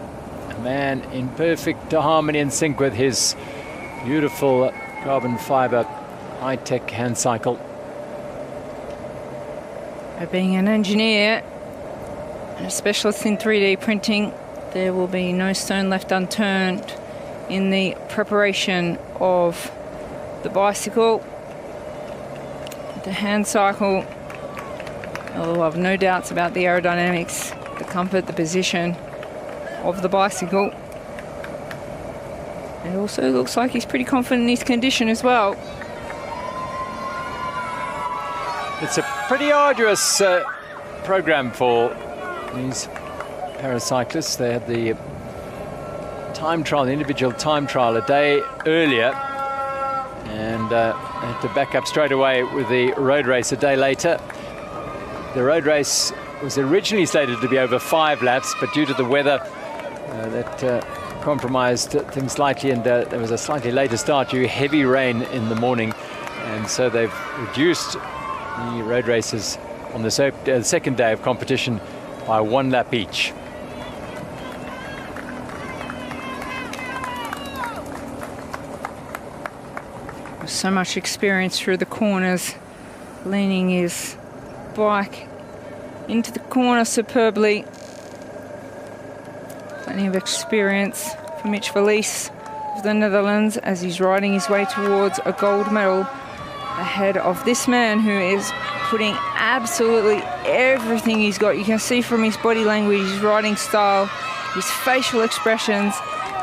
a man in perfect harmony and sync with his beautiful carbon fiber high-tech hand cycle. Being an engineer and a specialist in 3D printing, There will be no stone left unturned in the preparation of the bicycle. The hand cycle, although I've no doubts about the aerodynamics, the comfort, the position of the bicycle. It also looks like he's pretty confident in his condition as well. It's a pretty arduous program for these paracyclists. They had the time trial, the individual time trial, a day earlier, and had to back up straight away with the road race a day later. The road race was originally slated to be over 5 laps, but due to the weather, that compromised things slightly, and there was a slightly later start due to heavy rain in the morning, and so they've reduced the road races on the second day of competition by 1 lap each. So much experience through the corners, leaning his bike into the corner superbly. Plenty of experience for Mitch Verlies of the Netherlands as he's riding his way towards a gold medal ahead of this man who is putting absolutely everything he's got. You can see from his body language, his riding style, his facial expressions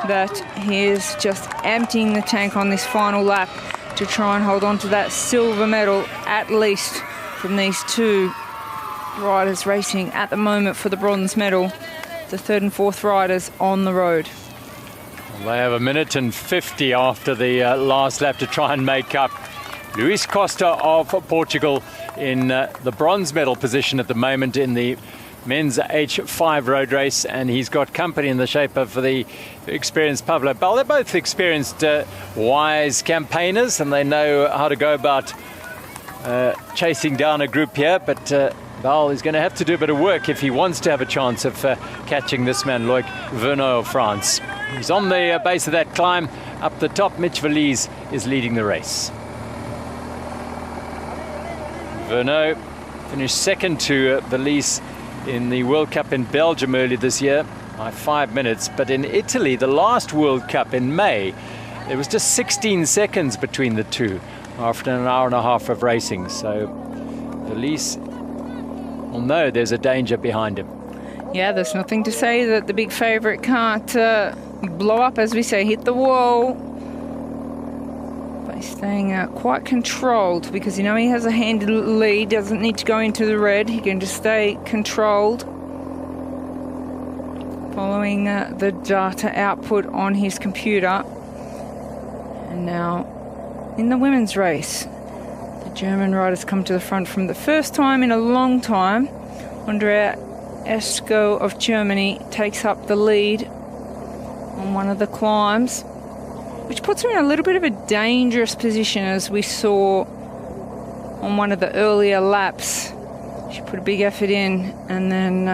that he is just emptying the tank on this final lap to try and hold on to that silver medal at least from these two riders racing at the moment for the bronze medal, the third and fourth riders on the road. They have 1 minute and 50 after the last lap to try and make up. Luis Costa of Portugal in the bronze medal position at the moment in the men's H5 road race, and he's got company in the shape of the experienced Pablo Bal. They're both experienced, wise campaigners, and they know how to go about chasing down a group here, but Bal is going to have to do a bit of work if he wants to have a chance of catching this man, Loic Vernot of France. He's on the base of that climb. Up the top, Mitch Verlies is leading the race. Vernot finished second to Verlies in the World Cup in Belgium earlier this year by 5 minutes, but in Italy, the last World Cup in May, there was just 16 seconds between the two after an hour and a half of racing. So Verlies will know there's a danger behind him. Yeah, there's nothing to say that the big favourite can't blow up, as we say, hit the wall. By staying quite controlled, because you know he has a handy lead, doesn't need to go into the red, he can just stay controlled. Following the data output on his computer. And now in the women's race, the German riders come to the front from the first time in a long time. Andrea Esko of Germany takes up the lead on one of the climbs, which puts her in a little bit of a dangerous position, as we saw on one of the earlier laps. She put a big effort in and then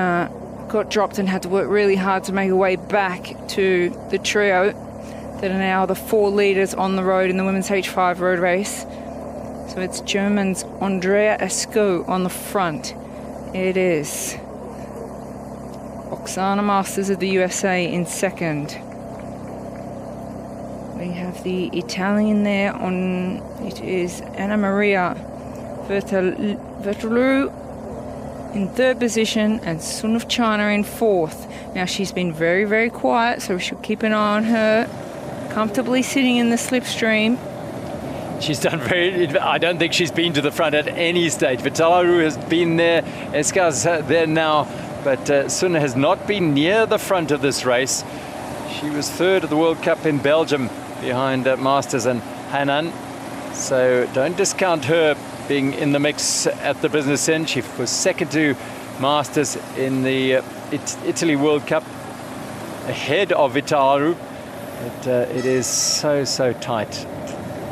got dropped and had to work really hard to make her way back to the trio that are now the 4 leaders on the road in the women's H5 road race. So it's German's Andrea Esko on the front. It is Oksana Masters of the USA in second. We have the Italian there on, it is Anna Maria Vertolu in third position, and Sun of China in fourth. Now she's been very, very quiet, so we should keep an eye on her. Comfortably sitting in the slipstream. She's done I don't think she's been to the front at any stage. Vitalaru has been there, Eska's there now, but Sun has not been near the front of this race. She was third at the World Cup in Belgium behind Masters and Hanan. So don't discount her being in the mix at the business end. She was second to Masters in the Italy World Cup ahead of Vitalaru. But it is so tight.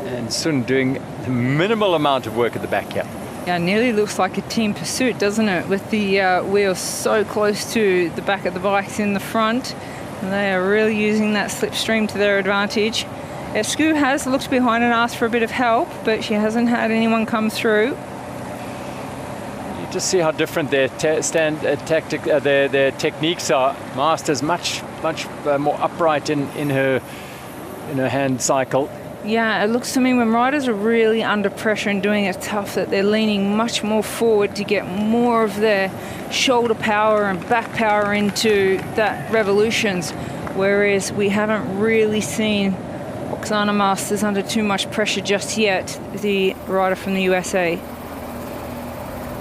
And Sun doing the minimal amount of work at the back here. Yeah, nearly looks like a team pursuit, doesn't it? With the wheels so close to the back of the bikes in the front. And they are really using that slipstream to their advantage. Esku has looked behind and asked for a bit of help, but she hasn't had anyone come through. You just see how different their their techniques are. Masters much more upright in her hand cycle. Yeah, it looks to me when riders are really under pressure and doing it tough that they're leaning much more forward to get more of their shoulder power and back power into that revolutions, whereas we haven't really seen Oksana Masters under too much pressure just yet, the rider from the USA.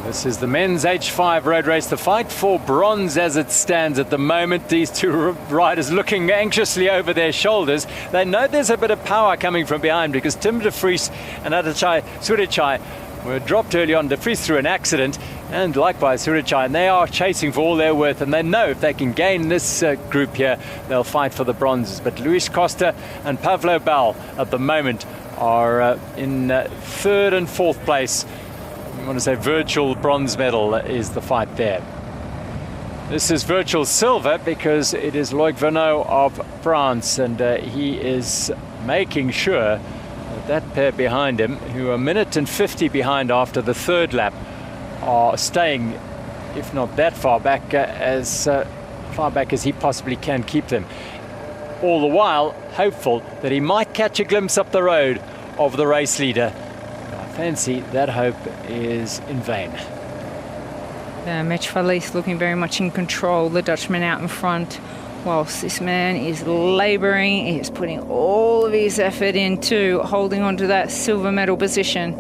This is the men's H5 road race, the fight for bronze as it stands at the moment. These two riders looking anxiously over their shoulders. They know there's a bit of power coming from behind because Tim de Vries and Adachai Surichai were dropped early on. De Vries through an accident, and likewise Surichai, and they are chasing for all their worth, and they know if they can gain this group here, they'll fight for the bronzes. But Luis Costa and Pavlo Bal at the moment are in third and fourth place. I want to say virtual bronze medal is the fight there. This is virtual silver because it is Loic Vernot of France, and he is making sure that pair behind him, who are a minute and 50 behind after the third lap, are staying, if not that far back, as far back as he possibly can keep them. All the while hopeful that he might catch a glimpse up the road of the race leader. Fancy that hope is in vain. Mitch Verlies looking very much in control, the Dutchman out in front, whilst this man is labouring. He's putting all of his effort into holding on to that silver medal position.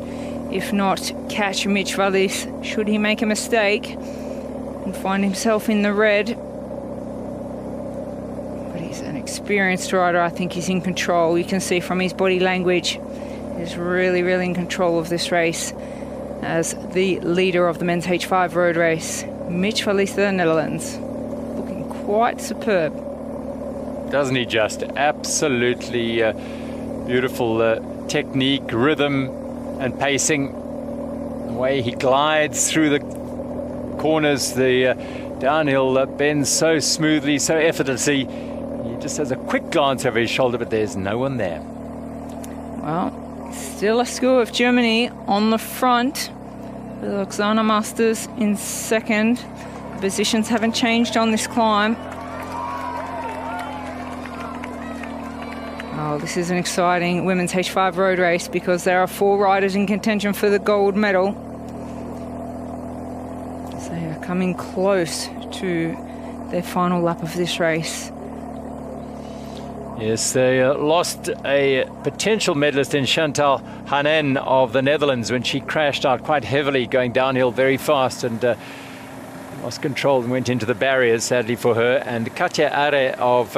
If not, catch Mitch Verlies should he make a mistake and find himself in the red. But he's an experienced rider. I think he's in control. You can see from his body language. Is really, really in control of this race as the leader of the men's H5 road race. Mitch Verlies of the Netherlands, looking quite superb. Doesn't he just? Absolutely beautiful technique, rhythm and pacing. The way he glides through the corners, the downhill bends so smoothly, so effortlessly. He just has a quick glance over his shoulder, but there's no one there. Well, still a score of Germany on the front, with Oksana Masters in second. The positions haven't changed on this climb. Oh, this is an exciting women's H5 road race because there are 4 riders in contention for the gold medal. So they are coming close to their final lap of this race. Yes, they lost a potential medalist in Chantal Hanen of the Netherlands when she crashed out quite heavily going downhill very fast and lost control and went into the barriers, sadly for her. And Katja Are of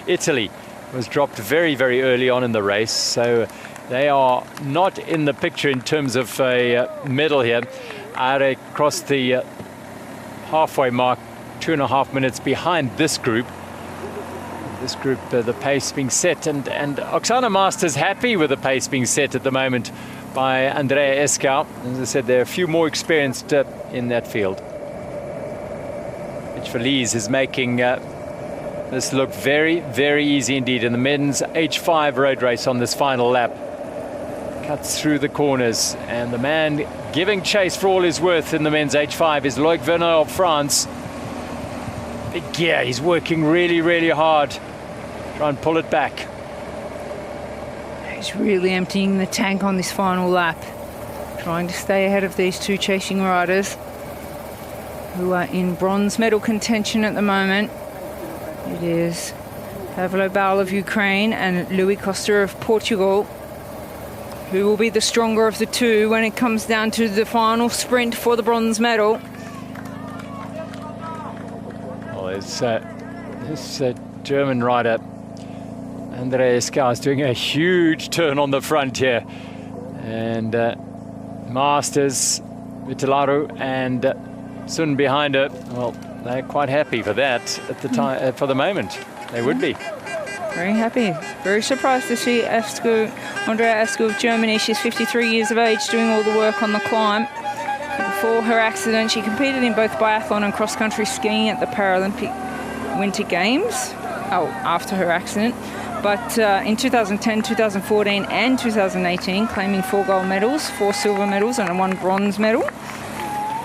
Italy was dropped very, very early on in the race. So they are not in the picture in terms of a medal here. Are crossed the halfway mark, 2.5 minutes behind this group. This group, the pace being set, and Oksana Masters happy with the pace being set at the moment by Andrea Escau. As I said, there are a few more experienced in that field. Mitch Verlies is making this look very, very easy indeed in the men's H5 road race on this final lap. Cuts through the corners, and the man giving chase for all his worth in the men's H5 is Loic Vernot of France. Big gear, he's working really, really hard. Try and pull it back. He's really emptying the tank on this final lap, trying to stay ahead of these 2 chasing riders who are in bronze medal contention at the moment. It is Pavlo Bal of Ukraine and Luis Costa of Portugal, who will be the stronger of the 2 when it comes down to the final sprint for the bronze medal. Well, this German rider Andrea Escau is doing a huge turn on the front here, and Masters, Vitilaru and Sun behind her, well, they're quite happy for that at the time. For the moment, they would be very happy. Very surprised to see Andrea Escau of Germany. She's 53 years of age, doing all the work on the climb. Before her accident, she competed in both biathlon and cross-country skiing at the Paralympic Winter Games. After her accident. But in 2010, 2014 and 2018, claiming 4 gold medals, 4 silver medals and 1 bronze medal.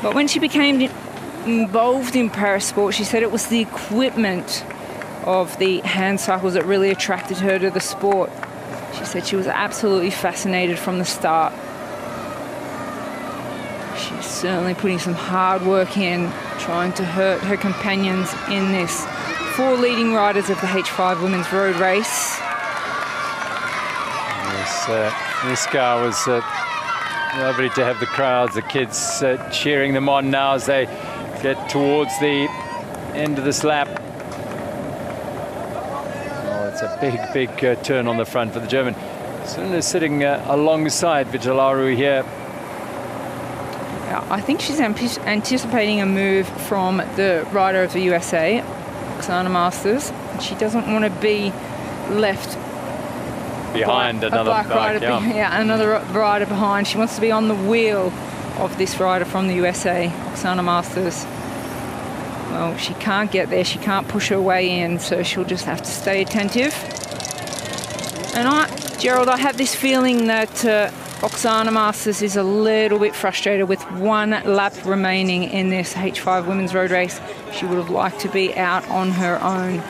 But when she became involved in parasport, she said it was the equipment of the hand cycles that really attracted her to the sport. She said she was absolutely fascinated from the start. She's certainly putting some hard work in, trying to hurt her companions in this. 4 leading riders of the H5 Women's Road Race. Yes, this guy was lovely to have the crowds, the kids cheering them on now as they get towards the end of this lap. Oh, it's a big turn on the front for the German. Soon is sitting alongside Vigilaru here. I think she's anticipating a move from the rider of the USA, Oksana Masters. She doesn't want to be left behind another bike, another rider behind. She wants to be on the wheel of this rider from the USA, Oksana Masters. Well, she can't get there. She can't push her way in, so she'll just have to stay attentive. And Gerald, I have this feeling that Oksana Masters is a little bit frustrated with 1 lap remaining in this H5 Women's Road Race. She would have liked to be out on her own.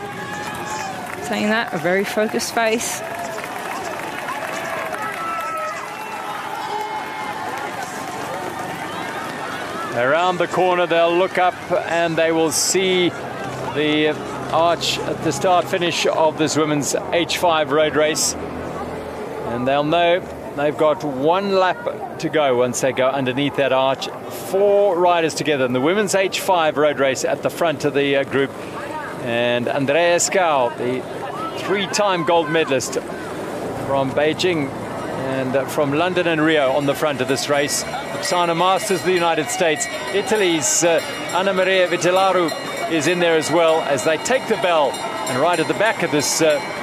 Saying that, a very focused face. Around the corner, they'll look up and they will see the arch at the start-finish of this women's H5 road race. And they'll know they've got 1 lap to go once they go underneath that arch. 4 riders together in the women's H5 road race at the front of the group. And Andrea Skau, the 3-time gold medalist from Beijing and from London and Rio on the front of this race. Oksana Masters of the United States. Italy's Anna Maria Vitilaru is in there as well as they take the bell. And right at the back of this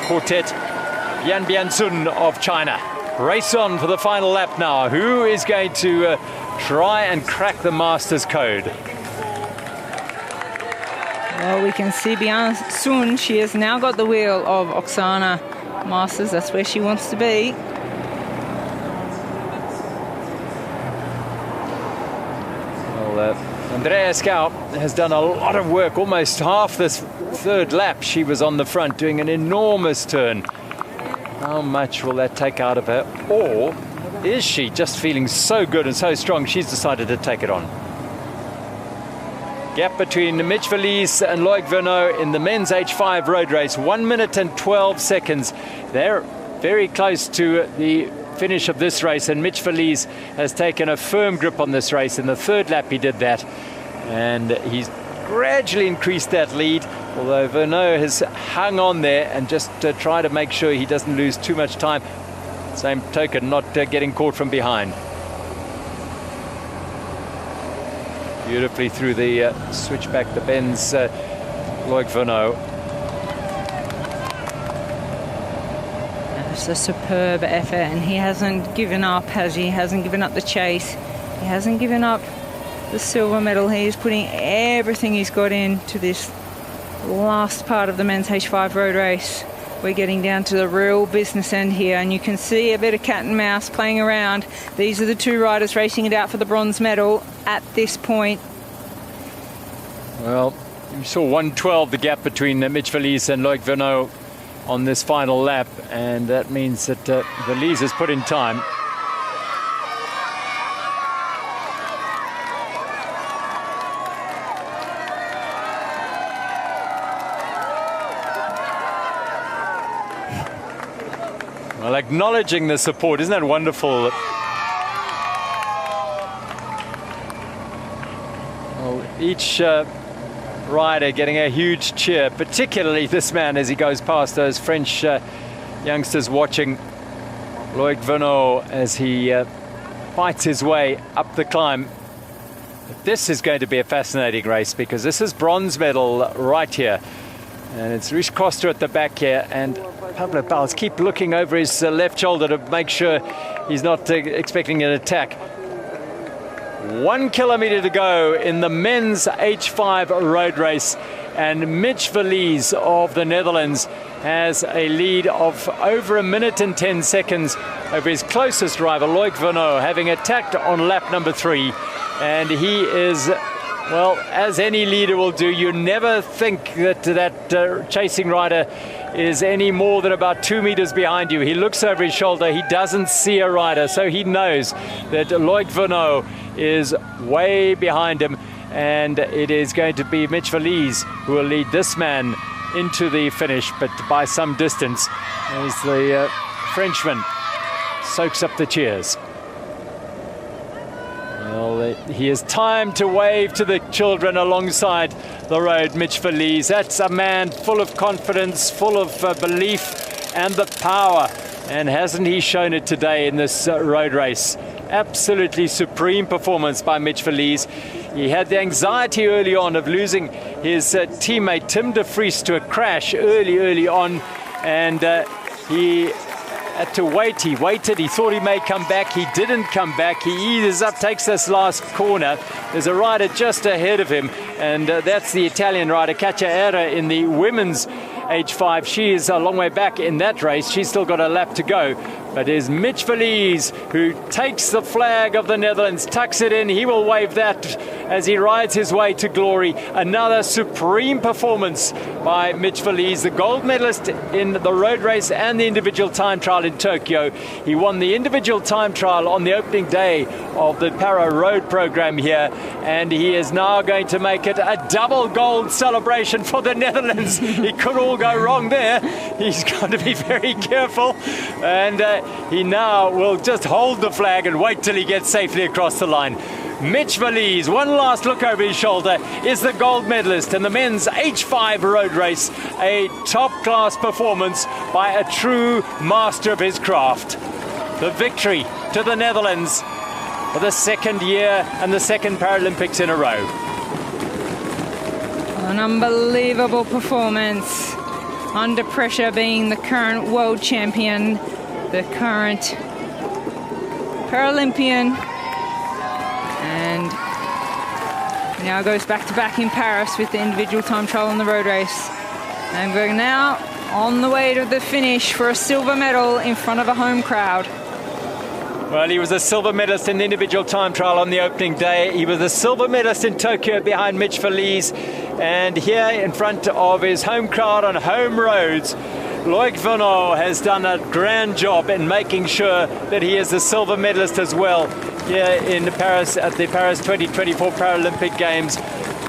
quartet, Yan Biansun of China. Race on for the final lap now. Who is going to try and crack the Masters code? Well, we can see Biansun. She has now got the wheel of Oksana Masters. That's where she wants to be. Andrea Skau has done a lot of work, almost half this 3rd lap. She was on the front doing an enormous turn. How much will that take out of her? Or is she just feeling so good and so strong she's decided to take it on? Gap between Mitch Verlies and Loic Vernot in the men's H5 road race, 1 minute and 12 seconds. They're very close to the finish of this race, and Mitch Verlies has taken a firm grip on this race. In the 3rd lap he did that, and he's gradually increased that lead, although Vernot has hung on there and just tried to make sure he doesn't lose too much time. Same token, not getting caught from behind. Beautifully through the switchback, the bends, Loic Vernot. It's a superb effort, and he hasn't given up, has he? He hasn't given up the chase. He hasn't given up the silver medal. He is putting everything he's got into this last part of the men's H5 road race. We're getting down to the real business end here, and you can see a bit of cat and mouse playing around. These are the 2 riders racing it out for the bronze medal at this point. Well, you saw 1:12 the gap between Mitch Verlies and Loic Vernot on this final lap, and that means that Verlies has put in time. Well, acknowledging the support, isn't that wonderful? Well, each rider getting a huge cheer, particularly this man as he goes past those French youngsters watching. Loic Vernot as he fights his way up the climb. But this is going to be a fascinating race because this is bronze medal right here. And it's Rich Costa at the back here, and Pablo Pals keep looking over his left shoulder to make sure he's not expecting an attack. 1 kilometer to go in the men's H5 road race, and Mitch Verlies of the Netherlands has a lead of over 1 minute and 10 seconds over his closest rival, Loic Vernot, having attacked on lap number 3. and he is, well, as any leader will do. You never think that chasing rider is any more than about 2 meters behind you. He looks over his shoulder, he doesn't see a rider, so he knows that Loic Vernot is way behind him, and it is going to be Mitch Verlies who will lead this man into the finish, but by some distance, as the Frenchman soaks up the cheers. Well, he has time to wave to the children alongside the road, Mitch Verlies. That's a man full of confidence, full of belief and the power. And hasn't he shown it today in this road race? Absolutely supreme performance by Mitch Verlies. He had the anxiety early on of losing his teammate Tim de Vries to a crash early on, and he had to wait. He waited, he thought he may come back, he didn't come back. He eases up, takes this last corner. There's a rider just ahead of him, and that's the Italian rider Katia Era in the women's age 5. She is a long way back in that race. She's still got a lap to go. But it is Mitch Verlies who takes the flag of the Netherlands, tucks it in. He will wave that as he rides his way to glory. Another supreme performance by Mitch Verlies, the gold medalist in the road race and the individual time trial in Tokyo. He won the individual time trial on the opening day of the Para Road program here, and he is now going to make it a double gold celebration for the Netherlands. It could all go wrong there. He's got to be very careful, and he now will just hold the flag and wait till he gets safely across the line. Mitch Verlies, one last look over his shoulder, is the gold medalist in the men's H5 road race. A top-class performance by a true master of his craft. The victory to the Netherlands for the second year and the second Paralympics in a row. An unbelievable performance. Under pressure, being the current world champion, the current Paralympian, and now goes back-to-back in Paris with the individual time trial on the road race. And we're now on the way to the finish for a silver medal in front of a home crowd. Well, he was a silver medalist in the individual time trial on the opening day. He was a silver medalist in Tokyo behind Mitch Verlies. And here in front of his home crowd on home roads, Loic Vernot has done a grand job in making sure that he is a silver medalist as well here in Paris at the Paris 2024 Paralympic Games.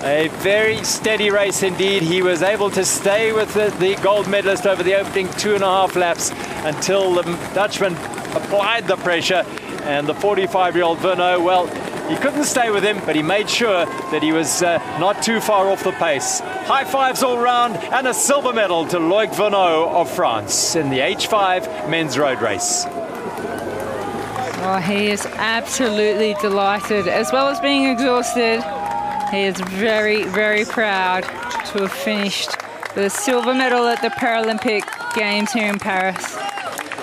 A very steady race indeed. He was able to stay with the gold medalist over the opening 2.5 laps until the Dutchman applied the pressure, and the 45-year-old Vernot, well, he couldn't stay with him, but he made sure that he was not too far off the pace. High fives all round, and a silver medal to Loic Vernot of France in the H5 men's road race. Oh, he is absolutely delighted, as well as being exhausted. He is very, very proud to have finished with a silver medal at the Paralympic Games here in Paris.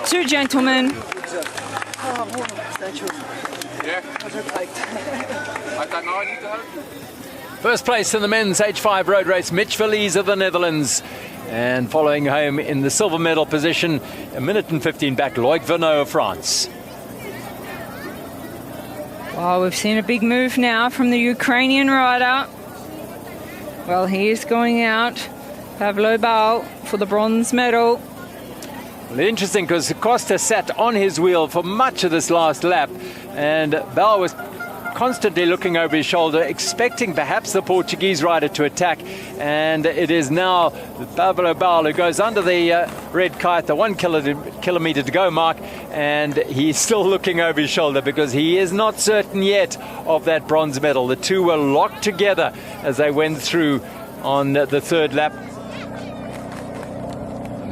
Two gentlemen. First place in the men's H5 road race, Mitch Verlies of the Netherlands. And following home in the silver medal position, 1 minute and 15 back, Loic Vernot of France. Well, we've seen a big move now from the Ukrainian rider. Well, he is going out, Pavlo Bal, for the bronze medal. Well, interesting, because Costa sat on his wheel for much of this last lap, and Bal was constantly looking over his shoulder, expecting perhaps the Portuguese rider to attack. And it is now Pavlo Bal who goes under the red kite, the 1 kilometer to go mark, and he's still looking over his shoulder because he is not certain yet of that bronze medal. The two were locked together as they went through on the third lap.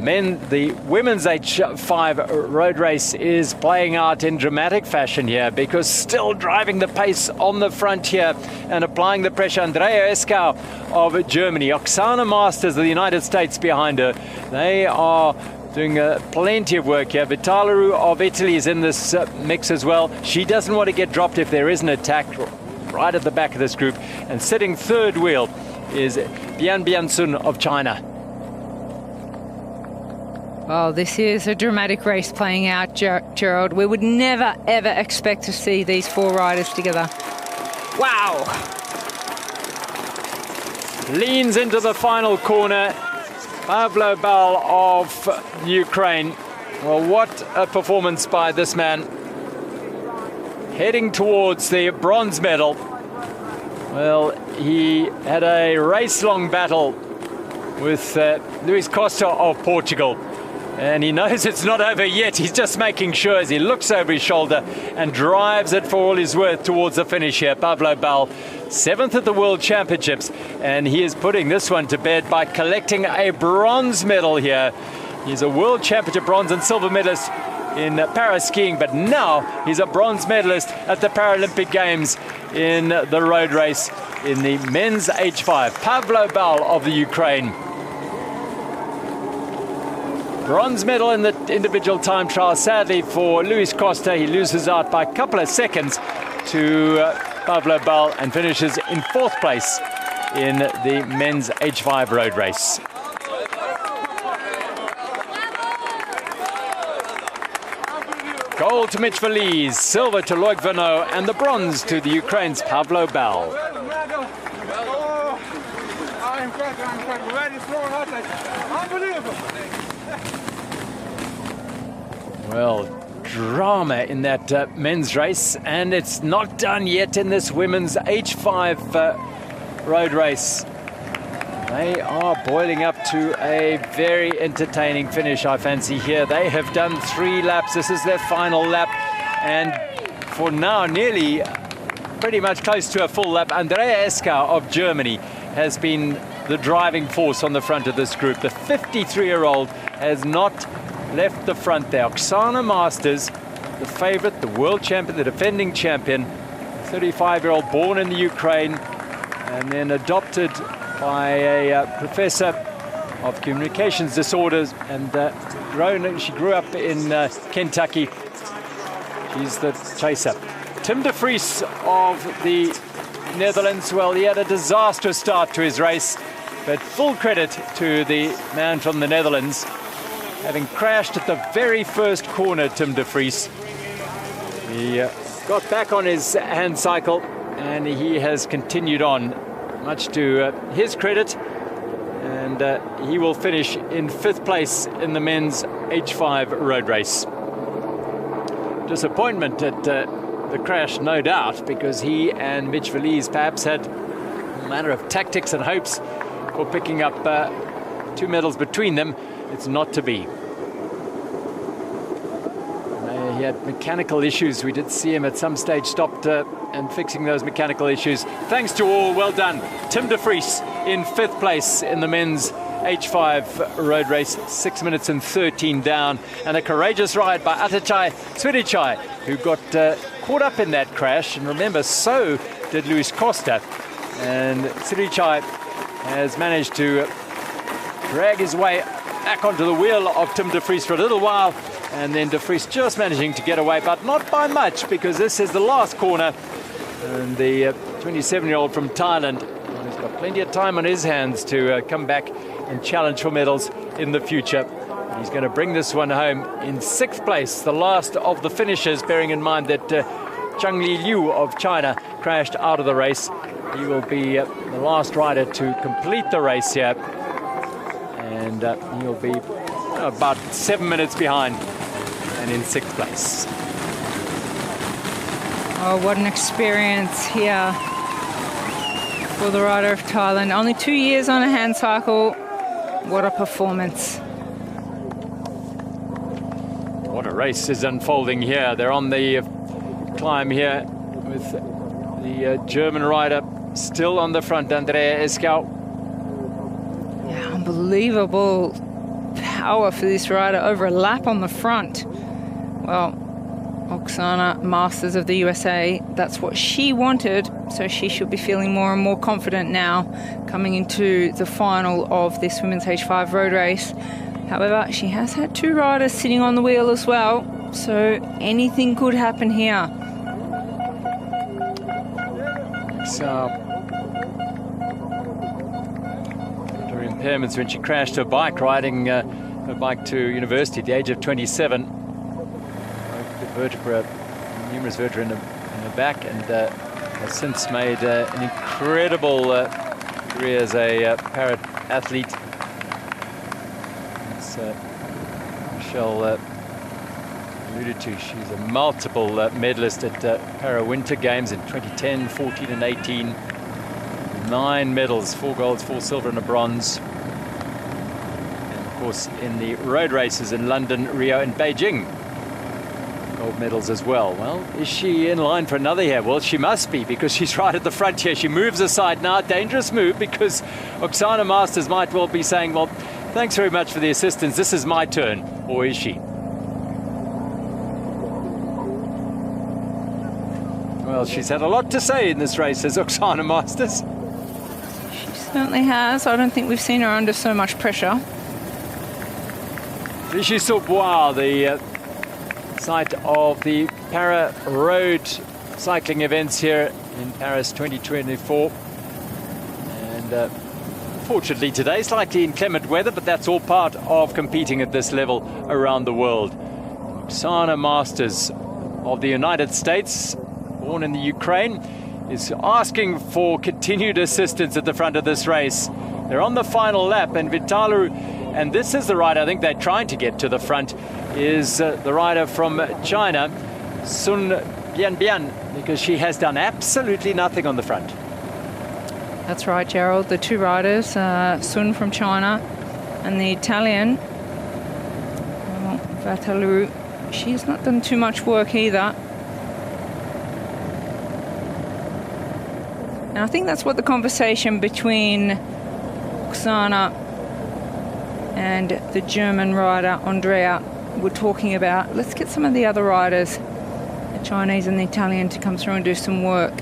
The women's H5 road race is playing out in dramatic fashion here, because still driving the pace on the front here and applying the pressure, Andrea Eskau of Germany, Oksana Masters of the United States behind her. They are doing plenty of work here. Vitalaru of Italy is in this mix as well. She doesn't want to get dropped if there is an attack right at the back of this group. And sitting third wheel is Bian Biansun of China. Well, this is a dramatic race playing out, Gerald. We would never, ever expect to see these four riders together. Wow! Leans into the final corner. Pavlo Bal of Ukraine. Well, what a performance by this man. Heading towards the bronze medal. Well, he had a race-long battle with Luis Costa of Portugal. And he knows it's not over yet. He's just making sure as he looks over his shoulder and drives it for all he's worth towards the finish here. Pavlo Bal, 7th at the World Championships. And he is putting this one to bed by collecting a bronze medal here. He's a World Championship bronze and silver medalist in para-skiing, but now he's a bronze medalist at the Paralympic Games in the road race in the men's H5. Pavlo Bal of the Ukraine. Bronze medal in the individual time trial. Sadly for Luis Costa, he loses out by a couple of seconds to Pavlo Bal and finishes in 4th place in the men's H5 road race. Gold to Mitch Valise, silver to Loic Vernot, and the bronze to the Ukraine's Pavlo Bal. Well, drama in that men's race, and it's not done yet in this women's H5 road race. They are boiling up to a very entertaining finish, I fancy here. They have done 3 laps. This is their final lap. And for now, nearly pretty much close to a full lap. Andrea Eskau of Germany has been the driving force on the front of this group. The 53-year-old has not left the front there. Oksana Masters, the favorite, the world champion, the defending champion, 35-year-old born in the Ukraine and then adopted by a professor of communications disorders, and she grew up in Kentucky. She's the chaser. Tim de Vries of the Netherlands, well, he had a disastrous start to his race, but full credit to the man from the Netherlands. Having crashed at the very first corner, Tim de Vries, he got back on his hand cycle and he has continued on, much to his credit, and he will finish in 5th place in the men's H5 road race. Disappointment at the crash, no doubt, because he and Mitch Valise perhaps had a matter of tactics and hopes for picking up 2 medals between them. It's not to be. He had mechanical issues. We did see him at some stage stopped and fixing those mechanical issues. Thanks to all, well done. Tim de Vries in 5th place in the men's H5 road race, 6 minutes and 13 down. And a courageous ride by Atachai Swidichai, who got caught up in that crash. And remember, so did Luis Costa. And Swidichai has managed to drag his way back onto the wheel of Tim de Vries for a little while, and then de Vries just managing to get away, but not by much, because this is the last corner, and the 27-year-old from Thailand, he's got plenty of time on his hands to come back and challenge for medals in the future. He's going to bring this one home in 6th place, the last of the finishers, bearing in mind that Zhangli Liu of China crashed out of the race. He will be the last rider to complete the race here, and he'll be about 7 minutes behind and in 6th place. Oh, what an experience here for the rider of Thailand. Only 2 years on a hand cycle. What a performance. What a race is unfolding here. They're on the climb here with the German rider still on the front, Andrea Eskau. Yeah, unbelievable power for this rider, over a lap on the front. Well, Oksana Masters of the USA, that's what she wanted, so she should be feeling more and more confident now coming into the final of this women's H5 road race. However, she has had 2 riders sitting on the wheel as well, so anything could happen here. So, her impairments when she crashed her bike, riding her bike to university at the age of 27. Broke the vertebra, numerous vertebrae in her back, and has since made an incredible career as a para-athlete. As Michelle alluded to, she's a multiple medalist at Para-Winter Games in 2010, 14 and 18. 9 medals, 4 golds, 4 silver and a bronze. And of course in the road races in London, Rio and Beijing, gold medals as well. Well, is she in line for another here? Well, she must be, because she's right at the front here. She moves aside now, dangerous move, because Oksana Masters might well be saying, well, thanks very much for the assistance, this is my turn. Or is she? Well, she's had a lot to say in this race, as Oksana Masters. Certainly has. I don't think we've seen her under so much pressure. Vichy-sur-Bois, the site of the para road cycling events here in Paris 2024. And fortunately today, slightly inclement weather, but that's all part of competing at this level around the world. Oksana Masters of the United States, born in the Ukraine, is asking for continued assistance at the front of this race. They're on the final lap, and Vitalu, and this is the rider I think they're trying to get to the front, is the rider from China, Sun Bianbian, because she has done absolutely nothing on the front. That's right, Gerald. The two riders, Sun from China and the Italian, Vitalu, she's not done too much work either. And I think that's what the conversation between Oksana and the German rider Andrea were talking about. Let's get some of the other riders, the Chinese and the Italian, to come through and do some work.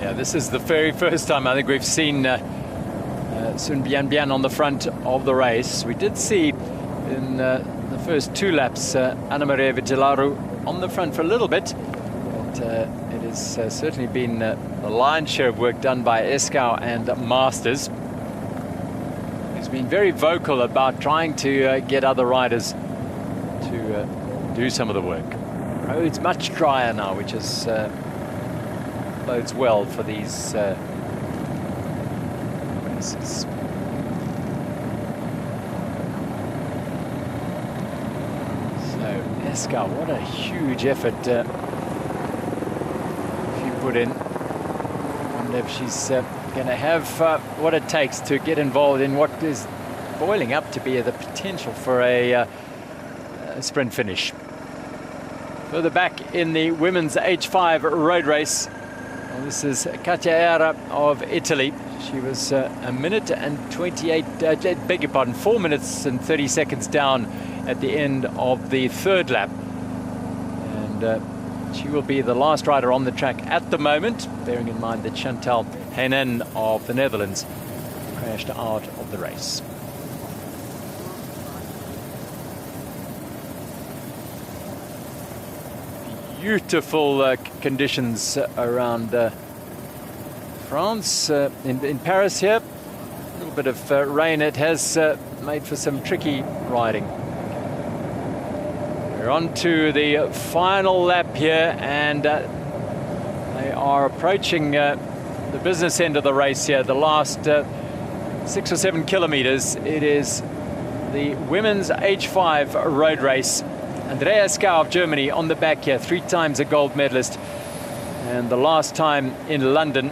Yeah, this is the very first time I think we've seen Sun Bianbian on the front of the race. We did see in the first 2 laps Anna Maria Vitilaru on the front for a little bit. But it has certainly been the lion's share of work done by Eskau and Masters. He's been very vocal about trying to get other riders to do some of the work. Road's much drier now, which is bodes well for these races. So Eskau, what a huge effort put in. And if she's going to have what it takes to get involved in what is boiling up to be the potential for a sprint finish. Further back in the women's H5 road race, well, this is Katia Era of Italy. She was a minute and 28, beg your pardon, 4 minutes and 30 seconds down at the end of the 3rd lap. And she will be the last rider on the track at the moment, bearing in mind that Chantal Heinen of the Netherlands crashed out of the race. Beautiful conditions around France, in Paris here. A little bit of rain. It has made for some tricky riding. We're on to the final lap here, and they are approaching the business end of the race here, the last 6 or 7 kilometers. It is the women's H5 road race. Andrea Eskau of Germany on the back here, 3 times a gold medalist, and the last time in London.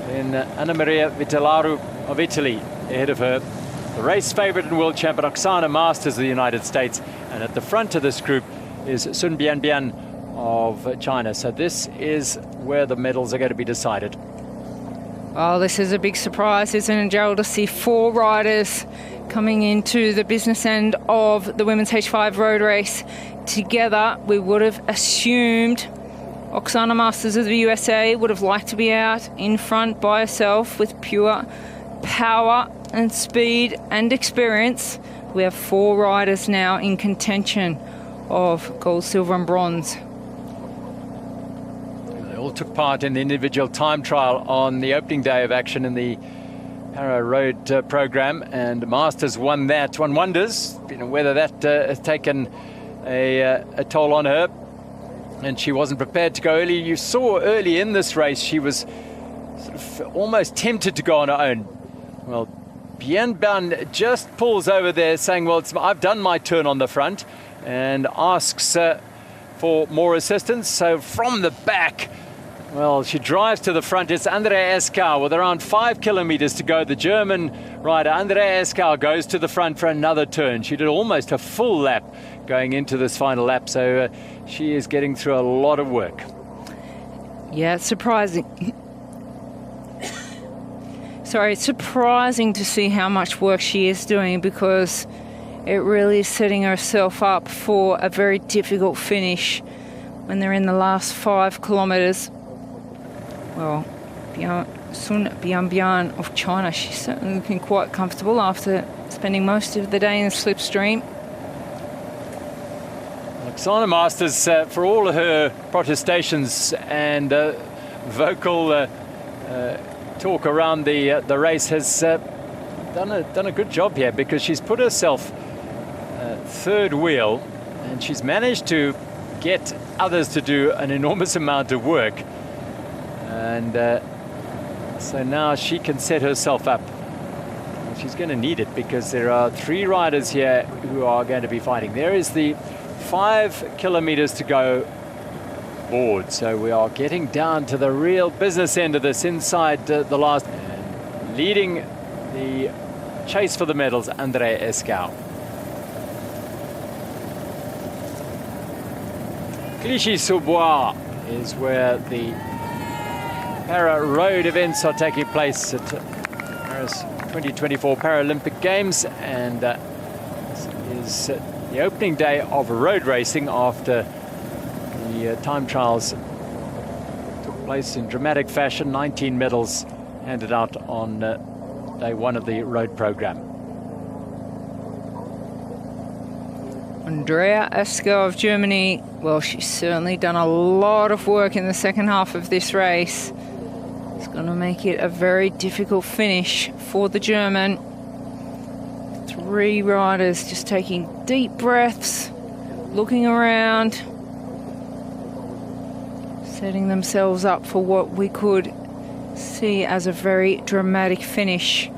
Then Anna Maria Vitilaru of Italy ahead of her. The race favourite and world champion Oksana Masters of the United States. And at the front of this group is Sun Bianbian of China. So this is where the medals are going to be decided. Well, this is a big surprise, isn't it, Gerald, to see 4 riders coming into the business end of the women's H5 road race together. We would have assumed Oksana Masters of the USA would have liked to be out in front by herself with pure power and speed and experience. We have 4 riders now in contention of gold, silver and bronze. They all took part in the individual time trial on the opening day of action in the Para Road program, and Masters won that. One wonders, whether that has taken a toll on her. and she wasn't prepared to go early. You saw early in this race she was sort of almost tempted to go on her own. Well, Bien Bien just pulls over there saying, well, I've done my turn on the front, and asks for more assistance. So from the back, well, she drives to the front. It's Andrea Eskau with around 5 kilometers to go. The German rider, Andrea Eskau, goes to the front for another turn. She did almost a full lap going into this final lap, so she is getting through a lot of work. Yeah, it's surprising. Sorry, it's surprising to see how much work she is doing, because it really is setting herself up for a very difficult finish when they're in the last 5 kilometres. Well, Sun Bian of China, she's certainly looking quite comfortable after spending most of the day in the slipstream. Oksana Masters, for all her protestations and vocal talk around the race, has done a good job here, because she's put herself third wheel, and she's managed to get others to do an enormous amount of work, and so now she can set herself up. She's going to need it, because there are 3 riders here who are going to be fighting. There is the 5 kilometers to go board, so we are getting down to the real business end of this, inside the last, and leading the chase for the medals, Andrea Eskau. Clichy-sous-Bois is where the para road events are taking place at Paris 2024 Paralympic Games, and this is the opening day of road racing after the time trials took place in dramatic fashion. 19 medals handed out on day 1 of the road program. Andrea Eskau of Germany, well, she's certainly done a lot of work in the second half of this race. It's going to make it a very difficult finish for the German. 3 riders just taking deep breaths, looking around, setting themselves up for what we could see as a very dramatic finish.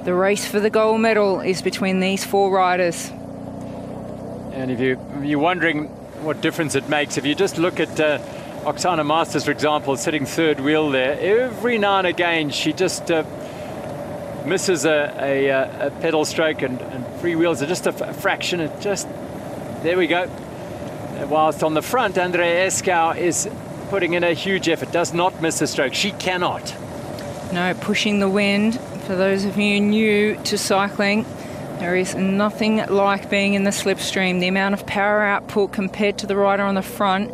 The race for the gold medal is between these 4 riders. And if you're wondering what difference it makes, if you just look at Oksana Masters, for example, sitting third wheel there, every now and again she just misses a pedal stroke, and free wheels are just a fraction. It just, there we go. Whilst on the front, Andrea Eskau is putting in a huge effort, does not miss a stroke. She cannot. No, pushing the wind. For those of you new to cycling, there is nothing like being in the slipstream. The amount of power output compared to the rider on the front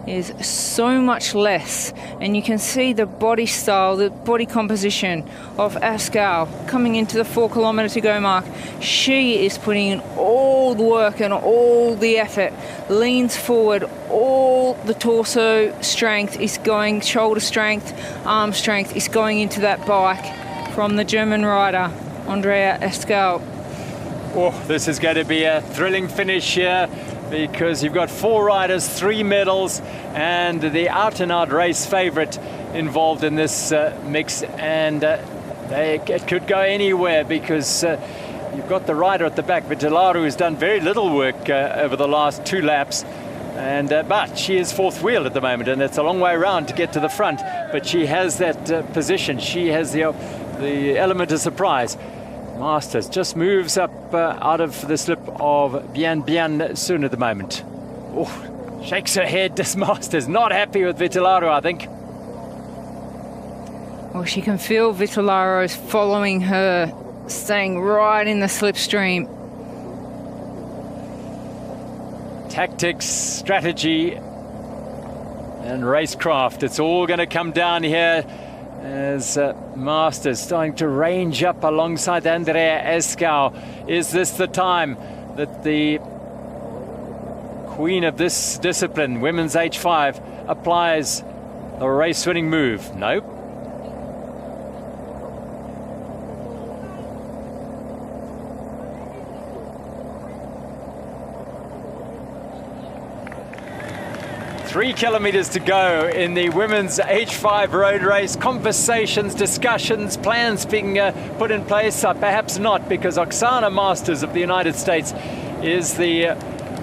is so much less, and you can see the body style, the body composition of Eskau coming into the 4 kilometre to go mark. She is putting in all the work and all the effort, leans forward, all the torso strength is going, shoulder strength, arm strength is going into that bike from the German rider, Andrea Eskau. Oh, this is going to be a thrilling finish here, because you've got 4 riders, 3 medals, and the out-and-out race favourite involved in this mix, and it could go anywhere, because you've got the rider at the back, Vitilaru, who's done very little work over the last 2 laps, and but she is 4th wheel at the moment, and it's a long way around to get to the front, but she has that position. She has the element of surprise. Masters just moves up out of the slip of Bien Bien soon at the moment. Oh, shakes her head. This Masters not happy with Vitilaru, I think. Well, she can feel Vitilaru following her, staying right in the slipstream. Tactics, strategy, and racecraft. It's all going to come down here as Masters starting to range up alongside Andrea Eskau. Is this the time that the queen of this discipline, women's H5, applies a race-winning move? Nope. 3 kilometers to go in the women's H5 road race. Conversations, discussions, plans being put in place. Perhaps not, because Oksana Masters of the United States is the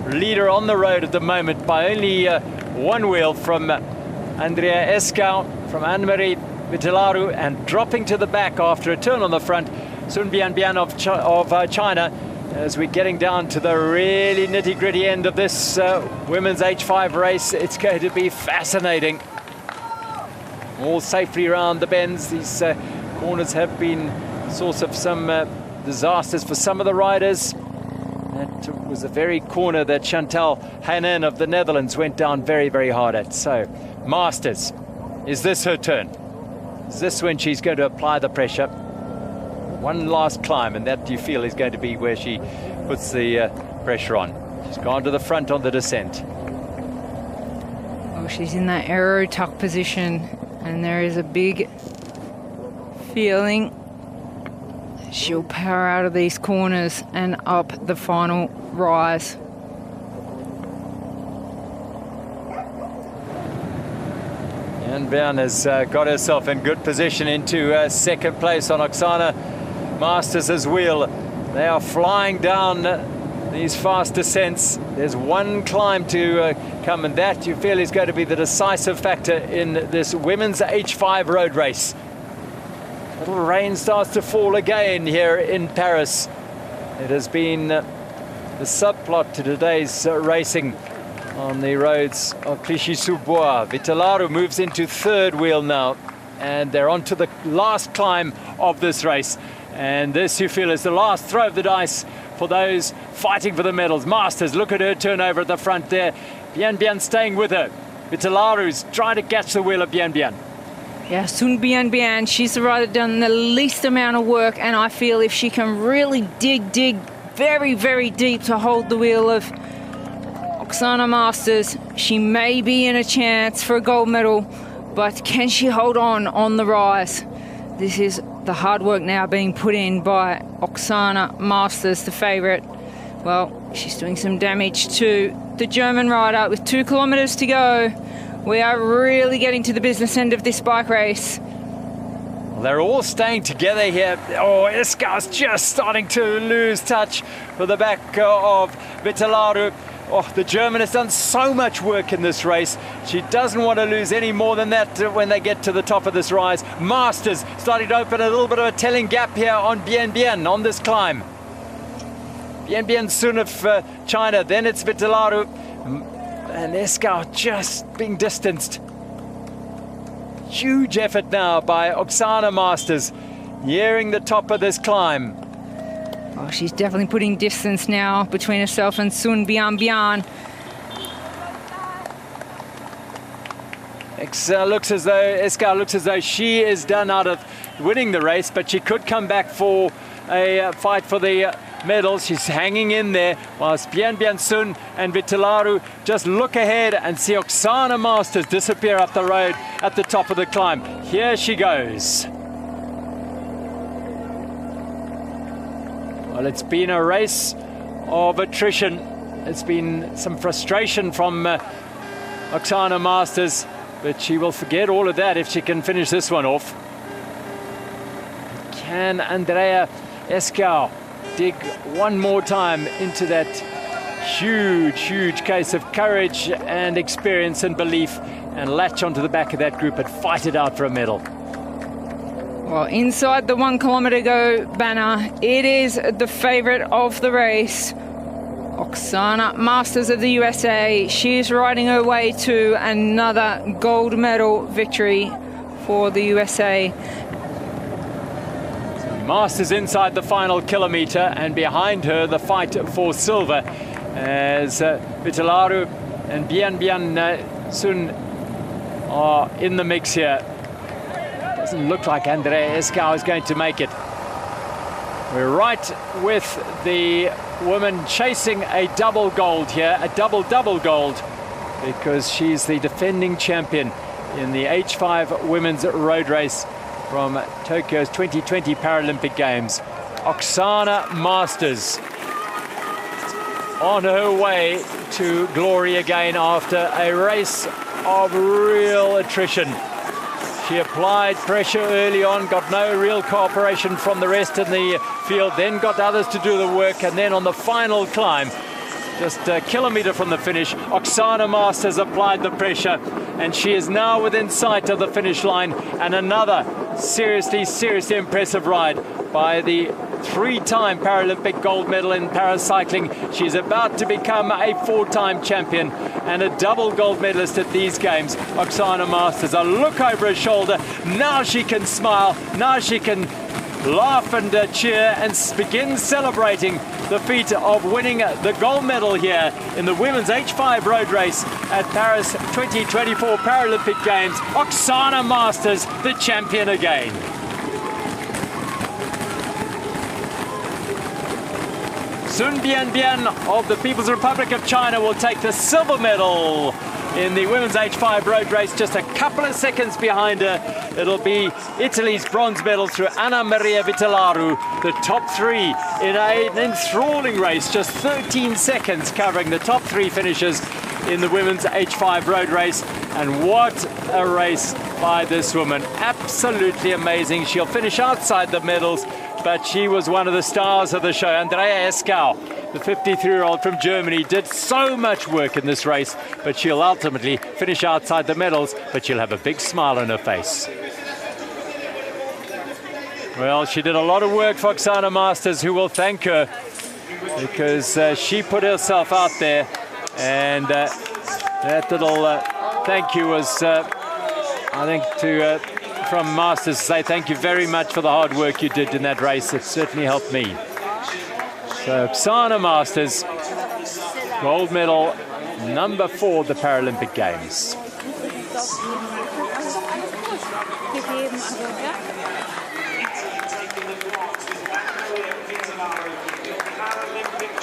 leader on the road at the moment by only one wheel from Andrea Eskau, from Anne-Marie Vitilaru, and dropping to the back after a turn on the front, Sun Bianbian of China. As we're getting down to the really nitty-gritty end of this women's H5 race, it's going to be fascinating. All safely around the bends. These corners have been a source of some disasters for some of the riders. That was a very corner that Chantal Hanen of the Netherlands went down very, very hard at. So, Masters, is this her turn? Is this when she's going to apply the pressure? One last climb, and that, you feel, is going to be where she puts the pressure on. She's gone to the front on the descent. Oh, she's in that aero tuck position, and there is a big feeling she'll power out of these corners and up the final rise. And Bern has got herself in good position into second place on Oksana Masters' wheel. They are flying down these fast descents. There's one climb to come, and that, you feel, is going to be the decisive factor in this women's H5 road race. Little rain starts to fall again here in Paris. It has been the subplot to today's racing on the roads of Clichy-sous-Bois. Vitilaru moves into third wheel now, and they're on to the last climb of this race. And this, you feel, is the last throw of the dice for those fighting for the medals. Masters, look at her turnover at the front there. Bianbian staying with her. Vitilaru's trying to catch the wheel of Bianbian. Yeah, Sun Bianbian, she's the rider done the least amount of work, and I feel if she can really dig very, very deep to hold the wheel of Oksana Masters, she may be in a chance for a gold medal, but can she hold on the rise? This is the hard work now being put in by Oksana Masters, the favourite. Well, she's doing some damage to the German rider with 2 kilometres to go. We are really getting to the business end of this bike race. Well, they're all staying together here. Oh, Eskau's just starting to lose touch for the back of Vitilaru. Oh, the German has done so much work in this race. She doesn't want to lose any more than that when they get to the top of this rise. Masters starting to open a little bit of a telling gap here on Bianbian on this climb. Bianbian Sun of China, then it's Vitilaru. And Eskau just being distanced. Huge effort now by Oksana Masters, nearing the top of this climb. Oh, she's definitely putting distance now between herself and Sun Bianbian. Eskau looks as though she is done out of winning the race, but she could come back for a fight for the medals. She's hanging in there, whilst Bianbian Sun and Vitilaru just look ahead and see Oksana Masters disappear up the road at the top of the climb. Here she goes. Well, it's been a race of attrition. It's been some frustration from Oksana Masters, but she will forget all of that if she can finish this one off. Can Andrea Eskau dig one more time into that huge case of courage and experience and belief and latch onto the back of that group and fight it out for a medal? Well, inside the 1 kilometre go banner, it is the favourite of the race, Oksana Masters of the USA. She is riding her way to another gold medal victory for the USA. Masters inside the final kilometre, and behind her the fight for silver as Vitilaru and Bianbian Sun are in the mix here. Doesn't look like Andrea Eskau is going to make it. We're right with the woman chasing a double gold here, a double gold, because she's the defending champion in the H5 women's road race from Tokyo's 2020 Paralympic Games. Oksana Masters. on her way to glory again after a race of real attrition. She applied pressure early on, got no real cooperation from the rest in the field, then got others to do the work, and then on the final climb, just a kilometre from the finish, Oksana Masters applied the pressure, and she is now within sight of the finish line. And another seriously impressive ride by the three-time Paralympic gold medal in paracycling. She's about to become a four-time champion and a double gold medalist at these games. Oksana Masters, a look over her shoulder. Now she can smile. Now she can laugh and cheer and begin celebrating the feat of winning the gold medal here in the women's H5 road race at Paris 2024 Paralympic Games. Oksana Masters, the champion again. Sun Bianbian of the People's Republic of China will take the silver medal in the women's H5 road race, just a couple of seconds behind her. It'll be Italy's bronze medal through Anna Maria Vitilaru, the top three in an enthralling race, just 13 seconds covering the top three finishers in the women's H5 road race. And what a race by this woman. Absolutely amazing. She'll finish outside the medals, but she was one of the stars of the show. Andrea Eskau, the 53-year-old from Germany, did so much work in this race, but she'll ultimately finish outside the medals, but she'll have a big smile on her face. Well, she did a lot of work for Oksana Masters, who will thank her, because she put herself out there, and that little thank you was, I think, from Masters to say thank you very much for the hard work you did in that race. It certainly helped me. So Oksana Masters, gold medal number 4 at the Paralympic Games.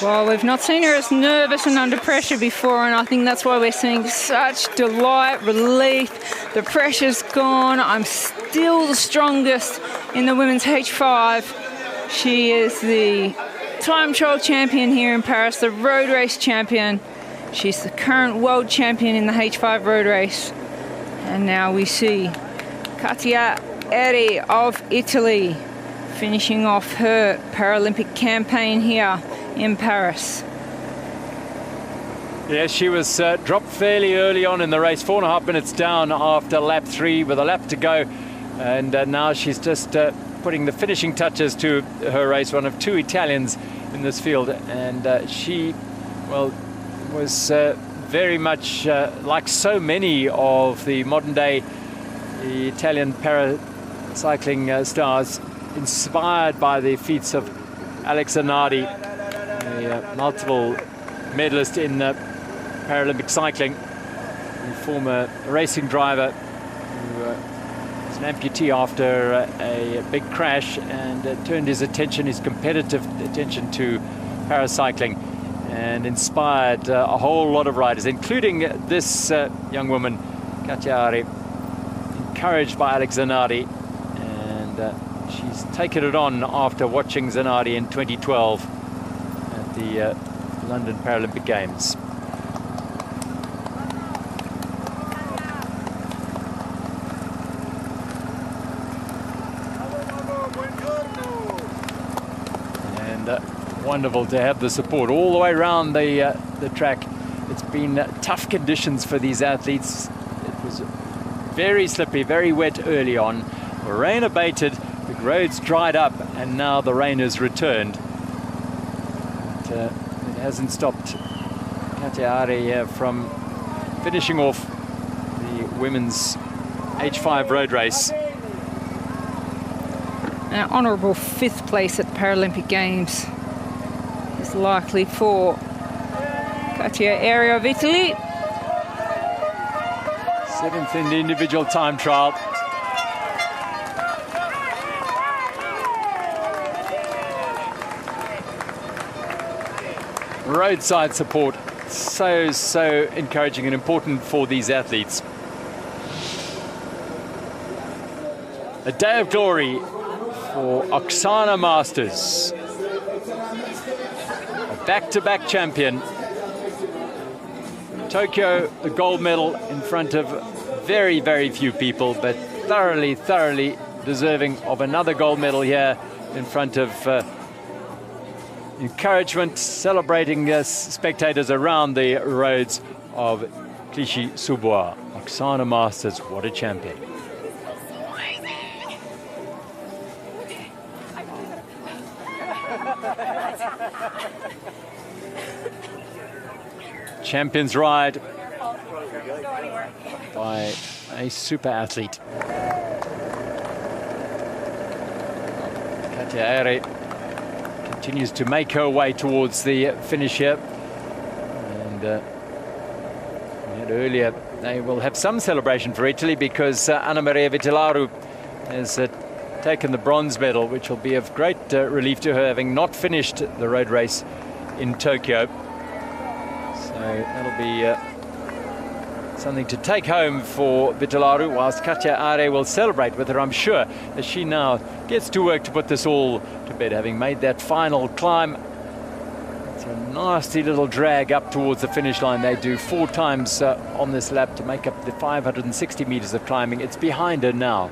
Well, we've not seen her as nervous and under pressure before, and I think that's why we're seeing such delight, relief. The pressure's gone. I'm still the strongest in the women's H5. She is the time trial champion here in Paris, the road race champion. She's the current world champion in the H5 road race. And now we see Katia Eri of Italy finishing off her Paralympic campaign here in Paris. Yes, she was dropped fairly early on in the race, 4.5 minutes down after lap 3 with a lap to go. And now she's just putting the finishing touches to her race, one of 2 Italians in this field. And she, well, was very much like so many of the modern day Italian paracycling stars, inspired by the feats of Alex Zanardi, a multiple medalist in Paralympic cycling, a former racing driver who was an amputee after a big crash, and turned his competitive attention to paracycling, and inspired a whole lot of riders, including this young woman, Katia Eri, encouraged by Alex Zanardi, and she's taken it on after watching Zanardi in 2012 at the London Paralympic Games. And wonderful to have the support all the way around the track. It's been tough conditions for these athletes. It was very slippy, very wet early on. The rain abated, the roads dried up, and now the rain has returned. But, it hasn't stopped Katia Eri from finishing off the women's H5 road race. An honourable 5th place at the Paralympic Games is likely for Katia Eri of Italy. 7th in the individual time trial. Roadside support, so encouraging and important for these athletes. A day of glory for Oksana Masters of back-to-back champion. Tokyo, the gold medal in front of very, very few people, but thoroughly, thoroughly deserving of another gold medal here in front of encouragement, celebrating spectators around the roads of Clichy-sous-Bois. Oksana Masters, what a champion. Champions ride by a super athlete. Katja Aere continues to make her way towards the finish here. And earlier they will have some celebration for Italy because Anna Maria Vitilaru has taken the bronze medal, which will be of great relief to her, having not finished the road race in Tokyo. So that'll be something to take home for Vitilaru, whilst Katja Aere will celebrate with her, I'm sure, as she now gets to work to put this all to bed, having made that final climb. It's a nasty little drag up towards the finish line. They do 4 times on this lap to make up the 560 meters of climbing. It's behind her now.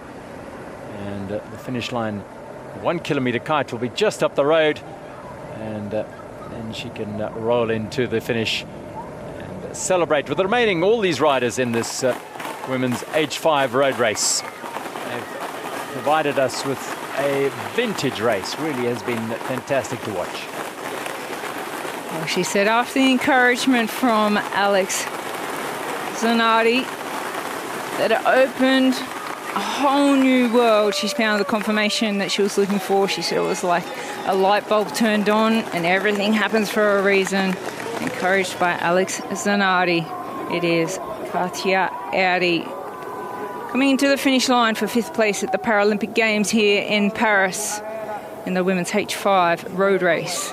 And the finish line, 1 kilometer kite, will be just up the road. And then she can roll into the finish and celebrate with the remaining, all these riders in this women's H5 road race. They've provided us with a vintage race. Really has been fantastic to watch. Well, she said after the encouragement from Alex Zanardi that it opened a whole new world. She's found the confirmation that she was looking for. She said it was like a light bulb turned on and everything happens for a reason. Encouraged by Alex Zanardi, it is Katja Aere coming into the finish line for 5th place at the Paralympic Games here in Paris in the women's H5 road race.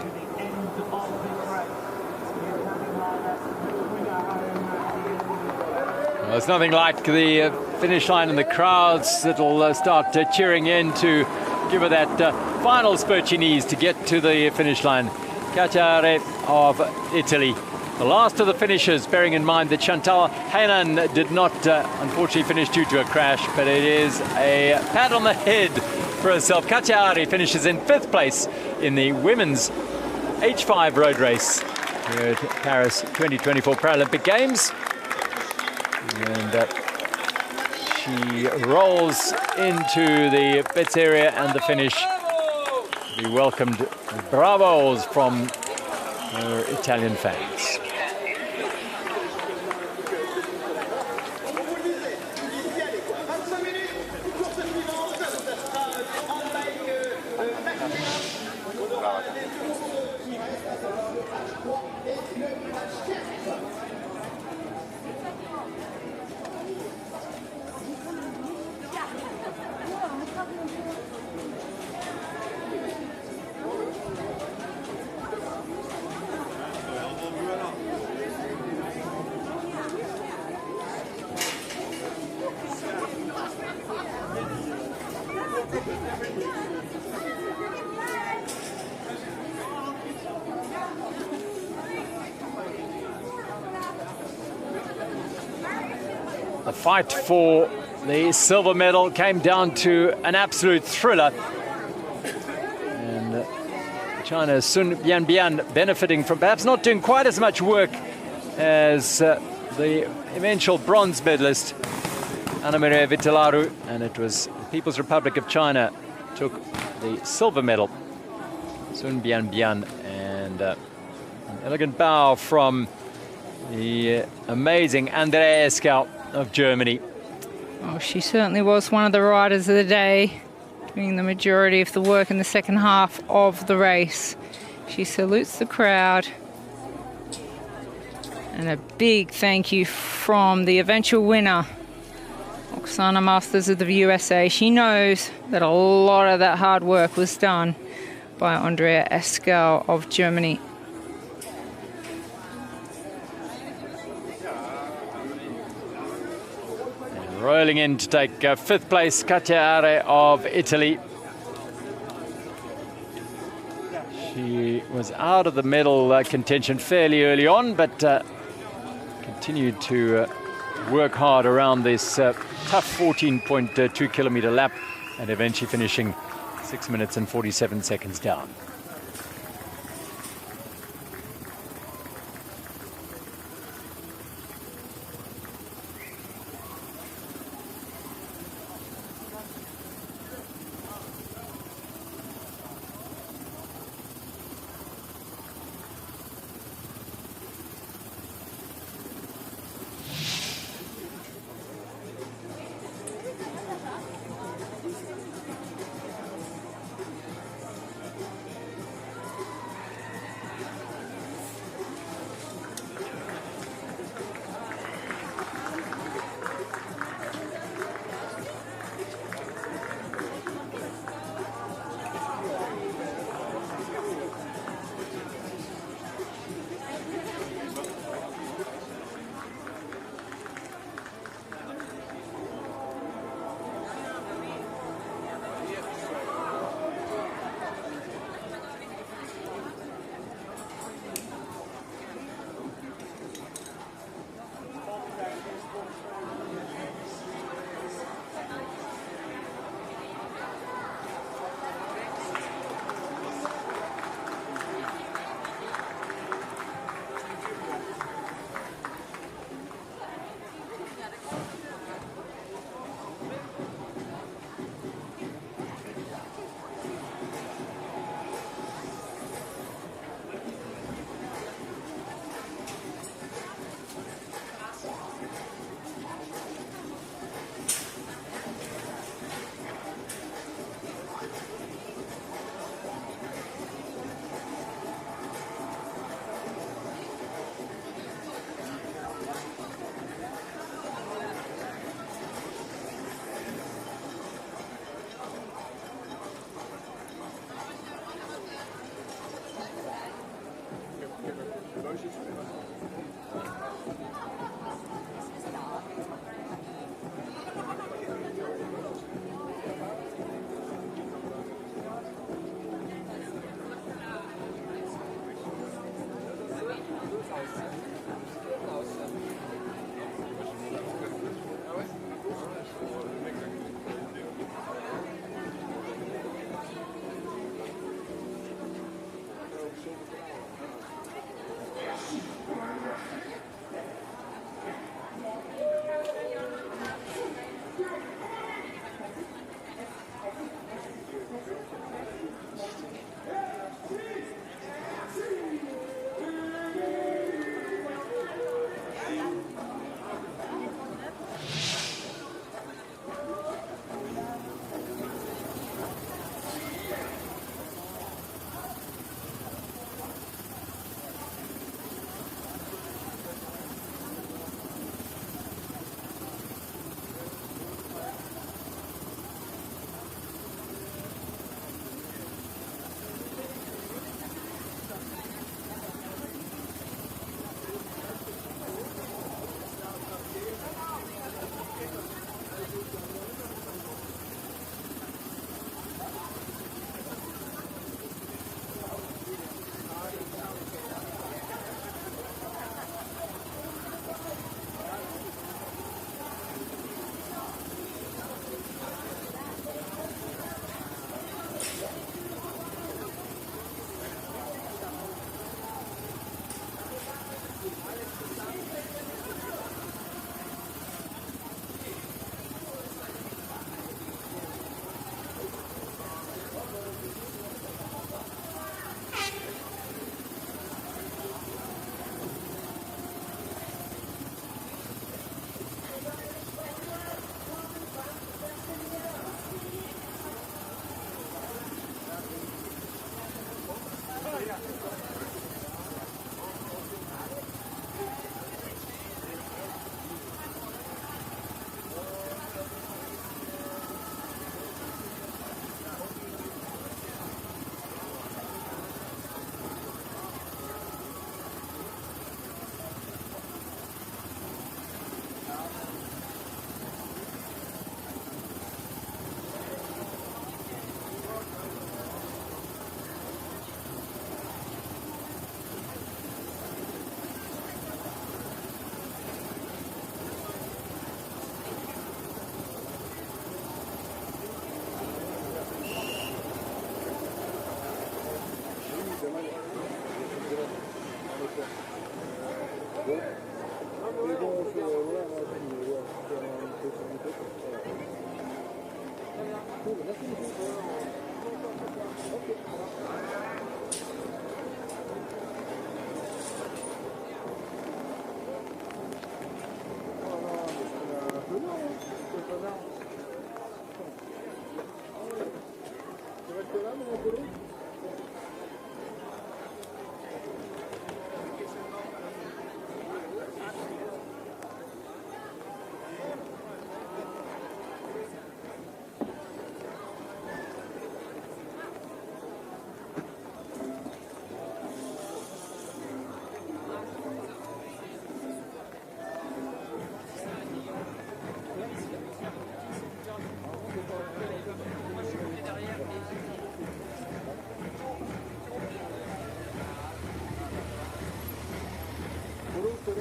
Well, there's nothing like the finish line and the crowds that'll start cheering in to give her that final spurt she needs to get to the finish line. Katja Aere of Italy, the last of the finishers, bearing in mind that Chantal Heynan did not unfortunately finish due to a crash, but it is a pat on the head for herself. Katja Aere finishes in 5th place in the women's H5 road race here at Paris 2024 Paralympic Games. And she rolls into the pits area and the finish. Be welcomed with bravos from her Italian fans. The fight for the silver medal came down to an absolute thriller. And China's Sun Bianbian benefiting from perhaps not doing quite as much work as the eventual bronze medalist Anna Maria Vitilaru, and it was the People's Republic of China took the silver medal. Sun Bianbian, and an elegant bow from the amazing Andrea Eskau of Germany. Oh, she certainly was one of the riders of the day, doing the majority of the work in the second half of the race. She salutes the crowd. And a big thank you from the eventual winner, Oksana Masters of the USA. She knows that a lot of that hard work was done by Andrea Eskau of Germany. Rolling in to take 5th place, Katja Aere of Italy. She was out of the medal contention fairly early on, but continued to work hard around this tough 14.2 kilometer lap, and eventually finishing 6 minutes and 47 seconds down.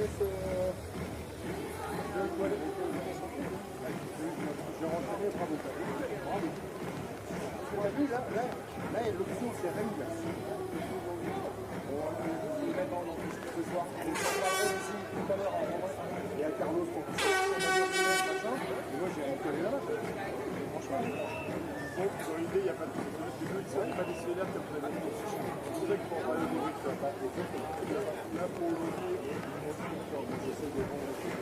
laisse. Je vais rentraîner, bravo. Bravo. Tu as vu là, l'option c'est Rémi là. Ce soir, tout à l'heure et à Carlos pour tout ça. Et moi j'ai enterré là-bas. Franchement, donc dans l'idée, il n'y a pas de problème. C'est vrai qu'il m'a décidé là comme ça. C'est vrai qu'il faut pas le nourrir, tu vois pas. Là pour aujourd'hui, j'essaie de vendre le truc.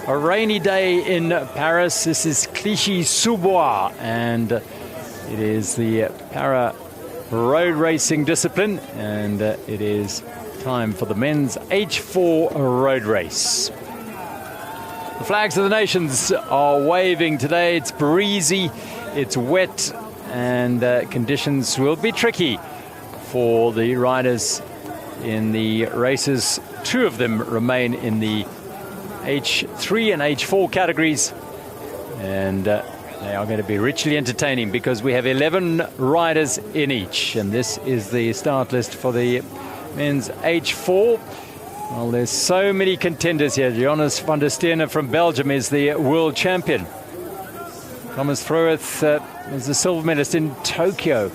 A rainy day in Paris. This is Clichy-sous-Bois, and it is the para road racing discipline, and it is time for the men's H4 road race. The flags of the nations are waving today. It's breezy, it's wet, and conditions will be tricky for the riders in the races. Two of them remain in the H3 and H4 categories, and they are going to be richly entertaining because we have 11 riders in each, and this is the start list for the men's H4. Well, there's so many contenders here. Jonas van der Sterne from Belgium is the world champion. Thomas Frueth is the silver medalist in Tokyo,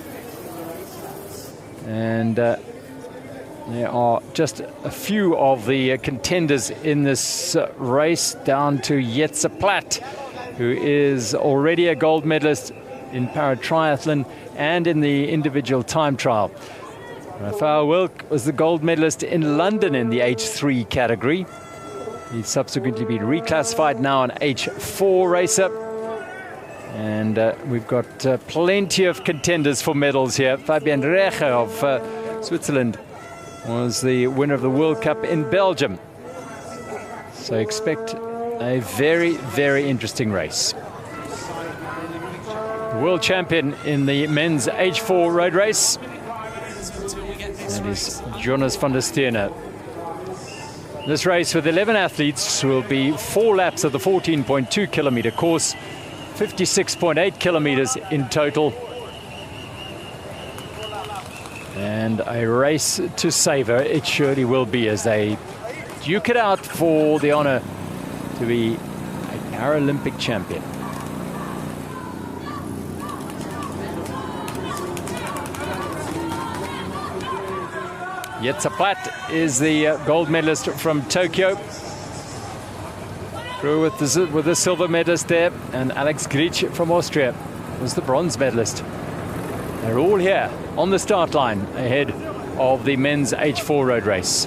and there are just a few of the contenders in this race, down to Jetse Platt, who is already a gold medalist in para-triathlon and in the individual time trial. Raphael Wilk was the gold medalist in London in the H3 category. He's subsequently been reclassified, now an H4 racer. And we've got plenty of contenders for medals here. Fabian Recher of Switzerland was the winner of the World Cup in Belgium. So expect a very, very interesting race. The world champion in the men's H4 road race, that is Jonas van der Sterne. This race with 11 athletes will be 4 laps of the 14.2 kilometer course, 56.8 kilometers in total. And a race to savor it surely will be, as they duke it out for the honor to be a Paralympic champion. Jetse Platt is the gold medalist from Tokyo. Through with the silver medalist there, and Alex Grich from Austria was the bronze medalist. They're all here on the start line ahead of the men's H4 road race.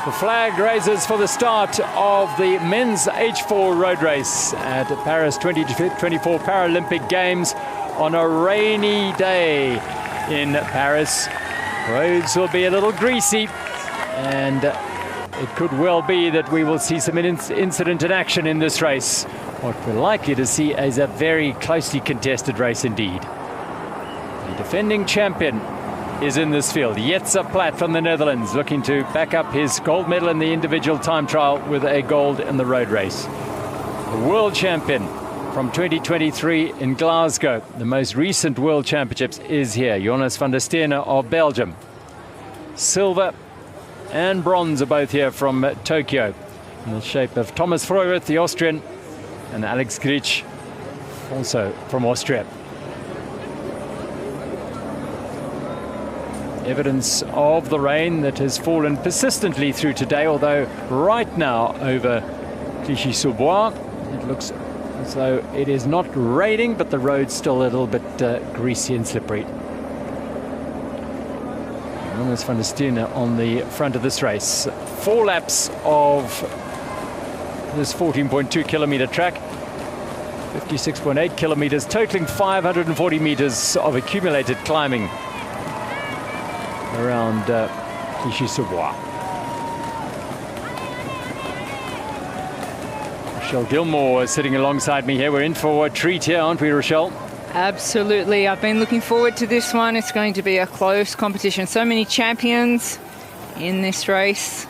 The flag raises for the start of the men's H4 road race at Paris 2024 Paralympic Games on a rainy day in Paris. Roads will be a little greasy, and it could well be that we will see some incident in action in this race. What we're likely to see is a very closely contested race indeed. The defending champion is in this field. Jetse Platt from the Netherlands, looking to back up his gold medal in the individual time trial with a gold in the road race. The world champion from 2023 in Glasgow, the most recent world championships, is here. Jonas van der Sterne of Belgium. Silver and bronze are both here from Tokyo, in the shape of Thomas Frueth, the Austrian, and Alex Grich, also from Austria. Evidence of the rain that has fallen persistently through today, although right now over Clichy-sous-Bois it looks as though it is not raining, but the road's still a little bit greasy and slippery. Jonas van der Sterne on the front of this race. 4 laps of this 14.2 kilometer track, 56.8 kilometers, totaling 540 meters of accumulated climbing around Clichy-sous-Bois. Rochelle Gilmore is sitting alongside me here. We're in for a treat here, aren't we, Rochelle? Absolutely. I've been looking forward to this one. It's going to be a close competition. So many champions in this race.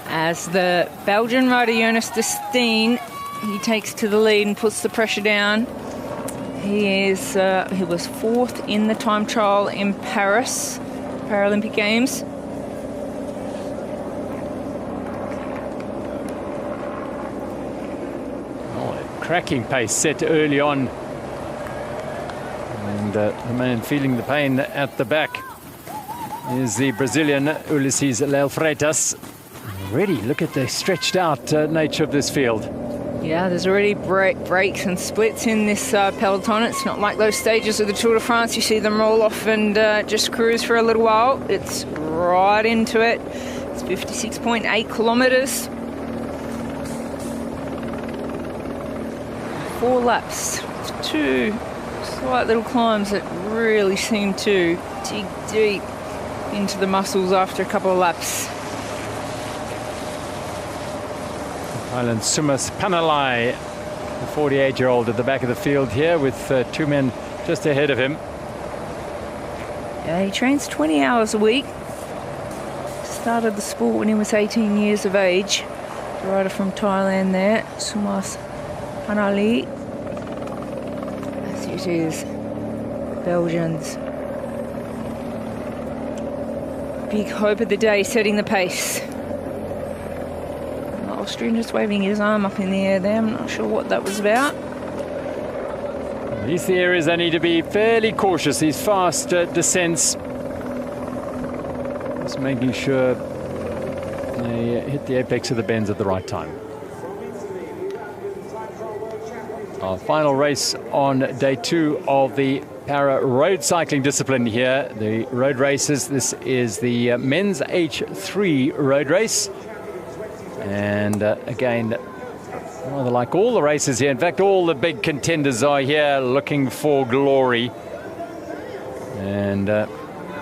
As the Belgian rider Jonas de Steen, he takes to the lead and puts the pressure down. He was 4th in the time trial in Paris Paralympic Games. Oh, a cracking pace set early on, and the man feeling the pain at the back is the Brazilian Ulisses Leal Freitas. Already, look at the stretched out nature of this field. Yeah, there's already breaks and splits in this peloton. It's not like those stages of the Tour de France. You see them roll off and just cruise for a little while. It's right into it. It's 56.8 kilometres. 4 laps. 2 slight little climbs that really seem to dig deep into the muscles after a couple of laps. Thailand Sumas Panalai, the 48-year-old at the back of the field here with 2 men just ahead of him. Yeah, he trains 20 hours a week. Started the sport when he was 18 years of age. The rider from Thailand there, Sumas Panalai. As it is, Belgians. Big hope of the day, setting the pace. Austrian just waving his arm up in the air there. I'm not sure what that was about. These areas they need to be fairly cautious. These fast descents. Just making sure they hit the apex of the bends at the right time. Our final race on day 2 of the para road cycling discipline here. The road races. This is the men's H3 road race. And again, rather like all the races here, in fact, all the big contenders are here looking for glory. And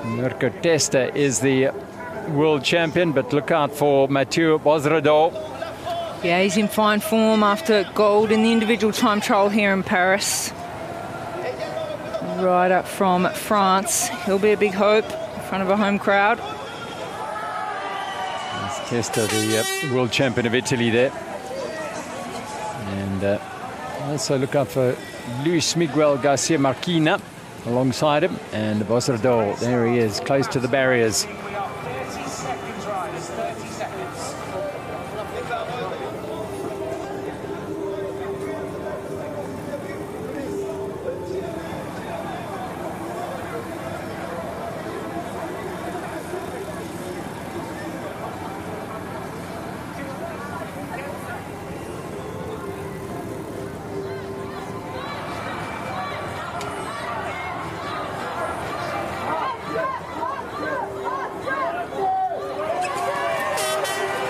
Mirko Testa is the world champion, but look out for Mathieu Bozrado. Yeah, he's in fine form after gold in the individual time trial here in Paris. Right up from France. He'll be a big hope in front of a home crowd. Testa, the world champion of Italy there. And also look out for Luis Miguel Garcia Marquina alongside him. And Bozrado, there he is, close to the barriers. 30 seconds, riders, 30 seconds.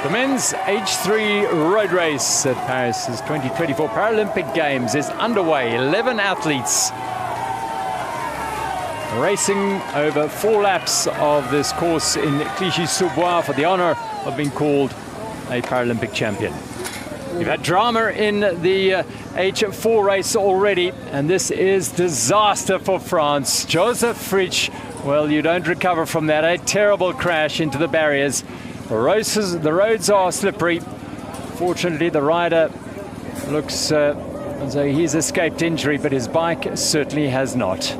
The men's H3 road race at Paris's 2024 Paralympic Games is underway. 11 athletes racing over 4 laps of this course in Clichy-sous-Bois for the honor of being called a Paralympic champion. You've had drama in the H4 race already, and this is disaster for France. Joseph Fritsch, well, you don't recover from that. A terrible crash into the barriers. The roads are slippery. Fortunately, the rider looks as though he's escaped injury, but his bike certainly has not.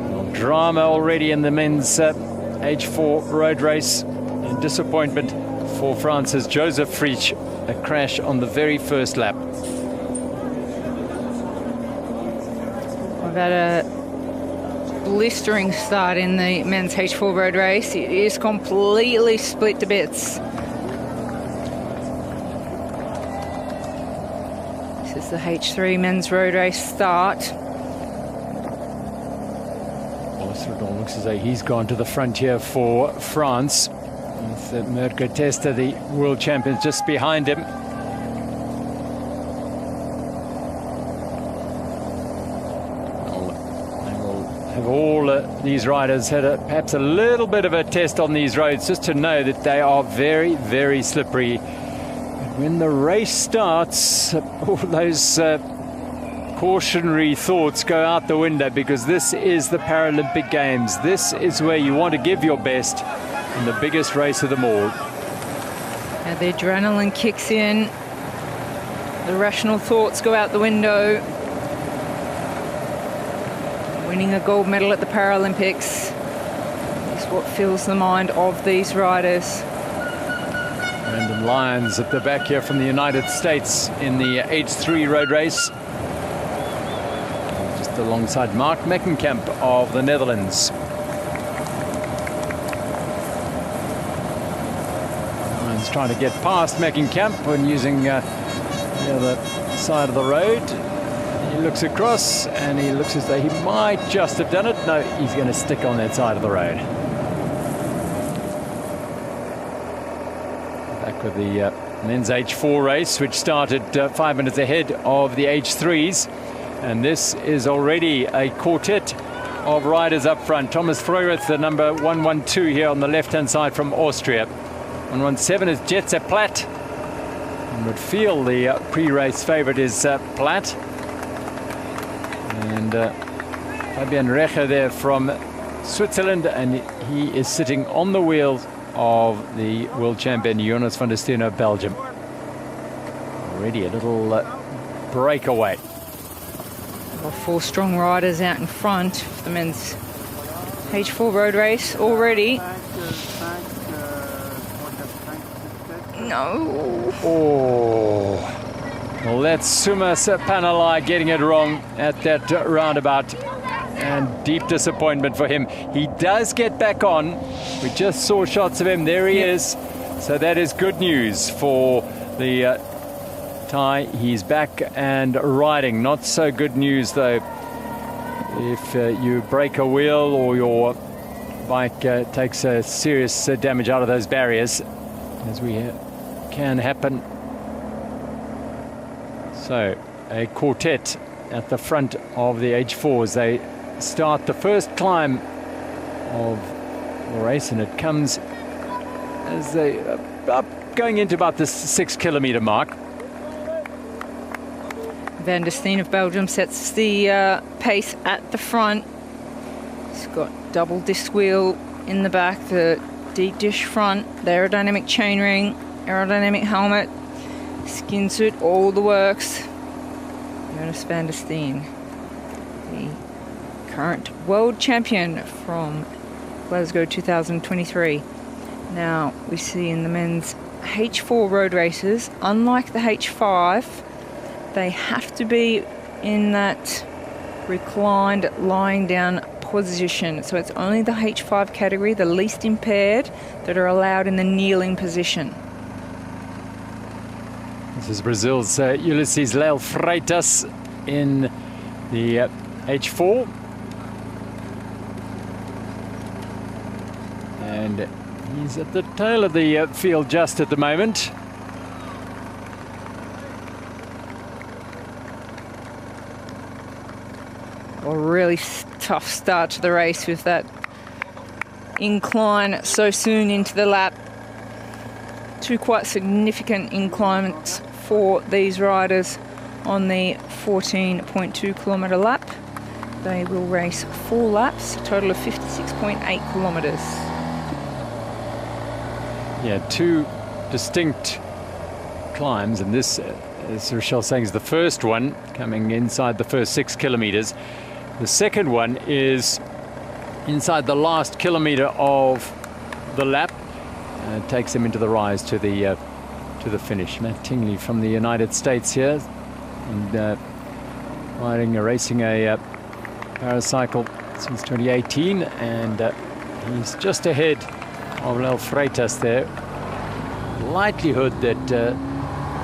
Well, drama already in the men's H4 road race. And disappointment for France's Joseph Fritsch, a crash on the very first lap. We've had a blistering start in the men's H4 road race. It is completely split to bits. This is the H3 men's road race start. Bozrado looks as though he's gone to the front here for France. With Mirko Testa, the world champion, just behind him. Have all these riders had perhaps a little bit of a test on these roads, just to know that they are very, very slippery. But when the race starts, all those cautionary thoughts go out the window, because this is the Paralympic Games. This is where you want to give your best in the biggest race of them all. And the adrenaline kicks in. The rational thoughts go out the window. Winning a gold medal at the Paralympics is what fills the mind of these riders. Brandon Lyons at the back here from the United States in the H3 road race. Just just alongside Mark Meckenkamp of the Netherlands. He's trying to get past Meckenkamp when using the other side of the road. He looks across and he looks as though he might just have done it. No, he's going to stick on that side of the road. Back with the men's H4 race, which started 5 minutes ahead of the H3s. And this is already a quartet of riders up front. Thomas Freuroth, the number 112 here on the left-hand side from Austria. 117 is Jetse Platt. One would feel the pre-race favorite is Platt. And Fabian Recher there from Switzerland, and he is sitting on the wheels of the world champion Jonas van der Steen of Belgium. Already a little breakaway. Well, 4 strong riders out in front for the men's H4 road race already. No. Oh. Well, that's Sumas Panalai getting it wrong at that roundabout. And deep disappointment for him. He does get back on. We just saw shots of him. There he is. So that is good news for the Thai. He's back and riding. Not so good news, though, if you break a wheel or your bike takes serious damage out of those barriers, as we can happen. So a quartet at the front of the H4s. They start the first climb of the race, and it comes as they up going into about the 6 kilometer mark. Van der Steen of Belgium sets the pace at the front. He's got double disc wheel in the back, the deep dish front, the aerodynamic chainring, aerodynamic helmet, skin suit, all the works. Jonas van der Steen, the current world champion from Glasgow 2023. Now we see in the men's H4 road races, unlike the H5, they have to be in that reclined lying down position. So it's only the H5 category, the least impaired, that are allowed in the kneeling position. This is Brazil's Ulisses Leal Freitas in the H4. And he's at the tail of the field just at the moment. A really tough start to the race with that incline so soon into the lap. 2 quite significant inclines for these riders on the 14.2 kilometre lap. They will race 4 laps, a total of 56.8 kilometres. Yeah, 2 distinct climbs, and this, as Rochelle's saying, is the first one coming inside the first 6 kilometres. The second one is inside the last kilometre of the lap. It takes them into the rise to the finish. Matt Tingley from the United States here, and racing a paracycle since 2018, and he's just ahead of Leal Freitas there. Likelihood that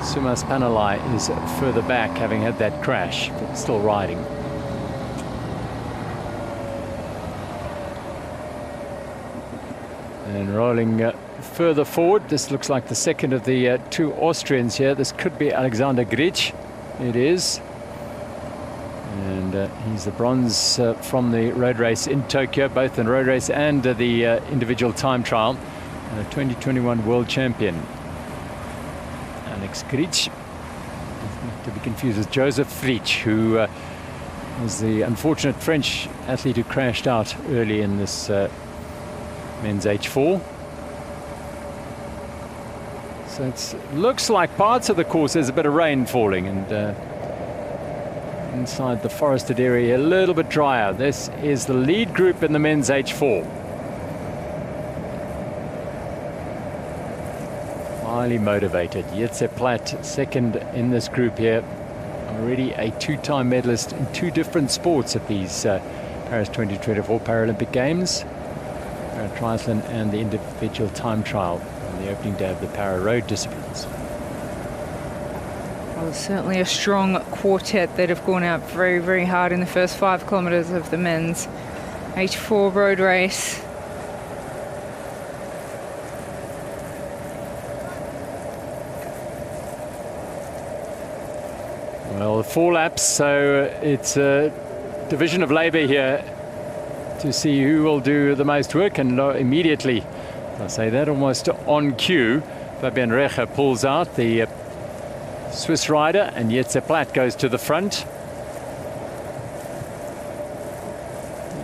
Sumas Panalai is further back, having had that crash, but still riding. And rolling further forward, this looks like the second of the 2 Austrians here. This could be Alexander Grich. It is. And he's the bronze from the road race in Tokyo, both in road race and the individual time trial. And a 2021 world champion. Alex Grich, not to be confused with Joseph Frich, who was the unfortunate French athlete who crashed out early in this men's H4. So it looks like parts of the course there's a bit of rain falling, and inside the forested area a little bit drier. This is the lead group in the men's H4. Highly motivated. Jetse Platt second in this group here already a two-time medalist in two different sports at these Paris 2024 Paralympic Games. Triathlon and the individual time trial on the opening day of the para-road disciplines. Well, certainly a strong quartet that have gone out very, very hard in the first 5 kilometres of the men's H4 road race. Well, 4 laps, so it's a division of labour here to see who will do the most work, and immediately, I say that almost on cue, Fabian Recher pulls out, the Swiss rider, and Jetse Platt goes to the front.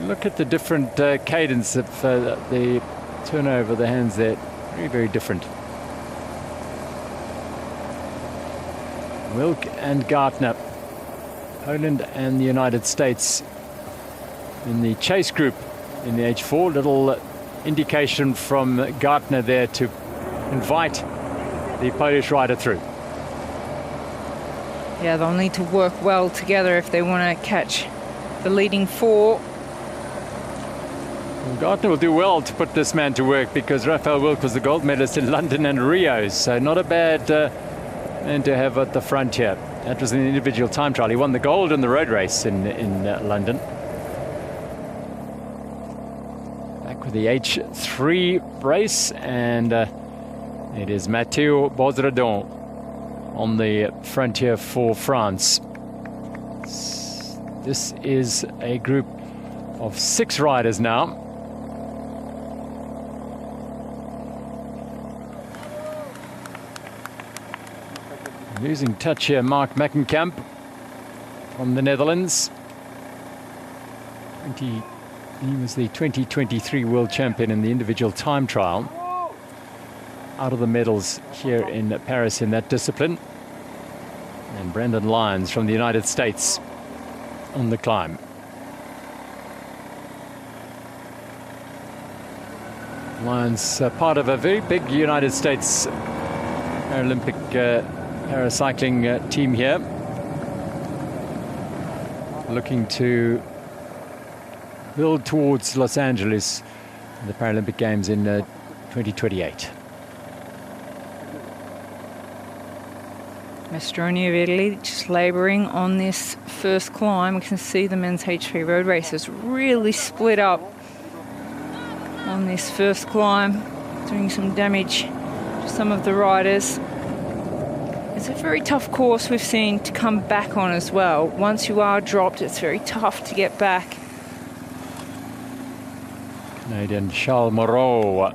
Look at the different cadence of the turnover of the hands there, very, very different. Wilk and Gartner, Poland and the United States in the chase group in the H4. Little indication from Gartner there to invite the Polish rider through. Yeah, they'll need to work well together if they want to catch the leading 4. Well, Gartner will do well to put this man to work, because Raphael Wilk was the gold medalist in London and Rio, so not a bad man to have at the front here. That was an individual time trial. He won the gold in the road race in London. Back with the H3 race, and it is Matteo Bozredon on the frontier for France. This is a group of 6 riders now. Losing touch here, Mark Mackenkamp from the Netherlands. He was the 2023 world champion in the individual time trial. Out of the medals here in Paris in that discipline. And Brandon Lyons from the United States on the climb. Lyons part of a very big United States Paralympic paracycling team here, looking to build towards Los Angeles, the Paralympic Games in 2028. Estonia of Italy just labouring on this first climb. We can see the men's H3 road races really split up on this first climb, doing some damage to some of the riders. It's a very tough course we've seen to come back on as well. Once you are dropped, it's very tough to get back. Canadian Charles Moreau.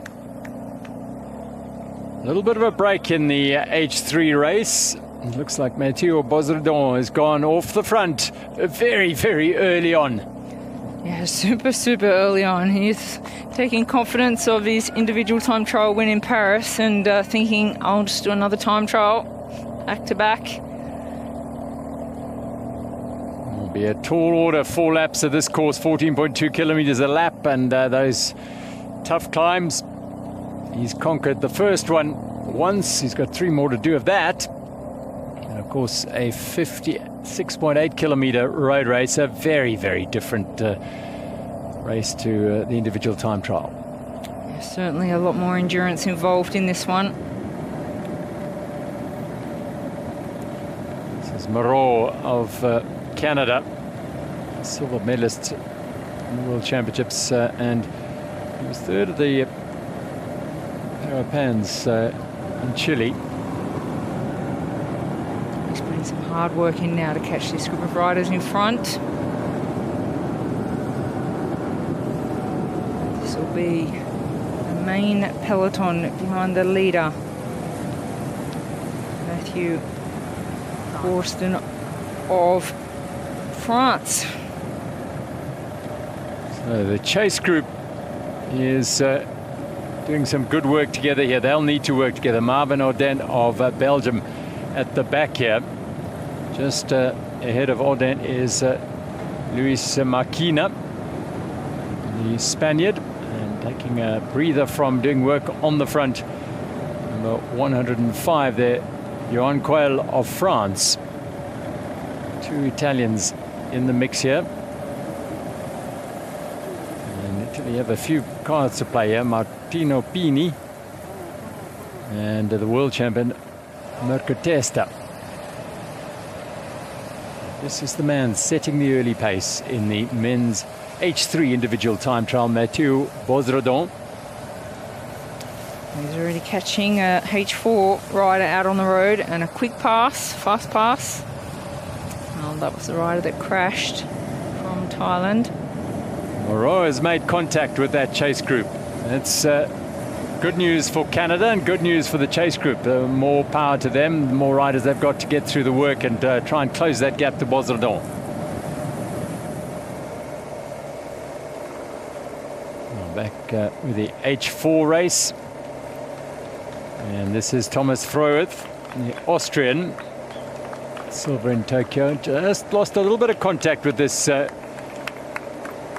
A little bit of a break in the H3 race. It looks like Matteo Bozredon has gone off the front very, very early on. Yeah, super early on. He's taking confidence of his individual time trial win in Paris and thinking, I'll just do another time trial back to back. Will be a tall order, 4 laps of this course, 14.2 kilometers a lap, and those tough climbs. He's conquered the first one once. He's got 3 more to do of that. And of course, a 56.8 kilometer road race, a very, very different race to the individual time trial. Yeah, certainly a lot more endurance involved in this one. This is Moreau of Canada, silver medalist in the World Championships, and he was 3rd at the Parapans in Chile. He's putting some hard work in now to catch this group of riders in front. This will be the main peloton behind the leader, Mathieu Borston of France. So the chase group is doing some good work together here. They'll need to work together. Marvin Audin of Belgium at the back here. Just ahead of Audin is Luis Marquina, the Spaniard, and taking a breather from doing work on the front. Number 105 there, Johan Coel of France. Two Italians in the mix here. And Italy have a few cards to play here. Martino Pini and the world champion Mirko Testa. This is the man setting the early pace in the men's H3 individual time trial, Mathieu Bozrodon. He's already catching a H4 rider out on the road, and a quick pass, fast pass. Oh, that was the rider that crashed from Thailand. Moreau has made contact with that chase group. It's good news for Canada and good news for the chase group. More power to them, the more riders they've got to get through the work and try and close that gap to Bozrodon. Back with the H4 race. And this is Thomas Freuth, the Austrian. Silver in Tokyo. Just lost a little bit of contact with this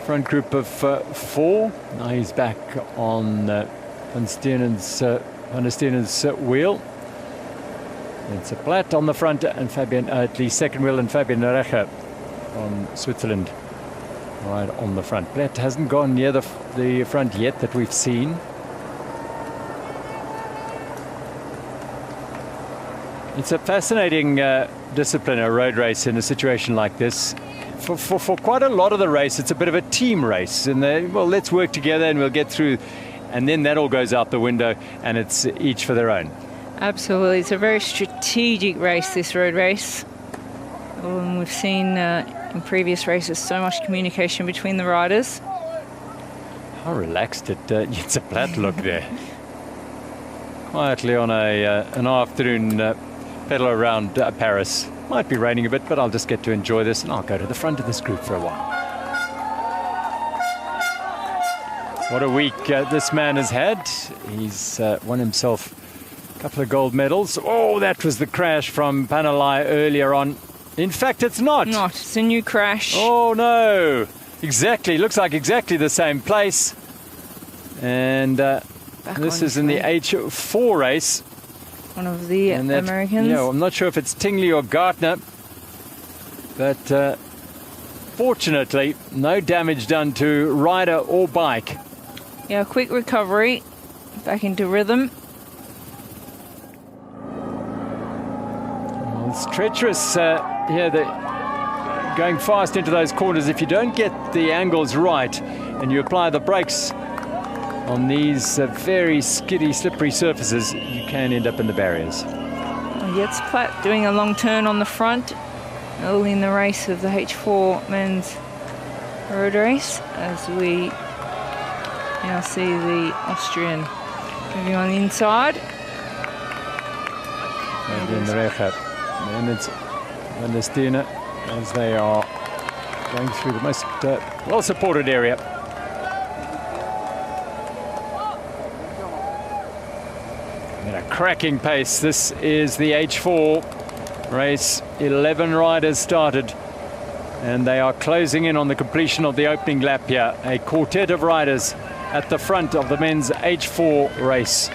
front group of four. Now he's back on Van der Steenen's wheel. It's a Platt on the front and Fabian at the second wheel, and Fabian Recher from Switzerland right on the front. Platt hasn't gone near the front yet that we've seen. It's a fascinating discipline, a road race, in a situation like this. For quite a lot of the race, it's a bit of a team race. And well, let's work together and we'll get through. And then that all goes out the window and it's each for their own. Absolutely. It's a very strategic race, this road race. And we've seen in previous races so much communication between the riders. How relaxed did Jitse Platt look there. Quietly on an afternoon pedal around Paris. Might be raining a bit, but I'll just get to enjoy this and I'll go to the front of this group for a while. What a week this man has had. He's won himself a couple of gold medals. Oh, that was the crash from Panalai earlier on. In fact, it's not. It's a new crash. Oh, no. Exactly. Looks like exactly the same place. And this is in the H4 race. One of the Americans. Yeah, I'm not sure if it's Tingley or Gartner, but fortunately, no damage done to rider or bike. Yeah, quick recovery, back into rhythm. Well, it's treacherous here, going fast into those corners. If you don't get the angles right and you apply the brakes on these very skiddy, slippery surfaces, you can end up in the barriers. Well, Jitse Platt doing a long turn on the front early in the race of the H4 men's road race, as we now see the Austrian moving on the inside. And then it's Van der Steen as they are going through the most well-supported area. At a cracking pace. This is the H4 race. 11 riders started and they are closing in on the completion of the opening lap here. A quartet of riders at the front of the men's H4 race.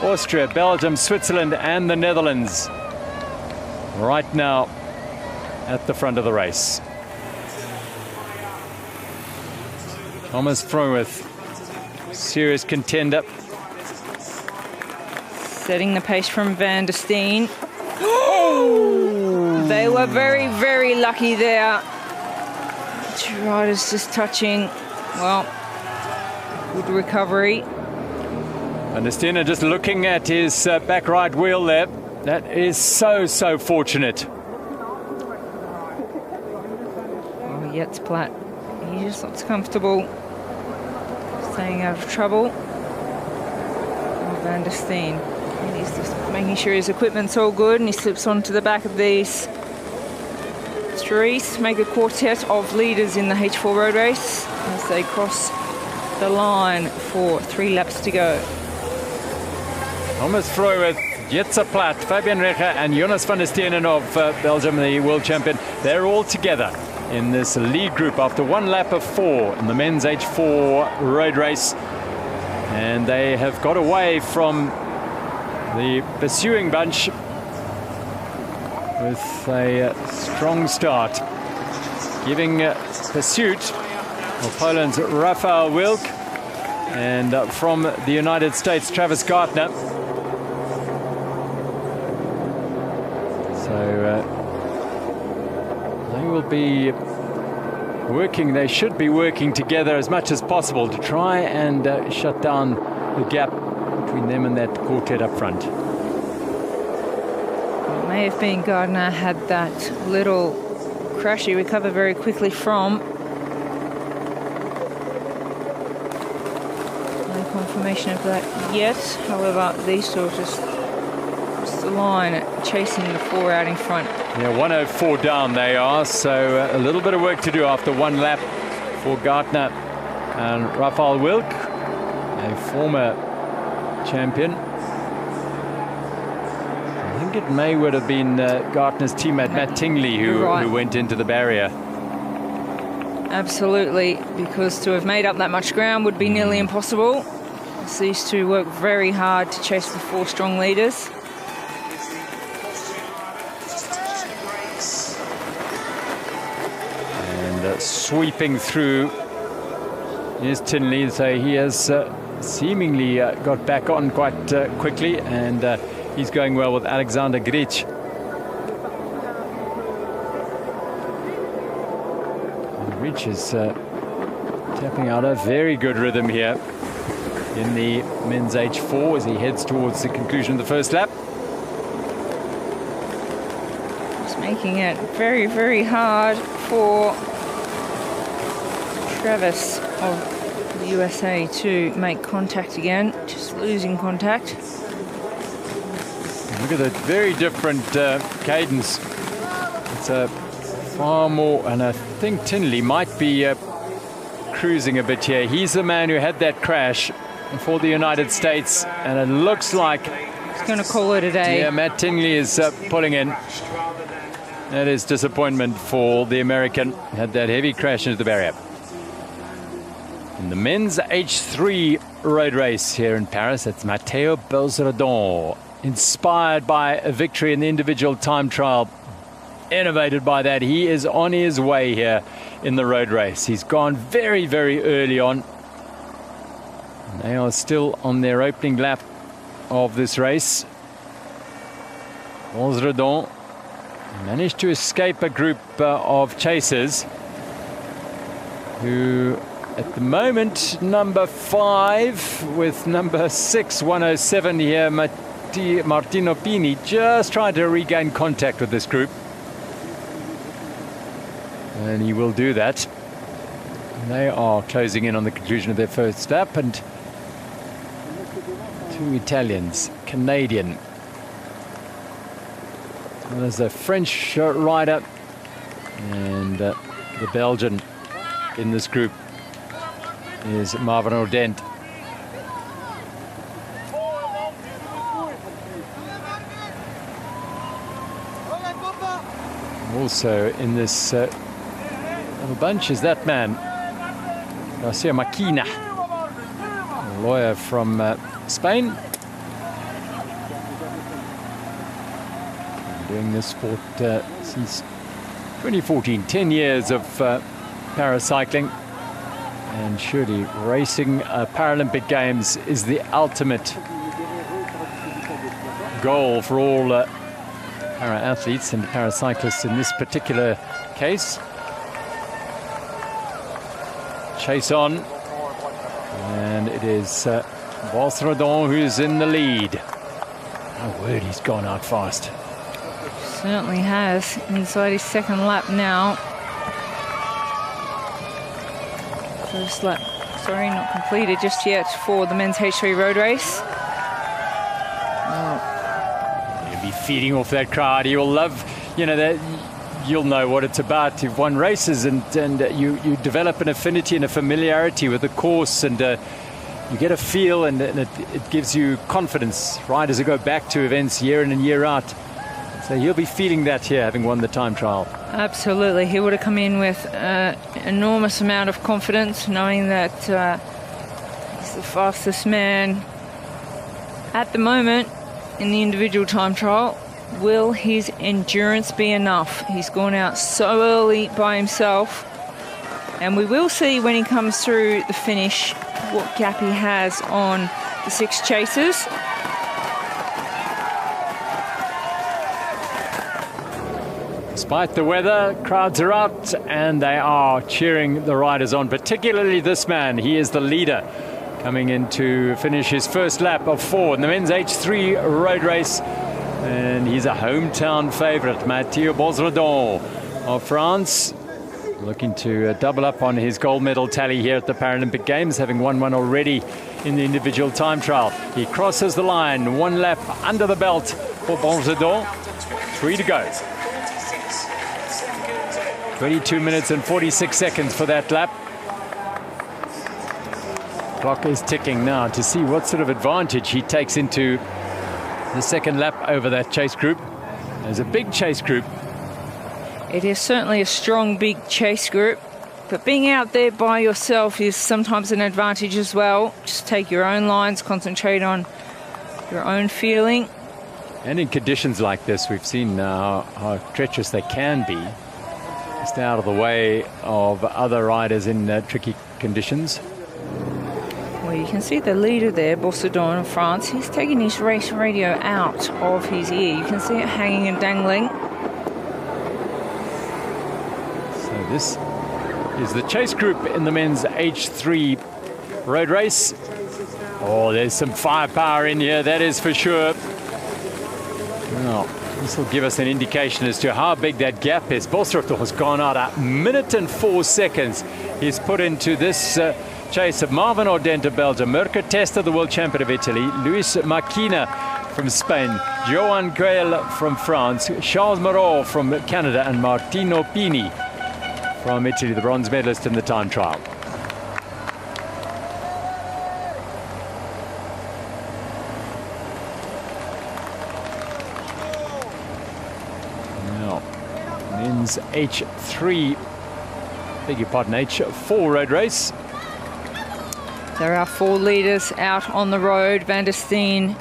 Austria, Belgium, Switzerland and the Netherlands right now at the front of the race. Thomas Freuth, serious contender. Setting the pace from Van der Steen. Oh! They were very, very lucky there. Two riders just touching. Well, good recovery. Van der Steen just looking at his back right wheel there. That is so fortunate. Oh, Jitse Platt. He just looks comfortable. Staying out of trouble. Oh, Van der Steen. He's just making sure his equipment's all good, and he slips onto the back of these streets. Make a quartet of leaders in the H4 road race as they cross the line for 3 laps to go. Thomas Freuth, Jitse Platt, Fabian Recher and Jonas van der Steen of Belgium, the world champion. They're all together in this lead group after 1 lap of 4 in the men's H4 road race. And they have got away from the pursuing bunch. with a strong start, giving pursuit of Poland's Rafał Wilk and from the United States, Travis Gardner. So they will be working, they should be working together as much as possible to try and shut down the gap between them and that quartet up front. It may have been Gardner had that little crash he recovered very quickly from. No confirmation of that yet. However, these two are just the line chasing the four out in front. Yeah, 104 down they are, so a little bit of work to do after one lap for Gardner and Rafał Wilk, a former champion. I think it would have been Gardner's teammate Matt Tingley who went into the barrier. Absolutely, because to have made up that much ground would be nearly impossible. So these two work very hard to chase the four strong leaders. Sweeping through is Tinley, so he has seemingly got back on quite quickly, and he's going well with Alexander Grich. Grich is tapping out a very good rhythm here in the men's H4 as he heads towards the conclusion of the first lap. Just making it very, very hard for Travis of the USA to make contact again, just losing contact. Look at that very different cadence. It's a far more, and I think Tinley might be cruising a bit here. He's the man who had that crash for the United States, and it looks like he's going to call it a day. Yeah, Matt Tinley is pulling in. That is disappointment for the American. Had that heavy crash into the barrier. In the men's H3 road race here in Paris, it's Matteo Belzradon, inspired by a victory in the individual time trial, innovated by that. He is on his way here in the road race. He's gone very, very early on. And they are still on their opening lap of this race. Belzradon managed to escape a group of chasers who, at the moment, number 5 with number 6, 107 here, Martino Pini, just trying to regain contact with this group. And he will do that. They are closing in on the conclusion of their first lap, and two Italians, Canadian. Well, there's a French rider and the Belgian in this group is Marvin Ordent. Also in this little bunch is that man, Garcia Maquina, a lawyer from Spain. Doing this sport since 2014, 10 years of paracycling. And surely racing Paralympic Games is the ultimate goal for all para-athletes and paracyclists in this particular case. Chase on, and it is Belzradon who's in the lead. My word, he's gone out fast. Certainly has. Inside his second lap now. First lap, sorry, not completed just yet for the men's H3 road race. He'll be feeding off that crowd. He'll love, you know, that. You'll know what it's about. You've won races, and you develop an affinity and a familiarity with the course, and you get a feel, and it gives you confidence, right, as you go back to events year in and year out. So he'll be feeling that here, having won the time trial. Absolutely. He would have come in with an enormous amount of confidence, knowing that he's the fastest man at the moment in the individual time trial. Will his endurance be enough? He's gone out so early by himself. And we will see when he comes through the finish what gap he has on the 6 chasers. Despite the weather, crowds are out and they are cheering the riders on, particularly this man. He is the leader coming in to finish his first lap of 4 in the men's H3 road race. And he's a hometown favorite, Mathieu Bosredon of France, looking to double up on his gold medal tally here at the Paralympic Games, having won one already in the individual time trial. He crosses the line, 1 lap under the belt for Bosredon. 3 to go. 22 minutes and 46 seconds for that lap. Clock is ticking now to see what sort of advantage he takes into the second lap over that chase group. There's a big chase group. It is certainly a strong, big chase group, but being out there by yourself is sometimes an advantage as well. Just take your own lines, concentrate on your own feeling. And in conditions like this, we've seen how treacherous they can be. Just out of the way of other riders in tricky conditions. Well, you can see the leader there, Bosredon of France. He's taking his race radio out of his ear. You can see it hanging and dangling. So this is the chase group in the men's H3 road race. Oh, there's some firepower in here, that is for sure. Well, this will give us an indication as to how big that gap is. Bosredon has gone out 1 minute and 4 seconds. He's put into this chase of Marvin Ordent of Belgium, Mirko Testa, the world champion of Italy, Luis Machina from Spain, Johan Guel from France, Charles Moreau from Canada, and Martino Pini from Italy, the bronze medalist in the time trial. Now, men's H3, beg your pardon, H4 road race. There are 4 leaders out on the road. Van der Steen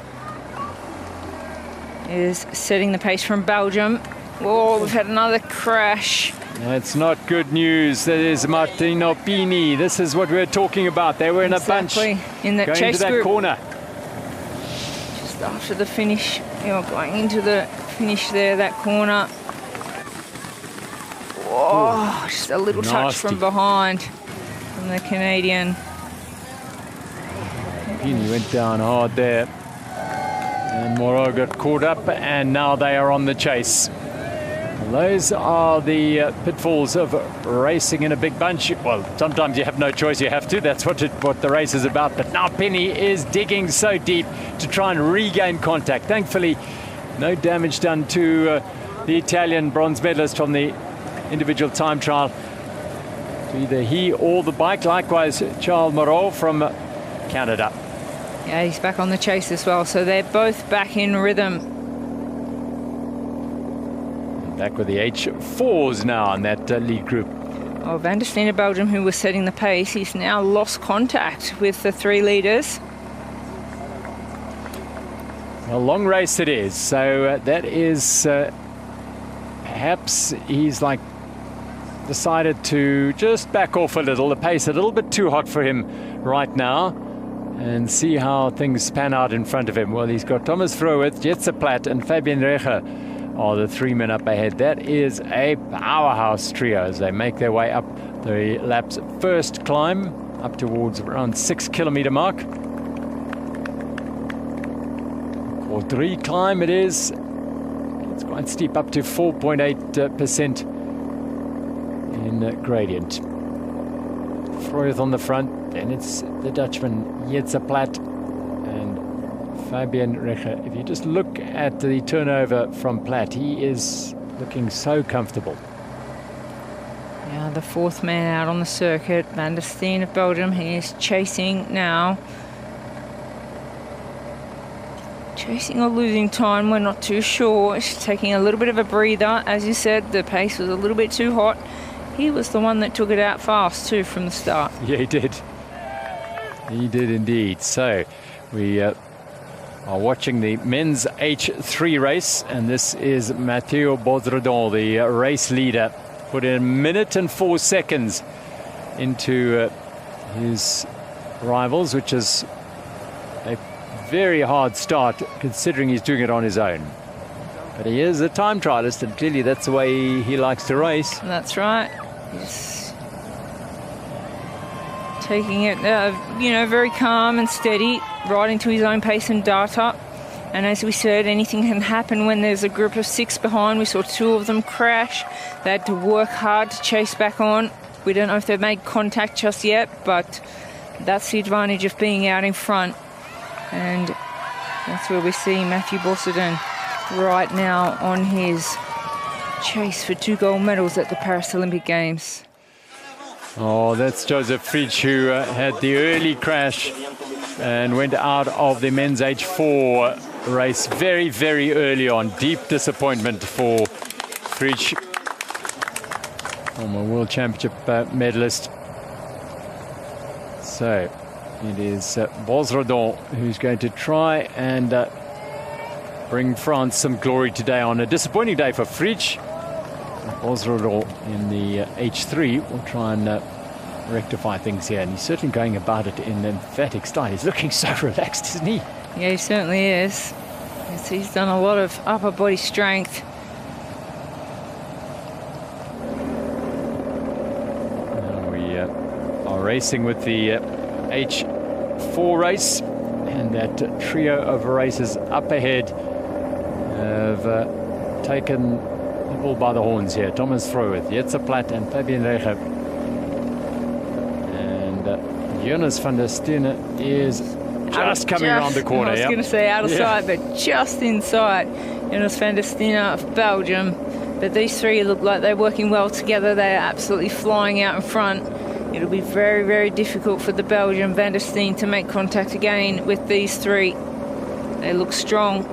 is setting the pace from Belgium. Oh, we've had another crash. That's not good news. That is Martino Pini. This is what we were talking about. They were in a bunch in that going chase to that group. Corner. Just after the finish, going into the finish there, that corner. Oh, just a little touch from behind from the Canadian. Pini went down hard there. And Moreau got caught up, and now they are on the chase. Those are the pitfalls of racing in a big bunch. Well, sometimes you have no choice, you have to. That's what the race is about. But now Pini is digging so deep to try and regain contact. Thankfully, no damage done to the Italian bronze medalist from the individual time trial. To either he or the bike. Likewise, Charles Moreau from Canada. Yeah, he's back on the chase as well. So they're both back in rhythm. Back with the H4s now in that lead group. Oh, Van der Steen of Belgium, who was setting the pace, he's now lost contact with the 3 leaders. A long race it is, so that is perhaps he's decided to just back off a little, the pace a little bit too hot for him right now, and see how things pan out in front of him. Well, he's got Thomas Frowith, Jetse Platt and Fabian Recher are the 3 men up ahead. That is a powerhouse trio as they make their way up the lap's first climb up towards around 6 kilometer mark. Quadri climb it is. It's quite steep, up to 4.8% in gradient. Freuth on the front, and it's the Dutchman Jetse Platt and Fabian Recher. If you just look at the turnover from Platt, he is looking so comfortable. Yeah, the 4th man out on the circuit, Van der Steen of Belgium. He is chasing now. Chasing or losing time, we're not too sure. He's taking a little bit of a breather. As you said, the pace was a little bit too hot. He was the one that took it out fast too from the start. Yeah, he did. He did indeed. So we are watching the men's H3 race, and this is Mathieu Baudredon, the race leader. Put in 1 minute and 4 seconds into his rivals, which is a very hard start considering he's doing it on his own. But he is a time trialist, and clearly that's the way he likes to race. That's right. He's taking it, very calm and steady, riding to his own pace and data. And as we said, anything can happen when there's a group of 6 behind. We saw 2 of them crash. They had to work hard to chase back on. We don't know if they've made contact just yet, but that's the advantage of being out in front. And that's where we see Mathieu Baudredon right now on his chase for 2 gold medals at the Paralympic Games. Oh, that's Joseph Fritsch, who had the early crash and went out of the men's H4 race very, very early on. Deep disappointment for Fritsch, former World Championship medalist. So it is Baudredon who's going to try and bring France some glory today on a disappointing day for Fritsch. Baudredon in the H3 will try and rectify things here, and he's certainly going about it in emphatic style. He's looking so relaxed, isn't he? Yeah, he certainly is. Yes, he's done a lot of upper body strength. Now we are racing with the H4 race, and that trio of racers up ahead have taken the bull by the horns here. Thomas Freuwith, Jetse Platt and Fabien Reger. Jonas van der Stene is just coming around the corner. I was going to say out of sight, but just in sight. Jonas van der Stene of Belgium. But these 3 look like they're working well together. They're absolutely flying out in front. It'll be very, very difficult for the Belgian Van der Steen to make contact again with these 3. They look strong.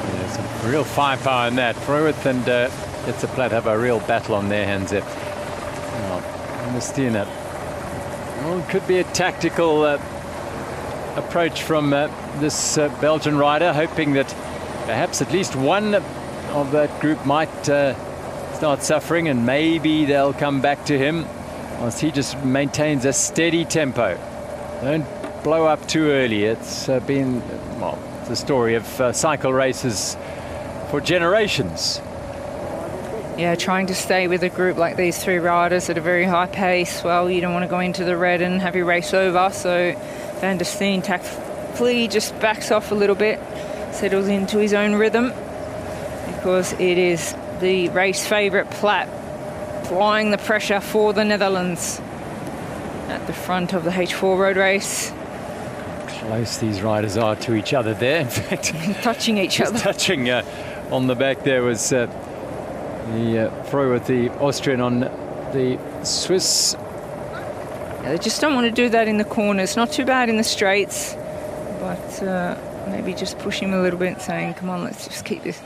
There's some real firepower in that. Freuwith and Jetse Platt have a real battle on their hands there. Well, it could be a tactical approach from this Belgian rider, hoping that perhaps at least one of that group might start suffering, and maybe they'll come back to him whilst he just maintains a steady tempo. Don't blow up too early. It's been, well, it's a story of cycle races for generations. Yeah, trying to stay with a group like these 3 riders at a very high pace. Well, you don't want to go into the red and have your race over, so Van der Steen tactfully just backs off a little bit, settles into his own rhythm, because it is the race favourite Platt applying the pressure for the Netherlands at the front of the H4 road race. Close these riders are to each other there. In fact, touching each other. Touching on the back there was Freuwith, the Austrian, on the Swiss. Yeah, they just don't want to do that in the corners. Not too bad in the straights, but maybe just push him a little bit, saying, come on, let's just keep this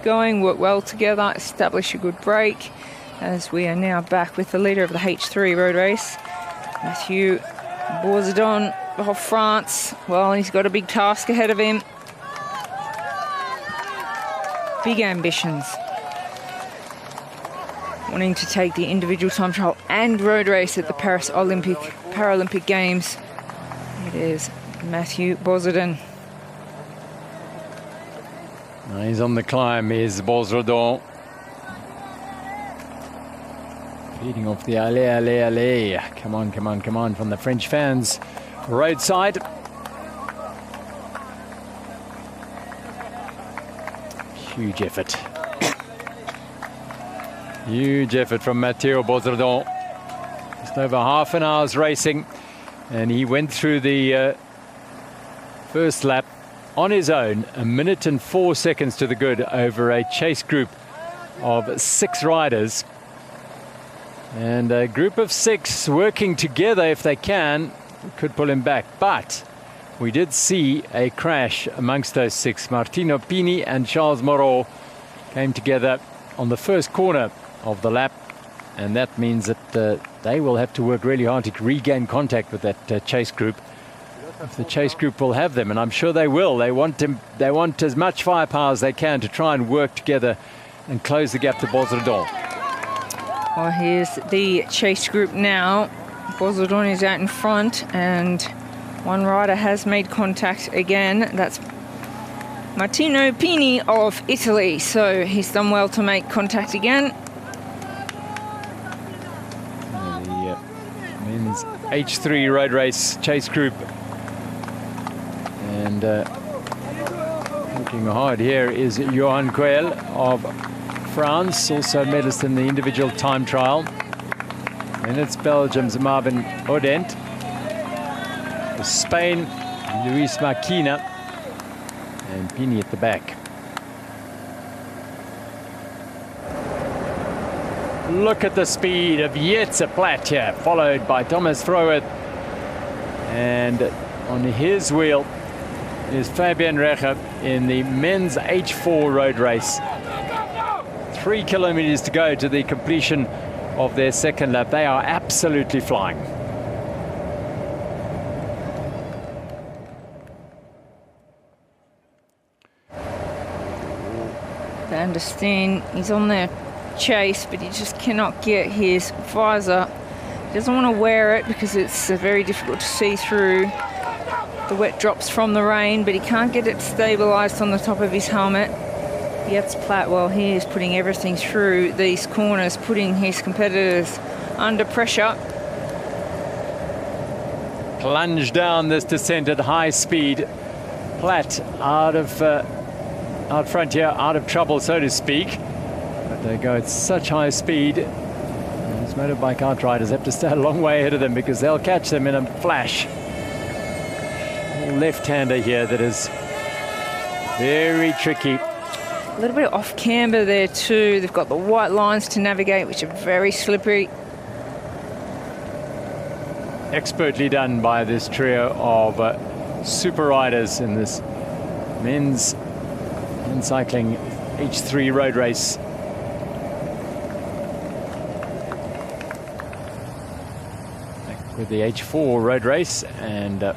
going, work well together, establish a good break, as we are now back with the leader of the H3 road race, Mathieu Baudredon of France. Well, he's got a big task ahead of him. Big ambitions. Wanting to take the individual time trial and road race at the Paralympic Games. It is Mathieu Baudredon. He's on the climb, is Baudredon. Leading off the allez, allez, allez. Come on, come on, come on from the French fans. Roadside. Huge effort. Huge effort from Mathieu Baudredon. Just over half an hour's racing, and he went through the first lap on his own, 1 minute and 4 seconds to the good over a chase group of 6 riders. And a group of 6 working together, if they can, could pull him back. But we did see a crash amongst those 6. Martino Pini and Charles Moreau came together on the first corner of the lap, and that means that they will have to work really hard to regain contact with that chase group. if the chase group will have them, and I'm sure they will. They want as much firepower as they can to try and work together and close the gap to Bosredon. Well, here's the chase group now. Bosredon is out in front, and one rider has made contact again. That's Martino Pini of Italy. So he's done well to make contact again. The men's H3 road race chase group. And working hard here is Johan Coel of France, also medalist in the individual time trial. And it's Belgium's Marvin Odent. For Spain, Luis Marquina. And Pini at the back. Look at the speed of Jetse Platt here, followed by Thomas Froeth. And on his wheel is Fabian Recher in the men's H4 road race. 3 kilometers to go to the completion of their second lap. They are absolutely flying. Van der Steen, he's on their chase, but he just cannot get his visor. He doesn't want to wear it because it's very difficult to see through the wet drops from the rain, but he can't get it stabilized on the top of his helmet. Jetse Platt, well, he is putting everything through these corners, putting his competitors under pressure. Plunge down this descent at high speed. Platt out front here, out of trouble, so to speak. But they go at such high speed. These motorbike outriders have to stay a long way ahead of them because they'll catch them in a flash. Left-hander here that is very tricky. A little bit off camber there too. They've got the white lines to navigate, which are very slippery. Expertly done by this trio of super riders in this men's cycling H3 road race. Back with the H4 road race and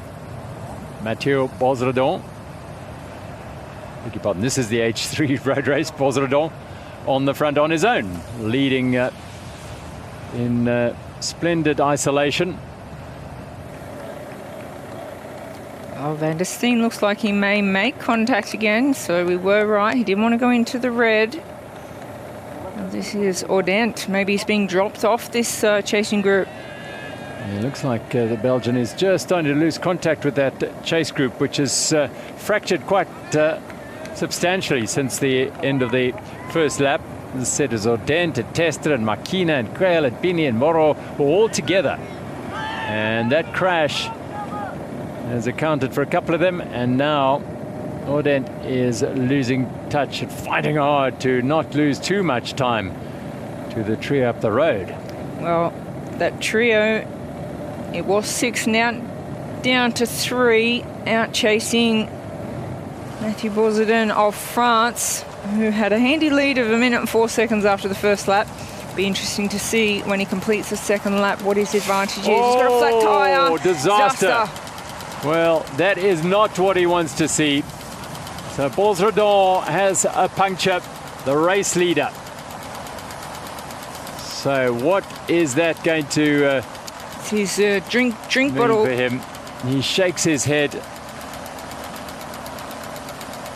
Mathieu Bosredon. Beg your pardon, this is the H3 road race. Bosredon on the front on his own, leading in splendid isolation. Oh, Van der Steen looks like he may make contact again, so we were right. He didn't want to go into the red. Well, this is Odent. Maybe he's being dropped off this chasing group. It looks like the Belgian is just starting to lose contact with that chase group, which has fractured quite substantially since the end of the first lap. As I said, as Odent and Tester and Makina and Creel and Pini and Moro were all together. And that crash has accounted for a couple of them, and now Odent is losing touch and fighting hard to not lose too much time to the trio up the road. Well, that trio, it was 6, now down to 3, out chasing Mathieu Bosredon of France, who had a handy lead of 1 minute and 4 seconds after the first lap. Be interesting to see when he completes the second lap what his advantage is. He's got a flat tyre. Disaster. Well, that is not what he wants to see. So Bosredon has a puncture, the race leader. So what is that going to it's his drink bottle for him? He shakes his head.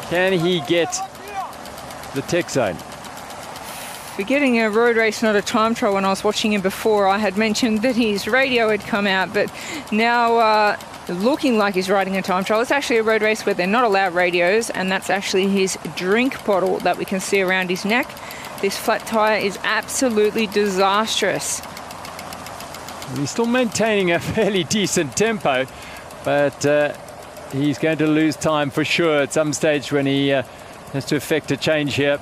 Can he get the tech zone? Forgetting a road race, not a time trial. When I was watching him before, I had mentioned that his radio had come out, but now looking like he's riding a time trial. It's actually a road race where they're not allowed radios, and that's actually his drink bottle that we can see around his neck. This flat tyre is absolutely disastrous. He's still maintaining a fairly decent tempo, but he's going to lose time for sure at some stage when he has to effect a change here.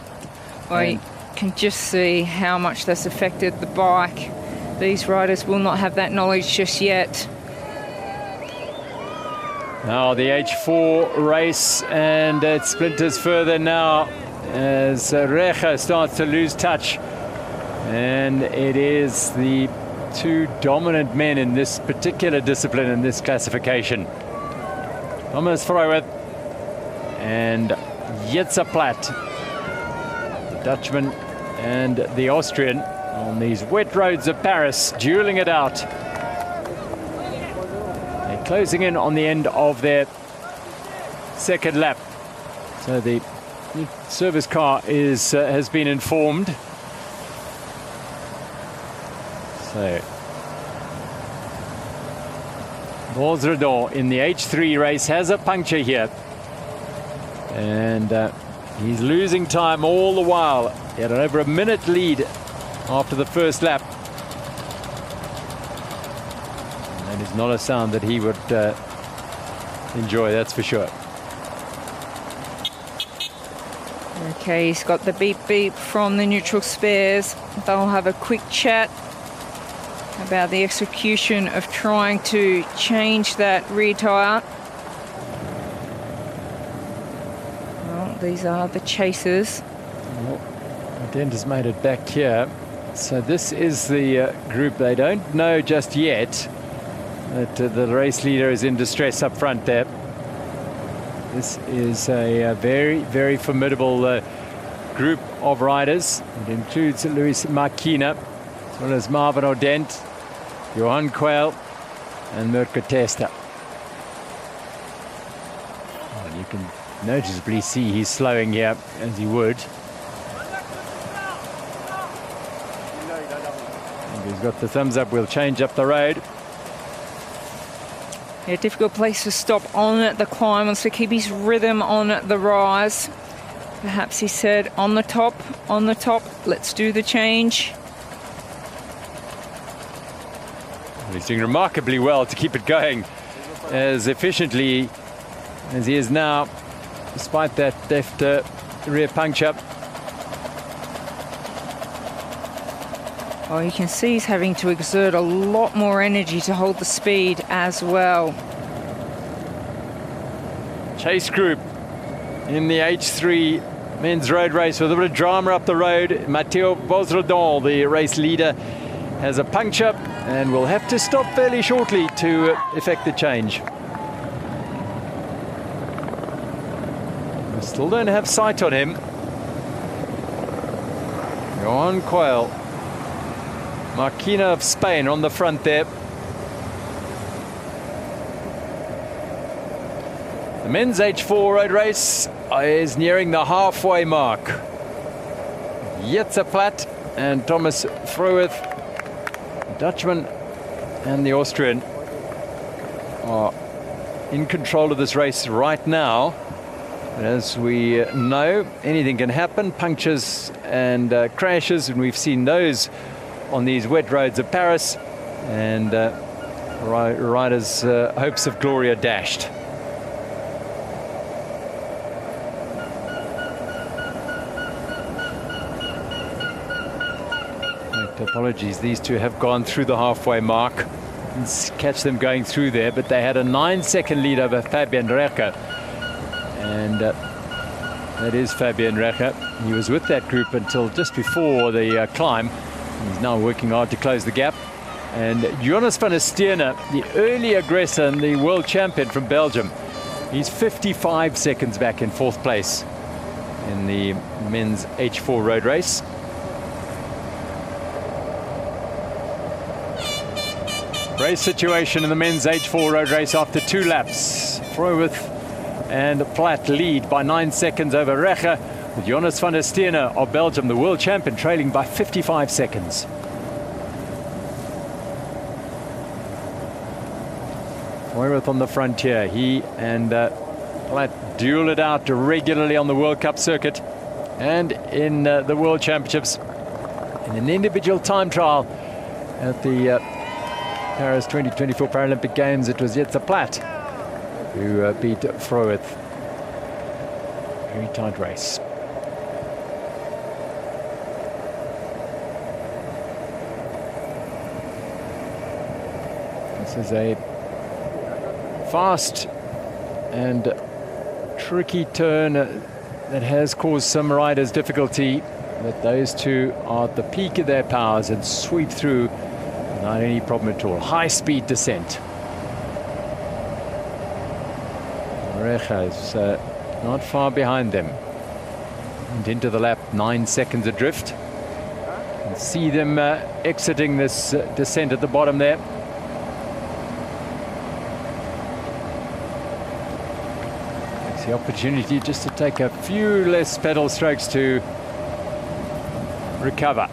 Well, you can just see how much that's affected the bike. These riders will not have that knowledge just yet. Now the H4 race, and it splinters further now as Recher starts to lose touch. And it is the two dominant men in this particular discipline, in this classification. Thomas Freuweth and Jitse Platt, the Dutchman and the Austrian, on these wet roads of Paris, dueling it out. They're closing in on the end of their second lap. So the service car has been informed. So Vauzredon in the H3 race has a puncture here. And he's losing time all the while. He had over a minute lead after the first lap. And that is not a sound that he would enjoy, that's for sure. Okay, he's got the beep beep from the neutral spares. They'll have a quick chat about the execution of trying to change that rear tyre. Well, these are the chasers. Well, Dent has made it back here. So this is the group. They don't know just yet that the race leader is in distress up front there. This is a very, very formidable group of riders. It includes Luis Marquina, as well as Marvin O'Dent, Johan Quayle, and Mirko Testa. And you can noticeably see he's slowing here, as he would. And he's got the thumbs up. We'll change up the road. A difficult place to stop on the climb. Wants to keep his rhythm on the rise. Perhaps he said, on the top, let's do the change. He's doing remarkably well to keep it going as efficiently as he is now, despite that left rear puncture. Oh, you can see he's having to exert a lot more energy to hold the speed as well. Chase group in the H3 men's road race with a bit of drama up the road. Matteo Vauzredon, the race leader, has a puncture and will have to stop fairly shortly to effect the change. We still don't have sight on him. Johan Quayle, Marquina of Spain on the front there. The men's H4 road race is nearing the halfway mark. Jitse Platt and Thomas Freuweth, the Dutchman and the Austrian, are in control of this race right now. But as we know, anything can happen, punctures and crashes, and we've seen those on these wet roads of Paris, and riders' hopes of glory are dashed. Apologies, these two have gone through the halfway mark. Let's catch them going through there, but they had a 9-second lead over Fabian Recher, and that is Fabian Recher. He was with that group until just before the climb. He's now working hard to close the gap. And Jonas van der Steene, the early aggressor and the world champion from Belgium, he's 55 seconds back in 4th place in the men's H4 road race. Race situation in the men's H4 road race after 2 laps. Freuweth and Platt lead by 9 seconds over Recher, with Jonas van der Steene of Belgium, the world champion, trailing by 55 seconds. Freuweth on the frontier. He and Platt duel it out regularly on the World Cup circuit and in the World Championships. In an individual time trial at the Paris 2024 Paralympic Games, it was Jitse Platt who beat Freuweth. Very tight race. This is a fast and tricky turn that has caused some riders difficulty, but those two are at the peak of their powers and sweep through without any problem at all. High speed descent. Pareja is not far behind them. And into the lap, 9 seconds adrift. And see them exiting this descent at the bottom there. It's the opportunity just to take a few less pedal strokes to recover.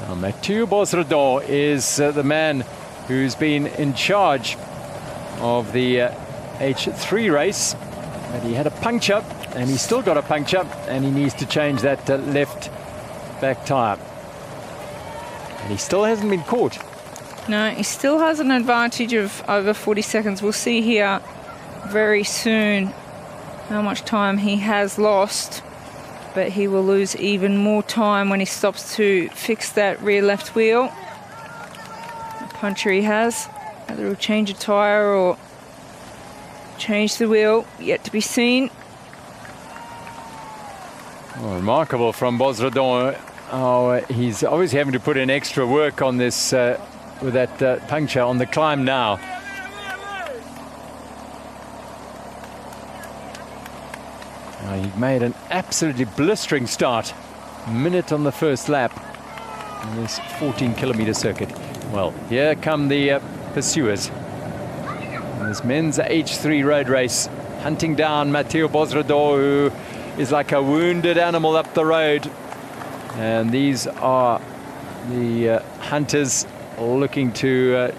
Now, Mathieu Bosredon is the man who's been in charge of the H3 race. But he had a puncture, and he's still got a puncture, and he needs to change that left back tyre. And he still hasn't been caught. No, he still has an advantage of over 40 seconds. We'll see here very soon how much time he has lost. But he will lose even more time when he stops to fix that rear left wheel. The puncture he has. Whether he'll change a tyre or change the wheel, yet to be seen. Oh, remarkable from Bosredon. Oh, he's obviously having to put in extra work on this with that puncture on the climb now. He made an absolutely blistering start. Minute on the first lap in this 14-kilometer circuit. Well, here come the pursuers. In this men's H3 road race, hunting down Mathieu Bosredon, who is like a wounded animal up the road. And these are the hunters looking to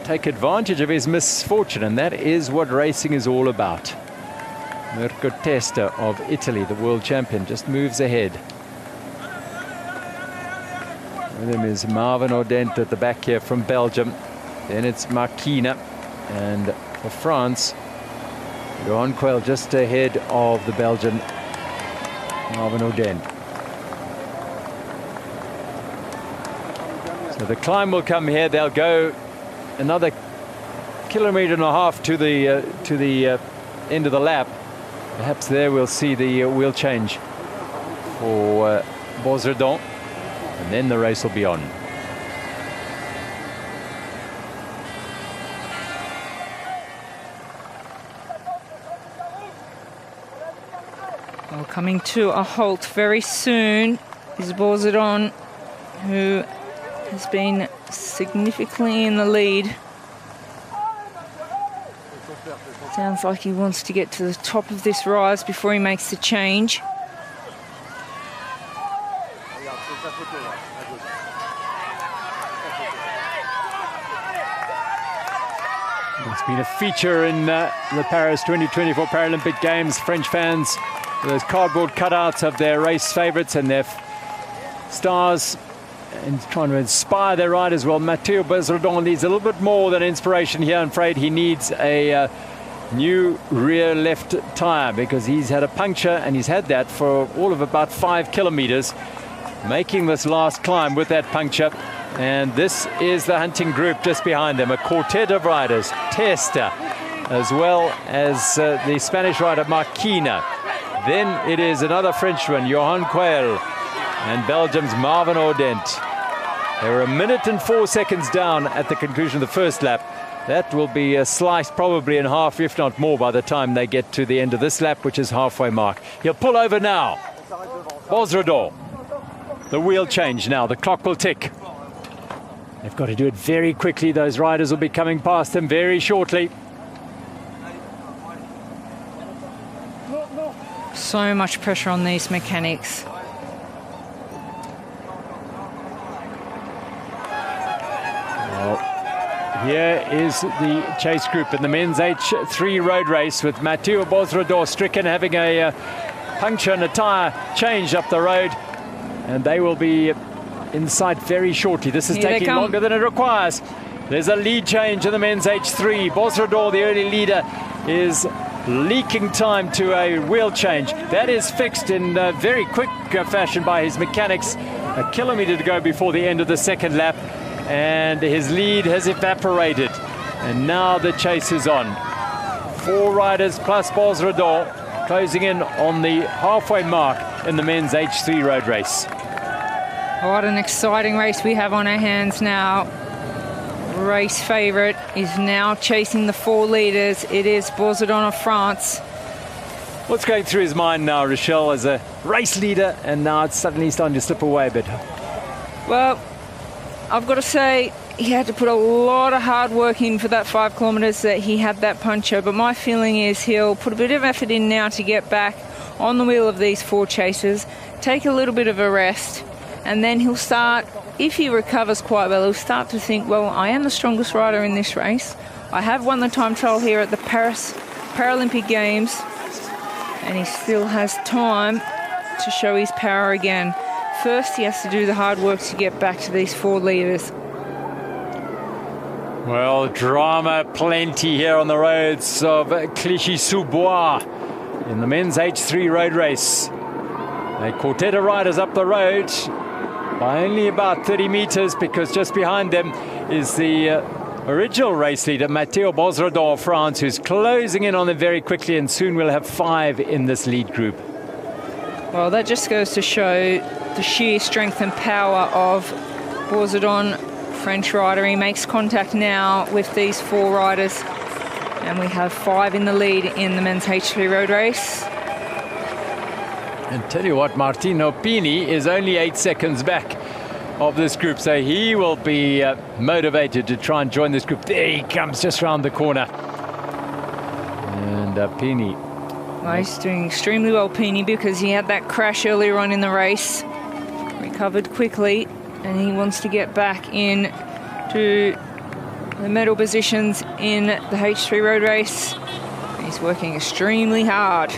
take advantage of his misfortune, and that is what racing is all about. Mirko Testa of Italy, the world champion, just moves ahead. With him is Marvin Audent at the back here from Belgium. Then it's Marquina. And for France, Johan Quayle just ahead of the Belgian Marvin Audent. So the climb will come here. They'll go another 1.5 kilometers to the end of the lap. Perhaps there we'll see the wheel change for Bosredon, and then the race will be on. Well, coming to a halt very soon is Bosredon, who has been significantly in the lead. Sounds like he wants to get to the top of this rise before he makes the change. It's been a feature in the Paris 2024 Paralympic Games. French fans with those cardboard cutouts of their race favourites and their stars, and trying to inspire their riders. Well, Mathieu Bosredon needs a little bit more than inspiration here. I'm afraid he needs a new rear left tyre, because he's had a puncture, and he's had that for all of about 5 kilometres, making this last climb with that puncture. And this is the hunting group just behind them, a quartet of riders, Testa, as well as the Spanish rider Marquina. Then it is another Frenchman, Johan Quayle, and Belgium's Marvin Audent. They were 1 minute and 4 seconds down at the conclusion of the first lap. That will be sliced probably in half, if not more, by the time they get to the end of this lap, which is halfway mark. He'll pull over now. Bosredon. The wheel change now. The clock will tick. They've got to do it very quickly. Those riders will be coming past them very shortly. So much pressure on these mechanics. Here is the chase group in the men's H3 road race, with Mathieu Bosredon stricken, having a puncture and a tyre change up the road. And they will be in sight very shortly. This is taking longer than it requires. There's a lead change in the men's H3. Bosredon, the early leader, is leaking time to a wheel change. That is fixed in very quick fashion by his mechanics. 1 kilometre to go before the end of the second lap. And his lead has evaporated, and now the chase is on. 4 riders plus Bosredon closing in on the halfway mark in the men's H3 road race. What an exciting race we have on our hands now. race favourite, is now chasing the 4 leaders. It is Bourdon of France. What's going through his mind now, Rochelle, as a race leader, and now it's suddenly starting to slip away a bit? Well, I've got to say, he had to put a lot of hard work in for that 5 kilometres that he had that puncher, but my feeling is he'll put a bit of effort in now to get back on the wheel of these 4 chasers, take a little bit of a rest, and then he'll start, if he recovers quite well, he'll start to think, well, I am the strongest rider in this race. I have won the time trial here at the Paris Paralympic Games, and he still has time to show his power again. First, he has to do the hard work to get back to these 4 leaders. Well, drama plenty here on the roads of Clichy-sous-Bois in the men's H3 road race. A quartet of riders up the road by only about 30 meters, because just behind them is the original race leader, Matteo Bourdon of France, who's closing in on them very quickly, and soon we'll have 5 in this lead group. Well, that just goes to show the sheer strength and power of Bourdon, French rider. He makes contact now with these 4 riders, and we have 5 in the lead in the men's H3 road race. And tell you what, Martino Pini is only 8 seconds back of this group, so he will be motivated to try and join this group. There he comes, just round the corner. And Pini. Well, he's doing extremely well, Pini, because he had that crash earlier on in the race. Recovered quickly, and he wants to get back in to the medal positions in the H3 road race. He's working extremely hard.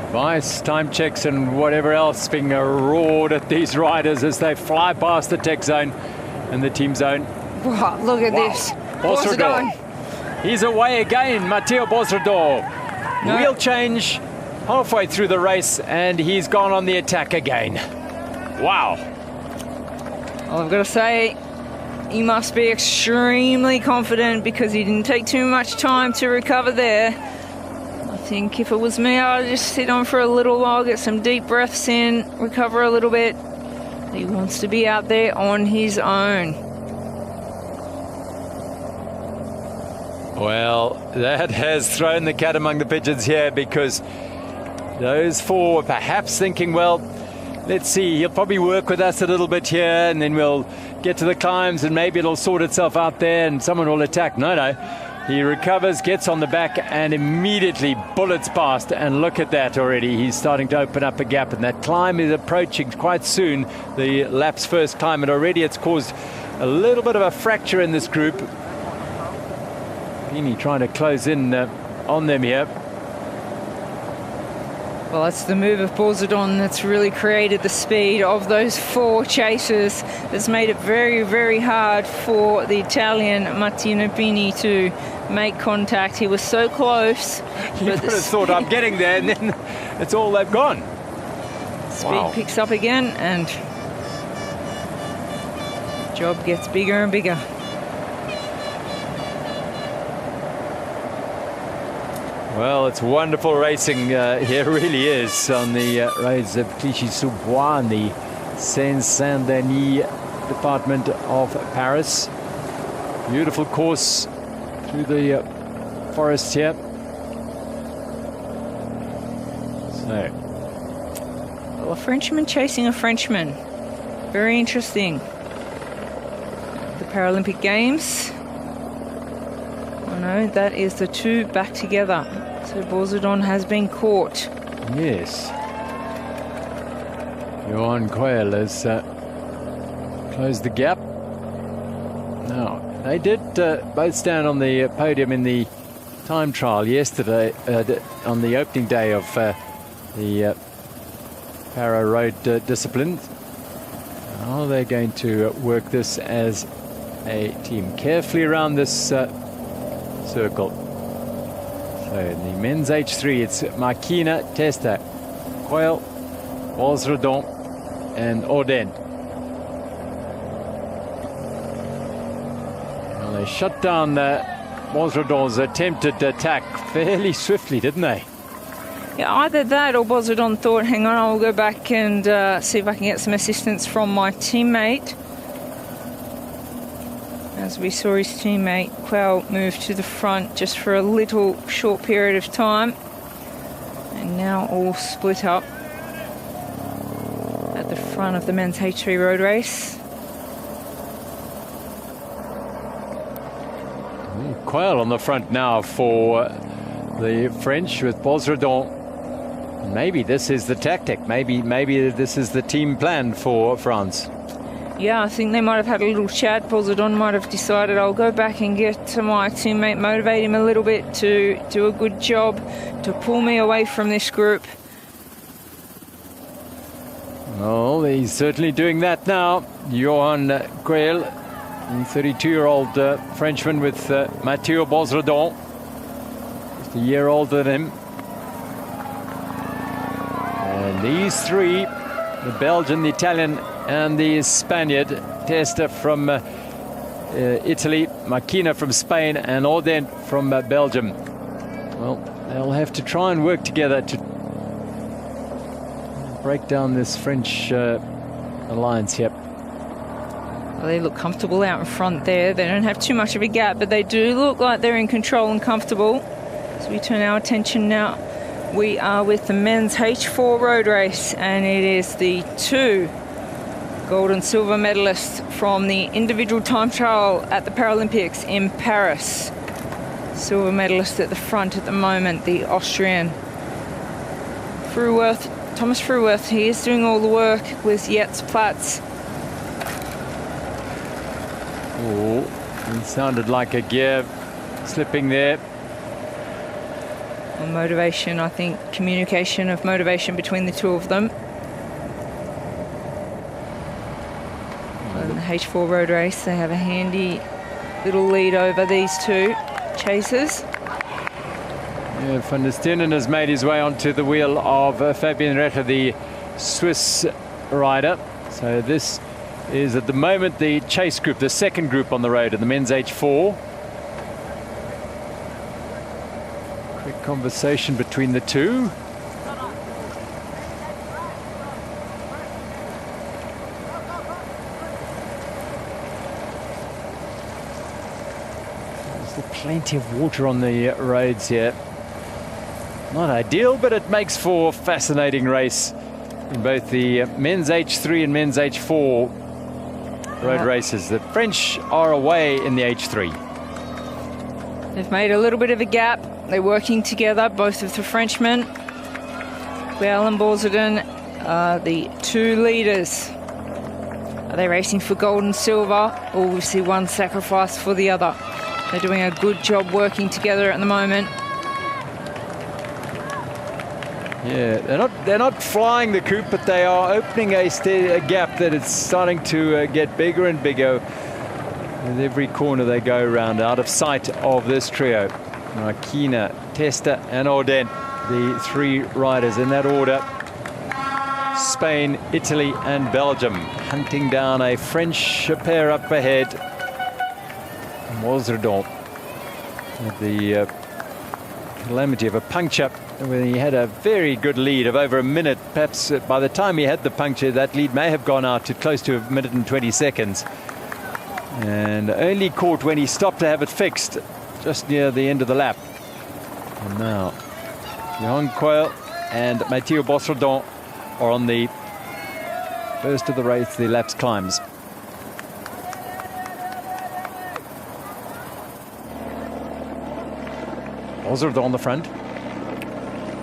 Advice, time checks, and whatever else being roared at these riders as they fly past the tech zone and the team zone. Wow, look at this. Bourdon. He's away again, Matteo Bourdon. No. Wheel change halfway through the race, and he's gone on the attack again. Wow. Well, I've got to say, he must be extremely confident, because he didn't take too much time to recover there. I think if it was me, I'd just sit on for a little while, get some deep breaths in, recover a little bit. He wants to be out there on his own. Well, that has thrown the cat among the pigeons here, because those 4 were perhaps thinking, well, let's see, he'll probably work with us a little bit here, and then we'll get to the climbs and maybe it'll sort itself out there and someone will attack. No. He recovers, gets on the back, and immediately bullets past. And look at that already. He's starting to open up a gap, and that climb is approaching quite soon, the lap's first climb, and already it's caused a little bit of a fracture in this group. Pini trying to close in on them here. Well, that's the move of Bourdon that's really created the speed of those 4 chasers. That's made it very, very hard for the Italian Martino Pini to make contact. He was so close. You would have thought, I'm getting there, and then it's all they've gone. Speed picks up again, and the job gets bigger and bigger. Well, it's wonderful racing here, really is, on the roads of Clichy-sous-Bois in the Seine-Saint-Denis department of Paris. Beautiful course through the forest here. So, well, a Frenchman chasing a Frenchman. Very interesting. The Paralympic Games. Oh no, that is the 2 back together. So Bourdon has been caught. Yes. Johan Coyle has closed the gap. Now, they did both stand on the podium in the time trial yesterday on the opening day of the para road discipline. Now they're going to work this as a team carefully around this circle. So in the men's H3, it's Makina, Testa, Coyle, Bourdon, and Auden. Well, they shut down Bourdon's attempted attack fairly swiftly, didn't they? Yeah, either that or Bourdon thought, hang on, I'll go back and see if I can get some assistance from my teammate. as we saw his teammate Quell move to the front just for a little short period of time, and now all split up at the front of the men's H3 road race. Quell on the front now for the French with Bosredon. Maybe this is the tactic. Maybe this is the team plan for France. Yeah, I think they might have had a little chat. Bosredon might have decided, I'll go back and get to my teammate, motivate him a little bit to do a good job, to pull me away from this group. Well, he's certainly doing that now. Johan Quell, the 32-year-old Frenchman with Mathieu Bosredon, just a year older than him. And these three, the Belgian, the Italian, and the Spaniard, Testa from Italy, Makina from Spain, and Audent from Belgium. Well, they'll have to try and work together to break down this French alliance here. Well, they look comfortable out in front there. They don't have too much of a gap, but they do look like they're in control and comfortable. So we turn our attention now. We are with the men's H4 road race, and it is the two gold and silver medalists from the individual time trial at the Paralympics in Paris. Silver medalist at the front at the moment, the Austrian Thomas Fruworth. He is doing all the work with Jets Platz. Oh, it sounded like a gear slipping there. Well, motivation, I think, communication of motivation between the two of them. In the H4 road race, they have a handy little lead over these two chasers. Yeah, Van der Stenen has made his way onto the wheel of Fabien Retter, the Swiss rider. So this is at the moment the chase group, the second group on the road in the men's H4. Quick conversation between the two. There's plenty of water on the roads here. Not ideal, but it makes for a fascinating race in both the men's H3 and men's H4 road races. The French are away in the H3. They've made a little bit of a gap. They're working together, both of the Frenchmen. Quell and Bosredon are the two leaders. Are they racing for gold and silver, or we see one sacrifice for the other? They're doing a good job working together at the moment. Yeah, they're not flying the coop, but they are opening a gap that is starting to get bigger and bigger with every corner they go around, out of sight of this trio. Makina, Testa, and Audent, the three riders in that order. Spain, Italy, and Belgium hunting down a French pair up ahead. Bosredon, the calamity of a puncture, when he had a very good lead of over a minute. Perhaps by the time he had the puncture, that lead may have gone out to close to a minute and 20 seconds. And only caught when he stopped to have it fixed, just near the end of the lap. And now, Johan Quell and Mathieu Bosredon are on the first of the race, the laps climbs. Bosredon on the front.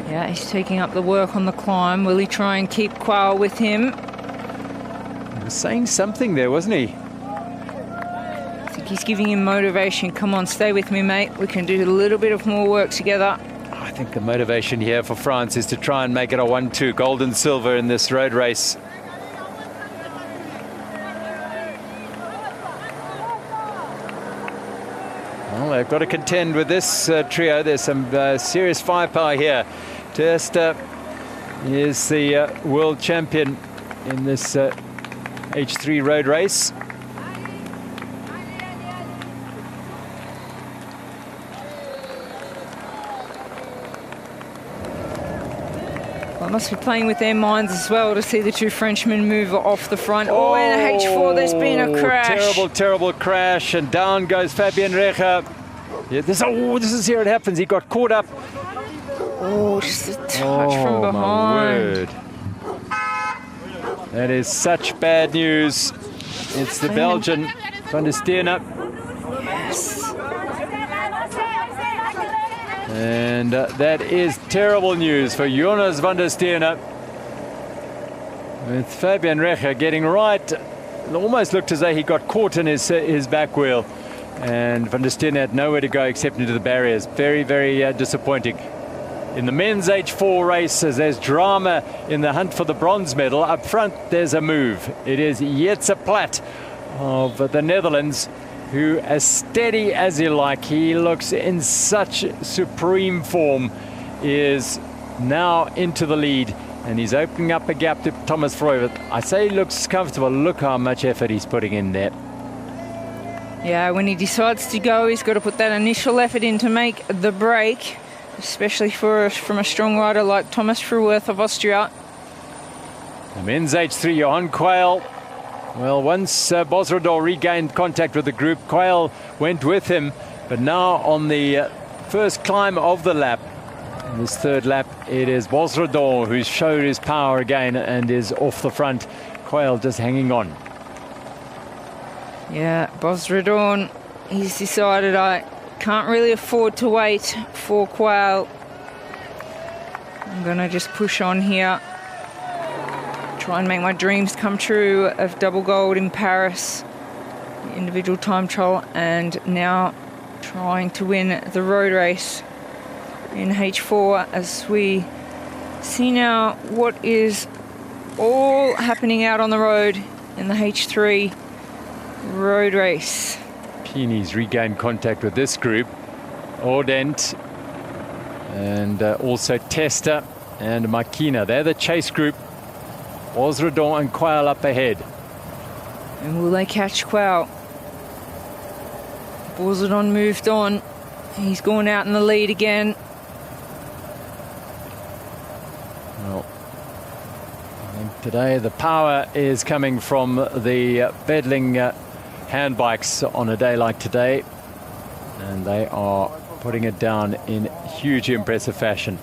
Yeah, he's taking up the work on the climb. Will he try and keep Quell with him? He was saying something there, wasn't he? I think he's giving him motivation. Come on, stay with me, mate. We can do a little bit of more work together. I think the motivation here for France is to try and make it a 1-2, gold and silver in this road race. Well, they've got to contend with this trio. There's some serious firepower here. Testa is the world champion in this H3 road race. Well, must be playing with their minds as well to see the two Frenchmen move off the front. Oh, and H4, there's been a crash. Terrible, terrible crash, and down goes Fabian Recher. Yeah, this is here it happens. He got caught up. Oh, just a touch from behind. My word. That is such bad news. It's the Belgian Van der Sterne. Yes. And that is terrible news for Jonas Van der Sterne. With Fabian Recher getting right. It almost looked as though he got caught in his back wheel. And Van der Sterne had nowhere to go except into the barriers. Very, very disappointing. In the men's H4 race, as there's drama in the hunt for the bronze medal, up front there's a move. It is Jetse Platt of the Netherlands, who, as steady as you like, he looks in such supreme form, is now into the lead, and he's opening up a gap to Thomas Freuwert. I say he looks comfortable. Look how much effort he's putting in there. Yeah, when he decides to go, he's got to put that initial effort in to make the break, especially from a strong rider like Thomas Freuwert of Austria. The men's H3, Johan Quayle. Well, once Bosredor regained contact with the group, Quayle went with him, but now on the first climb of the lap, in this third lap, it is Bosredor who's showed his power again and is off the front. Quayle just hanging on. Yeah, Bosredor, he's decided I can't really afford to wait for Quayle. I'm going to just push on here. Try and make my dreams come true of double gold in Paris, the individual time trial, and now trying to win the road race in H4 as we see now what is all happening out on the road in the H3 road race. Peeny's regained contact with this group. Ordent and also Testa and Makina. They're the chase group. Bosredor and Quayle up ahead. And will they catch Quayle? Bosredor moved on. He's gone out in the lead again. Well, I think today the power is coming from the pedaling hand bikes on a day like today. And they are putting it down in huge, impressive fashion.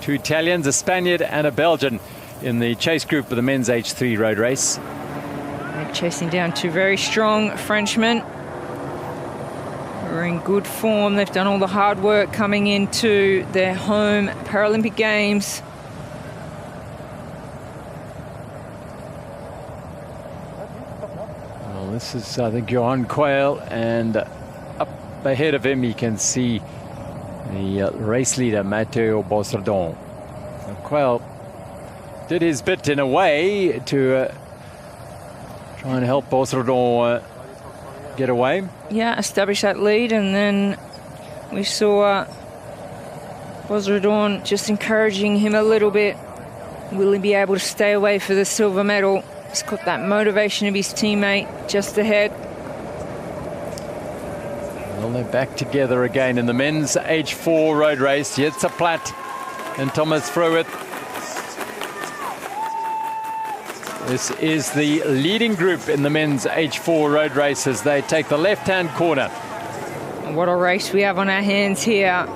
Two Italians, a Spaniard and a Belgian in the chase group of the men's H3 road race. They're chasing down two very strong Frenchmen who are in good form. They've done all the hard work coming into their home Paralympic Games. Well, this is, I think, Johan Quayle, and up ahead of him you can see the race leader, Matteo Bosredor. Quayle did his bit in a way to try and help Bosredor get away. Yeah, establish that lead, and then we saw Bosredor just encouraging him a little bit. Will he be able to stay away for the silver medal? He's got that motivation of his teammate just ahead. Well, they're back together again in the men's H4 road race. Jetse Platt and Thomas Freuwert. This is the leading group in the men's H4 road races. They take the left-hand corner. What a race we have on our hands here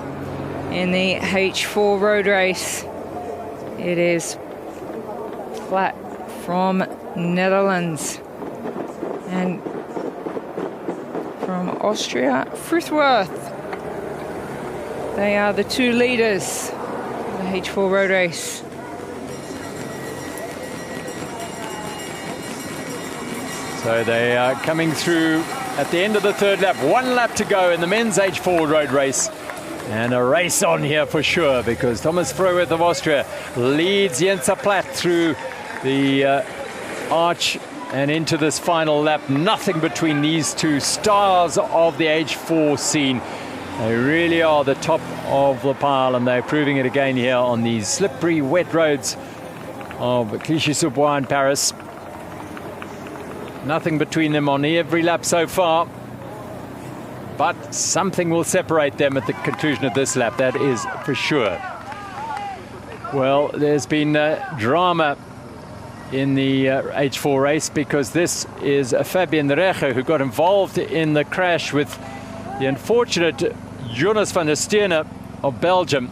in the H4 road race. It is Platt from Netherlands, and from Austria, Freuwert. They are the two leaders of the H4 road race. So they are coming through at the end of the third lap. One lap to go in the men's H4 road race. And a race on here for sure, because Thomas Freuwert of Austria leads Jetse Platt through the arch and into this final lap. Nothing between these two stars of the H4 scene. They really are the top of the pile, and they're proving it again here on these slippery, wet roads of Clichy-sous-Bois in Paris. Nothing between them on every lap so far. But something will separate them at the conclusion of this lap, that is for sure. Well, there's been drama in the H4 race, because this is Fabian Reche who got involved in the crash with the unfortunate Jonas van der Sterne of Belgium.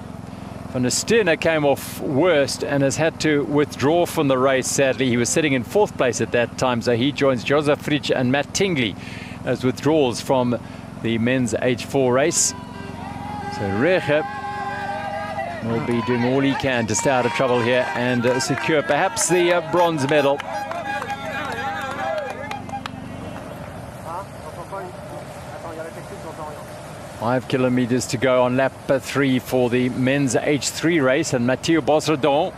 Van der Sterne came off worst and has had to withdraw from the race, sadly. He was sitting in 4th place at that time, so he joins Joseph Fritsch and Matt Tingley as withdrawals from the men's H4 race. So Reche will be doing all he can to stay out of trouble here and secure perhaps the bronze medal. Five kilometers to go on lap 3 for the men's H3 race, and Mathieu Bosredon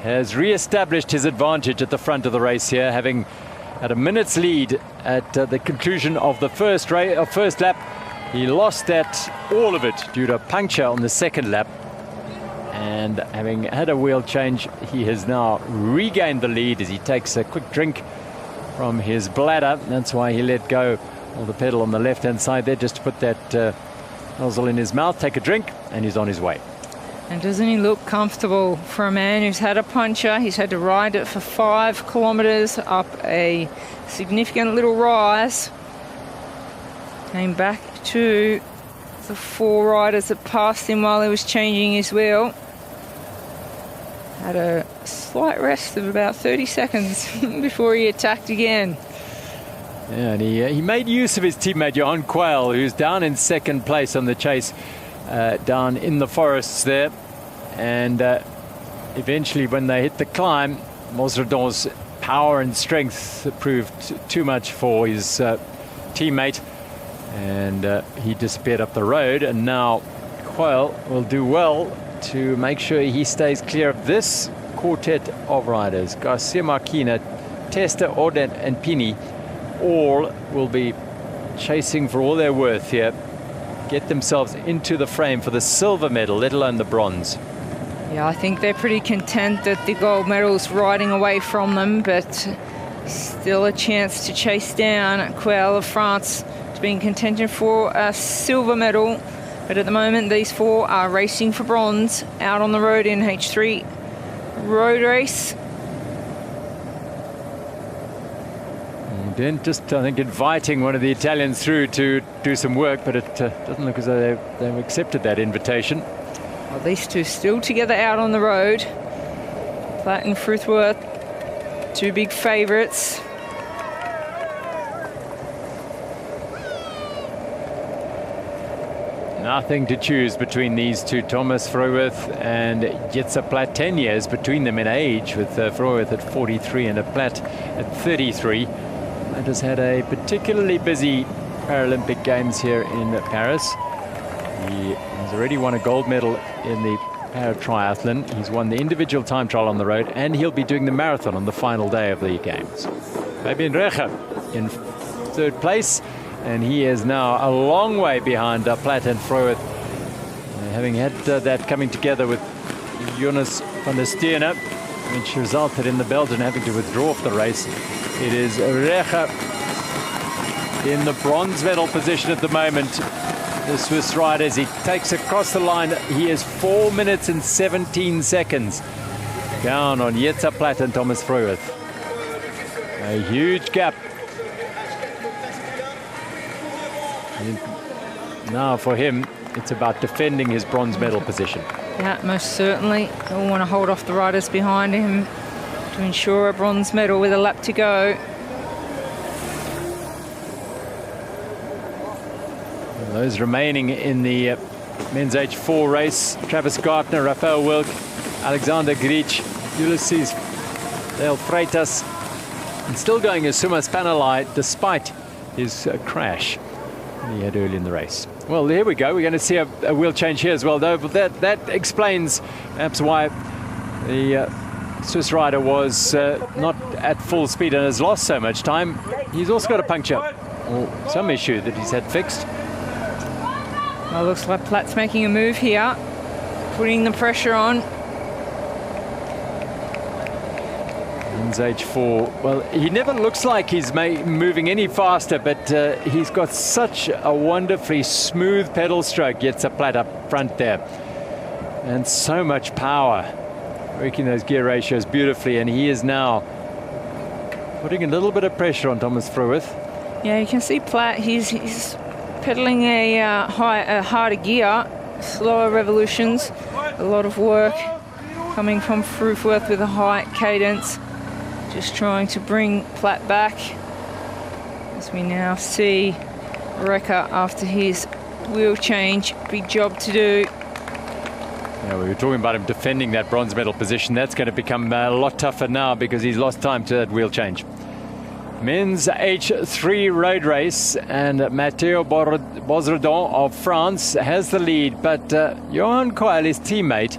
has re-established his advantage at the front of the race here, having had a minute's lead at the conclusion of the first lap. He lost all of it due to a puncture on the 2nd lap. And having had a wheel change, he has now regained the lead as he takes a quick drink from his bladder. That's why he let go of the pedal on the left-hand side there, just to put that nozzle in his mouth, take a drink, and he's on his way. And doesn't he look comfortable for a man who's had a puncture? He's had to ride it for 5 kilometres up a significant little rise. Came back to the 4 riders that passed him while he was changing his wheel. Had a slight rest of about 30 seconds before he attacked again. Yeah, and he made use of his teammate Johan Quayle, who's down in 2nd place on the chase, down in the forests there. And eventually, when they hit the climb, Bosredon's power and strength proved too much for his teammate, and he disappeared up the road. And now Quayle will do well to make sure he stays clear of this quartet of riders. Garcia Marquina, Testa, Audent and Pini all will be chasing for all they're worth here, get themselves into the frame for the silver medal, let alone the bronze. Yeah, I think they're pretty content that the gold medal's riding away from them, but still a chance to chase down Quayle of France to be in contention for a silver medal. But at the moment, these 4 are racing for bronze out on the road in H3 road race. Then just, I think, inviting one of the Italians through to do some work, but it doesn't look as though they've accepted that invitation. Well, these 2 still together out on the road. Platt and Fruithworth, 2 big favourites. Nothing to choose between these 2, Thomas Fruithworth and Jitse Platt. 10 years between them in age, with Fruithworth at 43 and Platt at 33. Platt has had a particularly busy Paralympic Games here in Paris. He has already won a gold medal in the para-triathlon. He's won the individual time trial on the road, and he'll be doing the marathon on the final day of the Games. Fabian Reche in 3rd place, and he is now a long way behind Platt and Fruithworth, having had that coming together with Jonas van der Sterne, which resulted in the Belgian having to withdraw from the race. It is Reche in the bronze medal position at the moment. The Swiss rider, as he takes across the line, he is 4 minutes and 17 seconds down on Jitse Platt and Thomas Fruithworth. A huge gap. And now for him, it's about defending his bronze medal position. Yeah, most certainly. He'll want to hold off the riders behind him to ensure a bronze medal with a lap to go. Those remaining in the men's H4 race: Travis Gartner, Rafael Wilk, Alexander Grich, Ulysses Del Freitas, and still going is Sumas Panalai, despite his crash he had early in the race. Well, here we go. We're going to see a wheel change here as well, though. But that explains perhaps why the Swiss rider was not at full speed and has lost so much time. He's also got a puncture, or some issue that he's had fixed. Well, looks like Platt's making a move here, putting the pressure on. Men's H4, well, he never looks like he's moving any faster, but he's got such a wonderfully smooth pedal stroke. Gets a Platt up front there, and so much power working those gear ratios beautifully, and he is now putting a little bit of pressure on Thomas Fruith. Yeah, you can see Platt, he's pedaling a harder gear, slower revolutions, a lot of work coming from Fruithworth with a high cadence, just trying to bring Platt back. As we now see Recker after his wheel change, big job to do. Yeah, we were talking about him defending that bronze medal position. That's going to become a lot tougher now because he's lost time to that wheel change. Men's H3 road race, and Matteo Bosredon of France has the lead, but Johan Coyle, his teammate,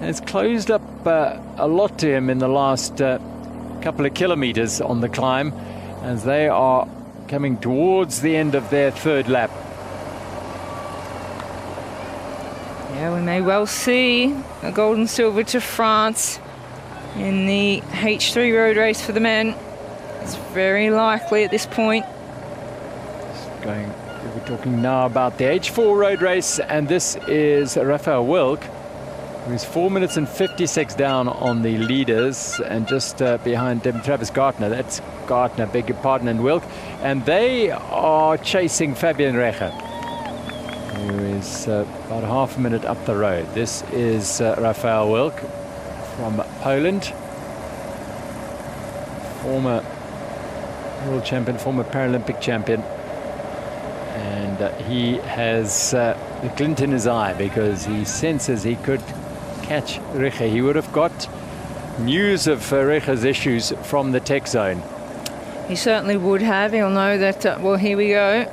has closed up a lot to him in the last couple of kilometers on the climb as they are coming towards the end of their third lap. Yeah, we may well see a gold and silver to France in the H3 road race for the men. It's very likely at this point. We're talking now about the H4 road race, and this is Raphael Wilk, who's 4 minutes and 56 down on the leaders, and just behind them Travis Gartner. That's Gartner, beg your pardon, and Wilk. And they are chasing Fabian Recher, who is about half a minute up the road. This is Raphael Wilk from Poland, former world champion, former Paralympic champion. And he has a glint in his eye because he senses he could catch Recher. He would have got news of Recher's issues from the tech zone. He certainly would have. He'll know that, well, here we go.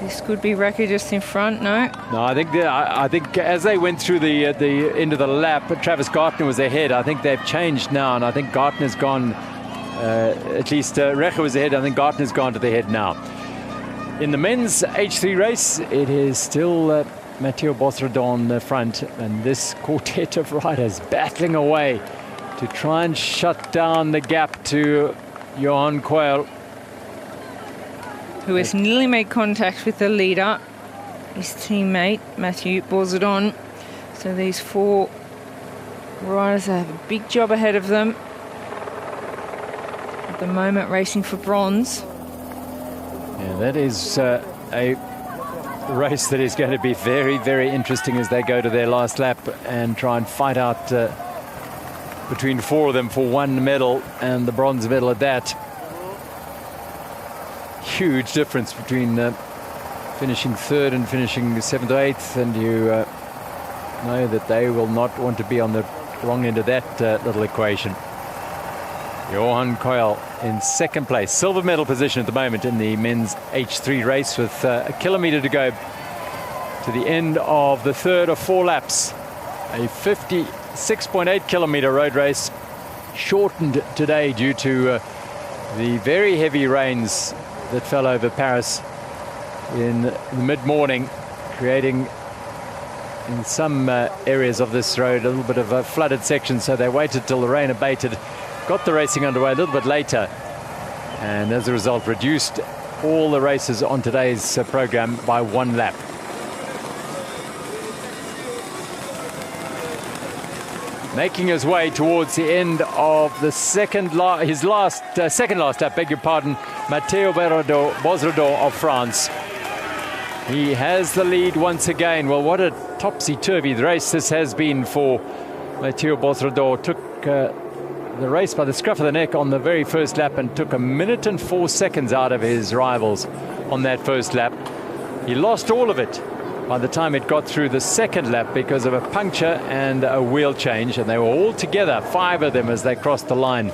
This could be Recher just in front, no? No, I think as they went through the end of the lap, Travis Gartner was ahead. I think they've changed now, and I think Gartner's gone, at least Recher was ahead. I think Gartner's gone to the head now. In the men's H3 race, it is still Matteo Bosredon on the front, and this quartet of riders battling away to try and shut down the gap to Johan Coyle, who has nearly made contact with the leader, his teammate Mathieu Bosredon. So these four riders have a big job ahead of them at the moment, racing for bronze. Yeah, that is a race that is going to be very, very interesting as they go to their last lap and try and fight out between four of them for one medal, and the bronze medal at that. Huge difference between finishing third and finishing seventh or eighth, and you know that they will not want to be on the wrong end of that little equation. Johan Coyle in second place, silver medal position at the moment in the men's H3 race, with a kilometre to go to the end of the third of 4 laps. A 56.8 kilometre road race, shortened today due to the very heavy rains that fell over Paris in the mid-morning, creating in some areas of this road a little bit of a flooded section. So they waited till the rain abated, got the racing underway a little bit later, and as a result reduced all the races on today's program by 1 lap. Making his way towards the end of the second lap, beg your pardon, Matteo Bosredon of France. He has the lead once again. Well, what a topsy-turvy race this has been for Matteo Bosredon. Took the race by the scruff of the neck on the very first lap and took 1 minute and 4 seconds out of his rivals on that first lap. He lost all of it by the time it got through the second lap because of a puncture and a wheel change, and they were all together, 5 of them, as they crossed the line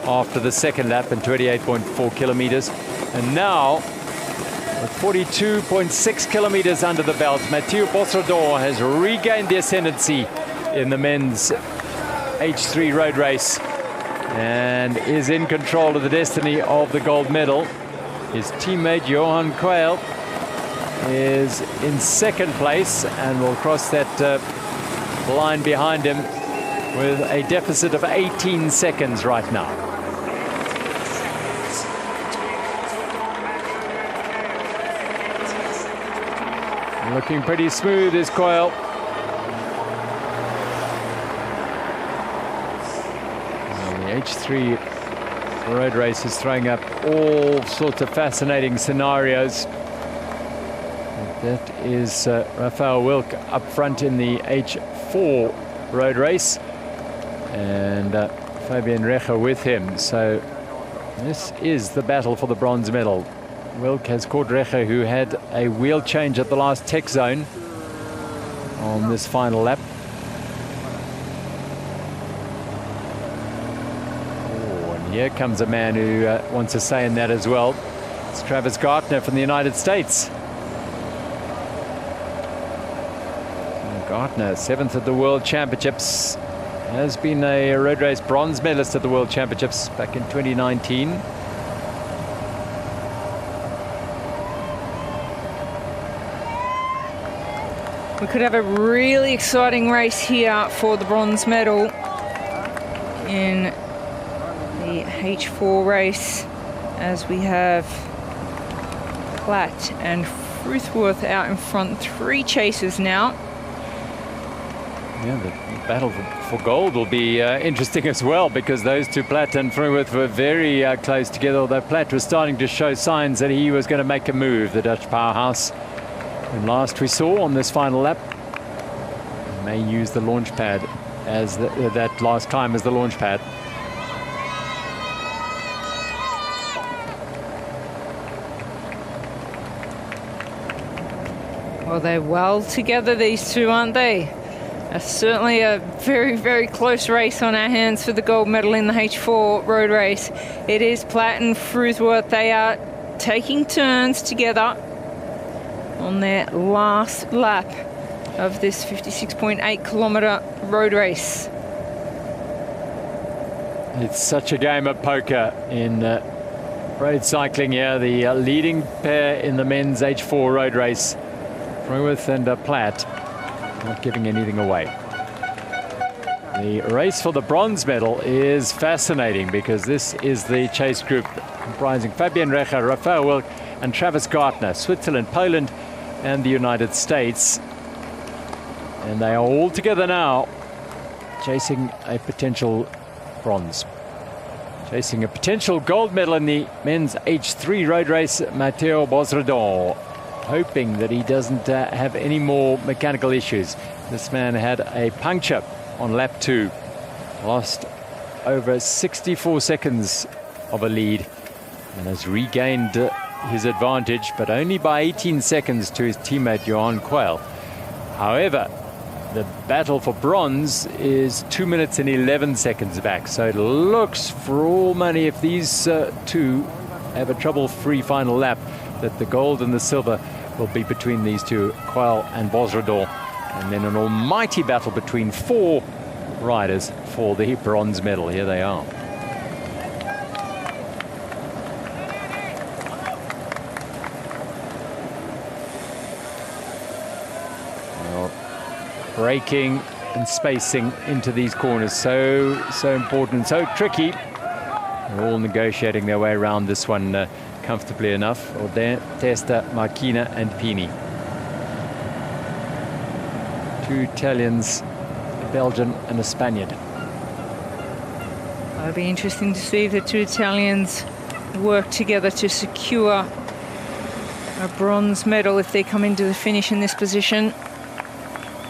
after the second lap in 28.4 kilometers. And now, with 42.6 kilometers under the belt, Matteo Bosredon has regained the ascendancy in the men's H3 road race and is in control of the destiny of the gold medal. His teammate Johan Coyle is in second place and will cross that line behind him with a deficit of 18 seconds right now. Looking pretty smooth is Coyle. The H3 road race is throwing up all sorts of fascinating scenarios. That is Raphael Wilk up front in the H4 road race, and Fabian Recher with him. So this is the battle for the bronze medal. Wilk has caught Recher, who had a wheel change at the last tech zone on this final lap. Oh, and here comes a man who wants a say in that as well. It's Travis Gartner from the United States. Gartner, 7th at the World Championships, has been a road race bronze medalist at the World Championships back in 2019. We could have a really exciting race here for the bronze medal in the H4 race, as we have Platt and Fruithworth out in front. 3 chasers now. Yeah, the battle for gold will be interesting as well, because those two, Platt and Fruithworth, were very close together, although Platt was starting to show signs that he was going to make a move, the Dutch powerhouse. And last we saw on this final lap, he may use the launch pad as that last climb as the launch pad. Well, they're well together, these two, aren't they? Certainly a very, very close race on our hands for the gold medal in the H4 road race. It is Platt and Fruithworth. They are taking turns together on their last lap of this 56.8 kilometre road race. It's such a game of poker in road cycling here. The leading pair in the men's H4 road race, Fruithworth and Platt, not giving anything away. The race for the bronze medal is fascinating, because this is the chase group comprising Fabian Recher, Raphael Wilk and Travis Gartner, Switzerland, Poland and the United States. And they are all together now, chasing a potential bronze. Chasing a potential gold medal in the men's H3 road race, Matteo Bosredon, hoping that he doesn't have any more mechanical issues. This man had a puncture on lap 2, lost over 64 seconds of a lead, and has regained his advantage, but only by 18 seconds to his teammate Johan Quayle. However, the battle for bronze is 2 minutes and 11 seconds back, so it looks for all money, if these two have a trouble-free final lap, that the gold and the silver will be between these two, Quayle and Bosredon, and then an almighty battle between 4 riders for the bronze medal. Here they are. Well, braking and spacing into these corners, so important, so tricky. They're all negotiating their way around this one comfortably enough. Audin, Testa, Marchina and Pini. 2 Italians, a Belgian and a Spaniard. It'll be interesting to see if the 2 Italians work together to secure a bronze medal if they come into the finish in this position.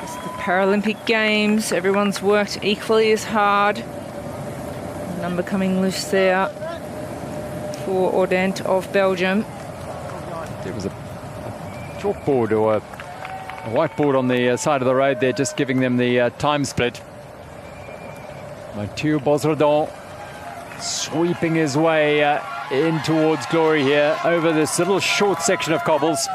It's the Paralympic Games. Everyone's worked equally as hard. Number coming loose there for Audent of Belgium. There was a chalkboard or a whiteboard on the side of the road there, just giving them the time split. Mathieu Bosredon sweeping his way in towards glory here over this little short section of cobbles.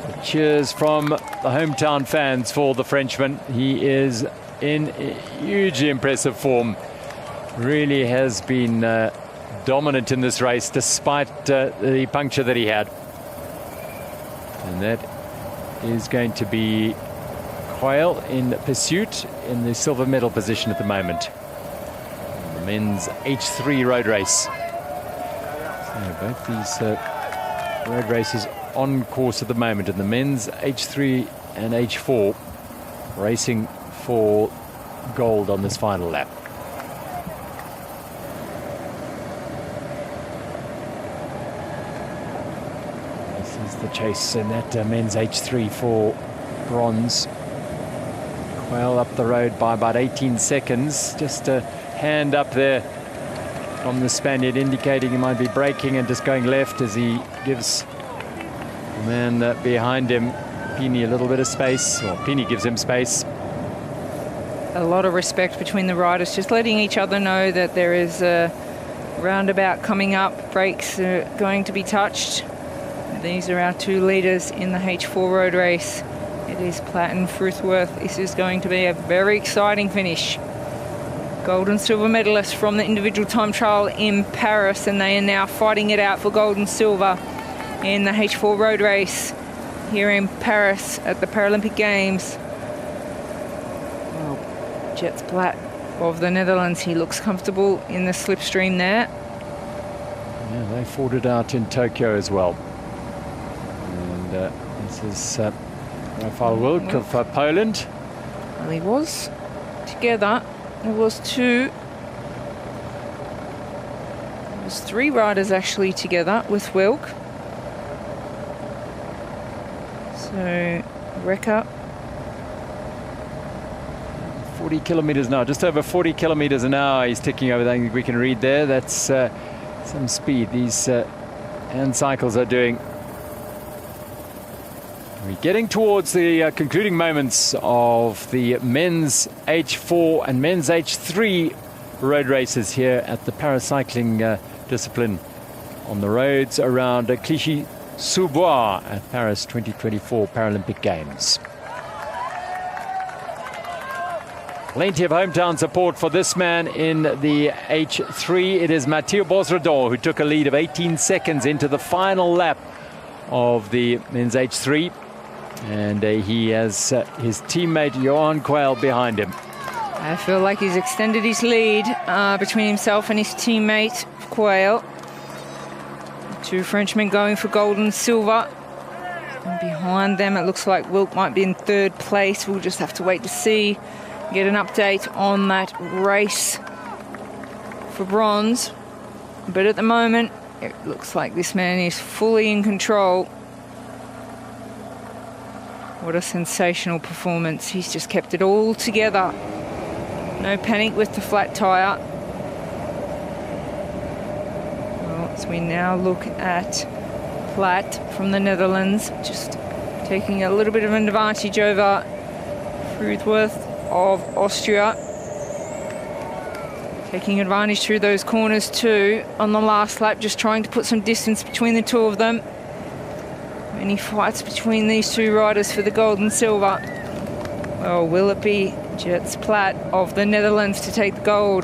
The cheers from the hometown fans for the Frenchman. He is in hugely impressive form. Really has been dominant in this race, despite the puncture that he had. And that is going to be Quayle in pursuit in the silver medal position at the moment. The men's H3 road race. So both these road races on course at the moment, and the men's H3 and H4 racing for gold on this final lap. the chase in that men's H3 for bronze. Well, up the road by about 18 seconds. Just a hand up there from the Spaniard indicating he might be braking and just going left as he gives the man behind him, Pini, a little bit of space. Or Pini gives him space. A lot of respect between the riders, just letting each other know that there is a roundabout coming up. Brakes are going to be touched. These are our 2 leaders in the H4 road race. It is Platt and Fruithworth. This is going to be a very exciting finish. Gold and silver medalists from the individual time trial in Paris, and they are now fighting it out for gold and silver in the H4 road race here in Paris at the Paralympic Games. Well, Jets Platt of the Netherlands, he looks comfortable in the slipstream there. Yeah, they fought it out in Tokyo as well. And this is Rafał Wilk of Poland. Well, he was together. There was 3 riders actually together with Wilk. So, Rekka. 40 kilometers now, just over 40 kilometers an hour. He's ticking over. I think we can read there. That's some speed these hand cycles are doing. We're getting towards the concluding moments of the men's H4 and men's H3 road races here at the paracycling discipline on the roads around Clichy-sous-Bois at Paris 2024 Paralympic Games. Plenty of hometown support for this man in the H3. It is Mathieu Bosredon who took a lead of 18 seconds into the final lap of the men's H3. And he has his teammate Johan Quayle behind him. I feel like he's extended his lead between himself and his teammate Quayle. 2 Frenchmen going for gold and silver. And behind them it looks like Wilk might be in 3rd place. We'll just have to wait to see, get an update on that race for bronze. But at the moment it looks like this man is fully in control. What a sensational performance. He's just kept it all together. No panic with the flat tyre. Well, as we now look at Platt from the Netherlands, just taking a little bit of an advantage over Fruithworth of Austria. Taking advantage through those corners too on the last lap, just trying to put some distance between the 2 of them. Many fights between these 2 riders for the gold and silver. Well, will it be Jets Platt of the Netherlands to take the gold?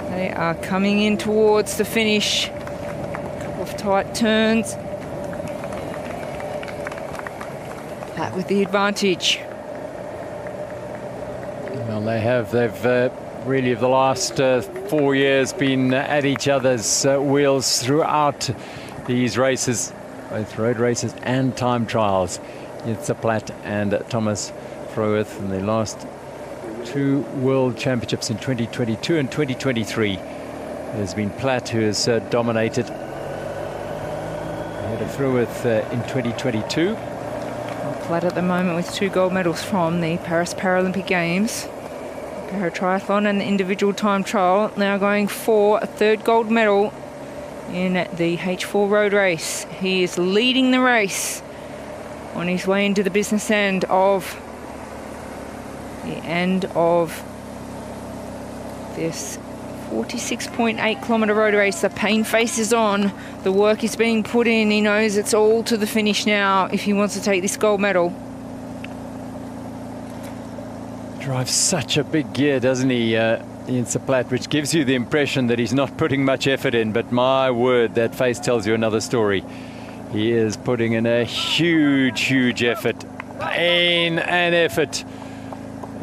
They are coming in towards the finish. A couple of tight turns. Platt with the advantage. Well, they've really, of the last 4 years, been at each other's wheels throughout these races. Both road races and time trials. It's Platt and Thomas Fruithworth in the last 2 World Championships in 2022 and 2023. It has been Platt who has dominated. Ahead of Fruithworth in 2022. Platt at the moment with 2 gold medals from the Paris Paralympic Games. Paratriathlon and the individual time trial. Now going for a 3rd gold medal in the H4 road race. He is leading the race on his way into the business end of this 46.8 kilometre road race. The pain face is on. The work is being put in. He knows it's all to the finish now if he wants to take this gold medal. Drives such a big gear, doesn't he? It's a Platt, which gives you the impression that he's not putting much effort in, but my word, that face tells you another story. He is putting in a huge effort, pain and effort,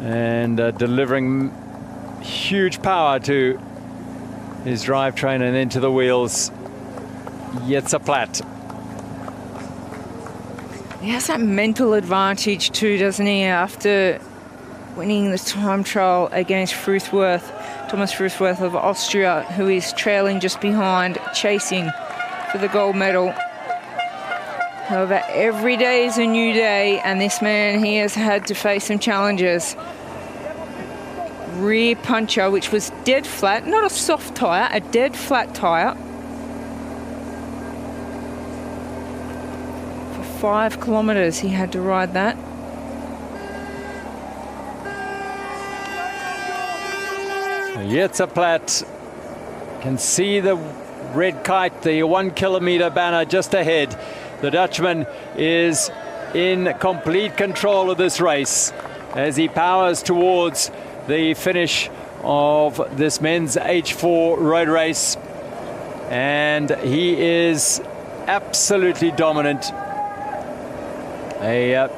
and delivering huge power to his drivetrain and then to the wheels. Jetse Platt. He has that mental advantage too, doesn't he, after winning the time trial against Fruithworth, Thomas Fruithworth of Austria, who is trailing just behind, chasing for the gold medal. However, every day is a new day, and this man, he has had to face some challenges. Rear puncher, which was dead flat, not a soft tyre, a dead flat tyre. For 5 kilometres he had to ride that. Jetse Platt can see the red kite, the 1 kilometre banner just ahead. The Dutchman is in complete control of this race as he powers towards the finish of this men's H4 road race, and he is absolutely dominant. A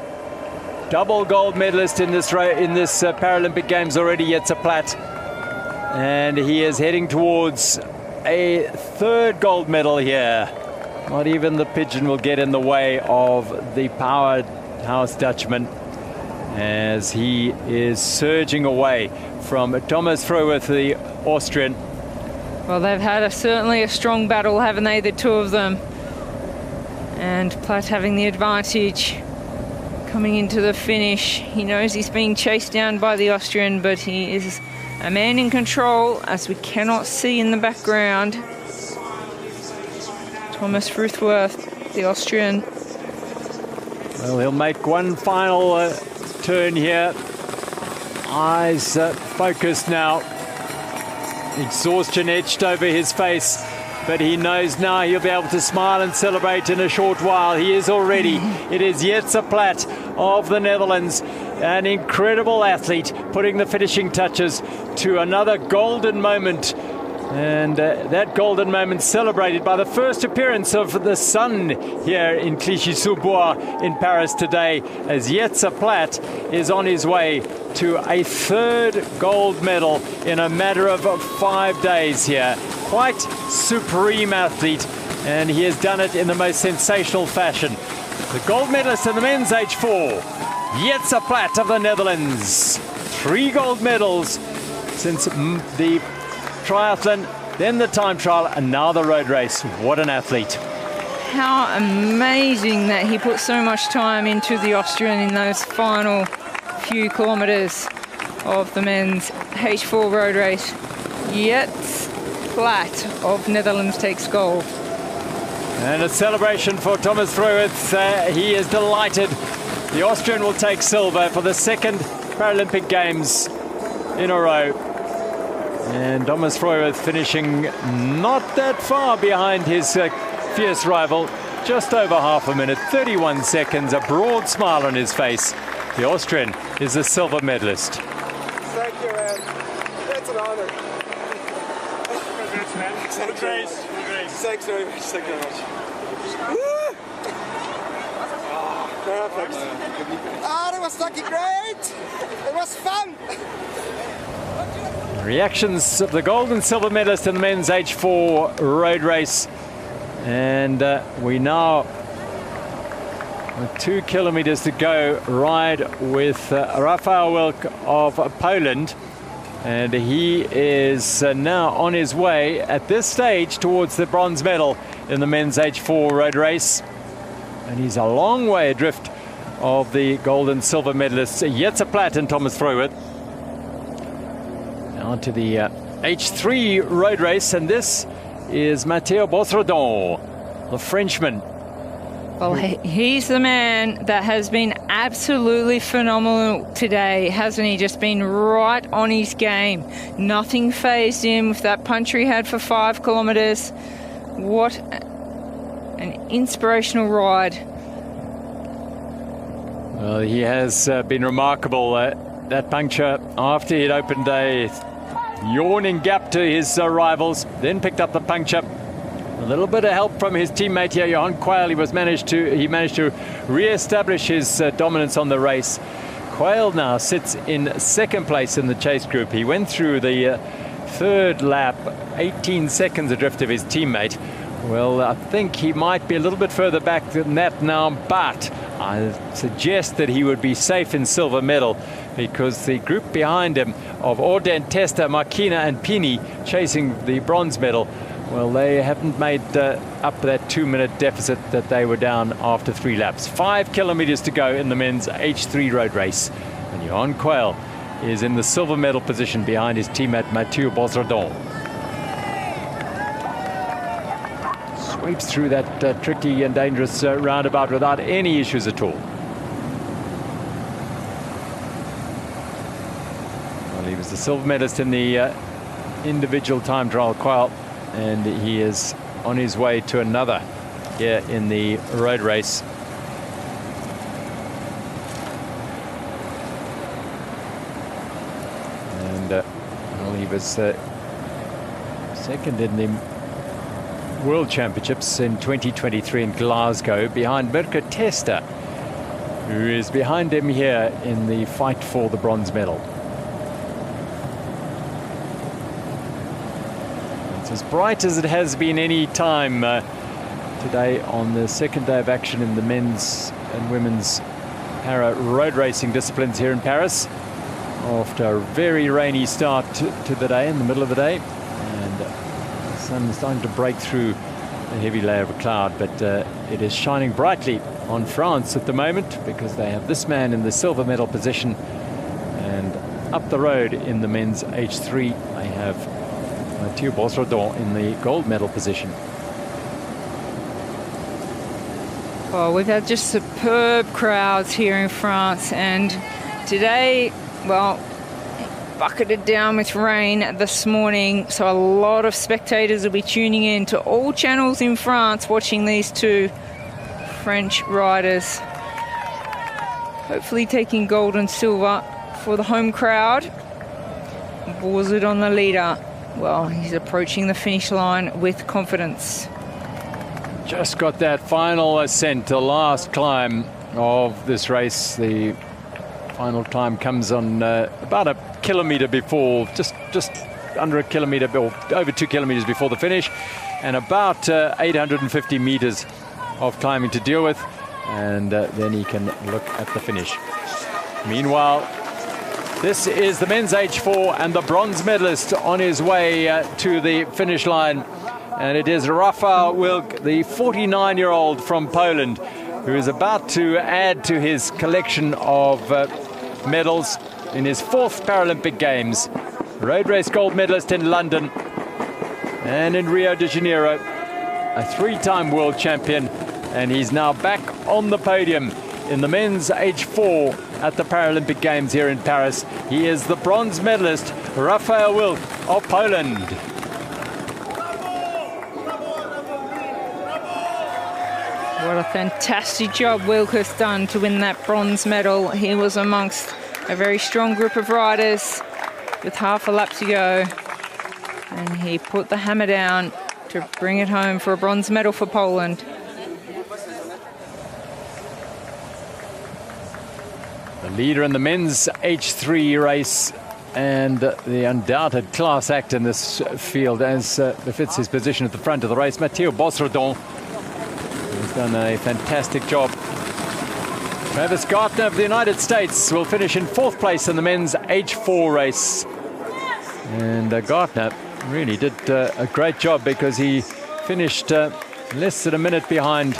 double gold medalist in this Paralympic Games already, Jetse Platt, and he is heading towards a 3rd gold medal here. Not even the pigeon will get in the way of the powerhouse Dutchman as he is surging away from Thomas Freuwirth, the Austrian. Well, they've had certainly a strong battle, haven't they, the two of them? And Platt having the advantage coming into the finish. He knows he's being chased down by the Austrian, but he is a man in control, as we cannot see in the background. Thomas Freuwirth, the Austrian. Well, he'll make one final turn here. Eyes focused now. Exhaustion etched over his face, but he knows now he'll be able to smile and celebrate in a short while. He is already. It is Jetse Platt of the Netherlands, an incredible athlete, putting the finishing touches to another golden moment. And that golden moment celebrated by the first appearance of the sun here in Clichy-sous-Bois in Paris today, as Jetse Platt is on his way to a 3rd gold medal in a matter of 5 days here. Quite supreme athlete, and he has done it in the most sensational fashion. The gold medalist in the men's H4, Jetse Platt of the Netherlands. 3 gold medals since the triathlon, then the time trial, and now the road race. What an athlete. How amazing that he put so much time into the Austrian in those final few kilometres of the men's H4 road race. Jetse Platt of Netherlands takes gold. And a celebration for Thomas Freuwirth. He is delighted. The Austrian will take silver for the 2nd Paralympic Games in a row. And Thomas Freuwirth finishing not that far behind his fierce rival, just over half a minute, 31 seconds, a broad smile on his face. The Austrian is the silver medalist. Thank you, man. It's an honor. Thanks very much. Thanks very much. Thank you very much. Perfect. That was fucking great. It was fun. Reactions of the gold and silver medalist in the men's H4 road race. And we now, with 2 kilometers to go, ride with Rafał Wilk of Poland. And he is now on his way at this stage towards the bronze medal in the men's H4 road race. And he's a long way adrift of the gold and silver medalists, Jetse Platt and Thomas Freuwirth. Now to the H3 road race, and this is Matteo Bosredon, the Frenchman. Well, he's the man that has been absolutely phenomenal today, hasn't he? Just been right on his game. Nothing fazed him with that puncher he had for 5 kilometres. What an inspirational ride. Well, he has been remarkable. That puncture after he'd opened a yawning gap to his rivals, then picked up the puncture. A little bit of help from his teammate here, Johan Quayle. He managed to re-establish his dominance on the race. Quayle now sits in 2nd place in the chase group. He went through the 3rd lap, 18 seconds adrift of his teammate. Well, I think he might be a little bit further back than that now, but I suggest that he would be safe in silver medal, because the group behind him of Orden, Testa, Marquina and Pini chasing the bronze medal well, they haven't made up that 2-minute deficit that they were down after 3 laps. 5 kilometers to go in the men's H3 road race. And Johan Quayle is in the silver medal position behind his teammate Mathieu Bosredon. Sweeps through that tricky and dangerous roundabout without any issues at all. Well, he was the silver medalist in the individual time trial, Quayle, and he is on his way to another here in the road race. And well, he was second in the World Championships in 2023 in Glasgow, behind Mirko Testa, who is behind him here in the fight for the bronze medal. It's as bright as it has been any time today on the second day of action in the men's and women's para road racing disciplines here in Paris, after a very rainy start to the day, in the middle of the day. And the sun is starting to break through a heavy layer of cloud, but it is shining brightly on France at the moment, because they have this man in the silver medal position, and up the road in the men's H3 they have Mathieu Bosredon in the gold medal position. Well, we've had just superb crowds here in France, and today, well, bucketed down with rain this morning, so a lot of spectators will be tuning in to all channels in France watching these two French riders, hopefully taking gold and silver for the home crowd. Bosredon, the leader, well, he's approaching the finish line with confidence. Just got that final ascent, the last climb of this race. The final climb comes on about a kilometre before, just under a kilometre, or over 2 kilometres before the finish, and about 850 metres of climbing to deal with, and then he can look at the finish. Meanwhile, this is the men's H4 and the bronze medalist on his way to the finish line, and it is Rafał Wilk, the 49-year-old from Poland, who is about to add to his collection of medals in his 4th Paralympic Games. Road race gold medalist in London and in Rio de Janeiro, a 3-time world champion, and he's now back on the podium in the men's H4 at the Paralympic Games here in Paris. He is the bronze medalist, Rafał Wilk of Poland. What a fantastic job Wilk has done to win that bronze medal. He was amongst a very strong group of riders with half a lap to go, and he put the hammer down to bring it home for a bronze medal for Poland. The leader in the men's H3 race, and the undoubted class act in this field, as befits his position at the front of the race, Mathieu Bosredon. He's done a fantastic job. Travis Gartner of the United States will finish in 4th place in the men's H4 race. And Gartner really did a great job, because he finished less than a minute behind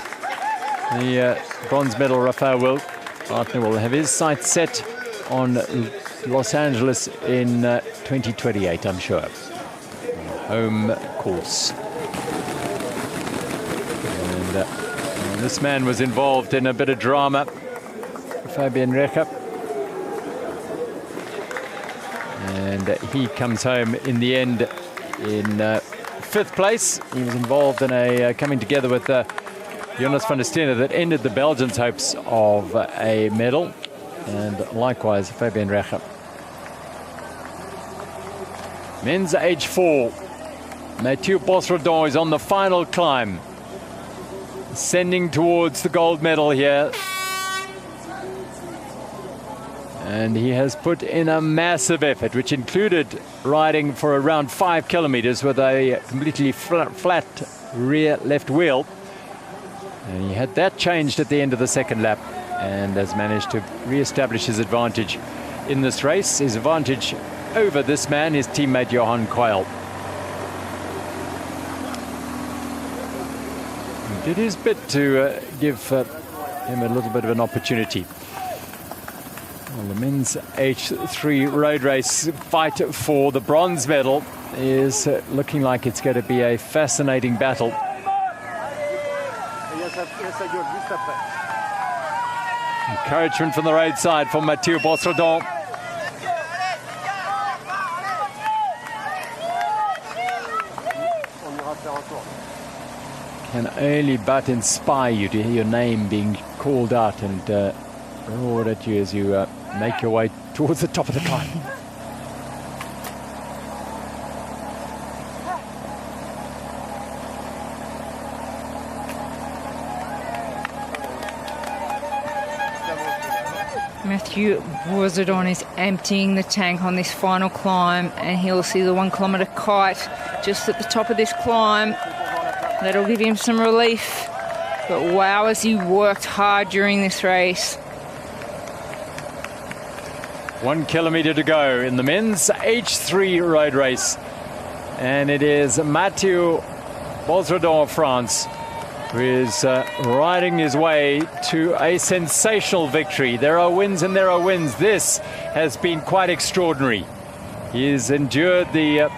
the bronze medal Rafał Wilk. Gartner will have his sights set on Los Angeles in 2028, I'm sure. Home course. And this man was involved in a bit of drama, Fabian Recher. And he comes home in the end in 5th place. He was involved in a coming together with Jonas van der Stene that ended the Belgians' hopes of a medal, and likewise Fabian Recher. Men's H4, Mathieu Bosredon is on the final climb, ascending towards the gold medal here. And he has put in a massive effort, which included riding for around 5 kilometers with a completely flat rear left wheel. And he had that changed at the end of the 2nd lap, and has managed to re-establish his advantage in this race. His advantage over this man, his teammate Johan Quayle. did his bit to give him a little bit of an opportunity. Well, the men's H3 road race fight for the bronze medal is looking like it's going to be a fascinating battle. Encouragement from the roadside for Mathieu Bossredon. Can only but inspire you to hear your name being called out and roared at you as you make your way towards the top of the climb. Mathieu Bossredon is emptying the tank on this final climb, and he'll see the 1 kilometre kite just at the top of this climb. That'll give him some relief. But wow, has he worked hard during this race. 1 kilometre to go in the men's H3 road race. And it is Mathieu Bossredon of France who is riding his way to a sensational victory. There are wins and there are wins. This has been quite extraordinary. He has endured the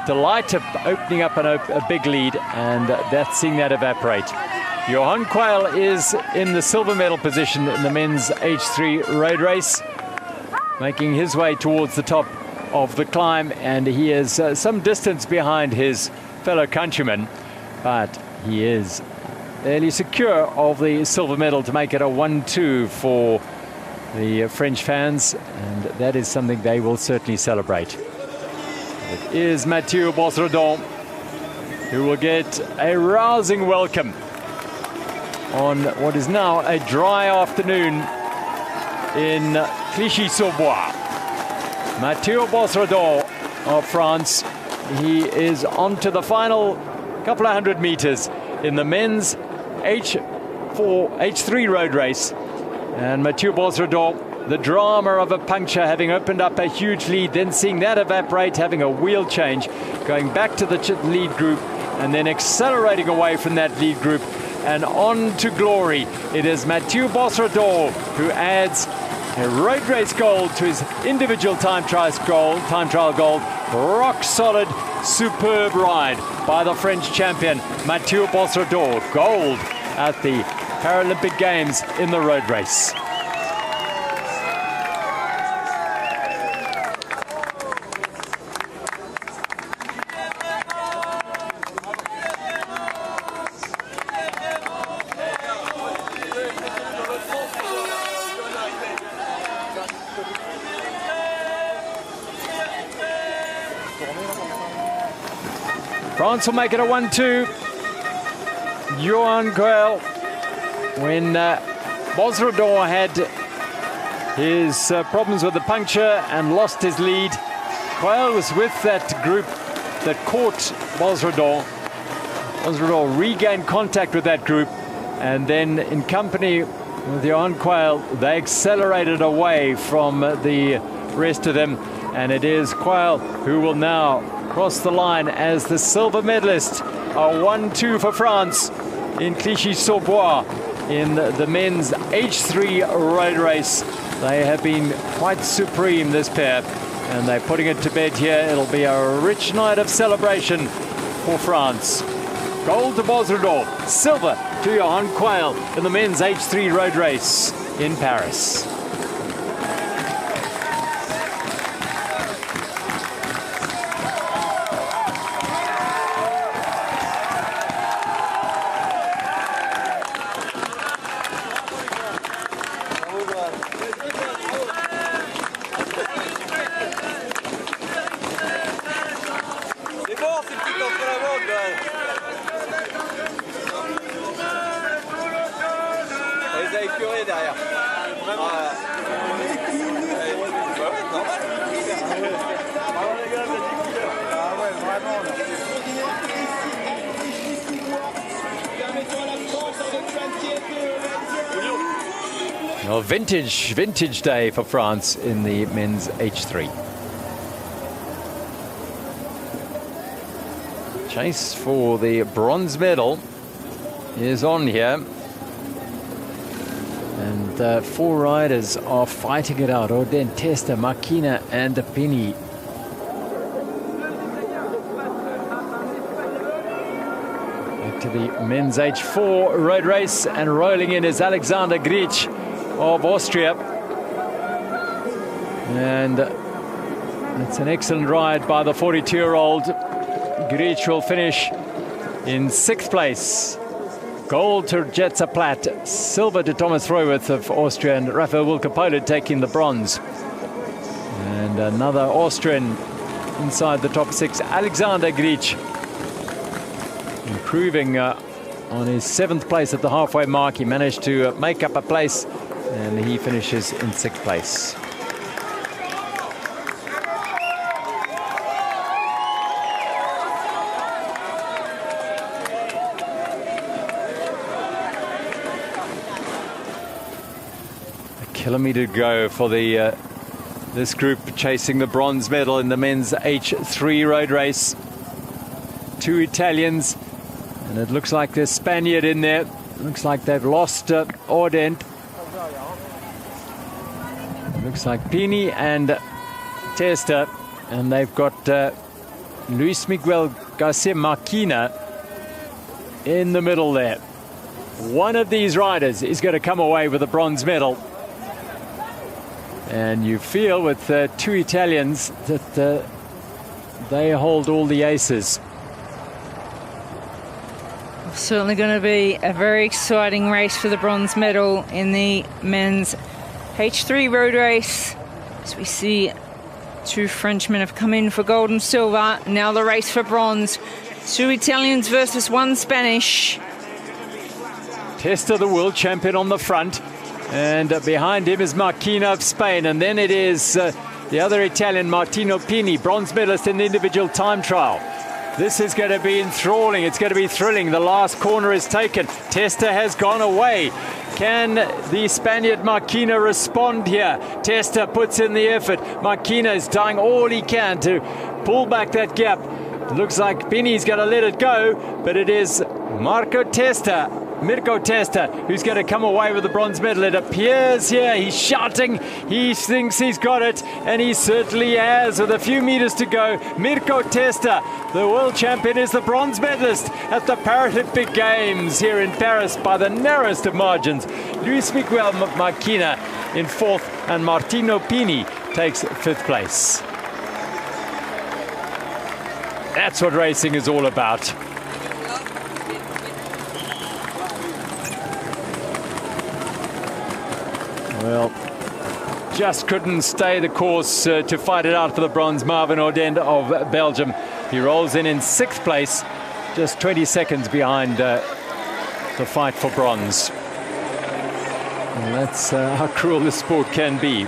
delight of opening up a big lead, and that's seeing that evaporate. Johan Quayle is in the silver medal position in the men's H3 road race, making his way towards the top of the climb, and he is some distance behind his fellow countrymen, but he is fairly secure of the silver medal to make it a 1-2 for the French fans, and that is something they will certainly celebrate. It is Mathieu Bossredon who will get a rousing welcome on what is now a dry afternoon in Clichy-sous-Bois. Mathieu Bossredon of France, he is on to the final couple of 100 meters in the men's H3 road race. And Mathieu Bossredon, the drama of a puncture, having opened up a huge lead, then seeing that evaporate, having a wheel change, going back to the lead group, and then accelerating away from that lead group and on to glory. It is Mathieu Bossredon who adds a road race gold to his individual time trial gold. Rock solid, superb ride by the French champion Mathieu Bossredon. Gold at the Paralympic Games in the road race. France will make it a 1-2. Johan Quayle, when Bossredon had his problems with the puncture and lost his lead, Quayle was with that group that caught Bossredon. Bossredon regained contact with that group, and then in company with Johan Quayle, they accelerated away from the rest of them, and it is Quayle who will now cross the line as the silver medalist. A 1-2 for France in Clichy-sous-Bois in the men's H3 road race. They have been quite supreme, this pair, and they're putting it to bed here. It'll be a rich night of celebration for France. Gold to Bossredon, silver to Johan Quayle in the men's H3 road race in Paris. Well, vintage day for France in the men's H3. Chase for the bronze medal is on here. And 4 riders are fighting it out. Oden, Testa, Makina and Pini. Back to the men's H4 road race, and rolling in is Alexander Grich of Austria. And it's an excellent ride by the 42-year-old. Grich will finish in 6th place. Gold to Jetsa Platt, silver to Thomas Freuwirth of Austria, and Rafael Wilke-Pollard taking the bronze. And another Austrian inside the top 6, Alexander Grich, improving on his 7th place at the halfway mark. He managed to make up a place, and he finishes in 6th place. Kilometre to go for the this group chasing the bronze medal in the men's H3 road race. 2 Italians, and it looks like there's Spaniard in there. Looks like they've lost Ordent. Looks like Pini and Testa, and they've got Luis Miguel Garcia Marquina in the middle there. One of these riders is going to come away with a bronze medal. And you feel with 2 Italians that they hold all the aces. Certainly going to be a very exciting race for the bronze medal in the men's H3 road race. As we see 2 Frenchmen have come in for gold and silver. Now the race for bronze. 2 Italians versus 1 Spanish. Testa, the world champion, on the front. And behind him is Marquina of Spain. And then it is the other Italian, Martino Pini, bronze medalist in the individual time trial. This is going to be enthralling. It's going to be thrilling. The last corner is taken. Testa has gone away. Can the Spaniard Marquina respond here? Testa puts in the effort. Marquina is doing all he can to pull back that gap. It looks like Pini's going to let it go, but it is Mirko Testa, who's going to come away with the bronze medal. It appears here. He's shouting. He thinks he's got it, and he certainly has. With a few meters to go, Mirko Testa, the world champion, is the bronze medalist at the Paralympic Games here in Paris by the narrowest of margins. Luis Miguel Marquina in 4th, and Martino Pini takes 5th place. That's what racing is all about. Well, just couldn't stay the course to fight it out for the bronze. Marvin Ordent of Belgium. He rolls in 6th place, just 20 seconds behind the fight for bronze. And that's how cruel this sport can be.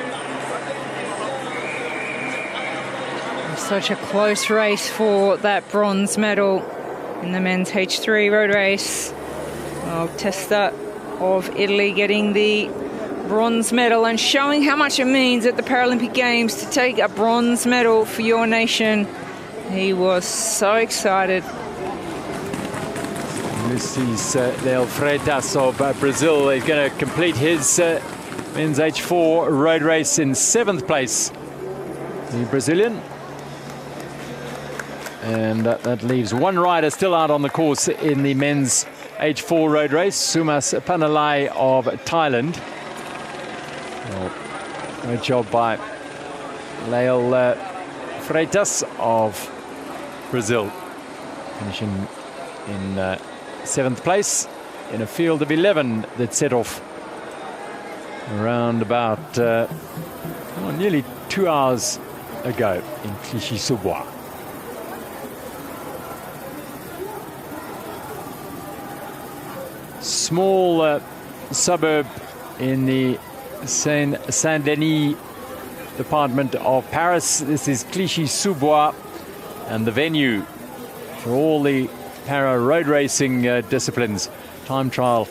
Such a close race for that bronze medal in the men's H3 road race. Well, Testa of Italy getting the bronze medal and showing how much it means at the Paralympic Games to take a bronze medal for your nation. He was so excited. This is Leo Freitas of Brazil. He's going to complete his men's H4 road race in 7th place. The Brazilian. And that leaves 1 rider still out on the course in the men's H4 road race, Sumas Panalai of Thailand. Well, great job by Leo Freitas of Brazil, finishing in 7th place in a field of 11 that set off around about nearly 2 hours ago in Clichy-sous-Bois. Small suburb in the Saint-Denis department of Paris. This is Clichy-sous-Bois, and the venue for all the para road racing disciplines, time trial,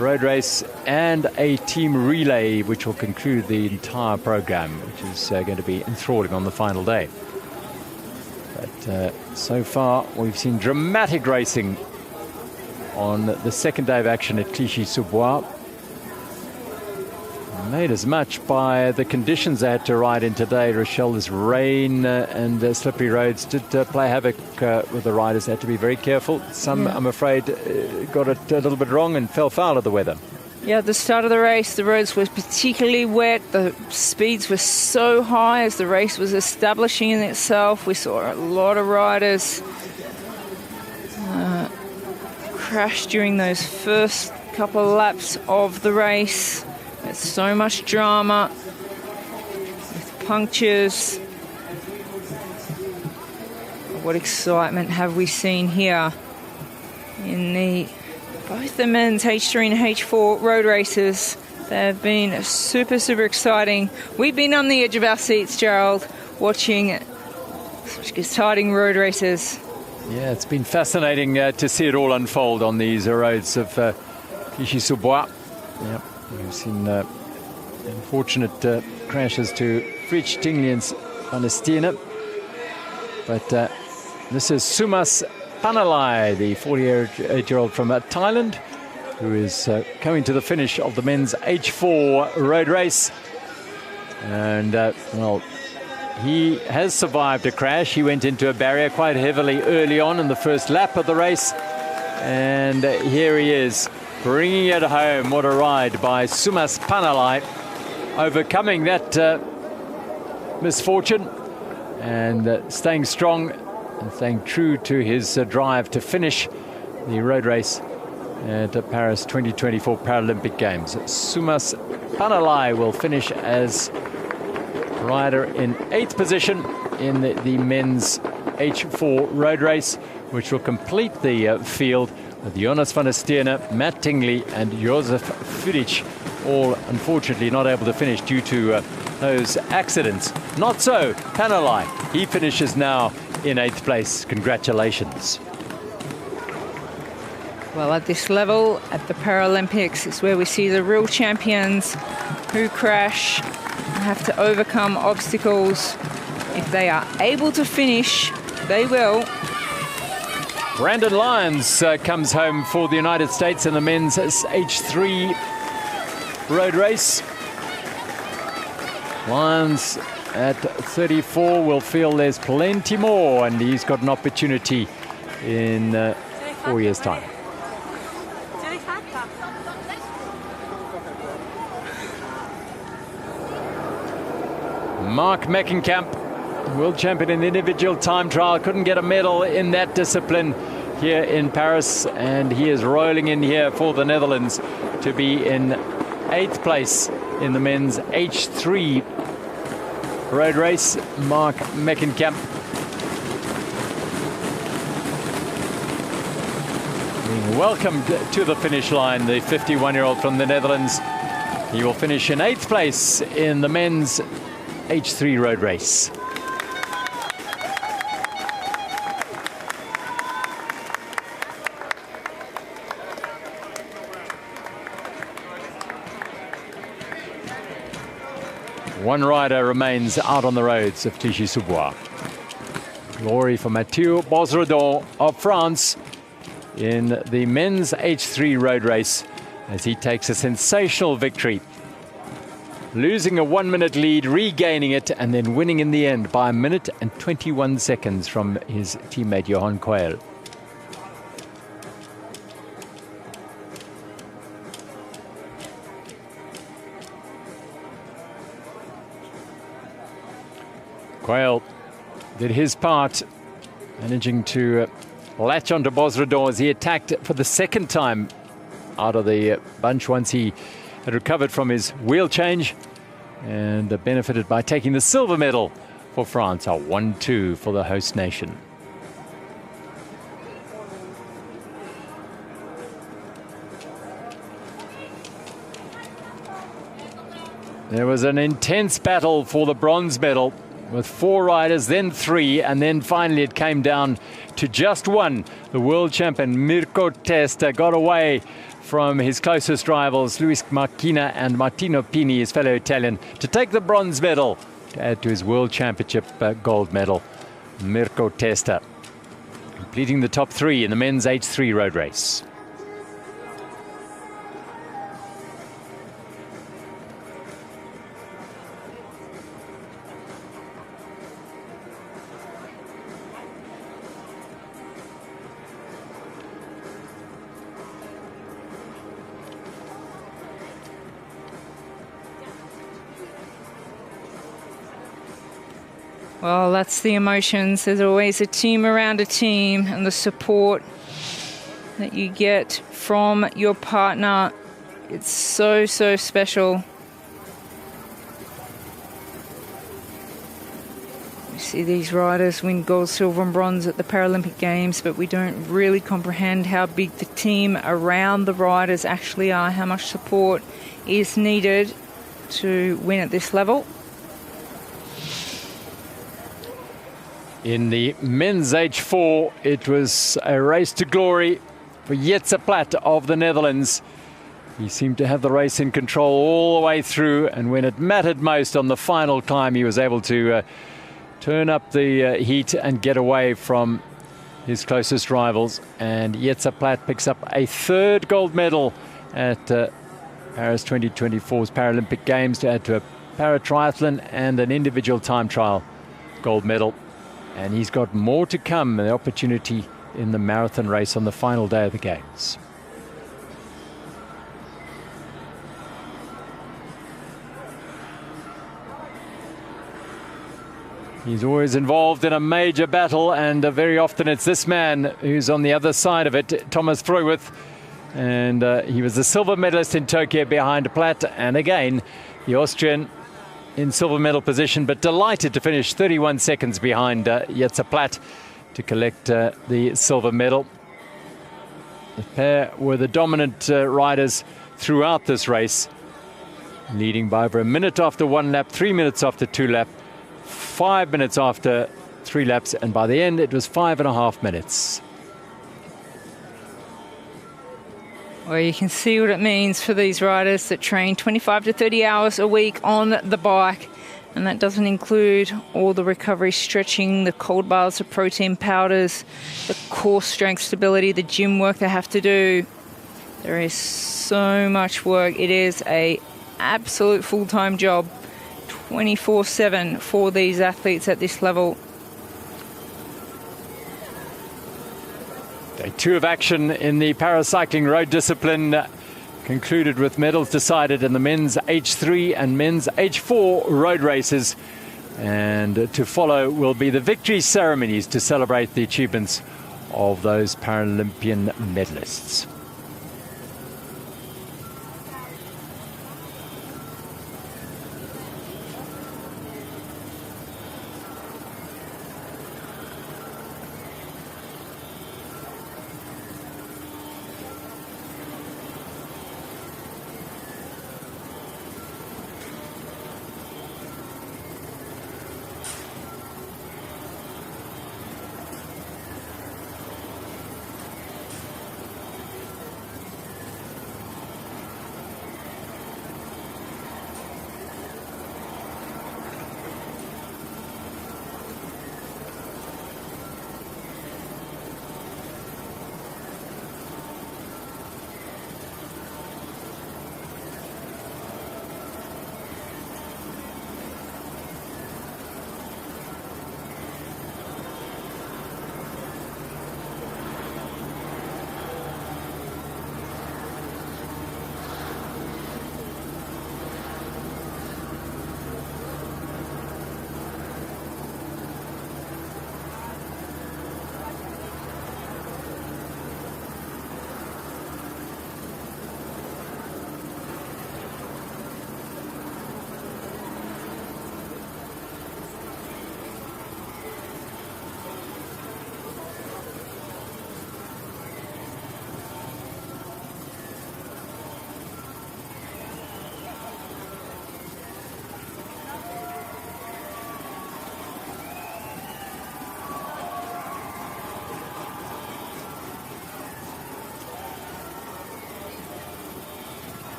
road race, and a team relay, which will conclude the entire program, which is going to be enthralling on the final day. But so far, we've seen dramatic racing on the second day of action at Clichy-sous-Bois. Made as much by the conditions they had to ride in today. Rochelle, this rain and slippery roads did play havoc with the riders. They had to be very careful. Some, I'm afraid, got it a little bit wrong and fell foul of the weather. Yeah, at the start of the race, the roads were particularly wet. The speeds were so high as the race was establishing in itself. We saw a lot of riders crash during those first couple of laps of the race. There's so much drama with punctures. What excitement have we seen here in both the men's H3 and H4 road races. They have been super, super exciting. We've been on the edge of our seats, Gerald, watching such exciting road races. Yeah, it's been fascinating to see it all unfold on these roads of Clichy-sous-Bois. Yep. We've seen unfortunate crashes to Fritsch, Tingley and Van der Stene. But this is Sumas Panalai, the 48-year-old from Thailand, who is coming to the finish of the men's H4 road race. And, well, he has survived a crash. He went into a barrier quite heavily early on in the first lap of the race. And here he is, bringing it home. What a ride by Sumas Panalai, overcoming that misfortune and staying strong and staying true to his drive to finish the road race at the Paris 2024 Paralympic Games. Sumas Panalai will finish as rider in 8th position in the men's H4 road race, which will complete the field with Jonas van der Stene, Matt Tingley and Josef Fritsch, all unfortunately not able to finish due to those accidents. Not so Panalai. He finishes now in 8th place. Congratulations. Well, at this level, at the Paralympics, is where we see the real champions who crash and have to overcome obstacles. If they are able to finish, they will. Brandon Lyons comes home for the United States in the men's H3 road race. Lyons at 34 will feel there's plenty more, and he's got an opportunity in 4 years' time. Mark Meckenkamp, world champion in the individual time trial, couldn't get a medal in that discipline here in Paris, and he is rolling in here for the Netherlands to be in 8th place in the men's H3 road race. Mark Meckenkamp being welcomed to the finish line, the 51-year-old from the Netherlands. He will finish in 8th place in the men's H3 road race. One rider remains out on the roads of Clichy-sous-Bois. Glory for Mathieu Bosredon of France in the men's H3 road race as he takes a sensational victory. Losing a 1-minute lead, regaining it, and then winning in the end by 1 minute and 21 seconds from his teammate Johan Coel. Coel did his part, managing to latch onto Bosredon as he attacked for the second time out of the bunch once he had recovered from his wheel change, and benefited by taking the silver medal for France, a 1-2 for the host nation. There was an intense battle for the bronze medal, with 4 riders, then 3, and then finally it came down to just 1. The world champion Mirko Testa got away from his closest rivals, Luis Marchina and Martino Pini, his fellow Italian, to take the bronze medal to add to his world championship gold medal. Mirko Testa completing the top 3 in the men's H3 road race. Well, that's the emotions. There's always a team around a team, and the support that you get from your partner, it's so, so special. We see these riders win gold, silver and bronze at the Paralympic Games, but we don't really comprehend how big the team around the riders actually are, how much support is needed to win at this level. In the men's H4, it was a race to glory for Jetse Platt of the Netherlands. He seemed to have the race in control all the way through, and when it mattered most on the final climb, he was able to turn up the heat and get away from his closest rivals. And Jetse Platt picks up a third gold medal at Paris 2024's Paralympic Games, to add to a para-triathlon and an individual time trial gold medal. And he's got more to come, the opportunity in the marathon race on the final day of the Games. He's always involved in a major battle, and very often it's this man who's on the other side of it, Thomas Freuwirth. And he was the silver medalist in Tokyo behind Platt, and again, the Austrian in silver medal position, but delighted to finish 31 seconds behind Jetse Platt to collect the silver medal. The pair were the dominant riders throughout this race, leading by over a minute after one lap, 3 minutes after two lap, 5 minutes after three laps, and by the end it was 5.5 minutes. Well, you can see what it means for these riders that train 25 to 30 hours a week on the bike. And that doesn't include all the recovery stretching, the cold baths, the protein powders, the core strength stability, the gym work they have to do. There is so much work. It is an absolute full-time job, 24/7 for these athletes at this level. Day two of action in the paracycling road discipline concluded with medals decided in the men's H3 and men's H4 road races. And to follow will be the victory ceremonies to celebrate the achievements of those Paralympian medalists.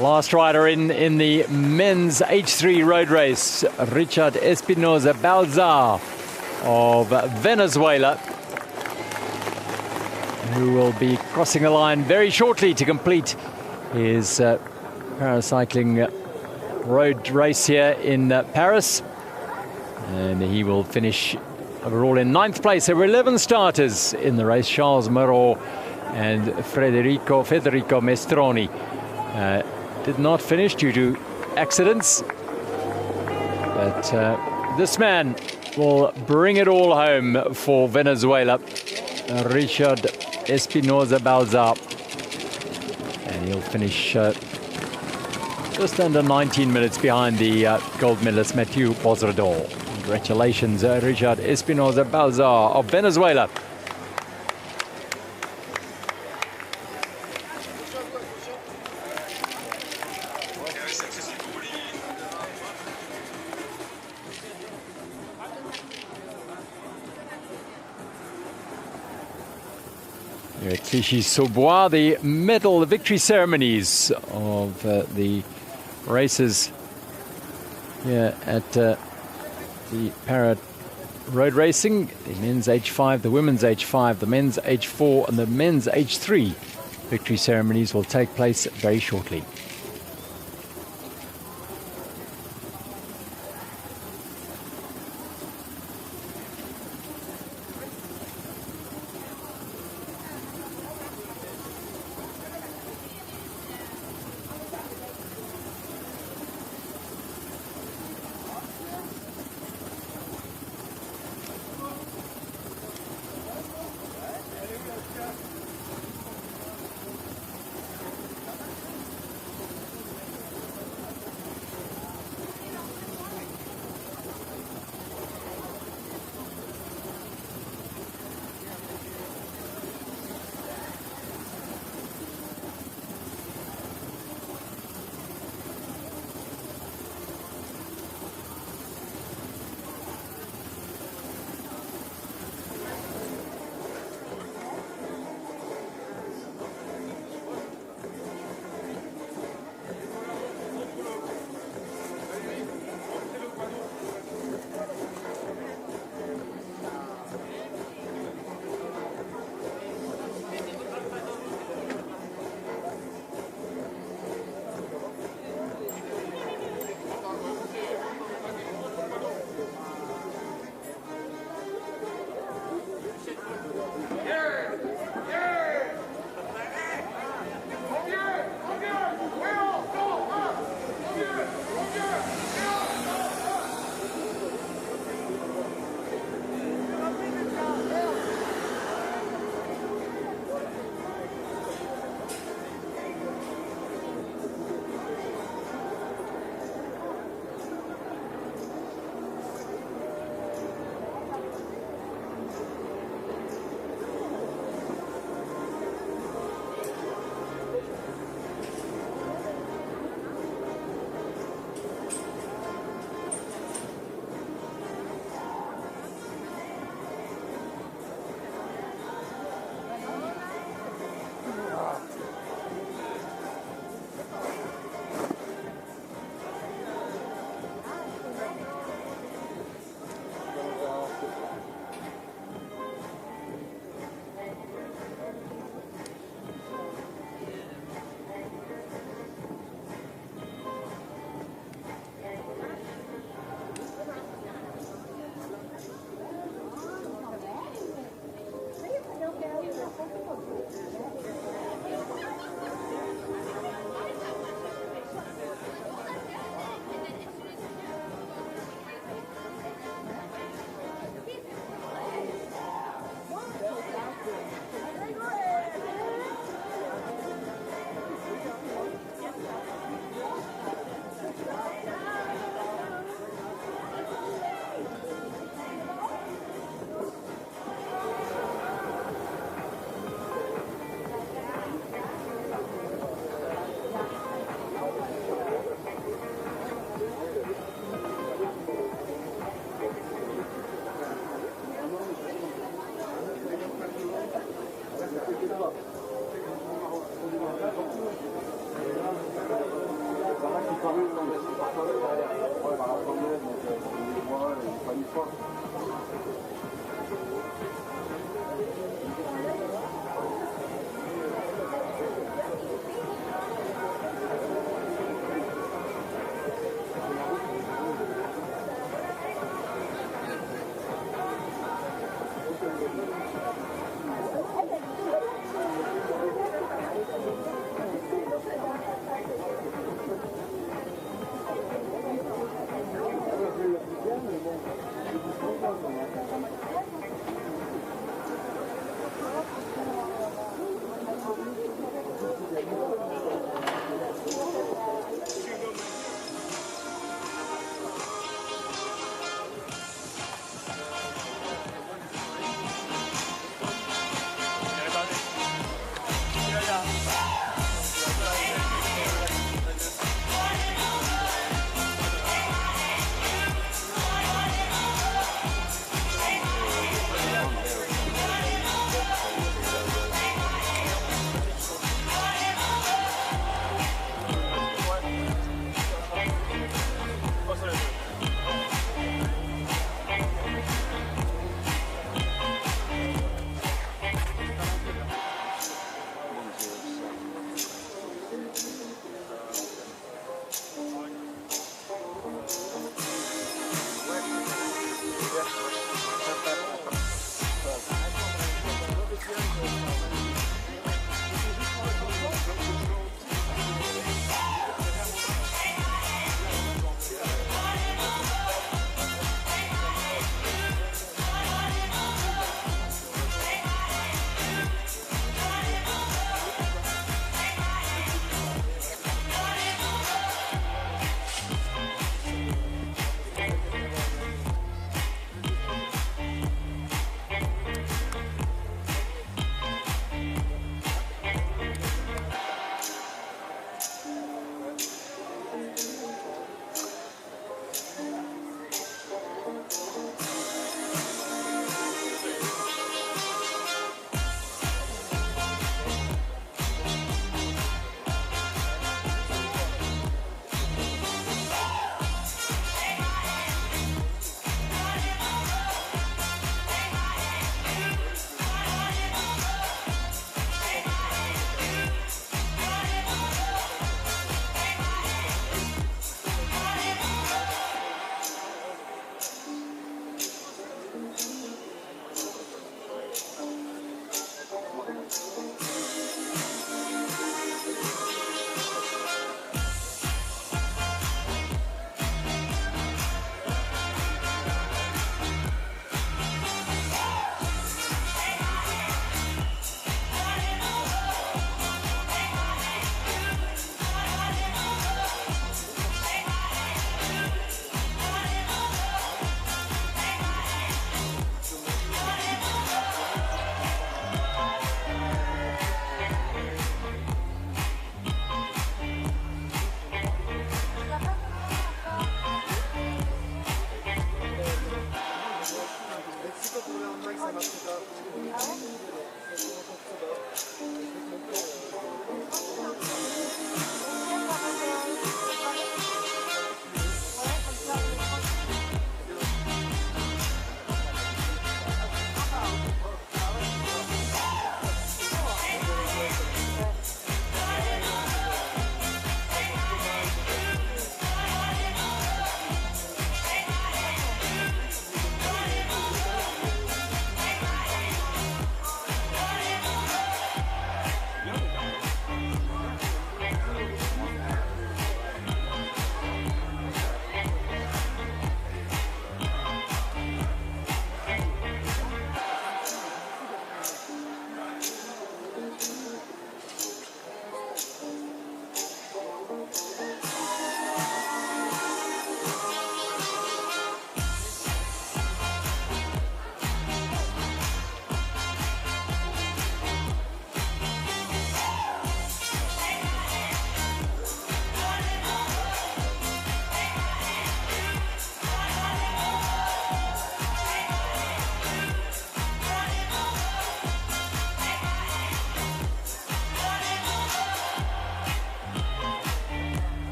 Last rider in the men's H3 road race, Richard Espinoza Balzar of Venezuela, who will be crossing the line very shortly to complete his paracycling road race here in Paris. And he will finish overall in 9th place. There were 11 starters in the race. Charles Moreau and Federico Mestroni did not finish due to accidents. But this man will bring it all home for Venezuela, Richard Espinoza Balzar. And he'll finish just under 19 minutes behind the gold medalist Mathieu Pozrador. Congratulations, Richard Espinoza Balzar of Venezuela. Here at Clichy-sous-Bois, the victory ceremonies of the races here at the Para road racing, the men's H5, the women's H5, the men's H4 and the men's H3 victory ceremonies will take place very shortly.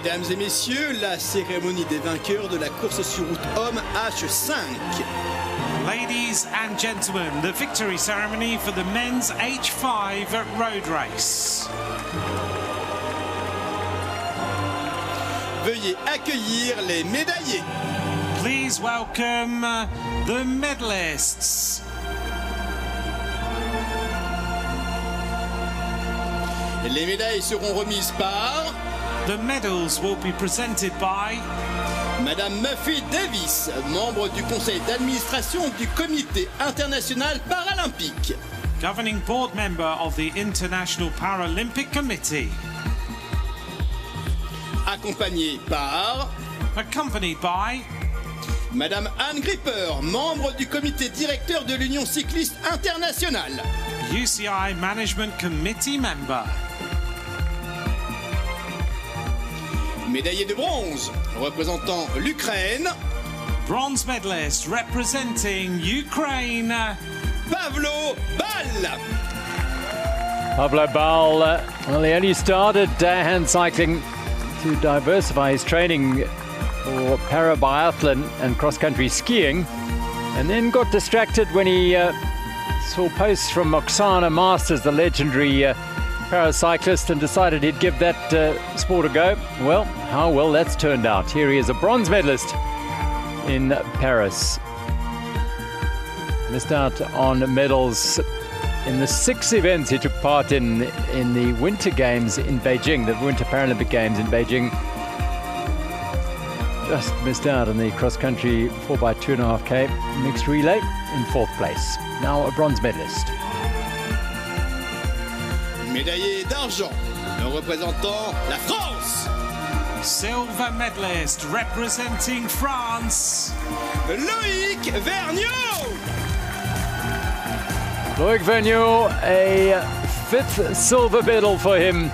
Mesdames et messieurs, la cérémonie des vainqueurs de la course sur route homme H5. Ladies and gentlemen, the victory ceremony for the men's H5 road race. Veuillez accueillir les médaillés. Please welcome the medalists. Les médailles seront remises par... The medals will be presented by... Madame Muffy Davis, membre du conseil d'administration du Comité international paralympique. Governing board member of the International Paralympic Committee. Accompagnée par... Accompanied by... Madame Anne Gripper, membre du comité directeur de l'Union cycliste internationale. UCI Management Committee member. Médaillé de bronze, représentant l'Ukraine. Bronze medalist representing Ukraine. Pavlo Bal. Pavlo Bal, well, he only started hand cycling to diversify his training for para-biathlon and cross-country skiing, and then got distracted when he saw posts from Oksana Masters, the legendary paracyclist, and decided he'd give that sport a go. Well, how well that's turned out. Here he is, a bronze medalist in Paris. Missed out on medals in the 6 events he took part in the Winter Games in Beijing, the Winter Paralympic Games in Beijing. Just missed out on the cross-country 4x2.5K mixed relay in 4th place. Now a bronze medalist. Médaillé d'argent, représentant la France. Silver medalist representing France. Loïc Vergniaud. Loïc Vergniaud, a 5th silver medal for him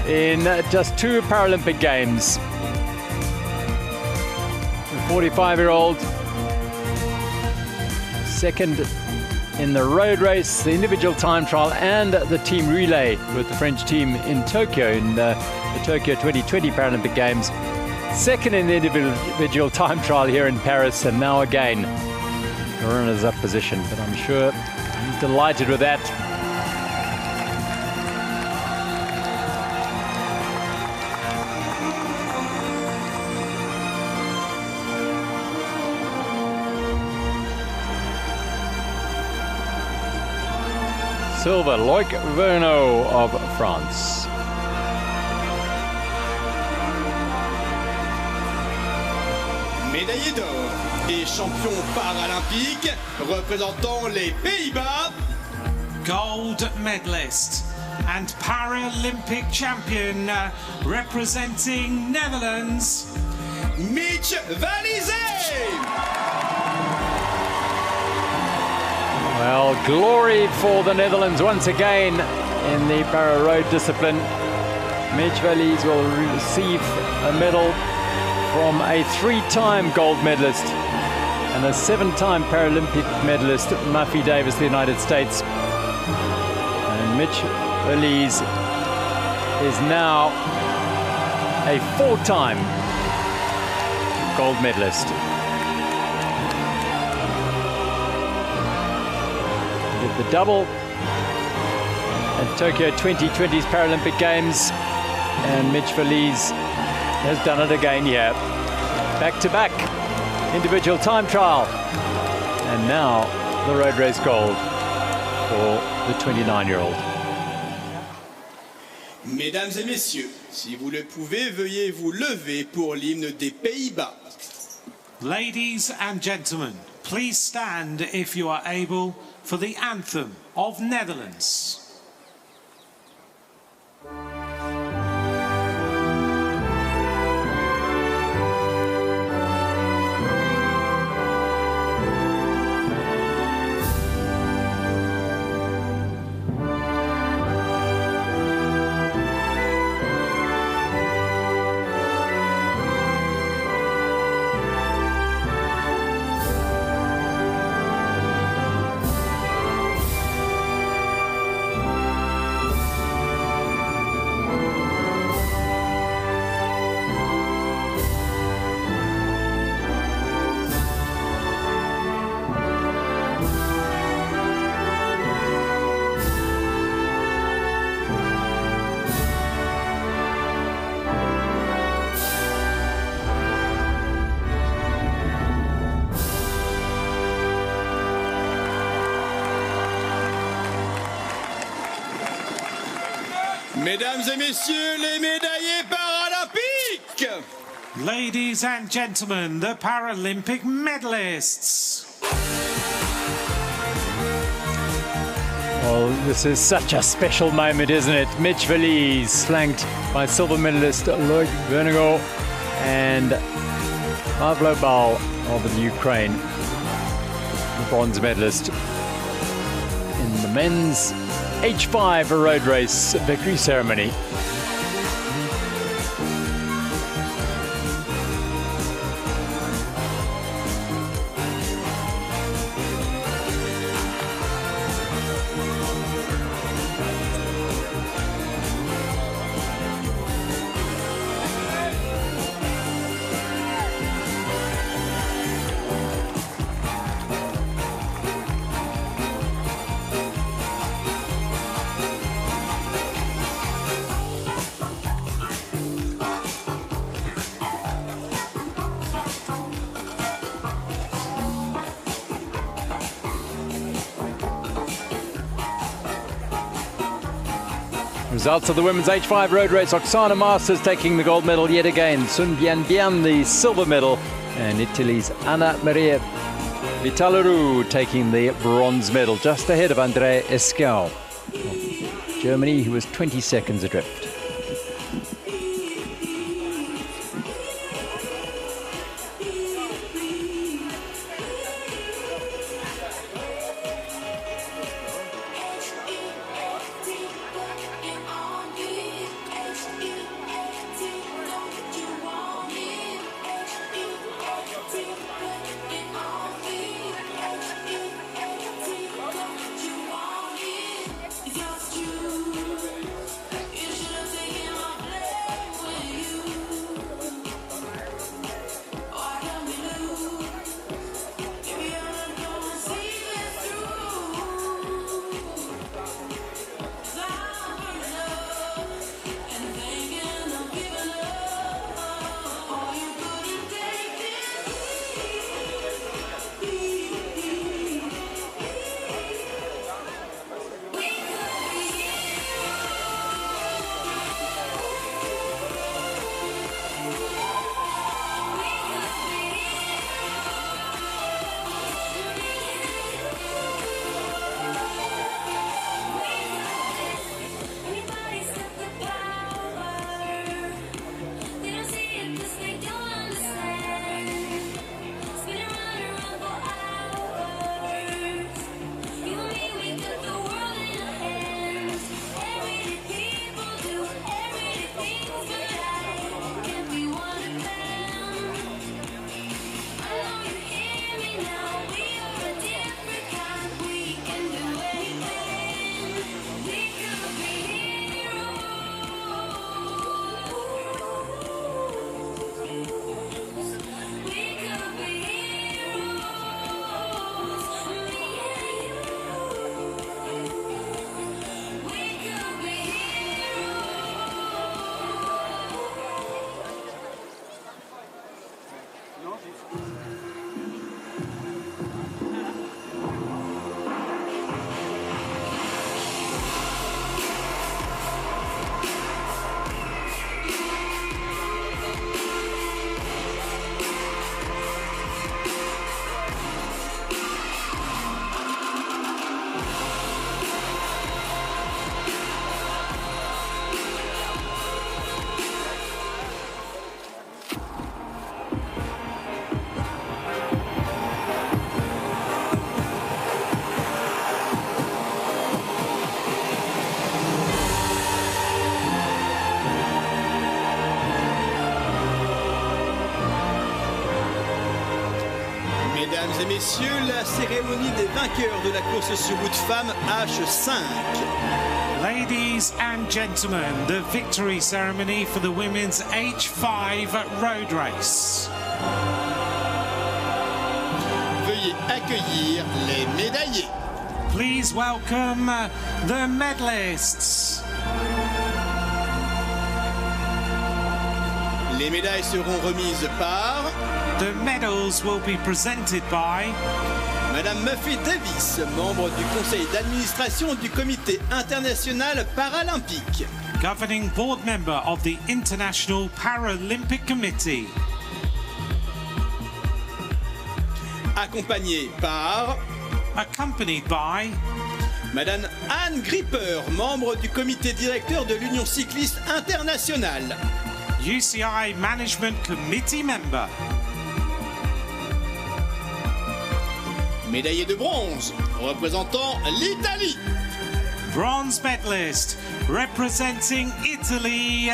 in just 2 Paralympic Games. The 45-year-old, second in the road race, the individual time trial, and the team relay with the French team in Tokyo in the Tokyo 2020 Paralympic Games. Second in the individual time trial here in Paris, and now again the runners-up position. But I'm sure he's delighted with that. Silver, Loïc Vergniaud of France. Médaillé d'or et champion paralympique représentant les Pays-Bas. Gold medalist and Paralympic champion representing Netherlands. Mitch Valizé. Well, glory for the Netherlands once again in the para-road discipline. Mitch Valizé will receive a medal from a 3-time gold medalist and a 7-time Paralympic medalist, Muffy Davis, the United States. And Mitch Valizé is now a 4-time gold medalist. The double at Tokyo 2020's Paralympic Games, and Mitch Valizé has done it again here. Back-to-back individual time trial, and now the road race gold for the 29-year-old. Mesdames et messieurs, si vous le pouvez, veuillez vous lever pour l'hymne des Pays-Bas. Ladies and gentlemen, please stand if you are able for the anthem of Netherlands. Mesdames et messieurs, les médaillés paralympiques! Ladies and gentlemen, the Paralympic medalists. Well, this is such a special moment, isn't it? Mitch Valise, flanked by silver medalist Lloyd Vernigo and Pavlo Bal of the Ukraine, the bronze medalist in the men's H5 road race victory ceremony. Results of the women's H5 road race: Oksana Masters taking the gold medal yet again, Sun Bian the silver medal, and Italy's Anna Maria Vitalaru taking the bronze medal, just ahead of Andrea Escau of Germany, who was 20 seconds adrift. Mesdames et messieurs, la cérémonie des vainqueurs de la course sur route femmes H5. Ladies and gentlemen, the victory ceremony for the women's H5 road race. Veuillez accueillir les médaillés. Please welcome the medalists. Les médailles seront remises par... The medals will be presented by... Madame Muffet Davis, membre du conseil d'administration du comité international paralympique. governing board member of the International Paralympic Committee. Accompanied by Madame Anne Gripper, membre du comité directeur de l'Union cycliste internationale. UCI Management Committee member. Médaillé de bronze, représentant l'Italie. Bronze medalist, representing Italy,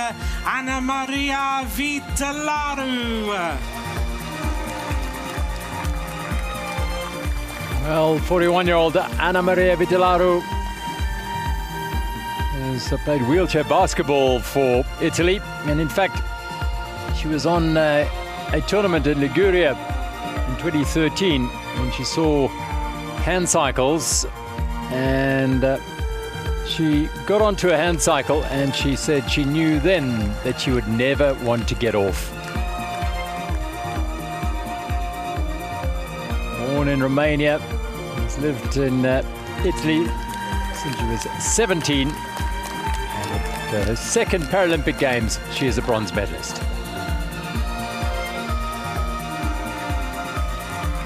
Anna Maria Vitillaru. Well, 41-year-old Anna Maria Vitillaru has played wheelchair basketball for Italy, and in fact, she was on a tournament in Liguria in 2013 when she saw hand cycles, and she got onto a hand cycle, and she said she knew then that she would never want to get off. Born in Romania, has lived in Italy since she was 17. And at her second Paralympic Games, she is a bronze medalist.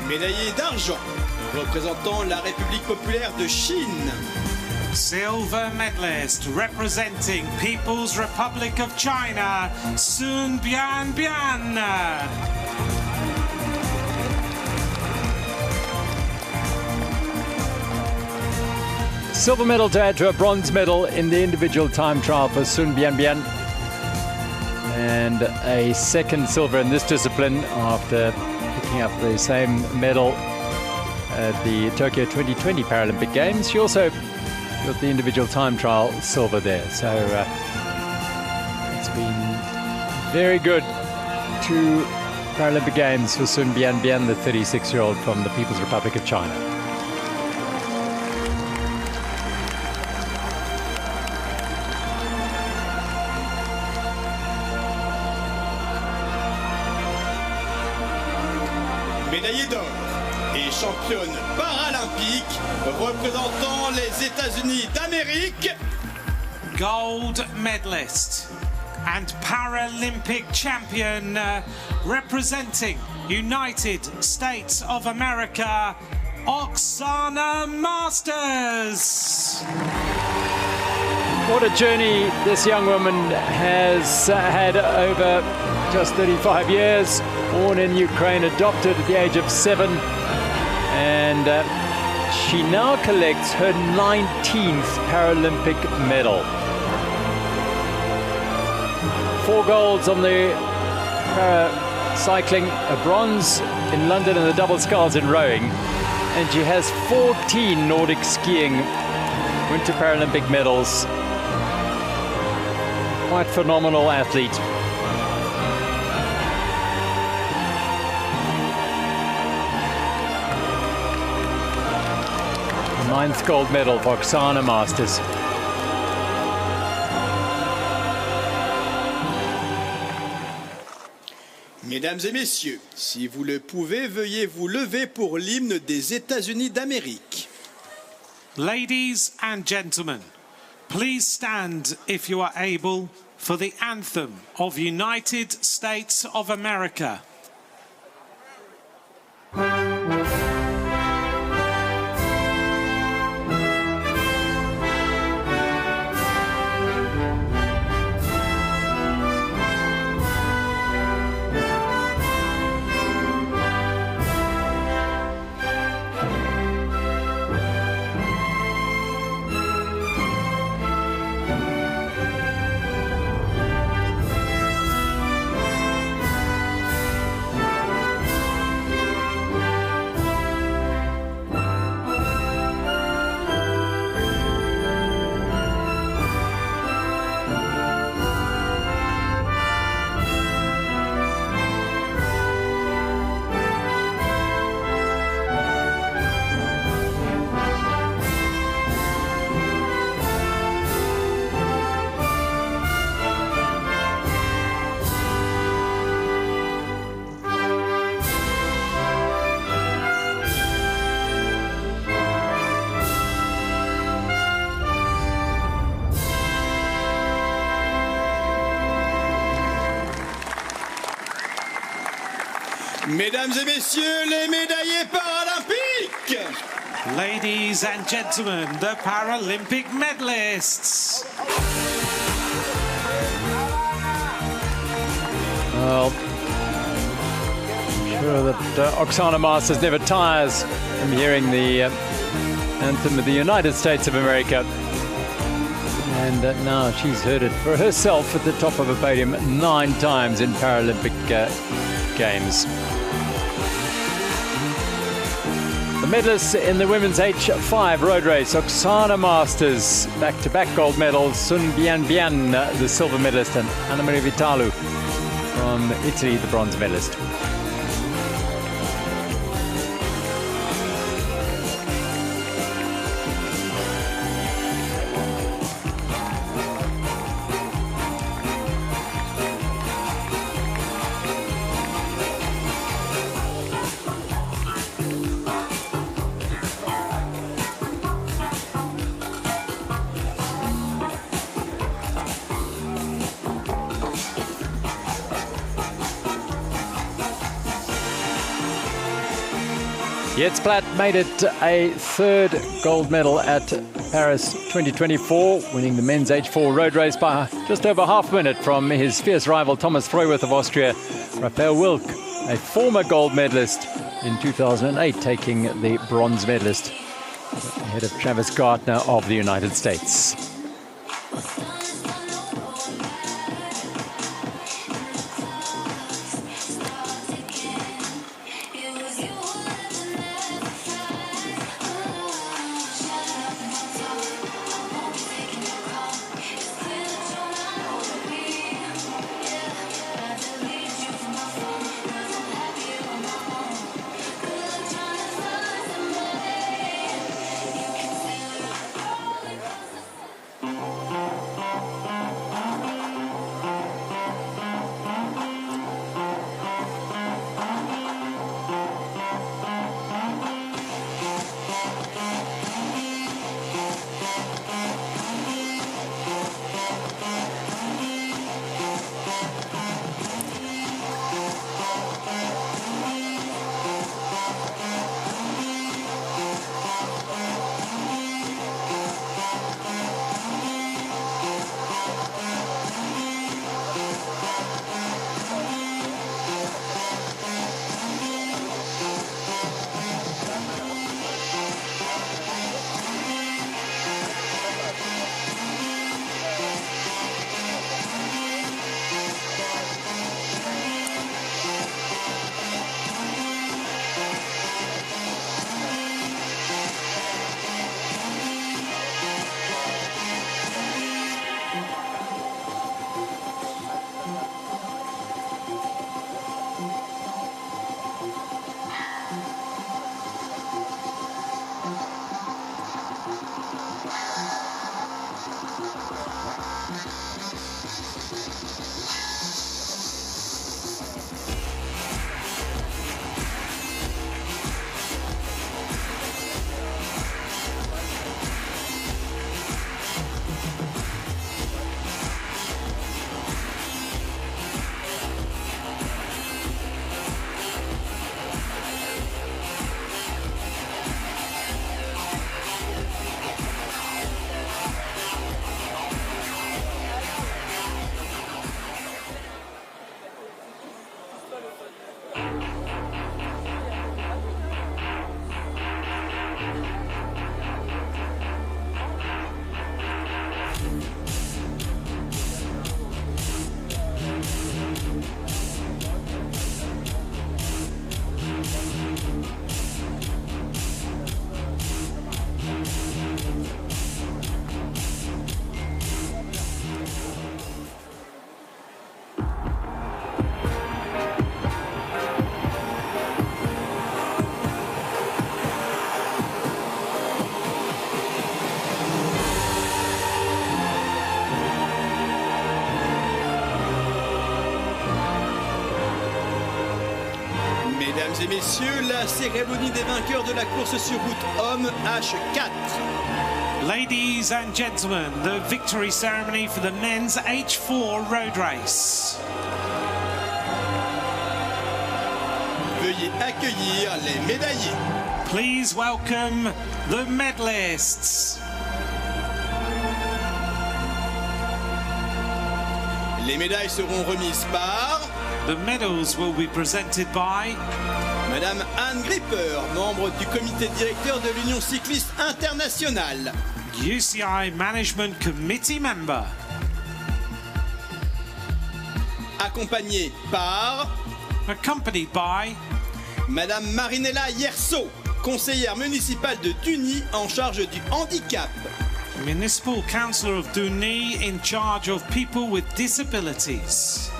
Médaillé d'argent, représentant la République populaire de Chine. Silver medalist, representing People's Republic of China, Sun Bian. Silver medal to add to a bronze medal in the individual time trial for Sun Bian. And a second silver in this discipline after picking up the same medal at the Tokyo 2020 Paralympic Games. She also got the individual time trial silver there. So it's been very good 2 Paralympic Games for Sun Bian, the 36-year-old from the People's Republic of China. Médaillée d'or et championne paralympique représentant les États-Unis d'Amérique. Gold medalist and Paralympic champion representing United States of America, Oksana Masters. What a journey this young woman has had over just 35 years. Born in Ukraine, adopted at the age of 7, and she now collects her 19th Paralympic medal. 4 golds on the cycling, a bronze in London in the double sculls in rowing, and she has 14 Nordic skiing Winter Paralympic medals. Quite phenomenal athlete. 9th gold medal for Oksana Masters. Mesdames et messieurs, si vous le pouvez, veuillez vous lever pour l'hymne des États-Unis d'Amérique. Ladies and gentlemen, please stand if you are able for the anthem of United States of America. Mesdames et messieurs, les médaillés paralympiques. Ladies and gentlemen, the Paralympic medalists. Well, I'm sure that Oksana Masters never tires from hearing the anthem of the United States of America. And now she's heard it for herself at the top of a podium 9 times in Paralympic Games. The medalists in the women's H5 road race: Oksana Masters, back-to-back gold medals; Sun Bian, the silver medalist, and Anna Maria Vitalu from Italy, the bronze medalist. Jets Platt made it a 3rd gold medal at Paris 2024, winning the men's H4 road race by just over half a minute from his fierce rival Thomas Freuwirth of Austria. Raphael Wilk, a former gold medalist in 2008, taking the bronze medalist ahead of Travis Gardner of the United States. Mesdames et messieurs, la cérémonie des vainqueurs de la course sur route homme H4. Ladies and gentlemen, the victory ceremony for the men's H4 road race. accueillir les médaillés. Please welcome the medalists. Les médailles seront remises par... The medals will be presented by... Madame Anne Gripper, membre du comité directeur de l'Union cycliste internationale. UCI Management Committee member. Accompagnée par... Accompanied by... Madame Marinella Yerso, conseillère municipale de Tunis en charge du handicap. Municipal Councillor of Duni in charge of people with disabilities.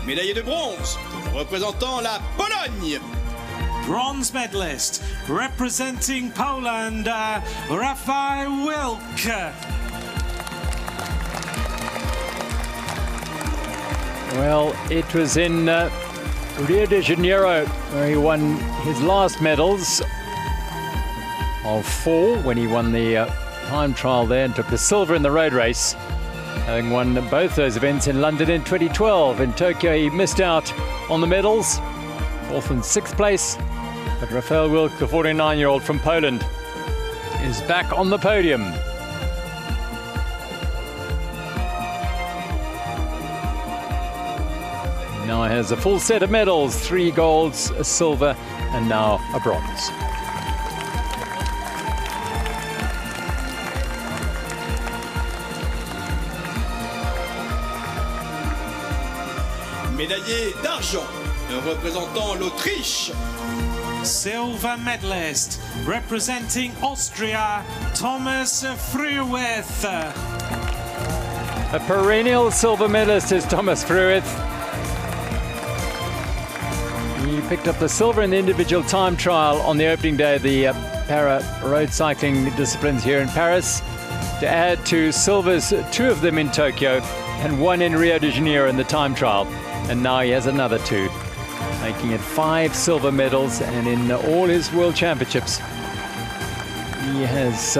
Médaillé de bronze, représentant la Pologne. Bronze medalist, representing Poland, Rafał Wilk. Well, it was in Rio de Janeiro where he won his last medals of 4 when he won the time trial there and took the silver in the road race, having won both those events in London in 2012. In Tokyo, he missed out on the medals, 4th and 6th place. But Rafał Wilk, the 49-year-old from Poland, is back on the podium. Now has a full set of medals, 3 golds, a silver, and now a bronze. Médaillé d'argent, représentant l'Autriche. Silver medalist, representing Austria, Thomas Frueth. A perennial silver medalist is Thomas Frueth. He picked up the silver in the individual time trial on the opening day of the para road cycling disciplines here in Paris, to add to silvers, 2 of them in Tokyo and 1 in Rio de Janeiro in the time trial. And now he has another 2, making it 5 silver medals. And in all his world championships, he has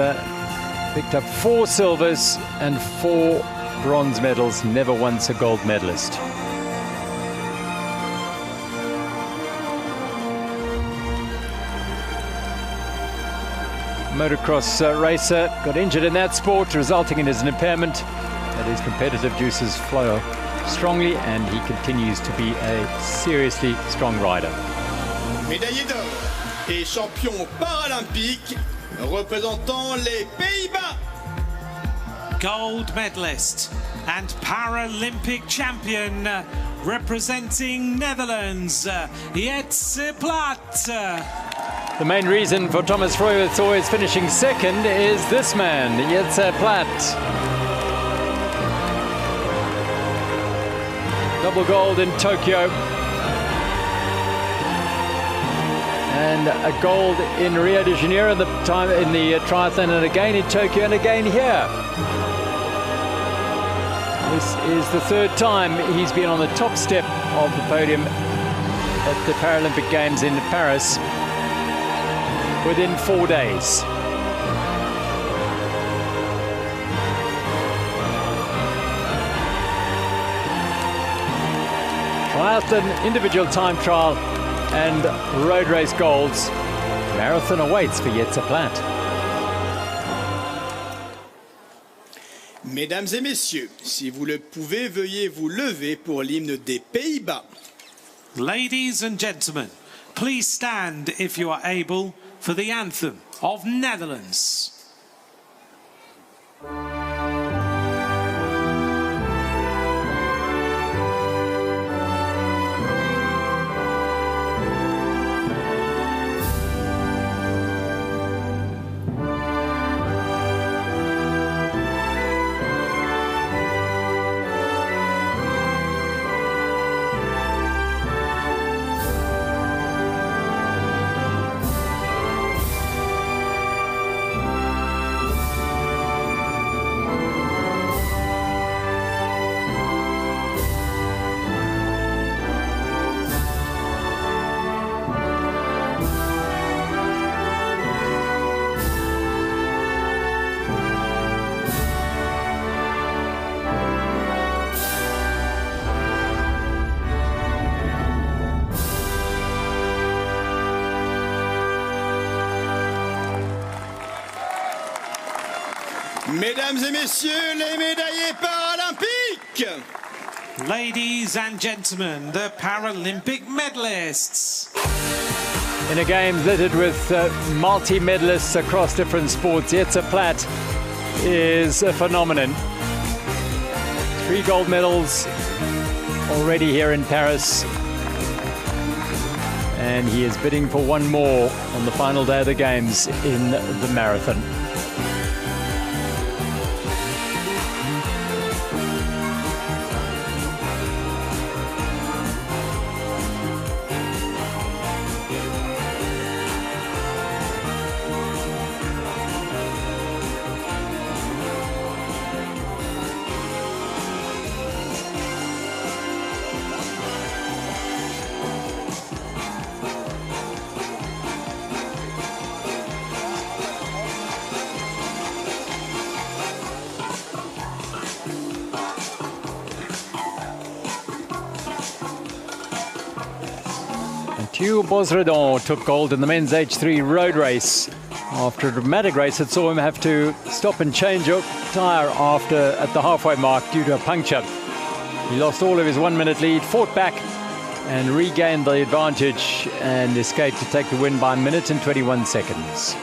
picked up 4 silvers and 4 bronze medals, never once a gold medalist. Motocross racer got injured in that sport, resulting in his impairment, but his competitive juices flow strongly and he continues to be a seriously strong rider. Médaillé d'or et champion paralympique représentant les Pays-Bas. Gold medalist and Paralympic champion representing Netherlands, Jetse Plaat. The main reason for Thomas Frueth always finishing second is this man, Jetse Plaat. Double gold in Tokyo and a gold in Rio de Janeiro in the triathlon, and again in Tokyo and again here. This is the 3rd time he's been on the top step of the podium at the Paralympic Games in Paris within 4 days. Triathlon, individual time trial and road race golds. Marathon awaits for Jetse Plaat. Mesdames et messieurs, si vous le pouvez, veuillez vous lever pour l'hymne des Pays-Bas. Ladies and gentlemen, please stand if you are able for the anthem of Netherlands. Mesdames et messieurs, les médaillés paralympiques. Ladies and gentlemen, the Paralympic medalists. In a game littered with multi-medalists across different sports, Jetse Platt is a phenomenon. 3 gold medals already here in Paris. And he is bidding for one more on the final day of the Games in the marathon. Hugh Bosredon took gold in the men's H3 road race. After a dramatic race, it saw him have to stop and change a tyre at the halfway mark due to a puncture. He lost all of his 1-minute lead, fought back and regained the advantage and escaped to take the win by 1 minute and 21 seconds.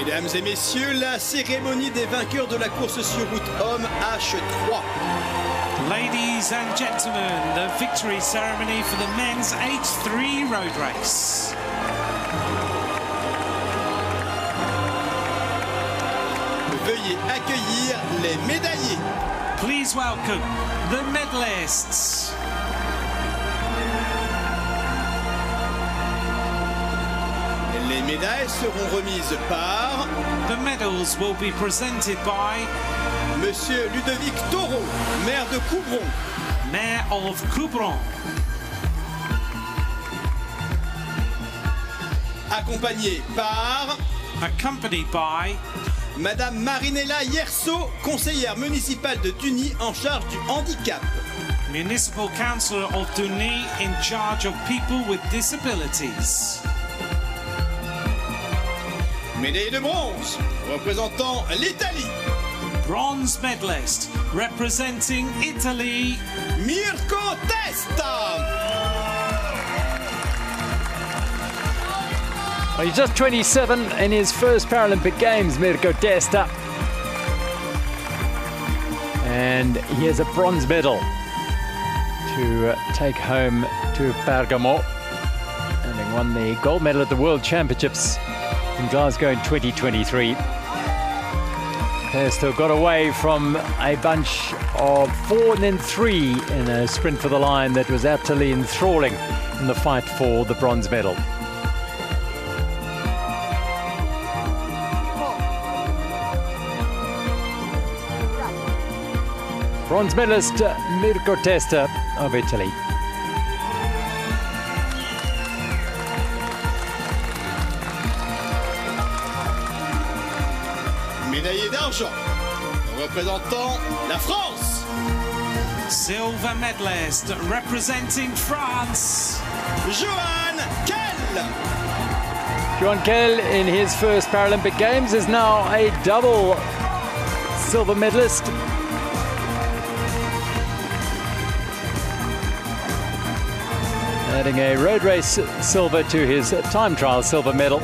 Mesdames et messieurs, la cérémonie des vainqueurs de la course sur route homme H3. Ladies and gentlemen, the victory ceremony for the men's H3 road race. Veuillez accueillir les médaillés. Please welcome the medalists. Les médailles seront remises par... The medals will be presented by... Monsieur Ludovic Taureau, maire de Coubron. Mayor of Coubron. Accompagné par... Accompanied by... Madame Marinella Yerso, conseillère municipale de Tunis en charge du handicap. Municipal Councillor of Tunis in charge of people with disabilities. Médaille de bronze, représentant l'Italie. Bronze medalist, representing Italy. Mirko Testa. Well, he's just 27 in his first Paralympic Games, Mirko Testa. And he has a bronze medal to take home to Bergamo. Having won the gold medal at the World Championships in Glasgow in 2023. Testa got away from a bunch of 4 and then 3 in a sprint for the line that was utterly enthralling in the fight for the bronze medal. Bronze medalist Mirko Testa of Italy. Médaillé d'argent, représentant la France. Silver medalist representing France, Johan Kell. Johan Kell in his first Paralympic Games is now a double silver medalist. Adding a road race silver to his time trial silver medal.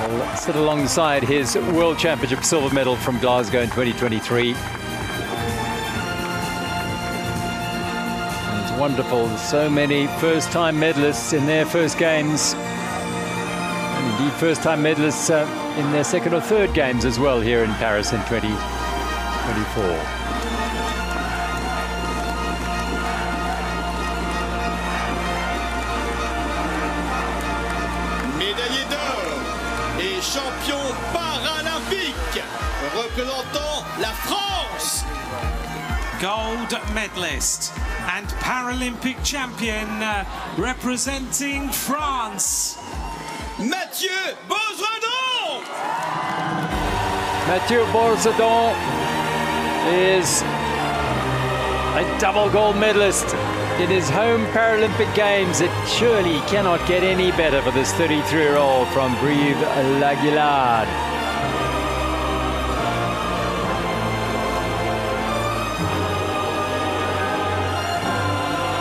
He'll sit alongside his World Championship silver medal from Glasgow in 2023. And it's wonderful, so many first-time medalists in their first games. And indeed first-time medalists in their second or third games as well here in Paris in 2024. Champion paralympique représentant la France. Gold medalist and Paralympic champion representing France, Mathieu Boisredon. Mathieu Boisredon is a double gold medalist in his home Paralympic Games. It surely cannot get any better for this 33-year-old from Brive-la-Gaillarde.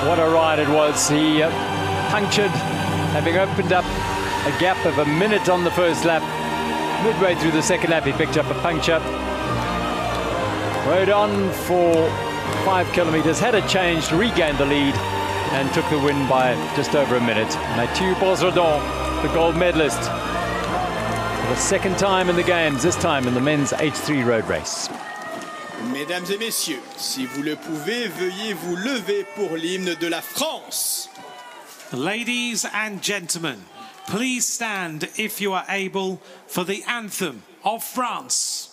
What a ride it was. He punctured, having opened up a gap of a minute on the first lap. Midway through the second lap, he picked up a puncture. Rode on for 5 kilometers, had a change, regained the lead, and took the win by just over a minute. Mathieu Boisredon, the gold medalist, for the second time in the Games, this time in the men's H3 road race. Mesdames et messieurs, si vous le pouvez, veuillez vous lever pour l'hymne de la France. Ladies and gentlemen, please stand if you are able for the anthem of France.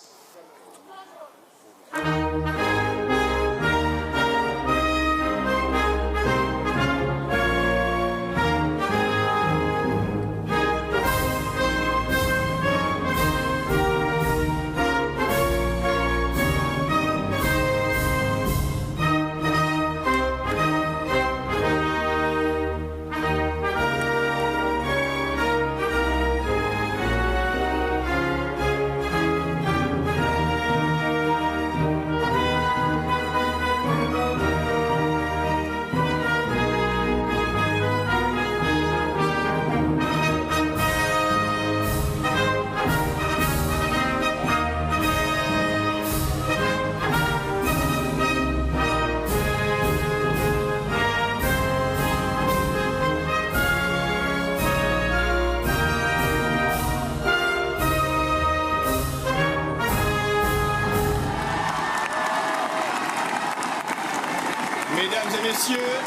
Mesdames et messieurs,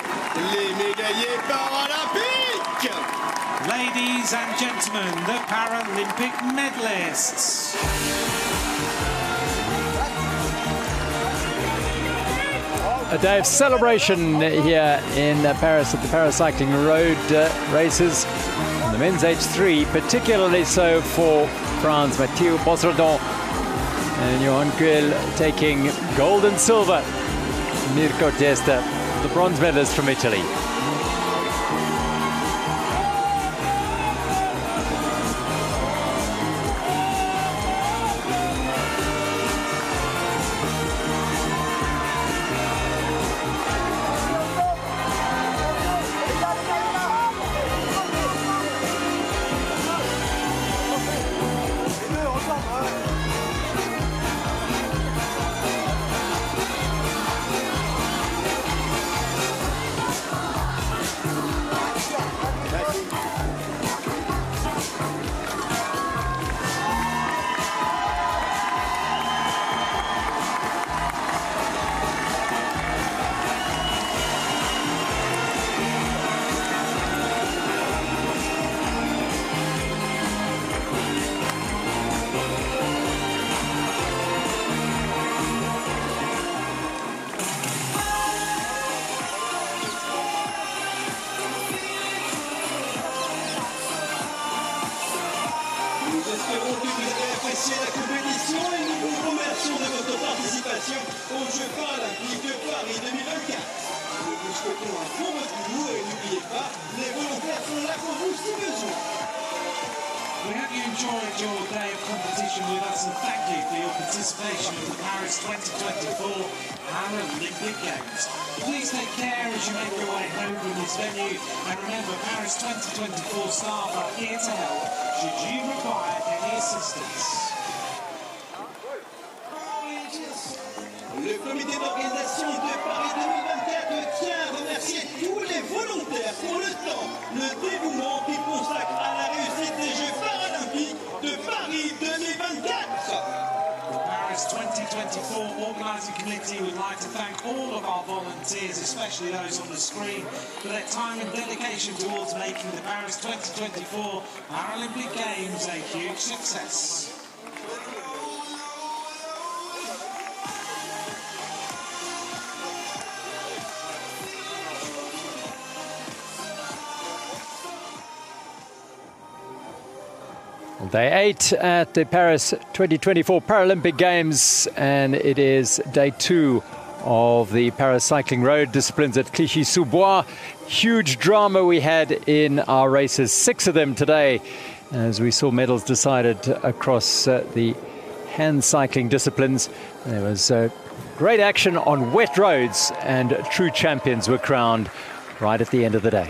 les médaillés paralympiques. Ladies and gentlemen, the Paralympic medalists. A day of celebration here in Paris at the Paracycling Road races. And the men's H3, particularly so for France, Mathieu Boisredon and Johan Kell taking gold and silver. Mirko Testa, the bronze medalist from Italy. participation aux Jeux Paralympiques de Paris 2024. Nous souhaitons un bon retour et n'oubliez pas, les volontaires sont là pour vous si besoin. We hope you enjoyed your day of competition with us and thank you for your participation in the Paris 2024 Paralympic Games. Please take care as you make your way home from this venue and remember Paris 2024 staff are here to help should you require any assistance. Le comité d'organisation de Paris 2024 tient à remercier tous les volontaires pour le temps, le dévouement qu'ils consacrent à la réussite des Jeux Paralympiques de Paris 2024. The Paris 2024 Organising Committee would like to thank all of our volunteers, especially those on the screen, for their time and dedication towards making the Paris 2024 Paralympic Games a huge success. Day 8 at the Paris 2024 Paralympic Games, and it is day 2 of the Paris cycling road disciplines at Clichy-sous-Bois. Huge drama we had in our races, 6 of them today, as we saw medals decided across the hand cycling disciplines. There was great action on wet roads, and true champions were crowned right at the end of the day.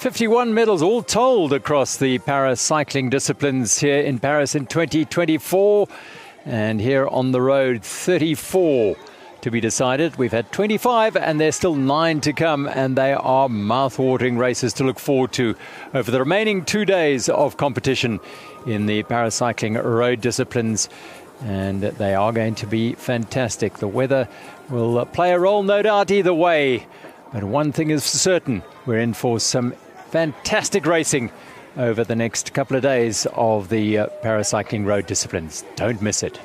'51 medals all told across the Paris cycling disciplines here in Paris in 2024. And here on the road, 34 to be decided. We've had 25 and there's still 9 to come, and they are mouth-watering races to look forward to over the remaining 2 days of competition in the Paris cycling road disciplines. And they are going to be fantastic. The weather will play a role, no doubt, either way. But one thing is for certain, we're in for some fantastic racing over the next couple of days of the paracycling road disciplines. Don't miss it.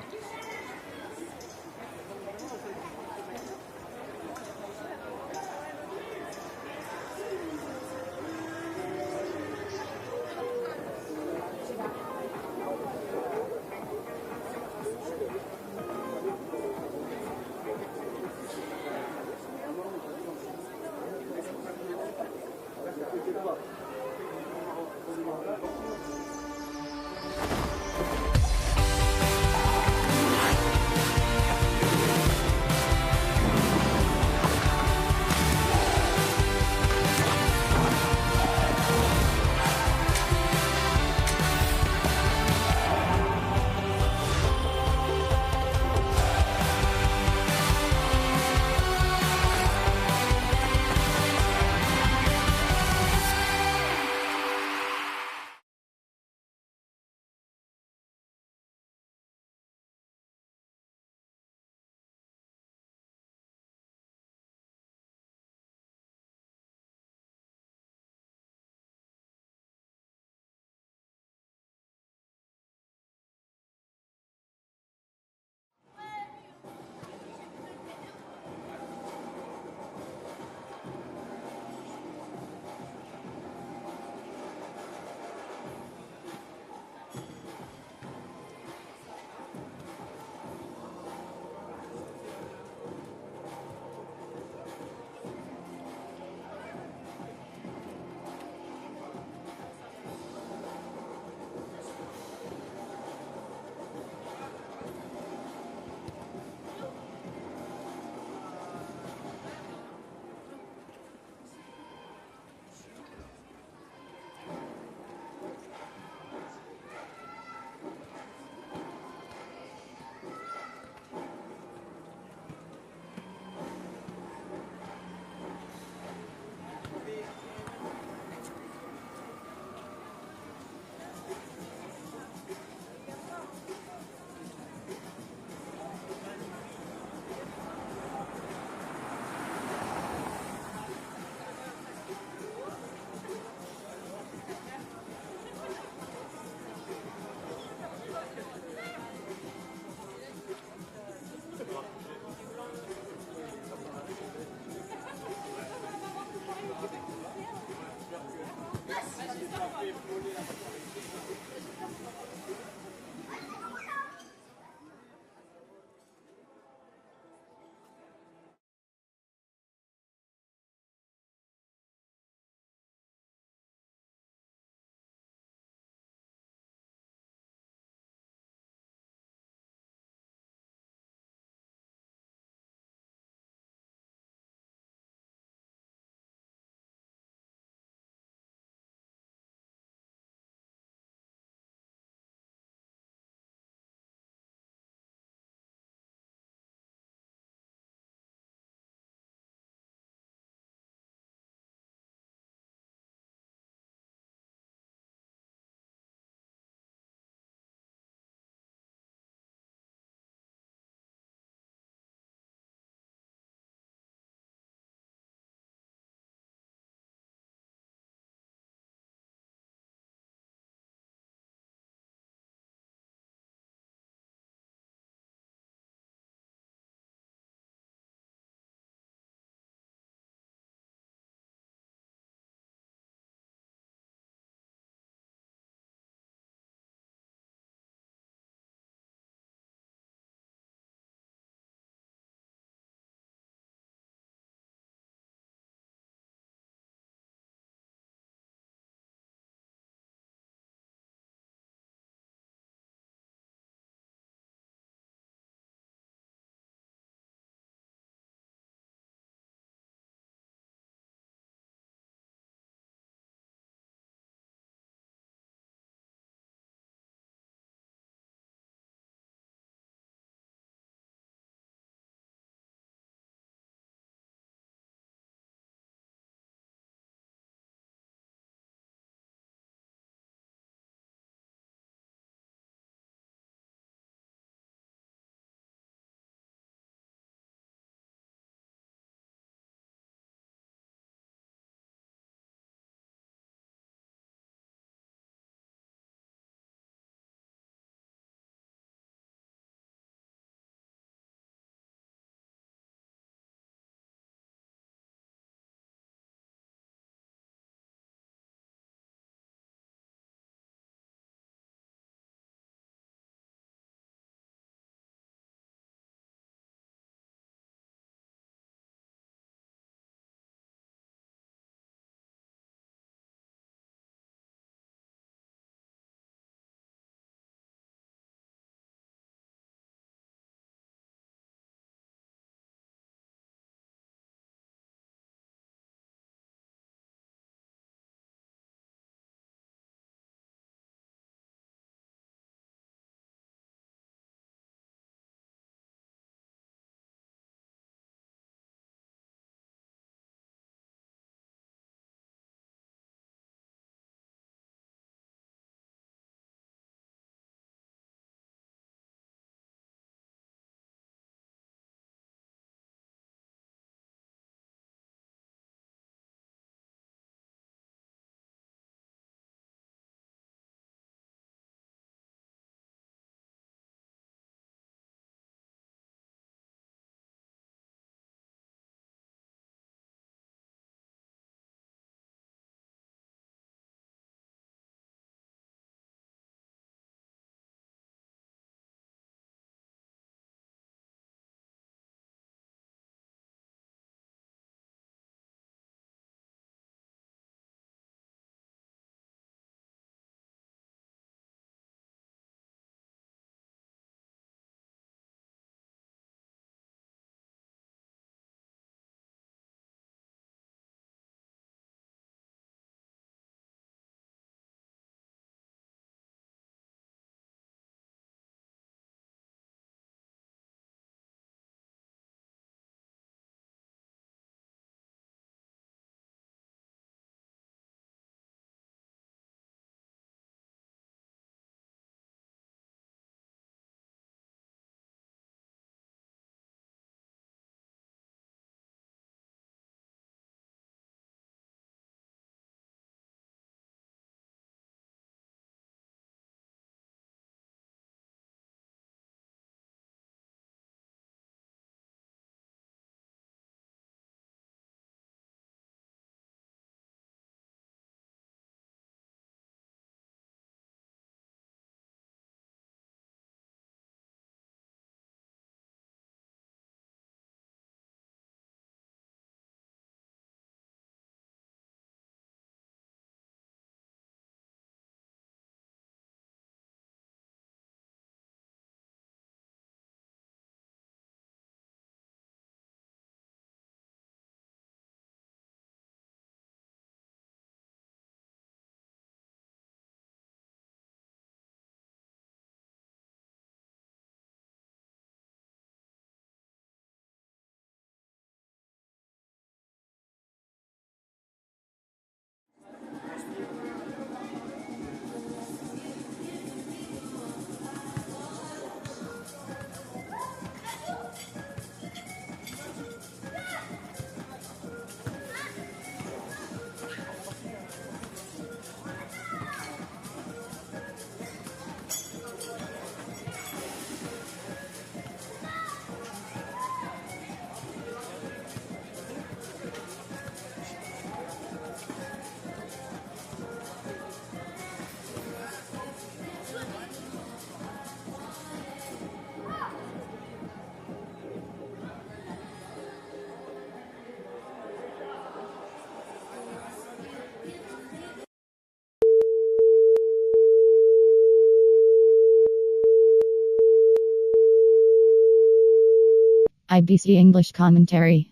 IBC English commentary.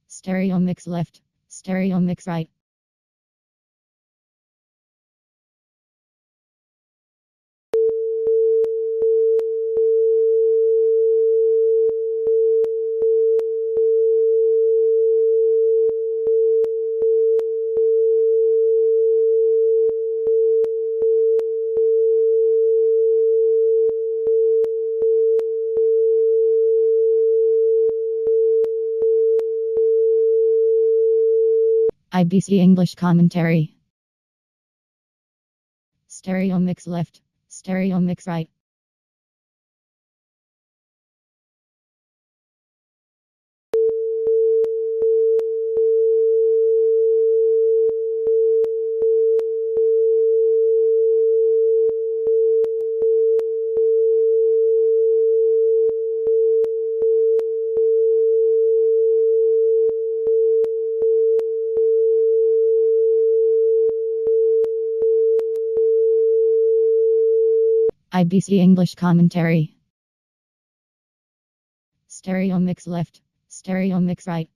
Stereo mix left, stereo mix right. IBC English commentary. Stereo mix left, stereo mix right. IBC English commentary. Stereo mix left, stereo mix right.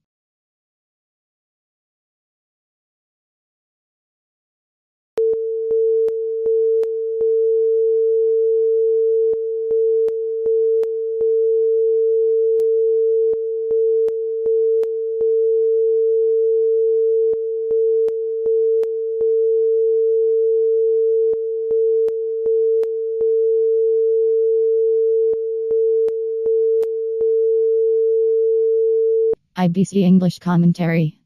IBC English commentary.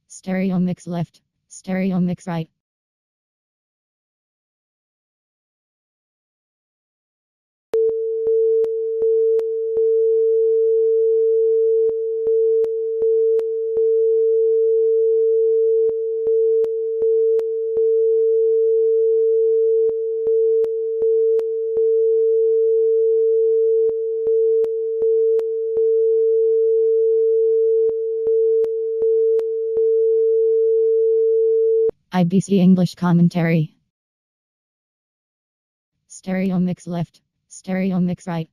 Stereo mix left, stereo mix right. IBC English commentary. Stereo mix left, stereo mix right.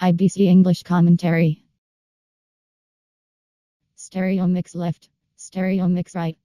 IBC English commentary. Stereo mix left, stereo mix right.